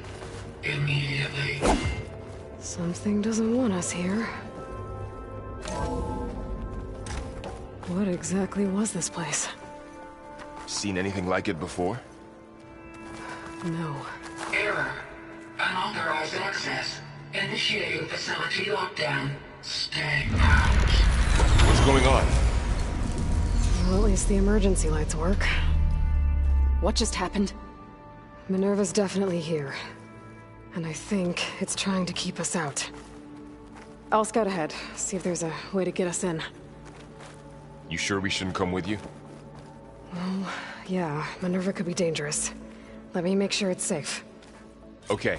Immediately. Something doesn't want us here. What exactly was this place? Seen anything like it before? No. Error. Unauthorized access. Initiating facility lockdown. Stay out. What's going on? Well, at least the emergency lights work. What just happened? Minerva's definitely here. And I think it's trying to keep us out. I'll scout ahead, see if there's a way to get us in. You sure we shouldn't come with you? Well, yeah, Minerva could be dangerous. Let me make sure it's safe. Okay.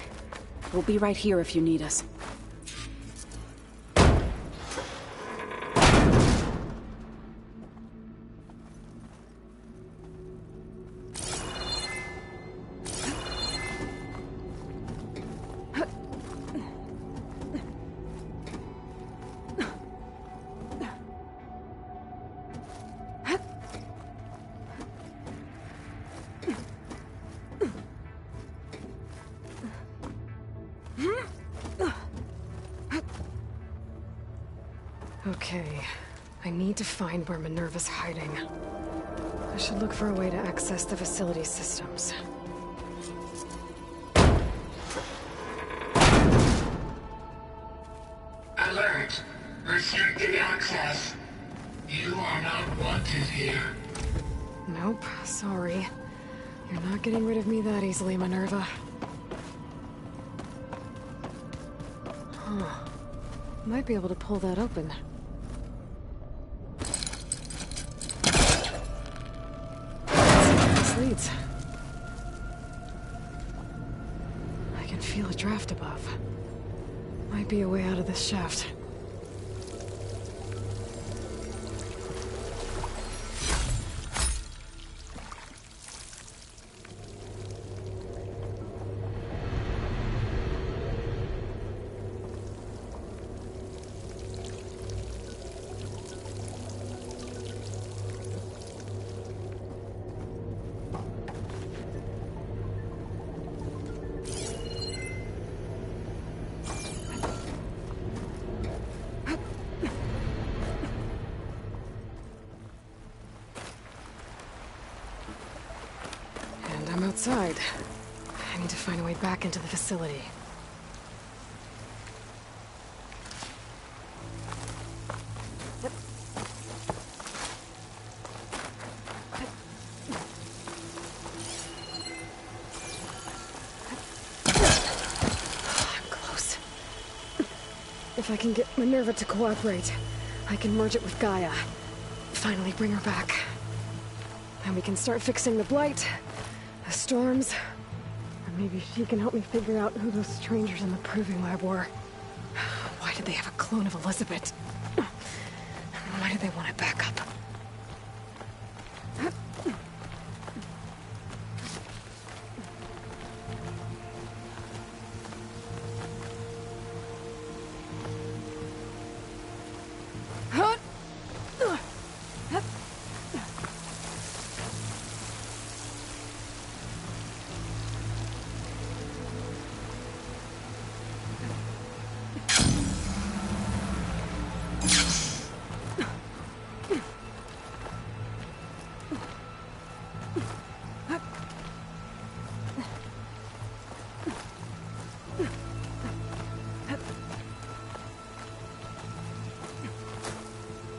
We'll be right here if you need us. Okay, I need to find where Minerva's hiding. I should look for a way to access the facility systems. Alert. Restricted access. You are not wanted here. Nope, sorry. You're not getting rid of me that easily, Minerva. Huh. Might be able to pull that open. This leads. I can feel a draft above. Might be a way out of this shaft. I'm outside. I need to find a way back into the facility. I'm close. If I can get Minerva to cooperate, I can merge it with Gaia. Finally bring her back. And we can start fixing the Blight, the storms, and Maybe she can help me figure out who those strangers in the proving lab were. Why did they have a clone of Elizabeth? Why did they want it back up?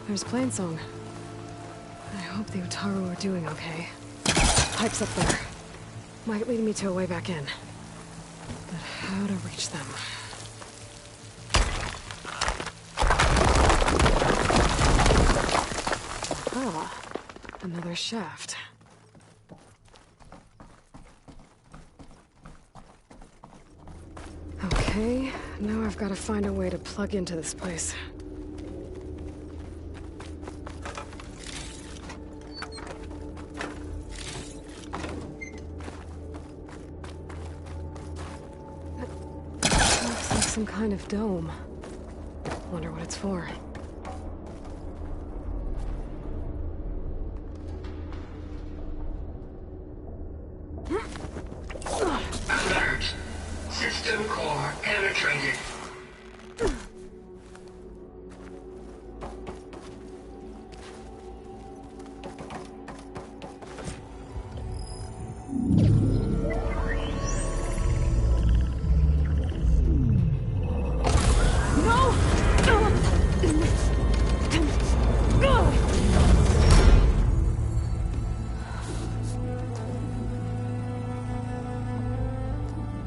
There's Plainsong. I hope the Utaru are doing okay. Pipe's up there. Might lead me to a way back in. But how to reach them? Ah, another shaft. Okay, now I've got to find a way to plug into this place. Some kind of dome. Wonder what it's for. Alert! System core penetrated.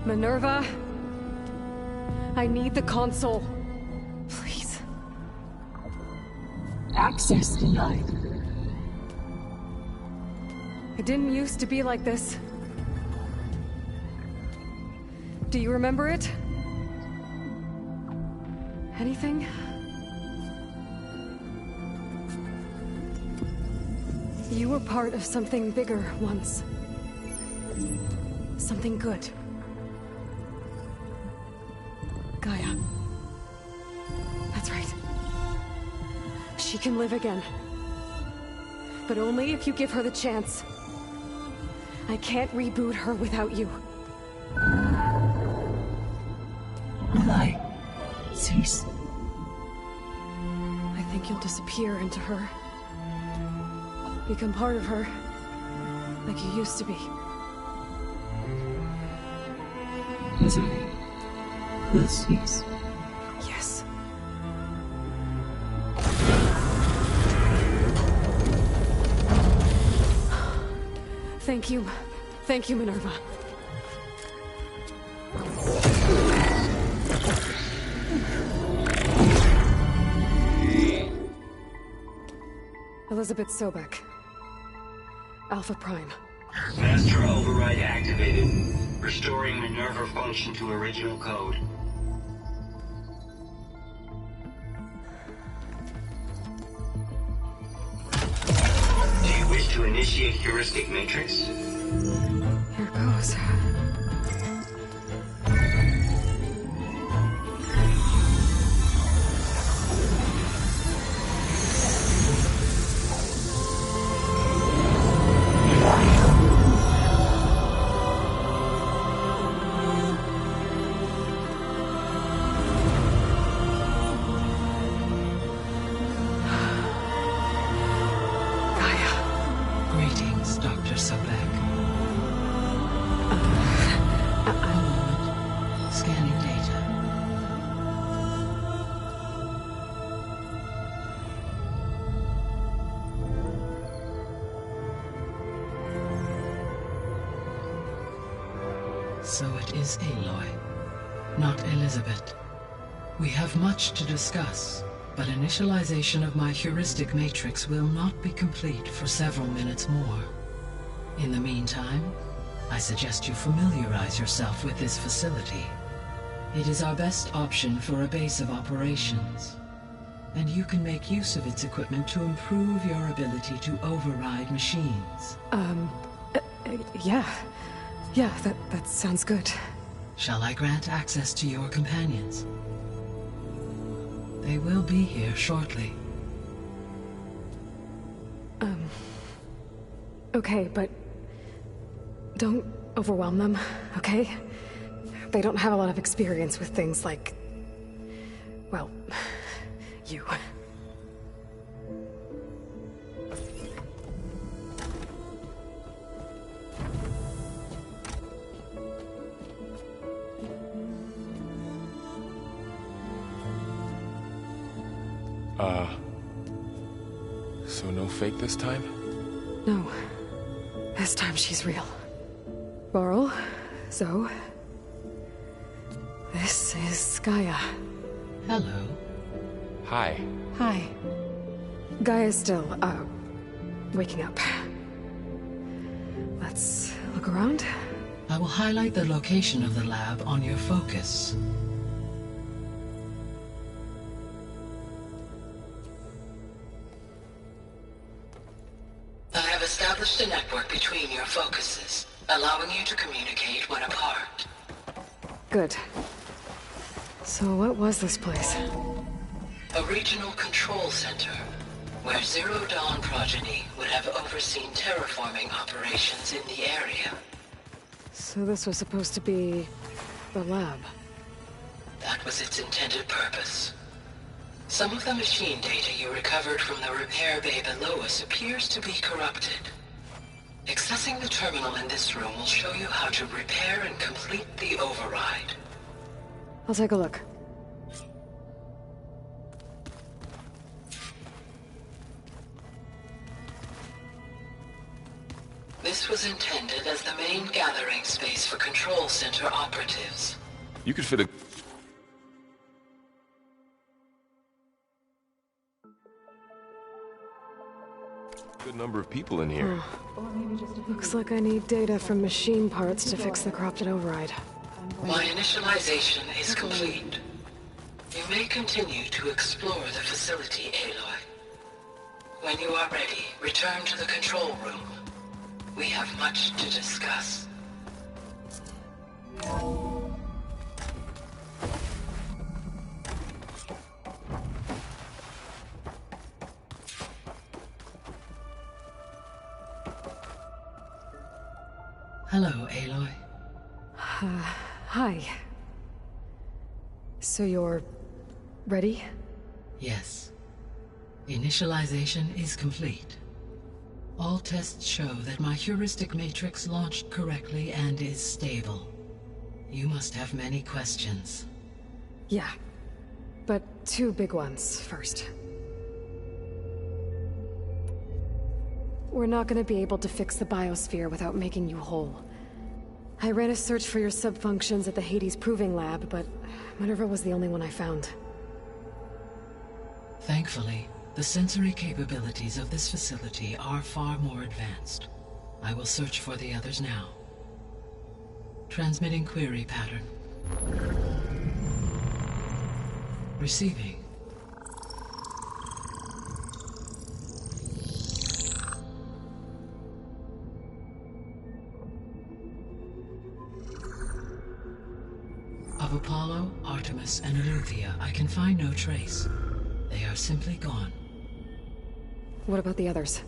Minerva, I need the console. Please. Access denied. It didn't used to be like this. Do you remember it? Anything? You were part of something bigger once. Something good. Gaia. That's right. She can live again. But only if you give her the chance. I can't reboot her without you. Why? Cease. I think you'll disappear into her. Become part of her. Like you used to be. Misery will cease. Yes. Thank you. Thank you, Minerva. Elizabeth Sobek. Alpha Prime. Master override activated. Restoring Minerva function to original code. Do you wish to initiate heuristic matrix? Here goes. Greetings, Dr. Sobek. Scanning data. So it is Aloy, not Elizabeth. We have much to discuss, but initialization of my heuristic matrix will not be complete for several minutes more. In the meantime, I suggest you familiarize yourself with this facility. It is our best option for a base of operations, and you can make use of its equipment to improve your ability to override machines. Yeah. Yeah, that sounds good. Shall I grant access to your companions? They will be here shortly. Okay, but don't overwhelm them, okay? They don't have a lot of experience with things like, well, you. So no fake this time? No. This time she's real. Varl, Zoe. This is Gaia. Hello. Hi. Hi. Gaia's still, waking up. Let's look around. I will highlight the location of the lab on your focus. I have established a network between your focuses, allowing you to communicate when apart. Good. So what was this place? A regional control center, where Zero Dawn progeny would have overseen terraforming operations in the area. So this was supposed to be the lab. That was its intended purpose. Some of the machine data you recovered from the repair bay below us appears to be corrupted. Accessing the terminal in this room will show you how to repair and complete the override. I'll take a look. This was intended as the main gathering space for control center operatives. You could fit a... good number of people in here. Looks like I need data from machine parts to fix the corrupted override. My initialization is complete. You may continue to explore the facility, Aloy. When you are ready, return to the control room. We have much to discuss. Hello, Aloy. Hi. So you're... ready? Yes. Initialization is complete. All tests show that my heuristic matrix launched correctly and is stable. You must have many questions. Yeah. But two big ones first. We're not gonna be able to fix the biosphere without making you whole. I ran a search for your subfunctions at the Hades Proving Lab, but Minerva was the only one I found. Thankfully, the sensory capabilities of this facility are far more advanced. I will search for the others now. Transmitting query pattern. Receiving. Of Apollo, Artemis, and Eleuthia, I can find no trace. They are simply gone. What about the others?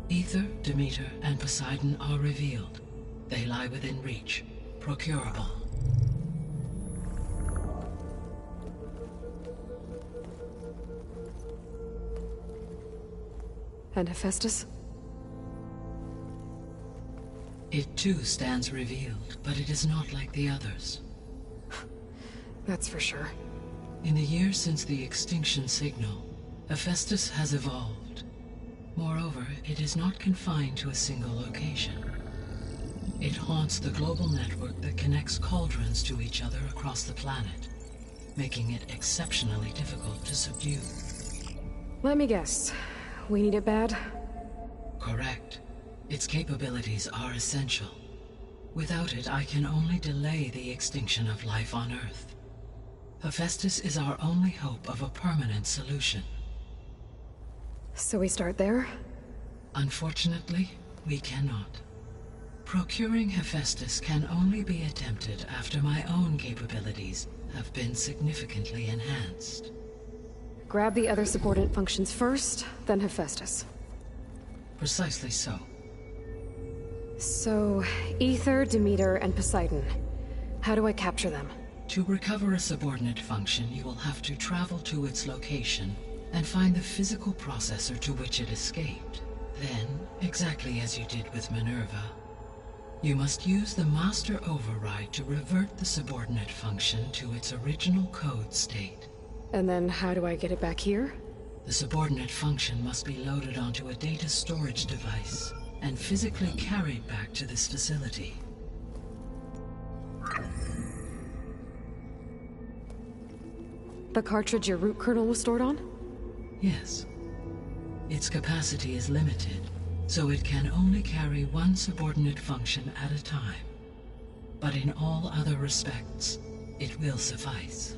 Ether, Demeter, and Poseidon are revealed. They lie within reach, procurable. And Hephaestus? It too stands revealed, but it is not like the others. That's for sure. In the years since the extinction signal, Hephaestus has evolved. Moreover, it is not confined to a single location. It haunts the global network that connects cauldrons to each other across the planet, making it exceptionally difficult to subdue. Let me guess. We need it bad? Correct. Its capabilities are essential. Without it, I can only delay the extinction of life on Earth. Hephaestus is our only hope of a permanent solution. So we start there? Unfortunately, we cannot. Procuring Hephaestus can only be attempted after my own capabilities have been significantly enhanced. Grab the other subordinate functions first, then Hephaestus. Precisely so. So, Ether, Demeter, and Poseidon. How do I capture them? To recover a subordinate function, you will have to travel to its location and find the physical processor to which it escaped. Then, exactly as you did with Minerva, you must use the master override to revert the subordinate function to its original code state. And then how do I get it back here? The subordinate function must be loaded onto a data storage device and physically carried back to this facility. The cartridge your root kernel was stored on? Yes. Its capacity is limited, so it can only carry one subordinate function at a time. But in all other respects, it will suffice.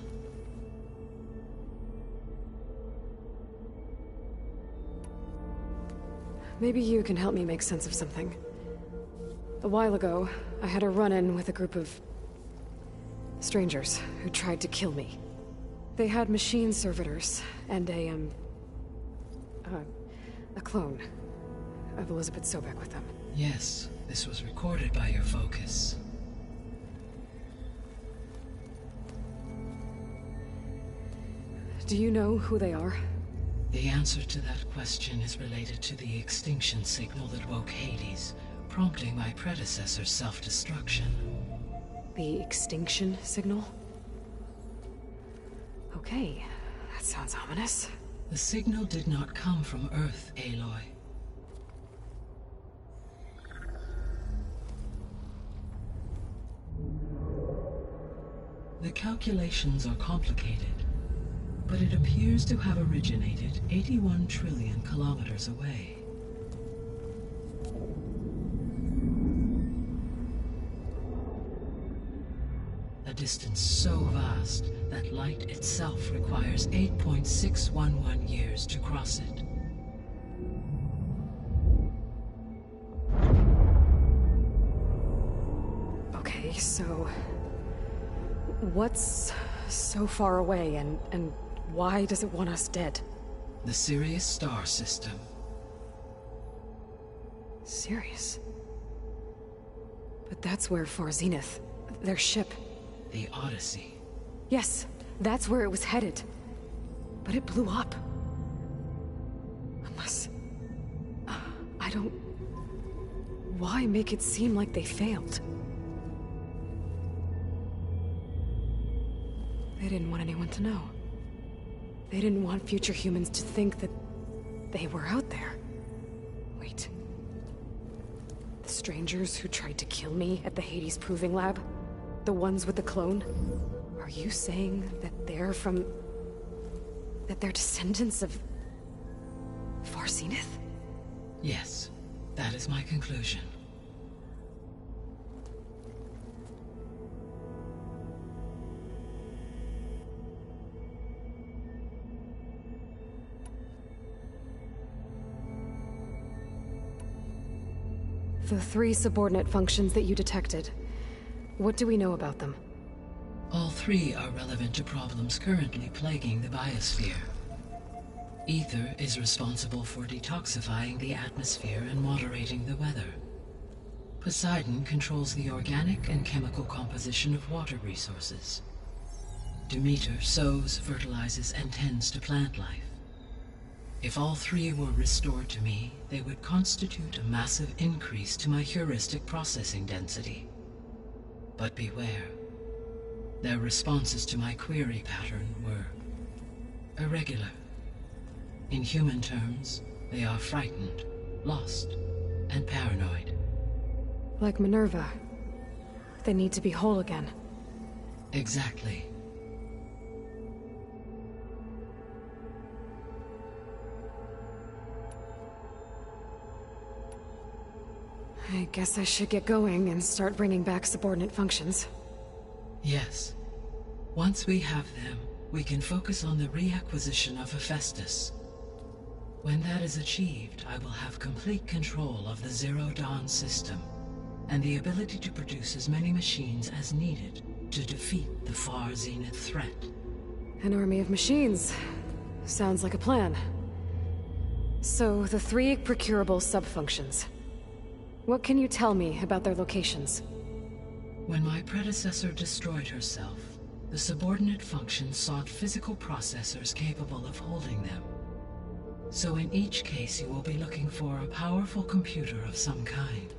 Maybe you can help me make sense of something. A while ago, I had a run-in with a group of strangers who tried to kill me. They had machine servitors and a clone of Elizabeth Sobek with them. Yes, this was recorded by your focus. Do you know who they are? The answer to that question is related to the extinction signal that woke Hades, prompting my predecessor's self-destruction. The extinction signal? Okay, that sounds ominous. The signal did not come from Earth, Aloy. The calculations are complicated, but it appears to have originated 81 trillion kilometers away. A distance so vast that light itself requires 8.611 years to cross it. Okay, so what's so far away and why does it want us dead? The Sirius star system. Sirius? But that's where Far Zenith, their ship... The Odyssey. Yes, that's where it was headed. But it blew up. Unless... I don't... Why make it seem like they failed? They didn't want anyone to know. They didn't want future humans to think that they were out there. Wait. The strangers who tried to kill me at the Hades Proving Lab? The ones with the clone? Are you saying that they're from... that they're descendants of... Far Zenith? Yes, that is my conclusion. The 3 subordinate functions that you detected. What do we know about them? All 3 are relevant to problems currently plaguing the biosphere. Ether is responsible for detoxifying the atmosphere and moderating the weather. Poseidon controls the organic and chemical composition of water resources. Demeter sows, fertilizes, and tends to plant life. If all 3 were restored to me, they would constitute a massive increase to my heuristic processing density. But beware. Their responses to my query pattern were irregular. In human terms, they are frightened, lost, and paranoid. Like Minerva. They need to be whole again. Exactly. I guess I should get going and start bringing back subordinate functions. Yes. Once we have them, we can focus on the reacquisition of Hephaestus. When that is achieved, I will have complete control of the Zero Dawn system, and the ability to produce as many machines as needed to defeat the far Zenith threat. An army of machines. Sounds like a plan. So, the 3 procurable sub-functions. What can you tell me about their locations? When my predecessor destroyed herself, the subordinate functions sought physical processors capable of holding them. So in each case you will be looking for a powerful computer of some kind.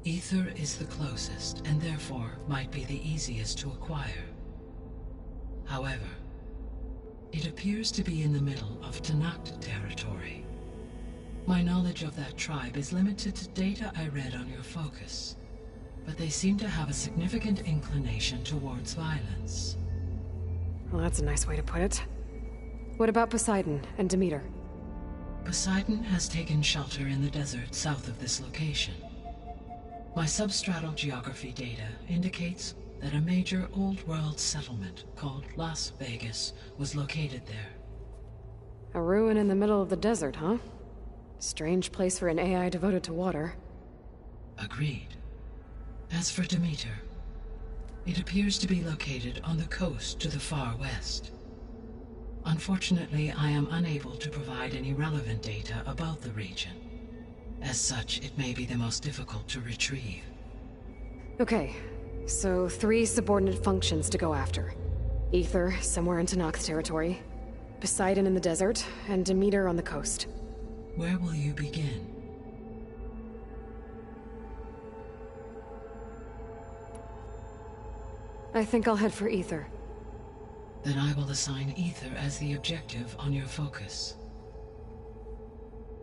Ether is the closest, and therefore might be the easiest to acquire. However, it appears to be in the middle of Tanakh territory. My knowledge of that tribe is limited to data I read on your focus, but they seem to have a significant inclination towards violence. Well, that's a nice way to put it. What about Poseidon and Demeter? Poseidon has taken shelter in the desert south of this location. My substratal geography data indicates that a major old-world settlement called Las Vegas was located there. A ruin in the middle of the desert, huh? Strange place for an AI devoted to water. Agreed. As for Demeter, it appears to be located on the coast to the far west. Unfortunately, I am unable to provide any relevant data about the region. As such, it may be the most difficult to retrieve. Okay, so 3 subordinate functions to go after. Ether, somewhere in Tanakh territory. Poseidon in the desert, and Demeter on the coast. Where will you begin? I think I'll head for Ether. Then I will assign Ether as the objective on your focus.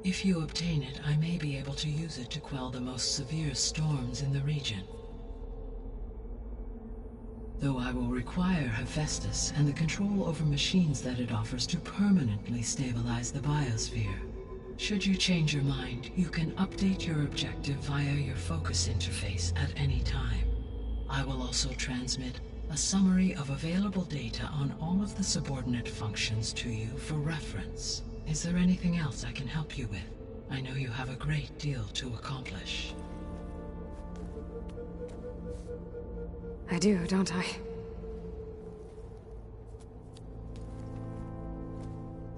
If you obtain it, I may be able to use it to quell the most severe storms in the region. Though I will require Hephaestus and the control over machines that it offers to permanently stabilize the biosphere. Should you change your mind, you can update your objective via your focus interface at any time. I will also transmit a summary of available data on all of the subordinate functions to you for reference. Is there anything else I can help you with? I know you have a great deal to accomplish. I do, don't I?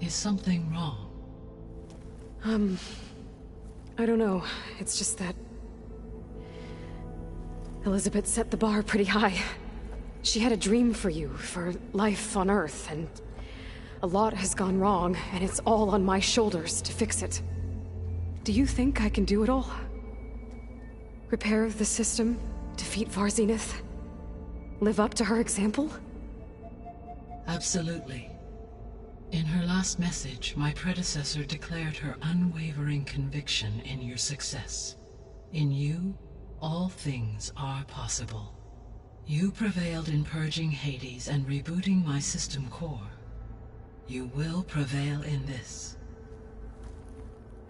Is something wrong? I don't know. It's just that Elizabeth set the bar pretty high. She had a dream for you, for life on Earth, and a lot has gone wrong, and it's all on my shoulders to fix it. Do you think I can do it all? Repair the system, defeat Far Zenith, live up to her example? Absolutely. In her last message, my predecessor declared her unwavering conviction in your success. In you, all things are possible. You prevailed in purging Hades and rebooting my system core. You will prevail in this.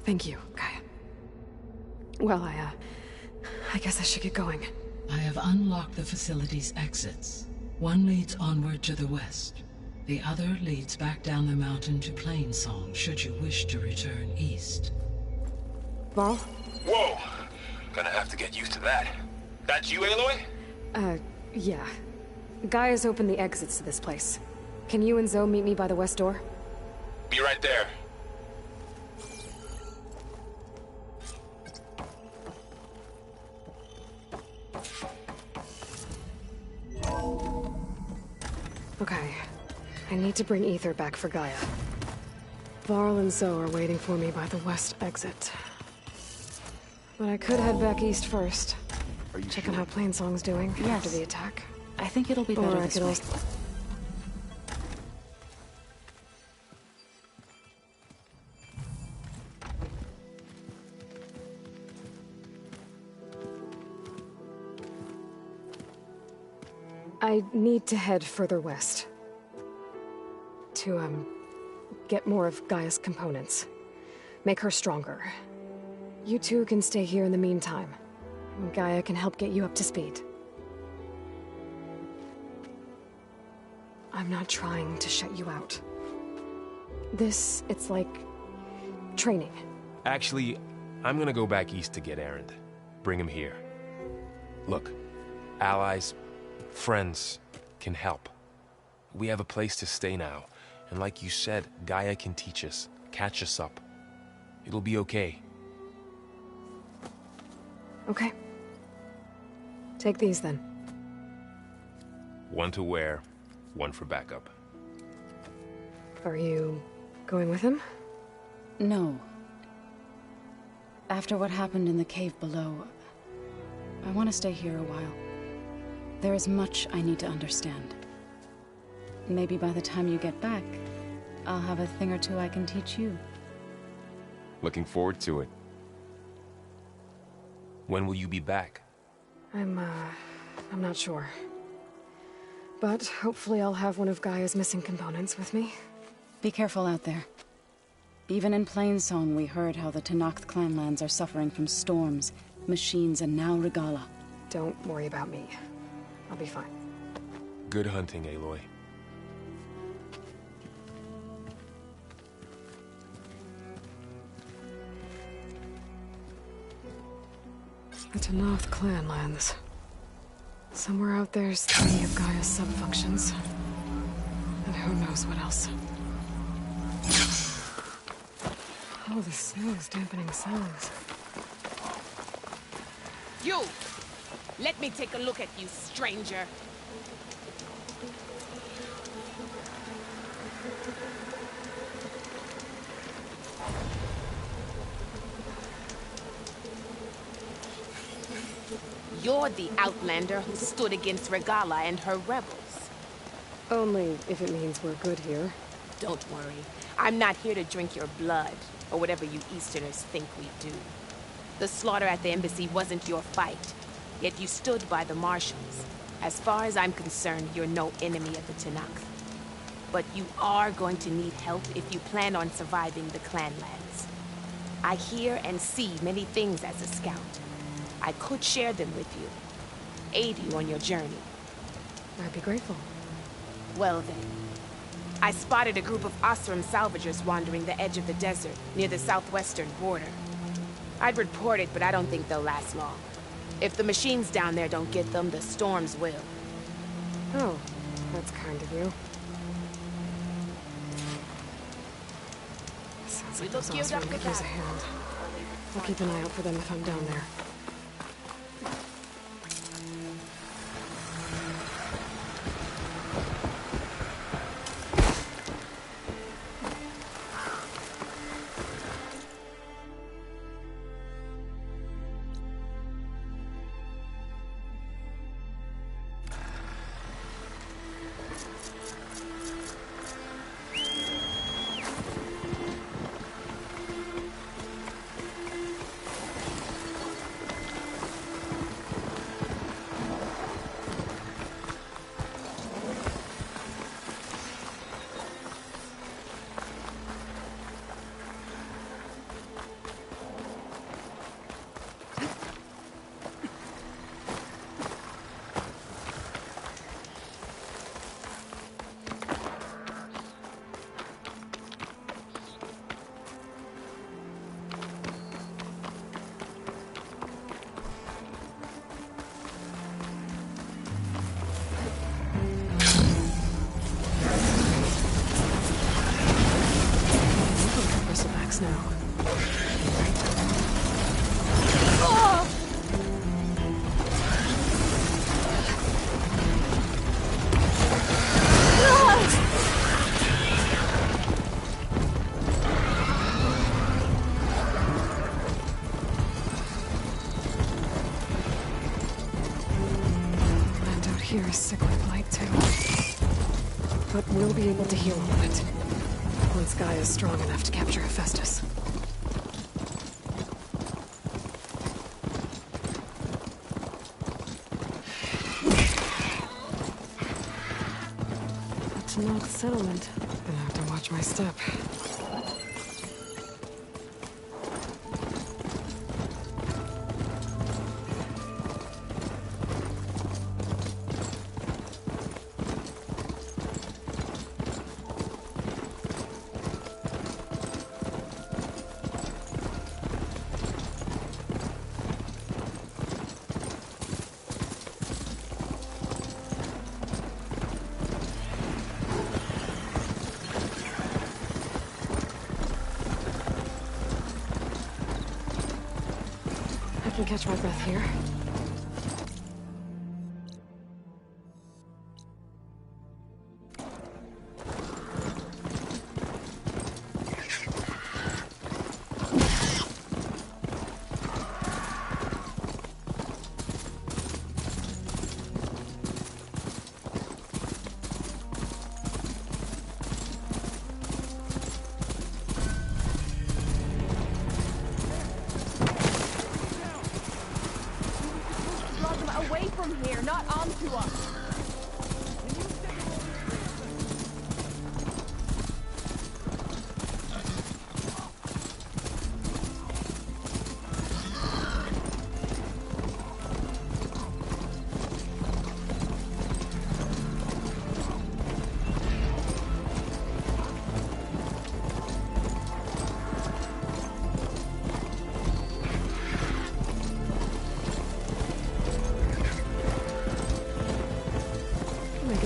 Thank you, Gaia. Well, I guess I should get going. I have unlocked the facility's exits. One leads onward to the west. The other leads back down the mountain to Plainsong, should you wish to return east. Varl? Whoa! Gonna have to get used to that. That's you, Aloy? Yeah. Gaia's opened the exits to this place. Can you and Zoe meet me by the west door? Be right there. Okay. I need to bring Ether back for Gaia. Varl and Zoe are waiting for me by the west exit. But I could head back east first. Are you Check on how Plainsong's doing after the attack. I think it'll be better Or I this could way. also... I need to head further west. To, get more of Gaia's components. Make her stronger. You two can stay here in the meantime. Gaia can help get you up to speed. I'm not trying to shut you out. It's like... training. Actually, I'm gonna go back east to get Erend. Bring him here. Look, allies, friends can help. We have a place to stay now, and like you said, Gaia can teach us, catch us up. It'll be okay. Okay. Take these then. One to wear, one for backup. Are you going with him? No. After what happened in the cave below, I want to stay here a while. There is much I need to understand. Maybe by the time you get back, I'll have a thing or two I can teach you. Looking forward to it. When will you be back? I'm not sure. But hopefully I'll have one of Gaia's missing components with me. Be careful out there. Even in Plainsong, we heard how the Tenakth clanlands are suffering from storms, machines, and now Regala. Don't worry about me. I'll be fine. Good hunting, Aloy. The Tenakth clanlands. Somewhere out there's 3 of Gaia's sub-functions. And who knows what else. Oh, the snow's dampening sounds. You! Let me take a look at you, stranger. You're the outlander who stood against Regala and her rebels. Only if it means we're good here. Don't worry. I'm not here to drink your blood, or whatever you Easterners think we do. The slaughter at the embassy wasn't your fight, yet you stood by the marshals. As far as I'm concerned, you're no enemy of the Tenakth. But you are going to need help if you plan on surviving the clanlands. I hear and see many things as a scout. I could share them with you, aid you on your journey. I'd be grateful. Well then. I spotted a group of Osram salvagers wandering the edge of the desert, near the southwestern border. I'd report it, but I don't think they'll last long. If the machines down there don't get them, the storms will. Oh, that's kind of you. Sounds like those Osram could use a hand. I'll keep an eye out for them if I'm down there. Here is sick with blight too. But we'll be able to heal all of it. Once Gaia is strong enough to capture Hephaestus. That's not the settlement. Gonna have to watch my step. can catch my breath here. Away from here, not onto us.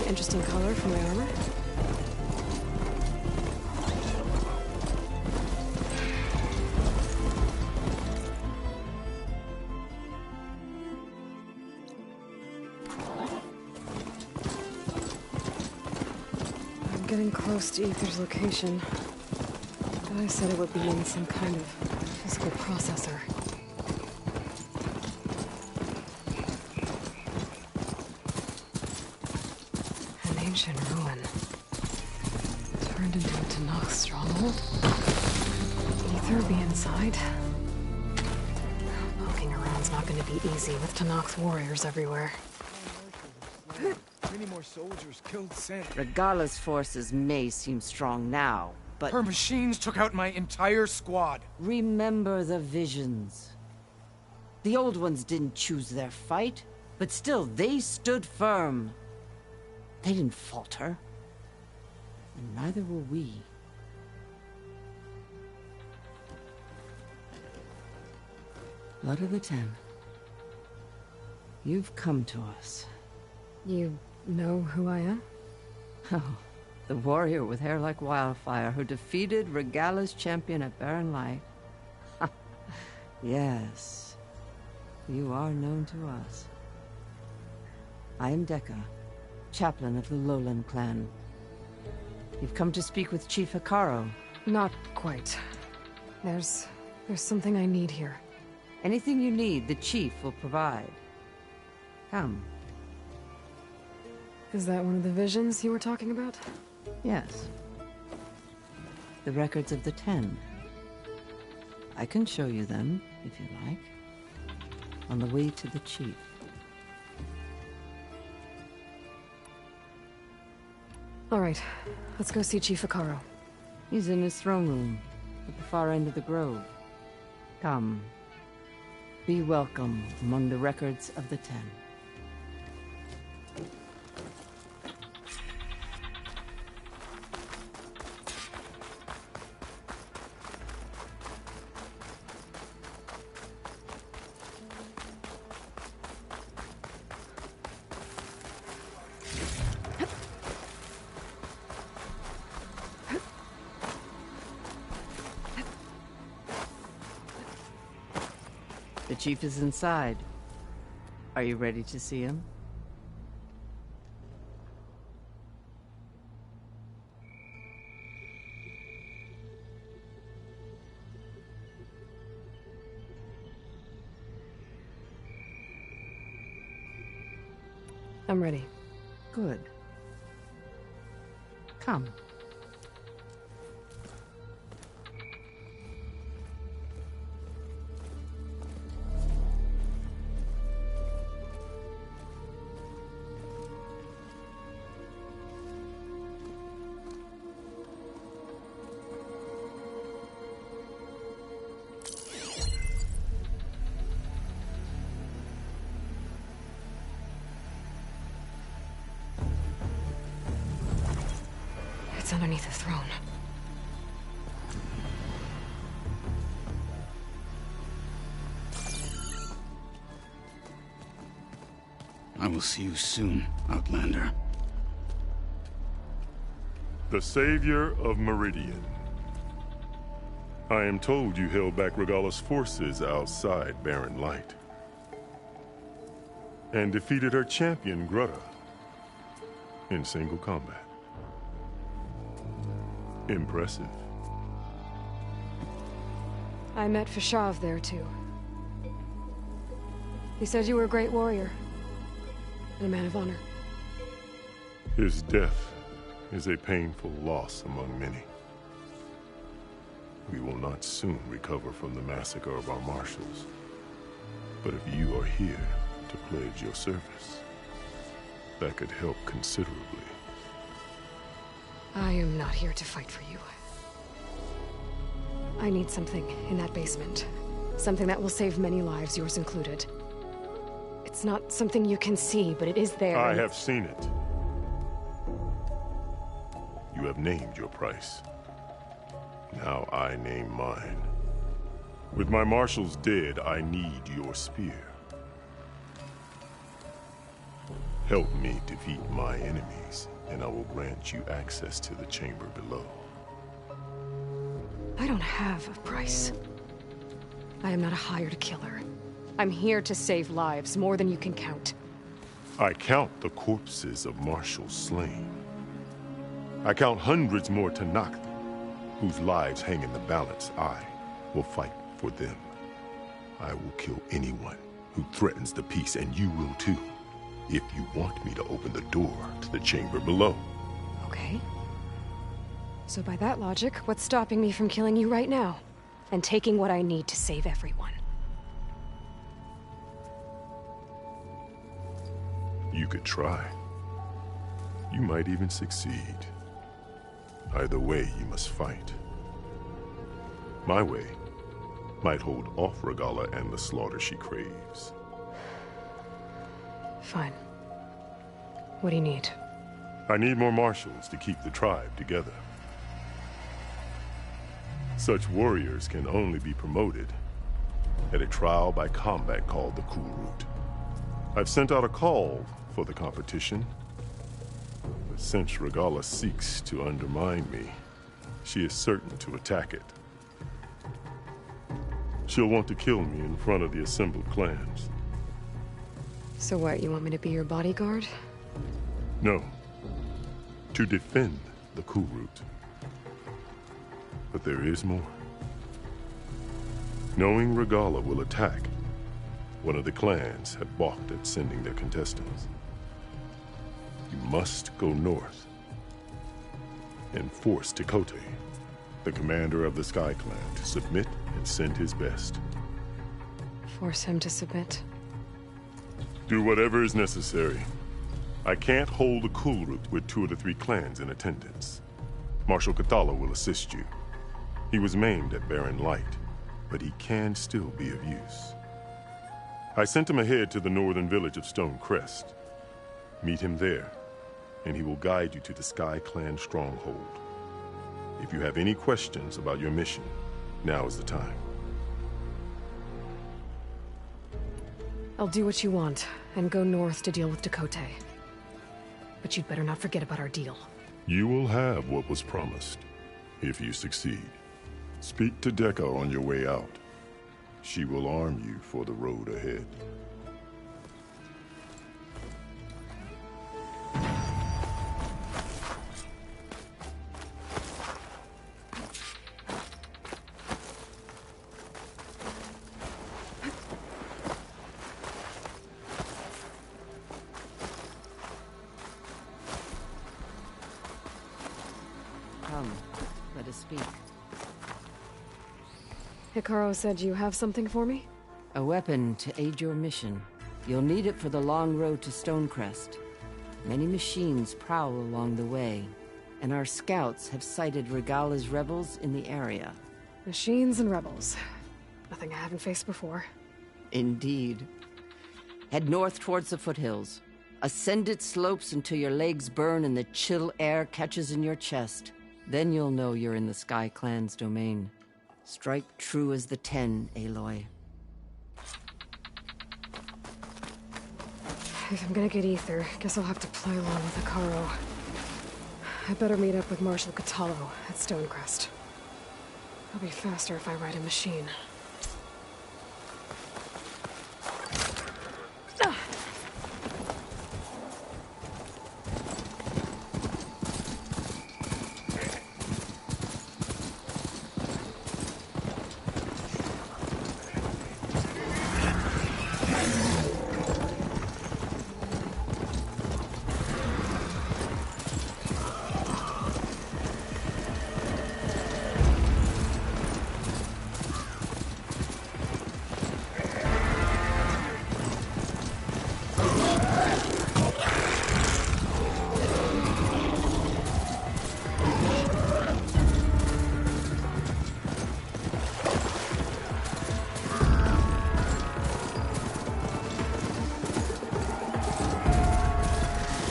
Interesting color for my armor. I'm getting close to Aether's location, but I said it would be in some kind of physical processor. Ancient ruin. Turned into a Tanakh stronghold? Ether be inside? Poking around's not gonna be easy with Tanakh's warriors everywhere. Many more soldiers killed Sen. Regala's forces may seem strong now, but... Her machines took out my entire squad. Remember the visions. The old ones didn't choose their fight, but still, they stood firm. They didn't falter. And neither will we. Blood of the Ten. You've come to us. You know who I am? Oh, the warrior with hair like wildfire who defeated Regala's champion at Barren Light. Yes. You are known to us. I am Dekka, chaplain of the Lowland clan. You've come to speak with Chief Hikaru. Not quite. There's something I need here. Anything you need, the Chief will provide. Come. Is that one of the visions you were talking about? Yes. The records of the Ten. I can show you them, if you like. On the way to the Chief. All right, let's go see Chief Hikaru. He's in his throne room, at the far end of the grove. Come. Be welcome among the records of the Ten. The Chief is inside. Are you ready to see him? I'm ready. Good. Come. It's underneath the throne. I will see you soon, Outlander. The Savior of Meridian. I am told you held back Regala's forces outside Barren Light. and defeated her champion, Grutta, in single combat. Impressive. I met Fashav there, too. He said you were a great warrior. And a man of honor. His death is a painful loss among many. We will not soon recover from the massacre of our marshals. But if you are here to pledge your service, that could help considerably. I am not here to fight for you. I need something in that basement. Something that will save many lives, yours included. It's not something you can see, but it is there. I have seen it. You have named your price. Now I name mine. With my marshals dead, I need your spear. Help me defeat my enemies, and I will grant you access to the chamber below. I don't have a price. I am not a hired killer. I'm here to save lives, more than you can count. I count the corpses of marshals slain. I count hundreds more Tanakh, whose lives hang in the balance. I will fight for them. I will kill anyone who threatens the peace, and you will too, if you want me to open the door to the chamber below. Okay. So by that logic, what's stopping me from killing you right now? And taking what I need to save everyone? You could try. You might even succeed. Either way, you must fight. My way might hold off Regalla and the slaughter she craves. Fine. What do you need? I need more marshals to keep the tribe together. Such warriors can only be promoted at a trial by combat called the Horizont. I've sent out a call for the competition, but since Regalla seeks to undermine me, she is certain to attack it. She'll want to kill me in front of the assembled clans. So what, you want me to be your bodyguard? No. To defend the Horizont. But there is more. Knowing Regalla will attack, one of the clans had balked at sending their contestants. You must go north and force Tekote, the commander of the Sky Clan, to submit and send his best. Force him to submit? Do whatever is necessary. I can't hold the Horizont with 2 of the 3 clans in attendance. Marshal Kathala will assist you. He was maimed at Barren Light, but he can still be of use. I sent him ahead to the northern village of Stone Crest. Meet him there, and he will guide you to the Sky Clan stronghold. If you have any questions about your mission, now is the time. I'll do what you want, and go north to deal with Tekote. But you'd better not forget about our deal. You will have what was promised, if you succeed. Speak to Dekka on your way out. She will arm you for the road ahead. Come, let us speak. Hikaru said you have something for me? A weapon to aid your mission. You'll need it for the long road to Stonecrest. Many machines prowl along the way, and our scouts have sighted Regalla's rebels in the area. Machines and rebels. Nothing I haven't faced before. Indeed. Head north towards the foothills. Ascend its slopes until your legs burn and the chill air catches in your chest. Then you'll know you're in the Sky Clan's domain. Strike true as the 10, Aloy. If I'm gonna get ether, guess I'll have to play along with Hikaru. I better meet up with Marshal Katalo at Stonecrest. It'll be faster if I ride a machine.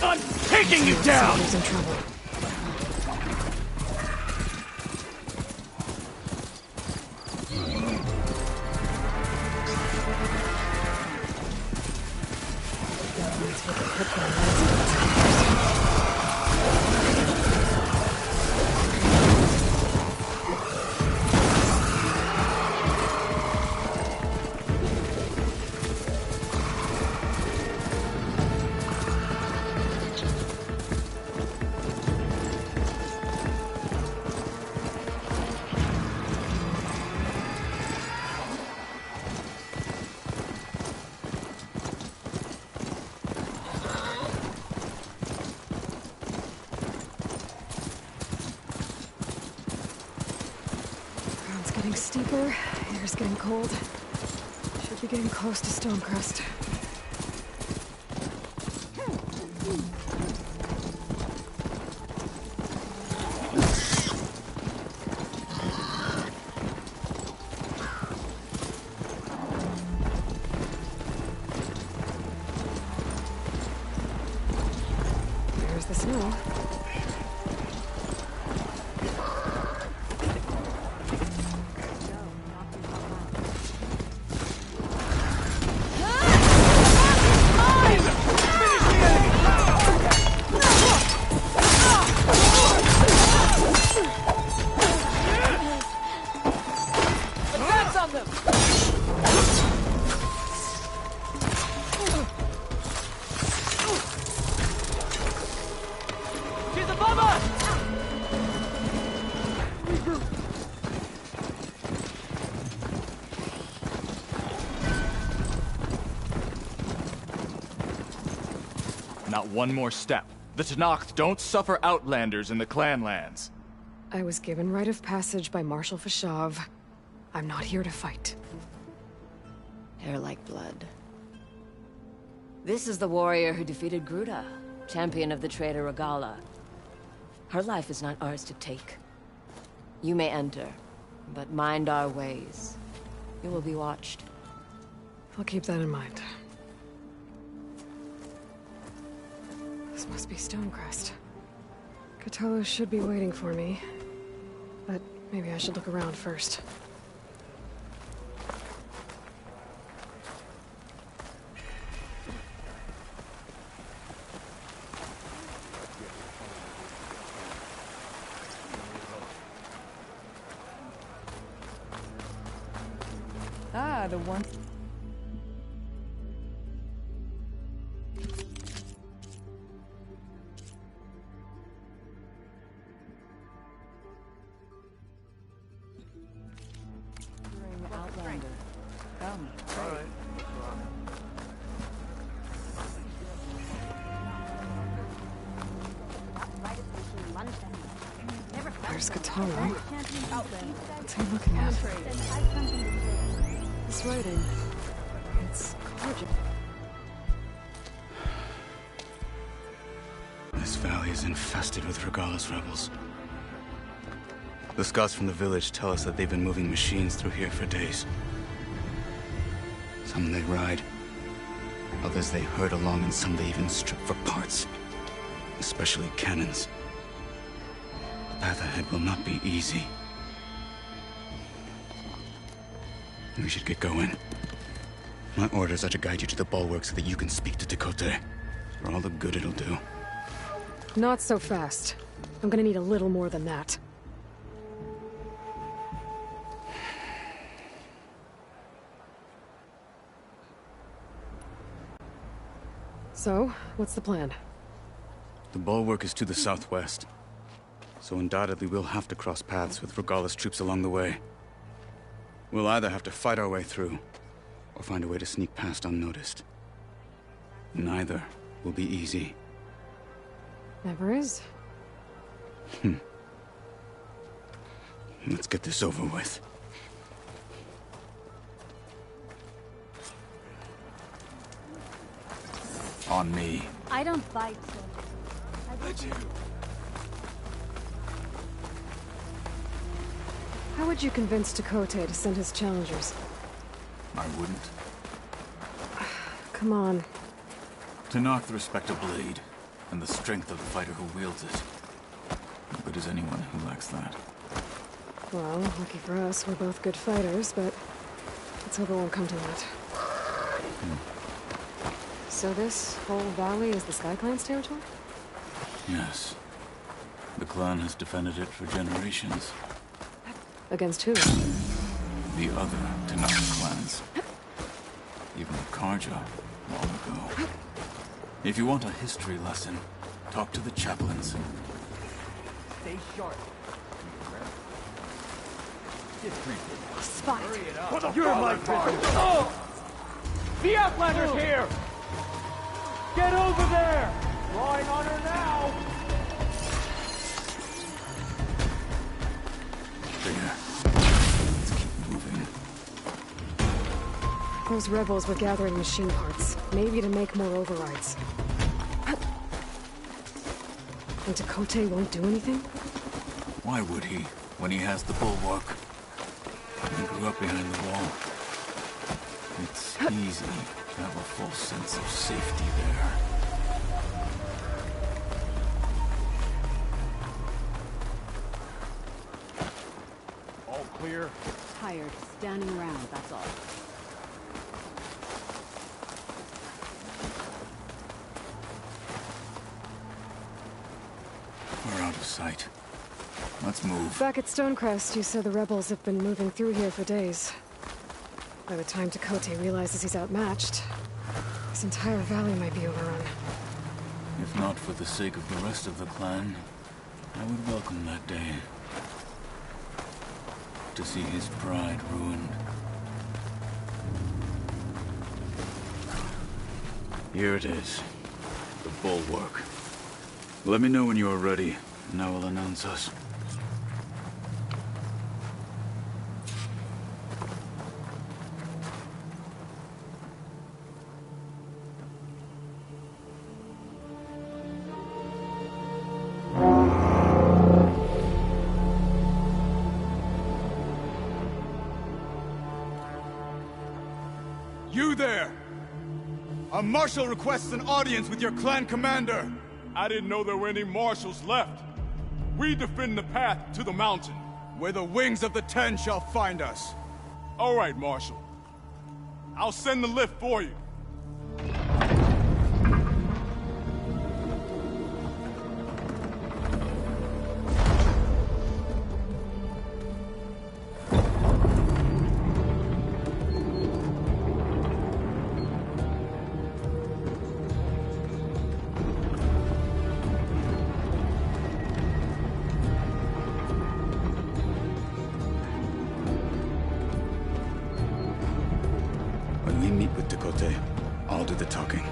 on taking you down! Somebody's in trouble. Steeper, air's getting cold. Should be getting close to Stonecrest. There's the snow. Not one more step. The Tenakth don't suffer outlanders in the Clanlands. I was given rite of passage by Marshal Fashav. I'm not here to fight. Hair like blood. This is the warrior who defeated Gruta, champion of the traitor Regala. Her life is not ours to take. You may enter, but mind our ways. You will be watched. I'll keep that in mind. This must be Stonecrest. Cthulhu should be waiting for me, but maybe I should look around first. Ah, the one... Outlander. Come, trade. There's Cthulhu. What's he looking at? This writing. It's gorgeous. This valley is infested with Regala's rebels. The scouts from the village tell us that they've been moving machines through here for days. Some they ride, others they herd along, and some they even strip for parts. Especially cannons. The path ahead will not be easy. We should get going. My orders are to guide you to the bulwark so that you can speak to Tekote. For all the good it'll do. Not so fast. I'm gonna need a little more than that. So, what's the plan? The bulwark is to the southwest. So undoubtedly we'll have to cross paths with Regala's troops along the way. We'll either have to fight our way through, or find a way to sneak past unnoticed. Neither will be easy. Never is. Let's get this over with. On me. I don't bite, so... I do. How would you convince Tekote to send his challengers? I wouldn't. Come on. Tenakth respect a blade. and the strength of the fighter who wields it. Good as anyone who lacks that. Well, lucky for us, we're both good fighters, but let's hope it won't come to that. So this whole valley is the Sky Clan's territory? Yes. The clan has defended it for generations. Against who? The other Tanakh clans. Even Karja, long ago. If you want a history lesson, talk to the chaplains. Stay sharp. Spot. You're my friend. Oh! The Outlander's here! Get over there! Drawing on her now! There. Let's keep moving. Those rebels were gathering machine parts, maybe to make more overrides. And Tekote won't do anything? Why would he, when he has the bulwark? He grew up behind the wall. It's easy to have a false sense of safety there. All clear? Tired, standing around, that's all. We're out of sight. Let's move. Back at Stonecrest, you said the rebels have been moving through here for days. By the time Tekote realizes he's outmatched, this entire valley might be overrun. If not for the sake of the rest of the clan, I would welcome that day. To see his pride ruined. Here it is. The bulwark. Let me know when you are ready, and I will announce us. You there! A marshal requests an audience with your clan commander! I didn't know there were any marshals left. We defend the path to the mountain. Where the wings of the Ten shall find us. All right, Marshal. I'll send the lift for you. When we meet with Tekote, I'll do the talking.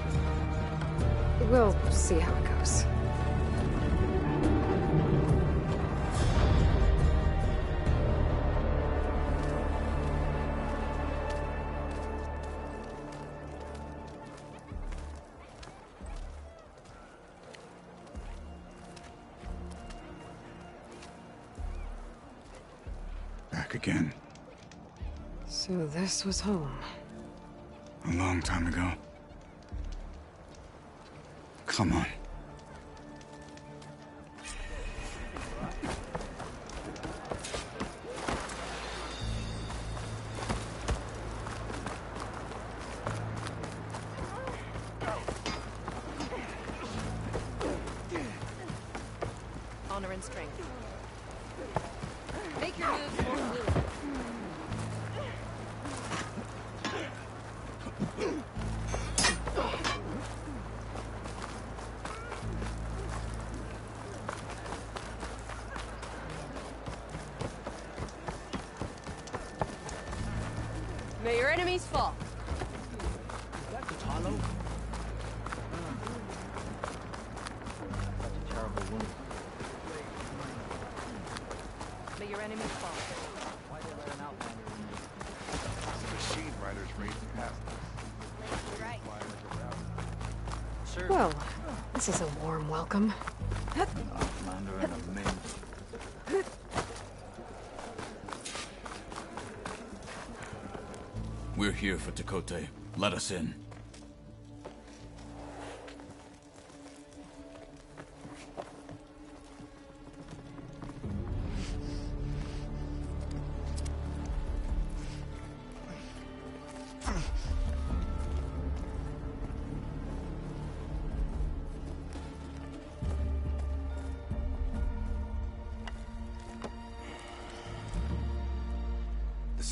We'll see how it goes. Back again. So this was home. A long time ago. Come on. Honor and strength. Make your moves more fluid. May your enemies fall. Is that Katalo? That's a terrible wound. May your enemies fall. Why they let an outlander in? The machine riders racing past us. Right. Sure. Well, this is a warm welcome. Outlander and a maid. We're here for Tekote. Let us in.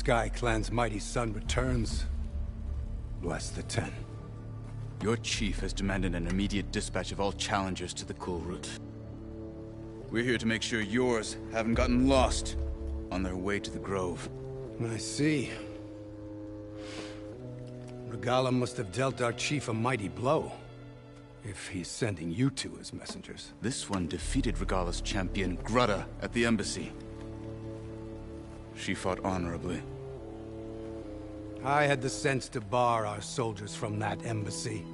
Sky Clan's mighty son returns, bless the Ten. Your chief has demanded an immediate dispatch of all challengers to the cool route. We're here to make sure yours haven't gotten lost on their way to the Grove. I see. Regala must have dealt our chief a mighty blow, if he's sending you two as messengers. This one defeated Regala's champion, Grudda, at the embassy. She fought honorably. I had the sense to bar our soldiers from that embassy.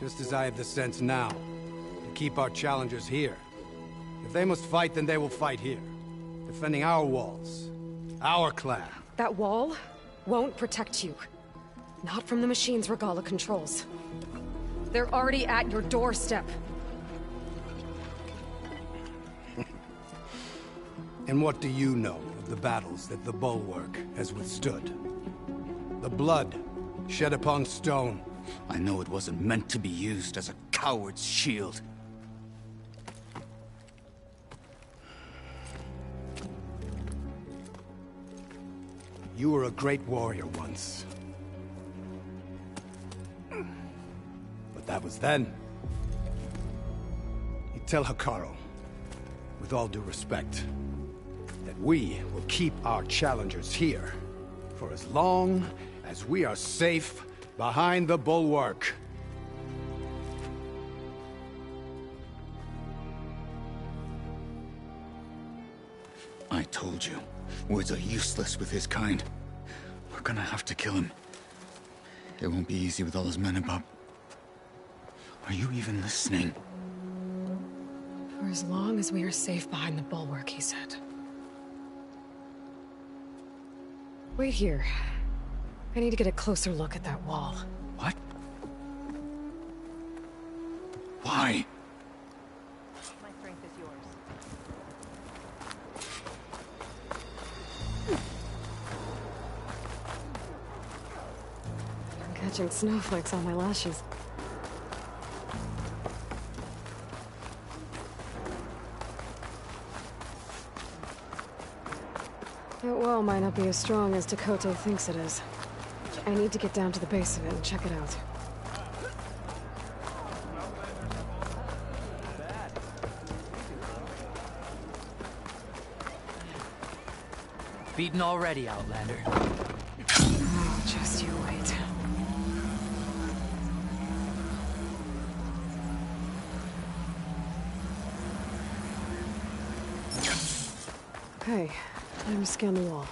Just as I have the sense now, to keep our challengers here. If they must fight, then they will fight here. Defending our walls. Our clan. That wall won't protect you. Not from the machines Regala controls. They're already at your doorstep. And what do you know of the battles that the Bulwark has withstood? The blood shed upon stone. I know it wasn't meant to be used as a coward's shield. You were a great warrior once. But that was then. You tell Hikaru, with all due respect, that we will keep our challengers here for as long as we are safe behind the Bulwark. I told you, words are useless with his kind. We're gonna have to kill him. It won't be easy with all his men about. Are you even listening? For as long as we are safe behind the Bulwark, he said. Wait here. I need to get a closer look at that wall. What? Why? My strength is yours. I'm catching snowflakes on my lashes. That wall might not be as strong as Dakota thinks it is. I need to get down to the base of it and check it out. Beaten already, Outlander. Oh, just you wait. Okay, time to scan the wall.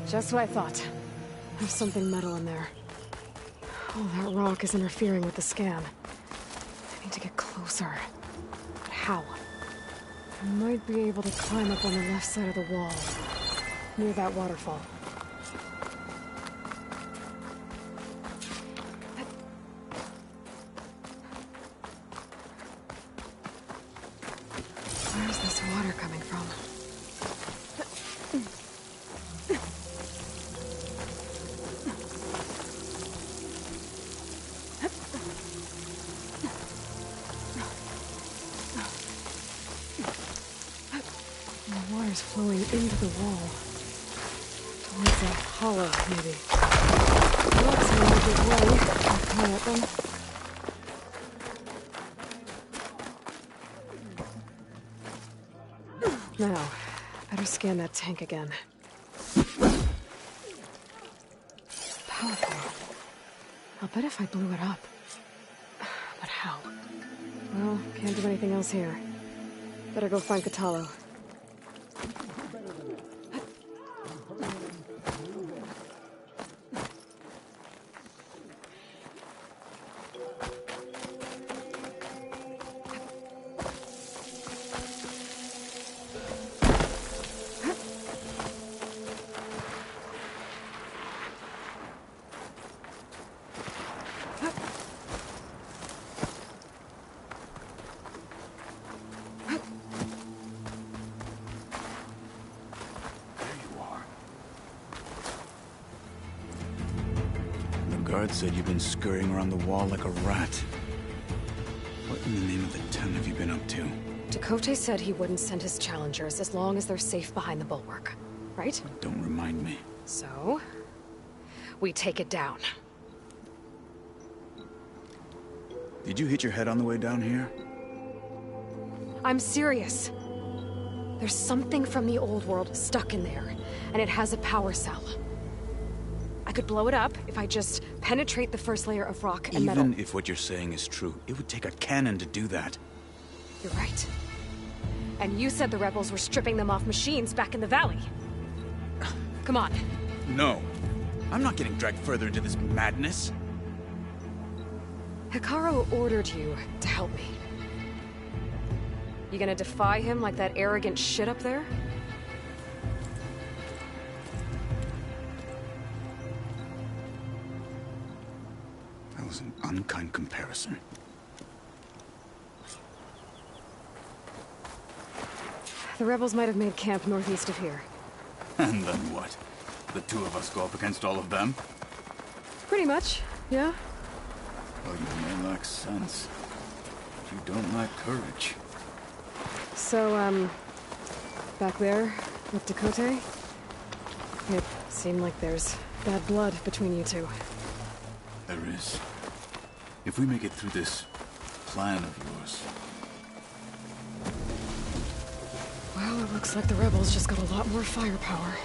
Just what I thought. There's something metal in there. Oh, that rock is interfering with the scan. I need to get closer. But how? I might be able to climb up on the left side of the wall, near that waterfall. Where's this water coming from? Flowing into the wall. Towards a hollow, maybe. Looks like a good way. I'll try it then. Now, better scan that tank again. Powerful. I'll bet if I blew it up. But how? Well, can't do anything else here. Better go find Katalo. guard said you've been scurrying around the wall like a rat. What in the name of the ten have you been up to? Dakota said he wouldn't send his challengers as long as they're safe behind the bulwark, right? Don't remind me. So, we take it down. Did you hit your head on the way down here? I'm serious. There's something from the old world stuck in there, and it has a power cell. I could blow it up if I just penetrate the first layer of rock and metal. Even if what you're saying is true, it would take a cannon to do that. You're right. And you said the rebels were stripping them off machines back in the valley. Come on. No. I'm not getting dragged further into this madness. Hikaru ordered you to help me. You gonna defy him like that arrogant shit up there? That was an unkind comparison. The rebels might have made camp northeast of here. And then what? The two of us go up against all of them? Pretty much, yeah. Well, you may lack sense, but you don't lack courage. So, back there, with Dakota, it seemed like there's bad blood between you two. There is. If we make it through this plan of yours... Well, it looks like the rebels just got a lot more firepower.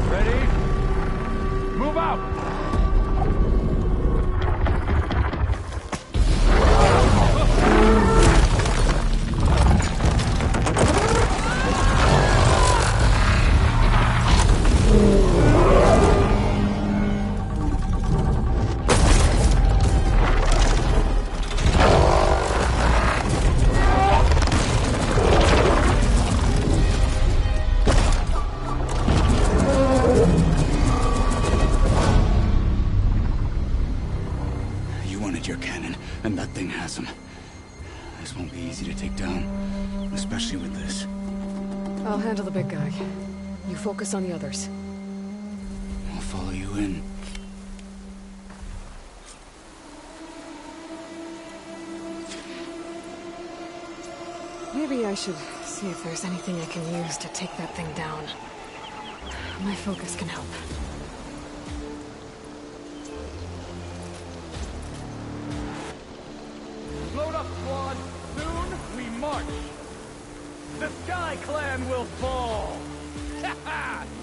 Ready? Move out! Focus on the others. I'll follow you in. Maybe I should see if there's anything I can use to take that thing down. My focus can help. Load up, squad! Soon we march! The Sky Clan will fall!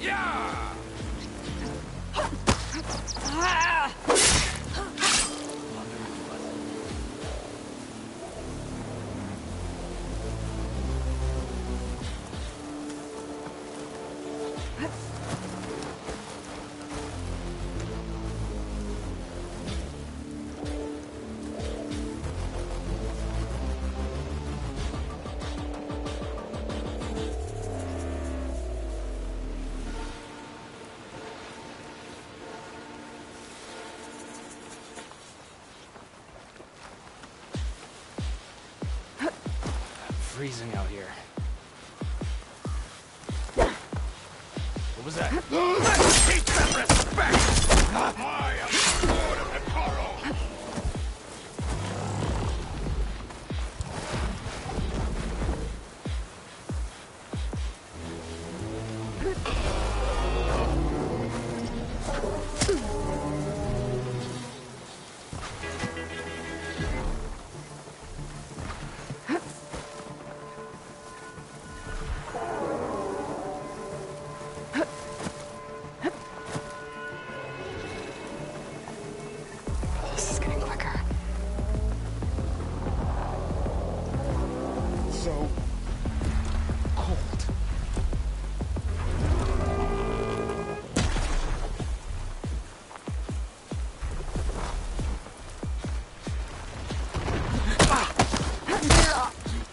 Yeah! Freezing out here. What was that? Teach them respect! I am the Lord of Hikaru!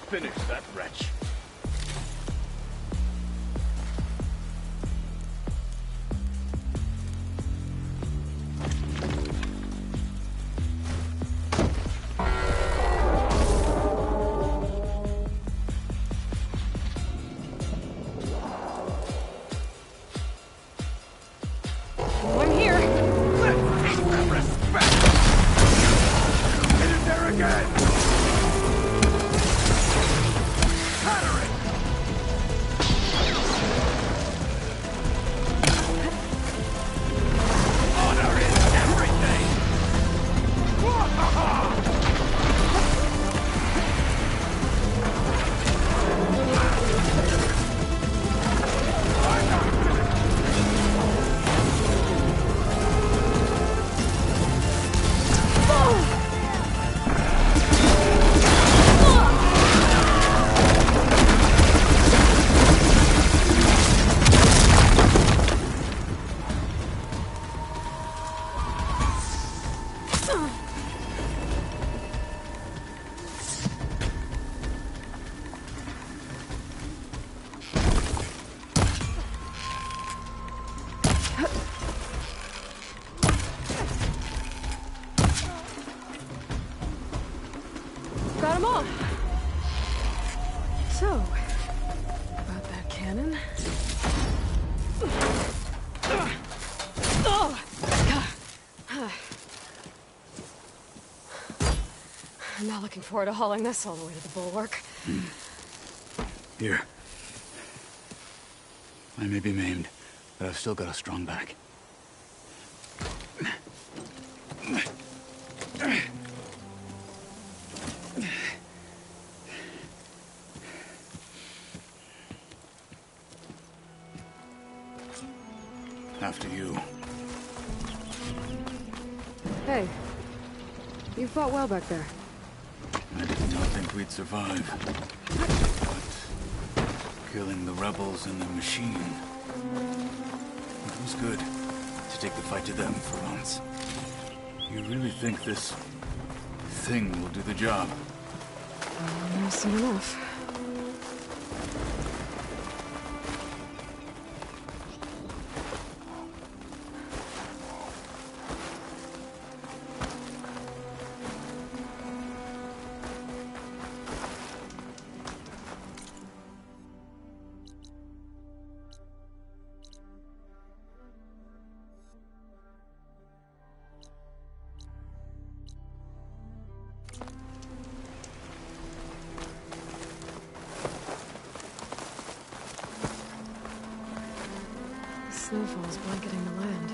Finish that wretch. I'm here. got them all. So, about that cannon. I'm not looking forward to hauling this all the way to the bulwark. Here. I may be maimed, but I've still got a strong back. After you. Hey, you fought well back there. I did not think we'd survive. But killing the rebels and the machine, it was good to take the fight to them for once. You really think this thing will do the job? Soon enough. Snowfall's blanketing the land.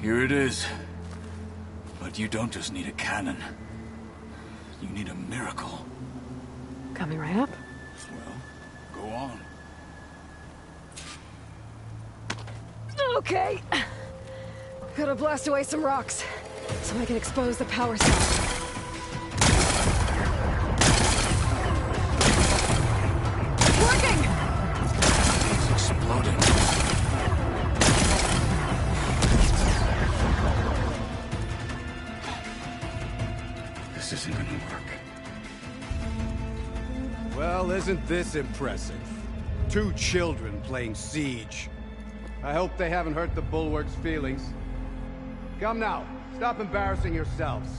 Here it is. But you don't just need a cannon. You need a miracle. Coming right up. Well, go on. Okay. Gotta blast away some rocks, so I can expose the power cell. Working! It's exploding. This isn't gonna work. Well, isn't this impressive? 2 children playing siege. I hope they haven't hurt the Bulwark's feelings. Come now, stop embarrassing yourselves.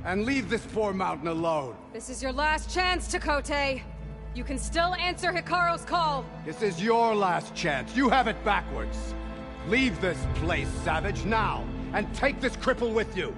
And leave this poor mountain alone. This is your last chance, Chakotay. You can still answer Hikaru's call. This is your last chance. You have it backwards. Leave this place, Savage, now. And take this cripple with you.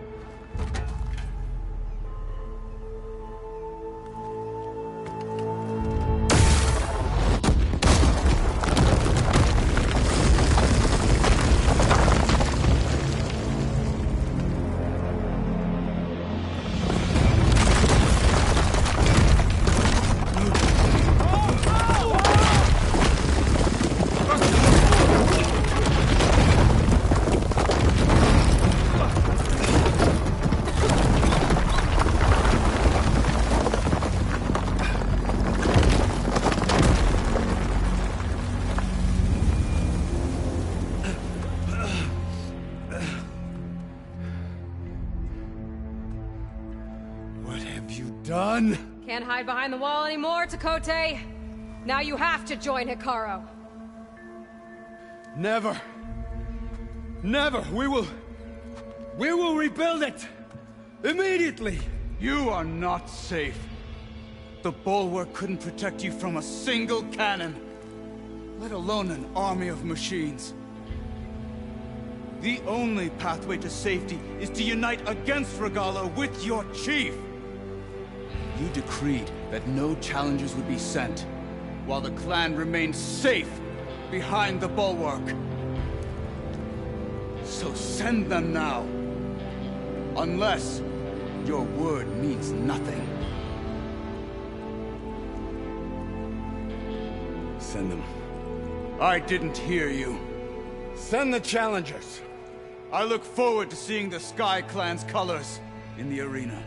Done? Can't hide behind the wall anymore, Chakotay. Now you have to join Hikaru. Never. Never. We will rebuild it. Immediately. You are not safe. The Bulwark couldn't protect you from a single cannon, let alone an army of machines. The only pathway to safety is to unite against Regalla with your chief. You decreed that no challengers would be sent, while the clan remained safe behind the Bulwark. So send them now. Unless your word means nothing. Send them. I didn't hear you. Send the challengers. I look forward to seeing the Sky Clan's colors in the arena.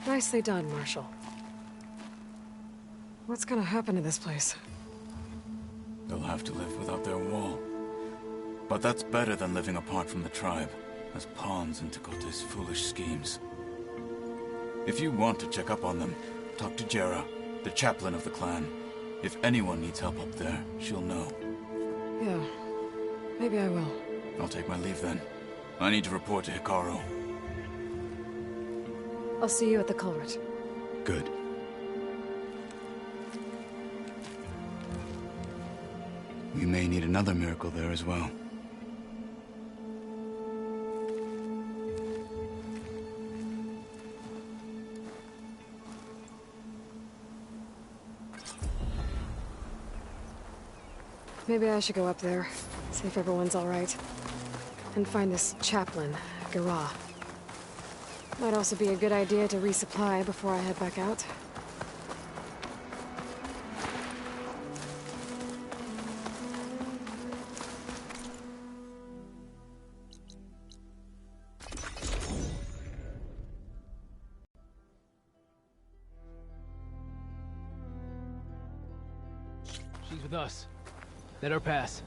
Nicely done, Marshal. What's gonna happen to this place? They'll have to live without their wall. But that's better than living apart from the tribe, as pawns in Tekote's foolish schemes. If you want to check up on them, talk to Jera, the chaplain of the clan. If anyone needs help up there, she'll know. Yeah, maybe I will. I'll take my leave then. I need to report to Hikaru. I'll see you at the culvert. Good. We may need another miracle there as well. Maybe I should go up there, see if everyone's all right. And find this chaplain, Gara. Might also be a good idea to resupply before I head back out. She's with us. Let her pass.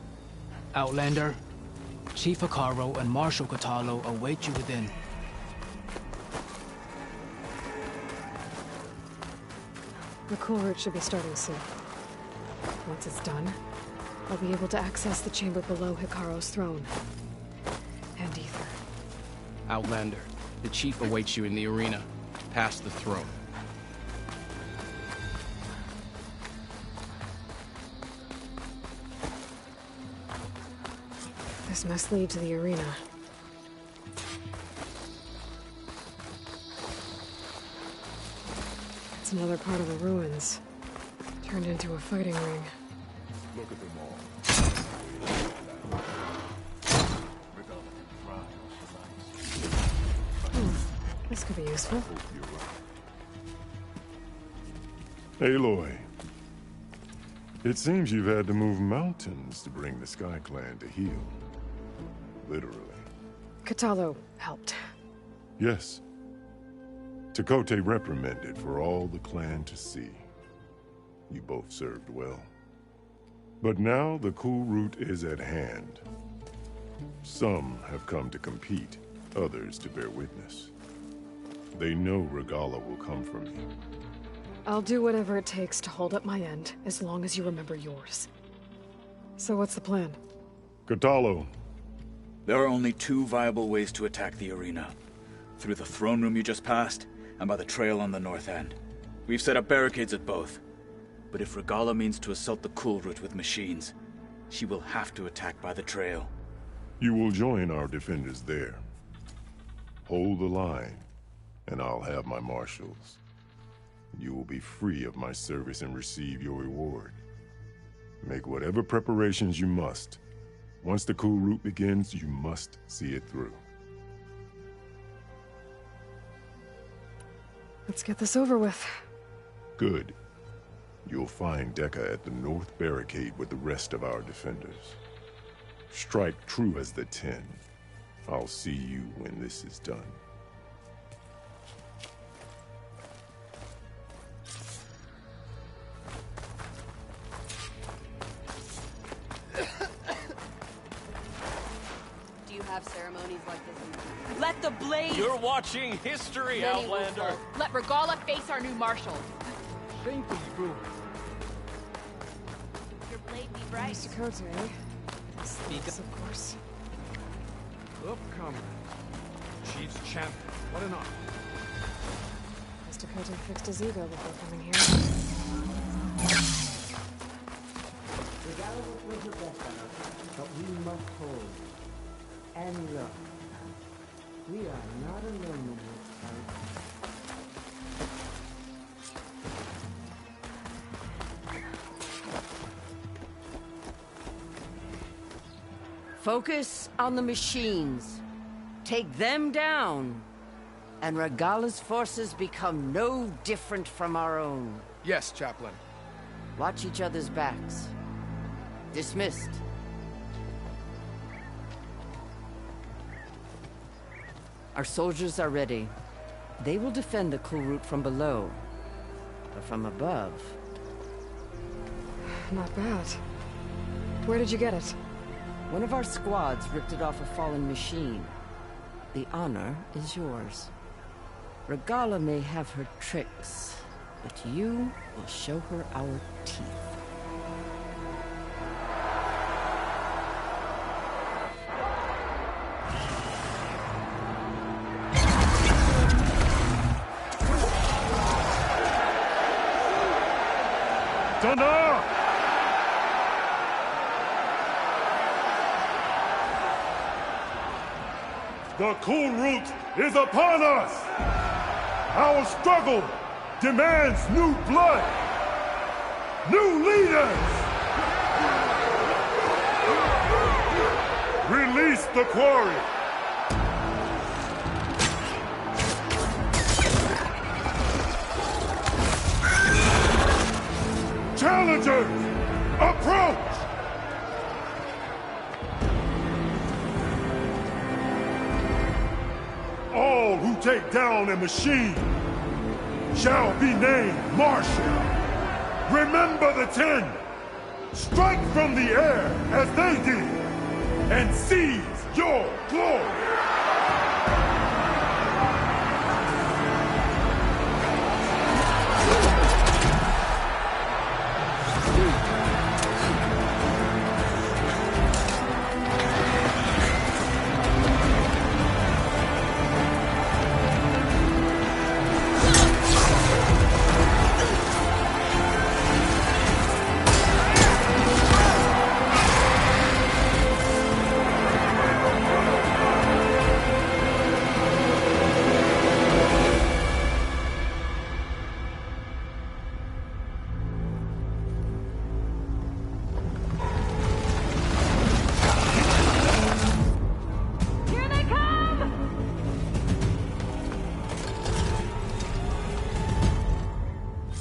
Outlander, Chief Hikaru and Marshal Katalo await you within. The cool route should be starting soon. Once it's done, I'll be able to access the chamber below Hikaru's throne. And Ether. Outlander, the chief awaits you in the arena, past the throne. This must lead to the arena. It's another part of the ruins, turned into a fighting ring. Look at them all. This could be useful. Aloy, it seems you've had to move mountains to bring the Sky Clan to heal. Literally. Katalo helped. Yes. Tekote reprimanded for all the clan to see. You both served well. But now the cool route is at hand. Some have come to compete, others to bear witness. They know Regala will come from you. I'll do whatever it takes to hold up my end, as long as you remember yours. So what's the plan? Katalo. There are only two viable ways to attack the arena. Through the throne room you just passed, and by the trail on the north end. We've set up barricades at both. But if Regala means to assault the cool route with machines, she will have to attack by the trail. You will join our defenders there. Hold the line, and I'll have my marshals. You will be free of my service and receive your reward. Make whatever preparations you must. Once the cool route begins, you must see it through. Let's get this over with. Good. You'll find Dekka at the north barricade with the rest of our defenders. Strike true as the 10. I'll see you when this is done. Do you have ceremonies like this? Let the blaze... You're watching history, Many will Outlander! fall. Let Regala face our new marshal. Shameful ruin. Your blade be bright. Mr. Kote, eh? Yes, of course. Upcoming. Chief's champion. What an honor. Mr. Kote fixed his ego before coming here. Regala will do her best on us, but we must hold. And look, we are not alone in this fight. Focus on the machines. Take them down. And Regala's forces become no different from our own. Yes, Chaplain. Watch each other's backs. Dismissed. Our soldiers are ready. They will defend the cool route from below. But from above... Not bad. Where did you get it? One of our squads ripped it off a fallen machine. The honor is yours. Regala may have her tricks, but you will show her our teeth. Thunder! The cool route is upon us! Our struggle demands new blood! New leaders! Release the quarry! Challengers, approach! All who take down a machine shall be named Marshal. Remember the 10. Strike from the air as they did, and seize your glory!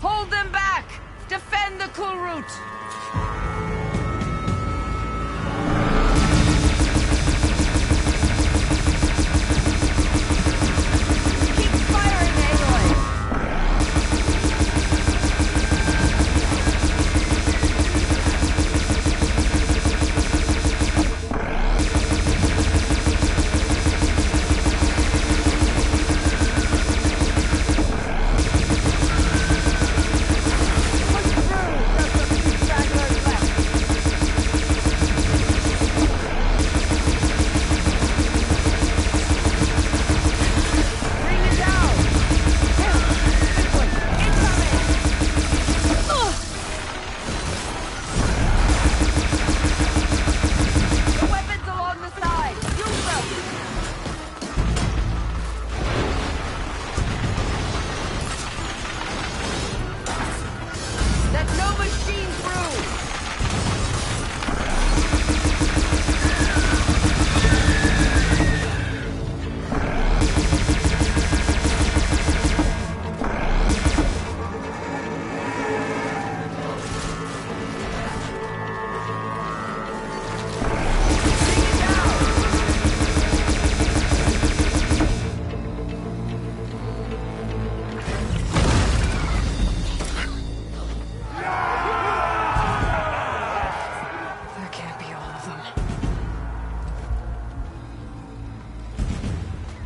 Hold them back! Defend the cool route!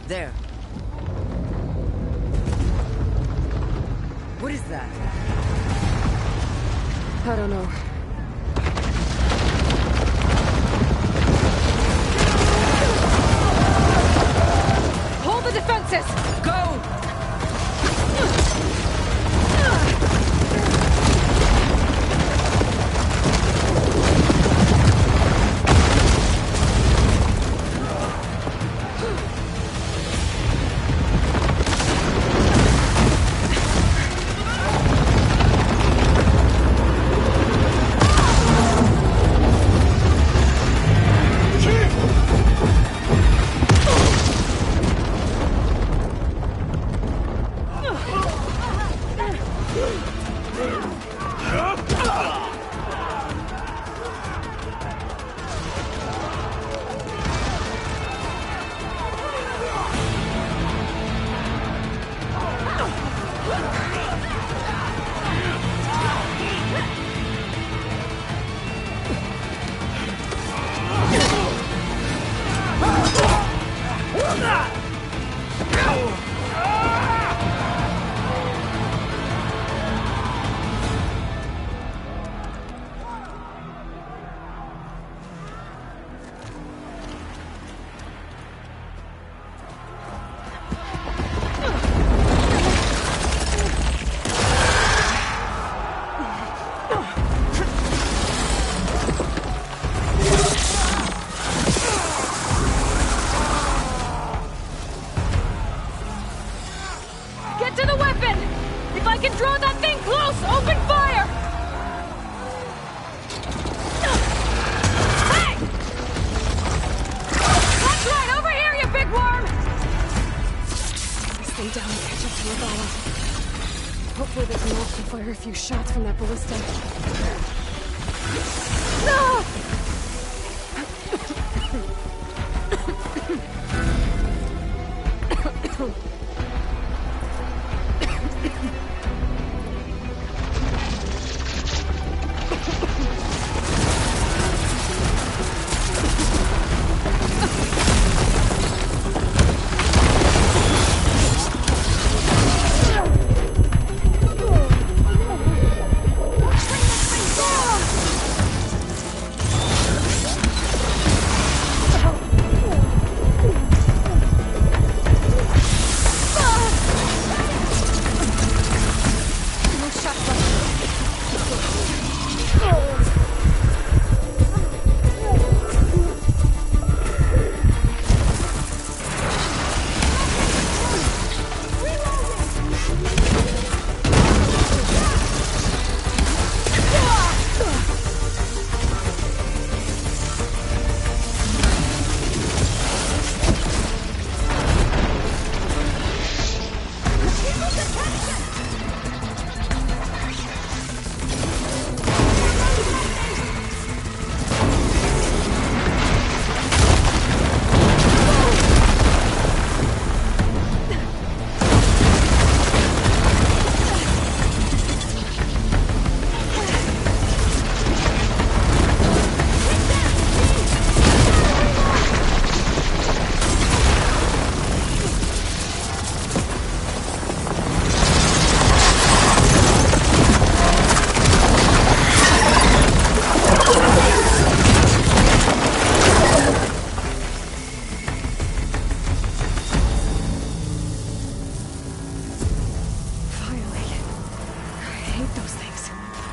There. What is that? I don't know. Hold the defenses! Go! Get to the weapon! If I can draw that thing close, open fire! Hey! That's right, over here, you big worm! Stay down and catch up to Regala. Hopefully they can also fire a few shots from that ballista. No!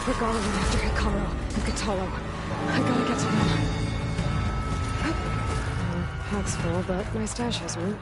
Regala went after Hikaru and Katalo. I gotta get to them. Pack's full, but my stash has room.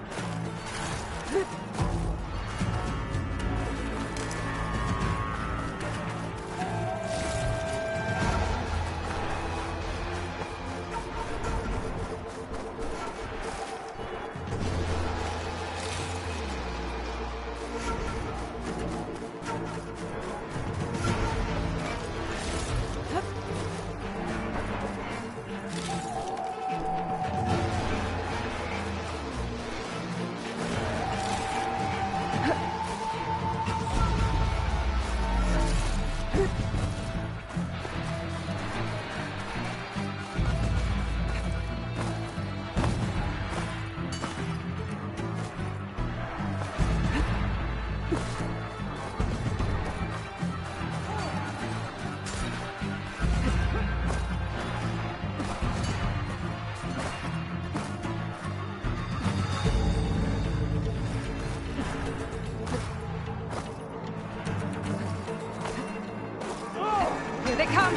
They come!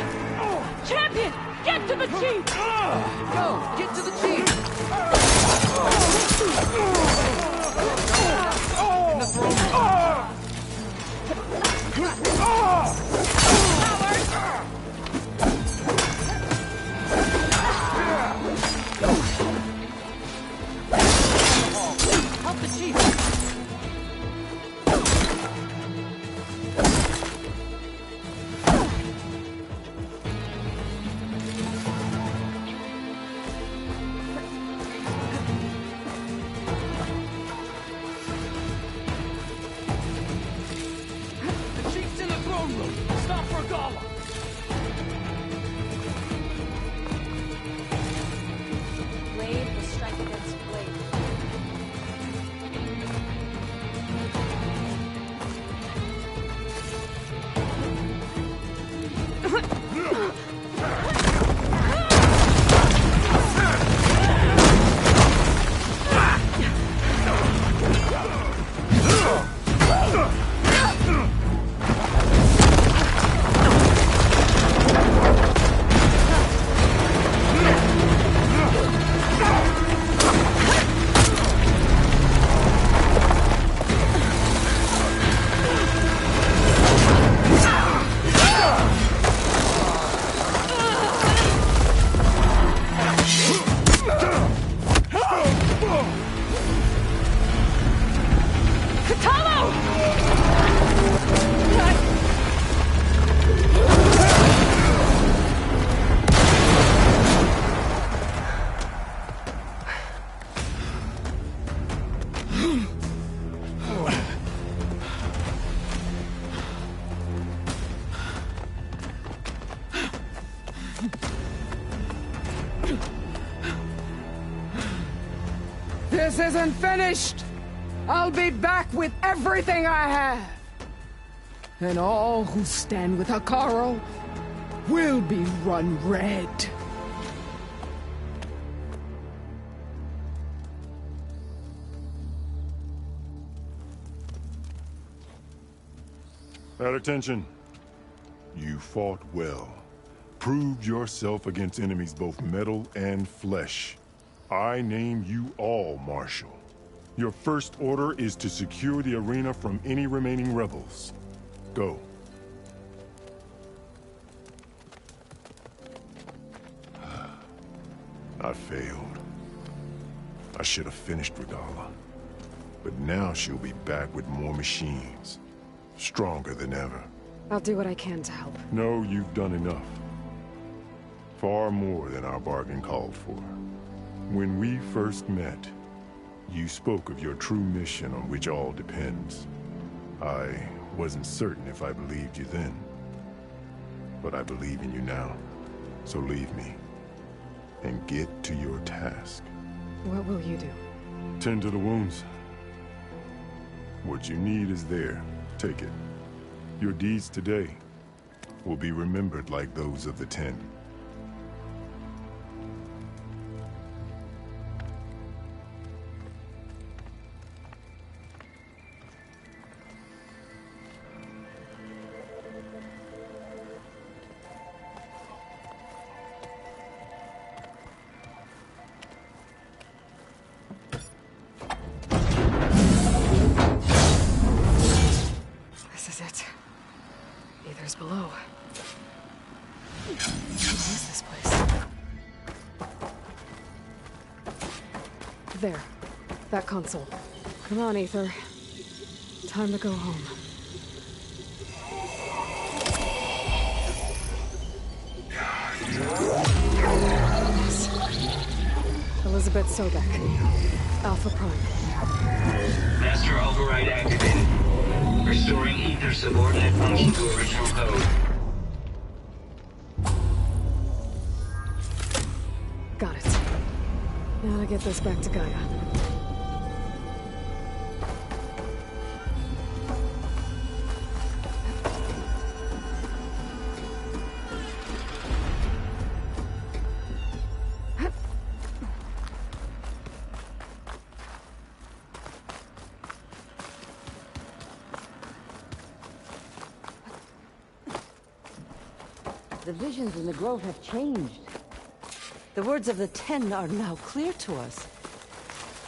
Champion! Get to the chief! Go! Get to the chief! In the throne Help the chief! Blade will strike against blade. This isn't finished! I'll be back with everything I have! And all who stand with Hekarro will be run red. At attention. You fought well. Proved yourself against enemies both metal and flesh. I name you all Marshal. Your first order is to secure the arena from any remaining rebels. Go. I failed. I should have finished Regala. But now she'll be back with more machines. Stronger than ever. I'll do what I can to help. No, you've done enough. Far more than our bargain called for. When we first met, you spoke of your true mission on which all depends. I wasn't certain if I believed you then. But I believe in you now. So leave me. And get to your task. What will you do? Tend to the wounds. What you need is there. Take it. Your deeds today will be remembered like those of the 10. This is it. Ether's below. What is this place? There. That console. Come on, Ether. Time to go home. Elizabeth Sobek. Alpha Prime. Master override activated. Restoring ether subordinate function to original code. Got it. Now to get this back to Gaia. The visions in the grove have changed. The words of the 10 are now clear to us.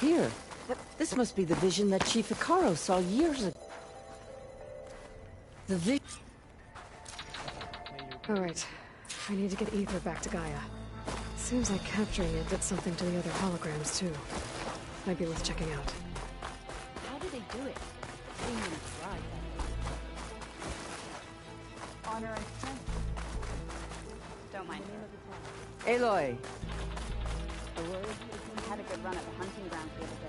Here, this must be the vision that Chief Hekarro saw years ago. The vision... Alright. I need to get Ether back to Gaia. Seems like capturing it did something to the other holograms, too. Might be worth checking out. How do they do it? I didn't even try. Honor and strength. Don't mind her. Aloy! Had a good run at the hunting ground the other day.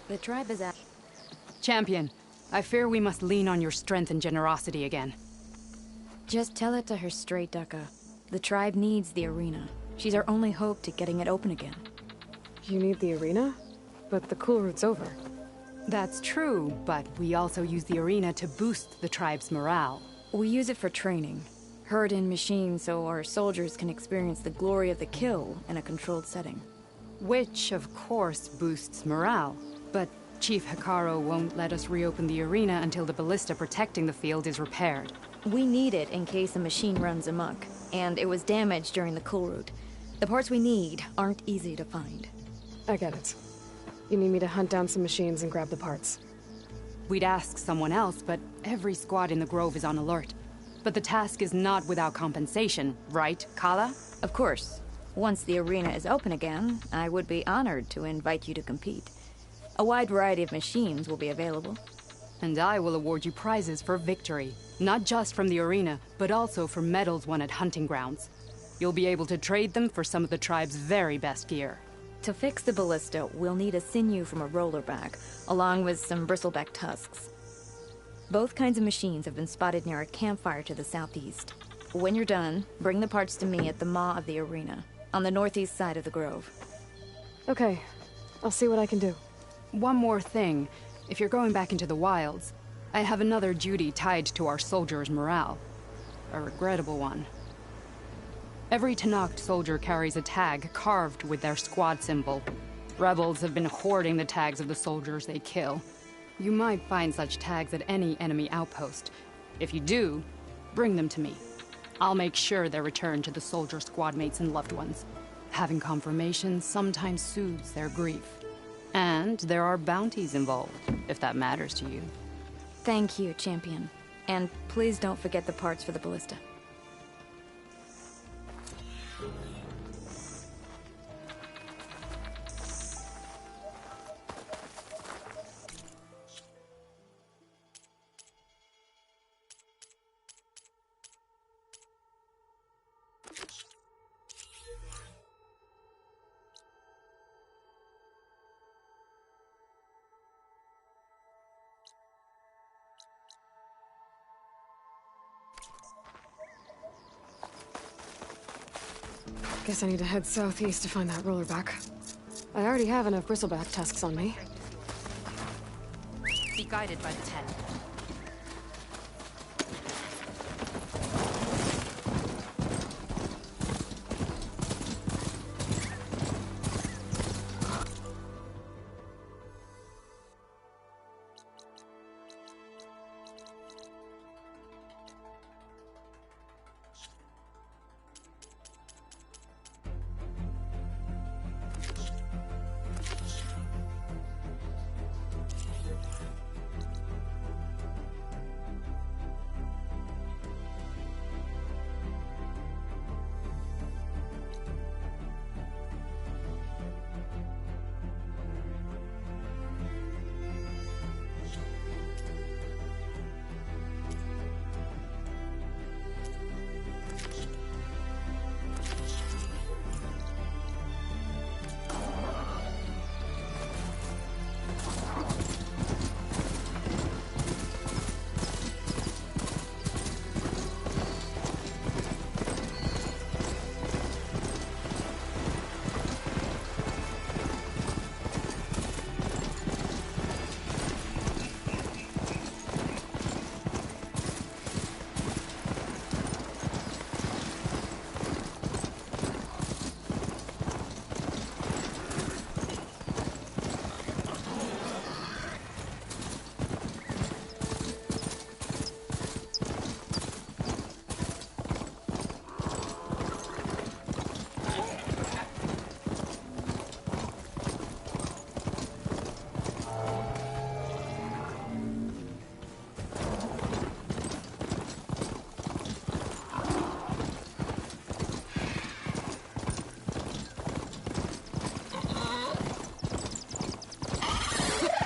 The tribe is at... Champion, I fear we must lean on your strength and generosity again. Just tell it to her straight, Ducka. The tribe needs the arena. She's our only hope to getting it open again. You need the arena? But the cool route's over. That's true, but we also use the arena to boost the tribe's morale. We use it for training. Herd in machines so our soldiers can experience the glory of the kill in a controlled setting. Which, of course, boosts morale. But Chief Hekarro won't let us reopen the arena until the ballista protecting the field is repaired. We need it in case a machine runs amok, and it was damaged during the cool route. The parts we need aren't easy to find. I get it. You need me to hunt down some machines and grab the parts. We'd ask someone else, but every squad in the Grove is on alert. But the task is not without compensation, right, Kala? Of course. Once the arena is open again, I would be honored to invite you to compete. A wide variety of machines will be available. And I will award you prizes for victory. Not just from the arena, but also for medals won at hunting grounds. You'll be able to trade them for some of the tribe's very best gear. To fix the ballista, we'll need a sinew from a rollerback, along with some bristleback tusks. Both kinds of machines have been spotted near a campfire to the southeast. When you're done, bring the parts to me at the maw of the arena, on the northeast side of the Grove. Okay, I'll see what I can do. One more thing. If you're going back into the wilds, I have another duty tied to our soldiers' morale. A regrettable one. Every Tenakth soldier carries a tag carved with their squad symbol. Rebels have been hoarding the tags of the soldiers they kill. You might find such tags at any enemy outpost. If you do, bring them to me. I'll make sure they're returned to the soldier squad mates and loved ones. Having confirmation sometimes soothes their grief. And there are bounties involved, if that matters to you. Thank you, Champion. And please don't forget the parts for the ballista. Guess I need to head southeast to find that rollerback. I already have enough bristleback tusks on me. Be guided by the 10.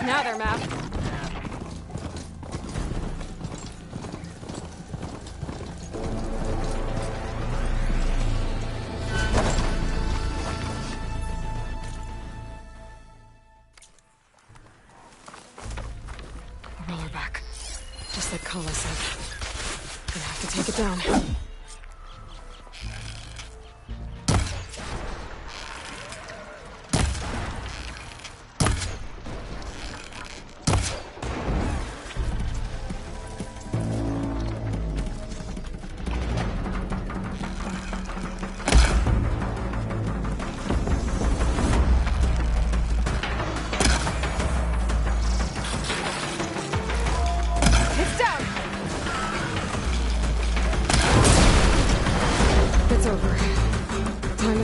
Now they're map. A rollerback. Just like Kala said. Gonna have to take it down.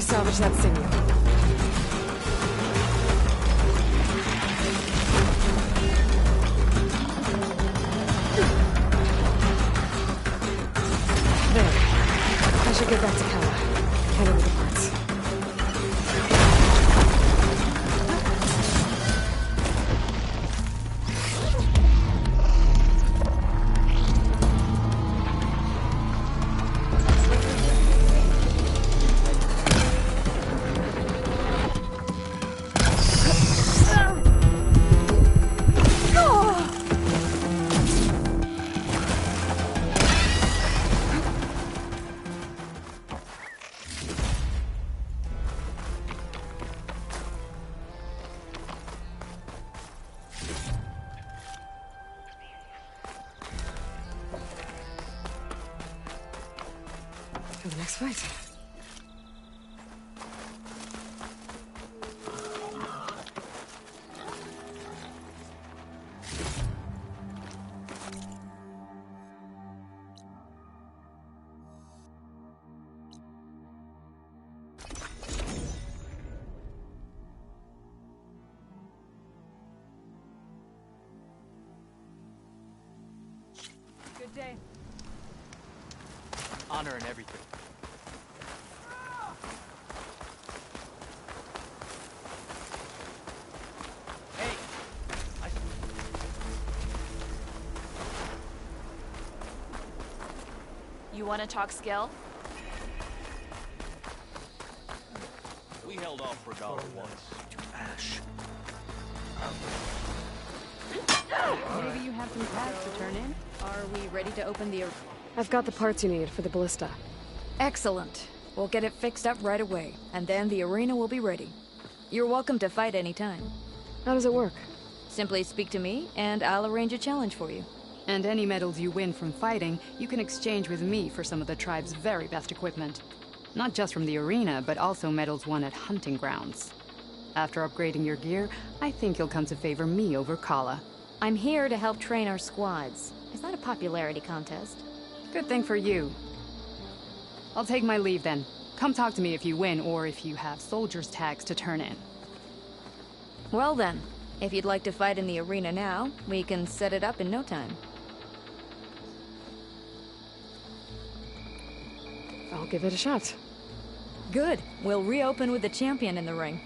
Salvage that signal. next fight. Good day. Honor and everything. Hey! You want to talk skill? We held off Regala once. To ash. Maybe you have some pads to turn in? Are we ready to open the... I've got the parts you need for the ballista. Excellent. We'll get it fixed up right away, and then the arena will be ready. You're welcome to fight anytime. How does it work? Simply speak to me, and I'll arrange a challenge for you. And any medals you win from fighting, you can exchange with me for some of the tribe's very best equipment. Not just from the arena, but also medals won at hunting grounds. After upgrading your gear, I think you'll come to favor me over Kala. I'm here to help train our squads. It's not a popularity contest. Good thing for you. I'll take my leave then. Come talk to me if you win, or if you have soldiers' tags to turn in. Well then, if you'd like to fight in the arena now, we can set it up in no time. I'll give it a shot. Good. We'll reopen with the champion in the ring.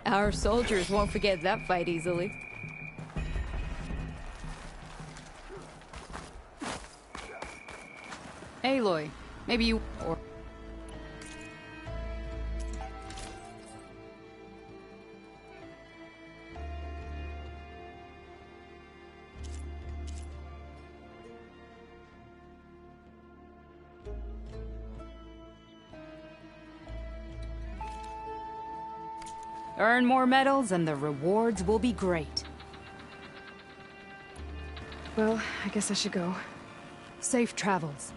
Our soldiers won't forget that fight easily. Aloy, maybe you... or... Earn more medals and the rewards will be great. Well, I guess I should go. Safe travels.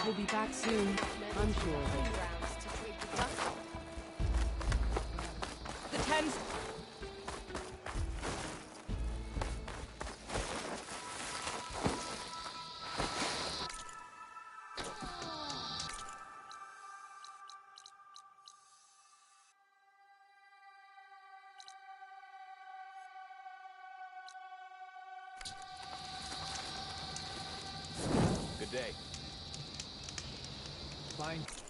We'll be back soon, I'm sure. The Thames... Good day. Fine.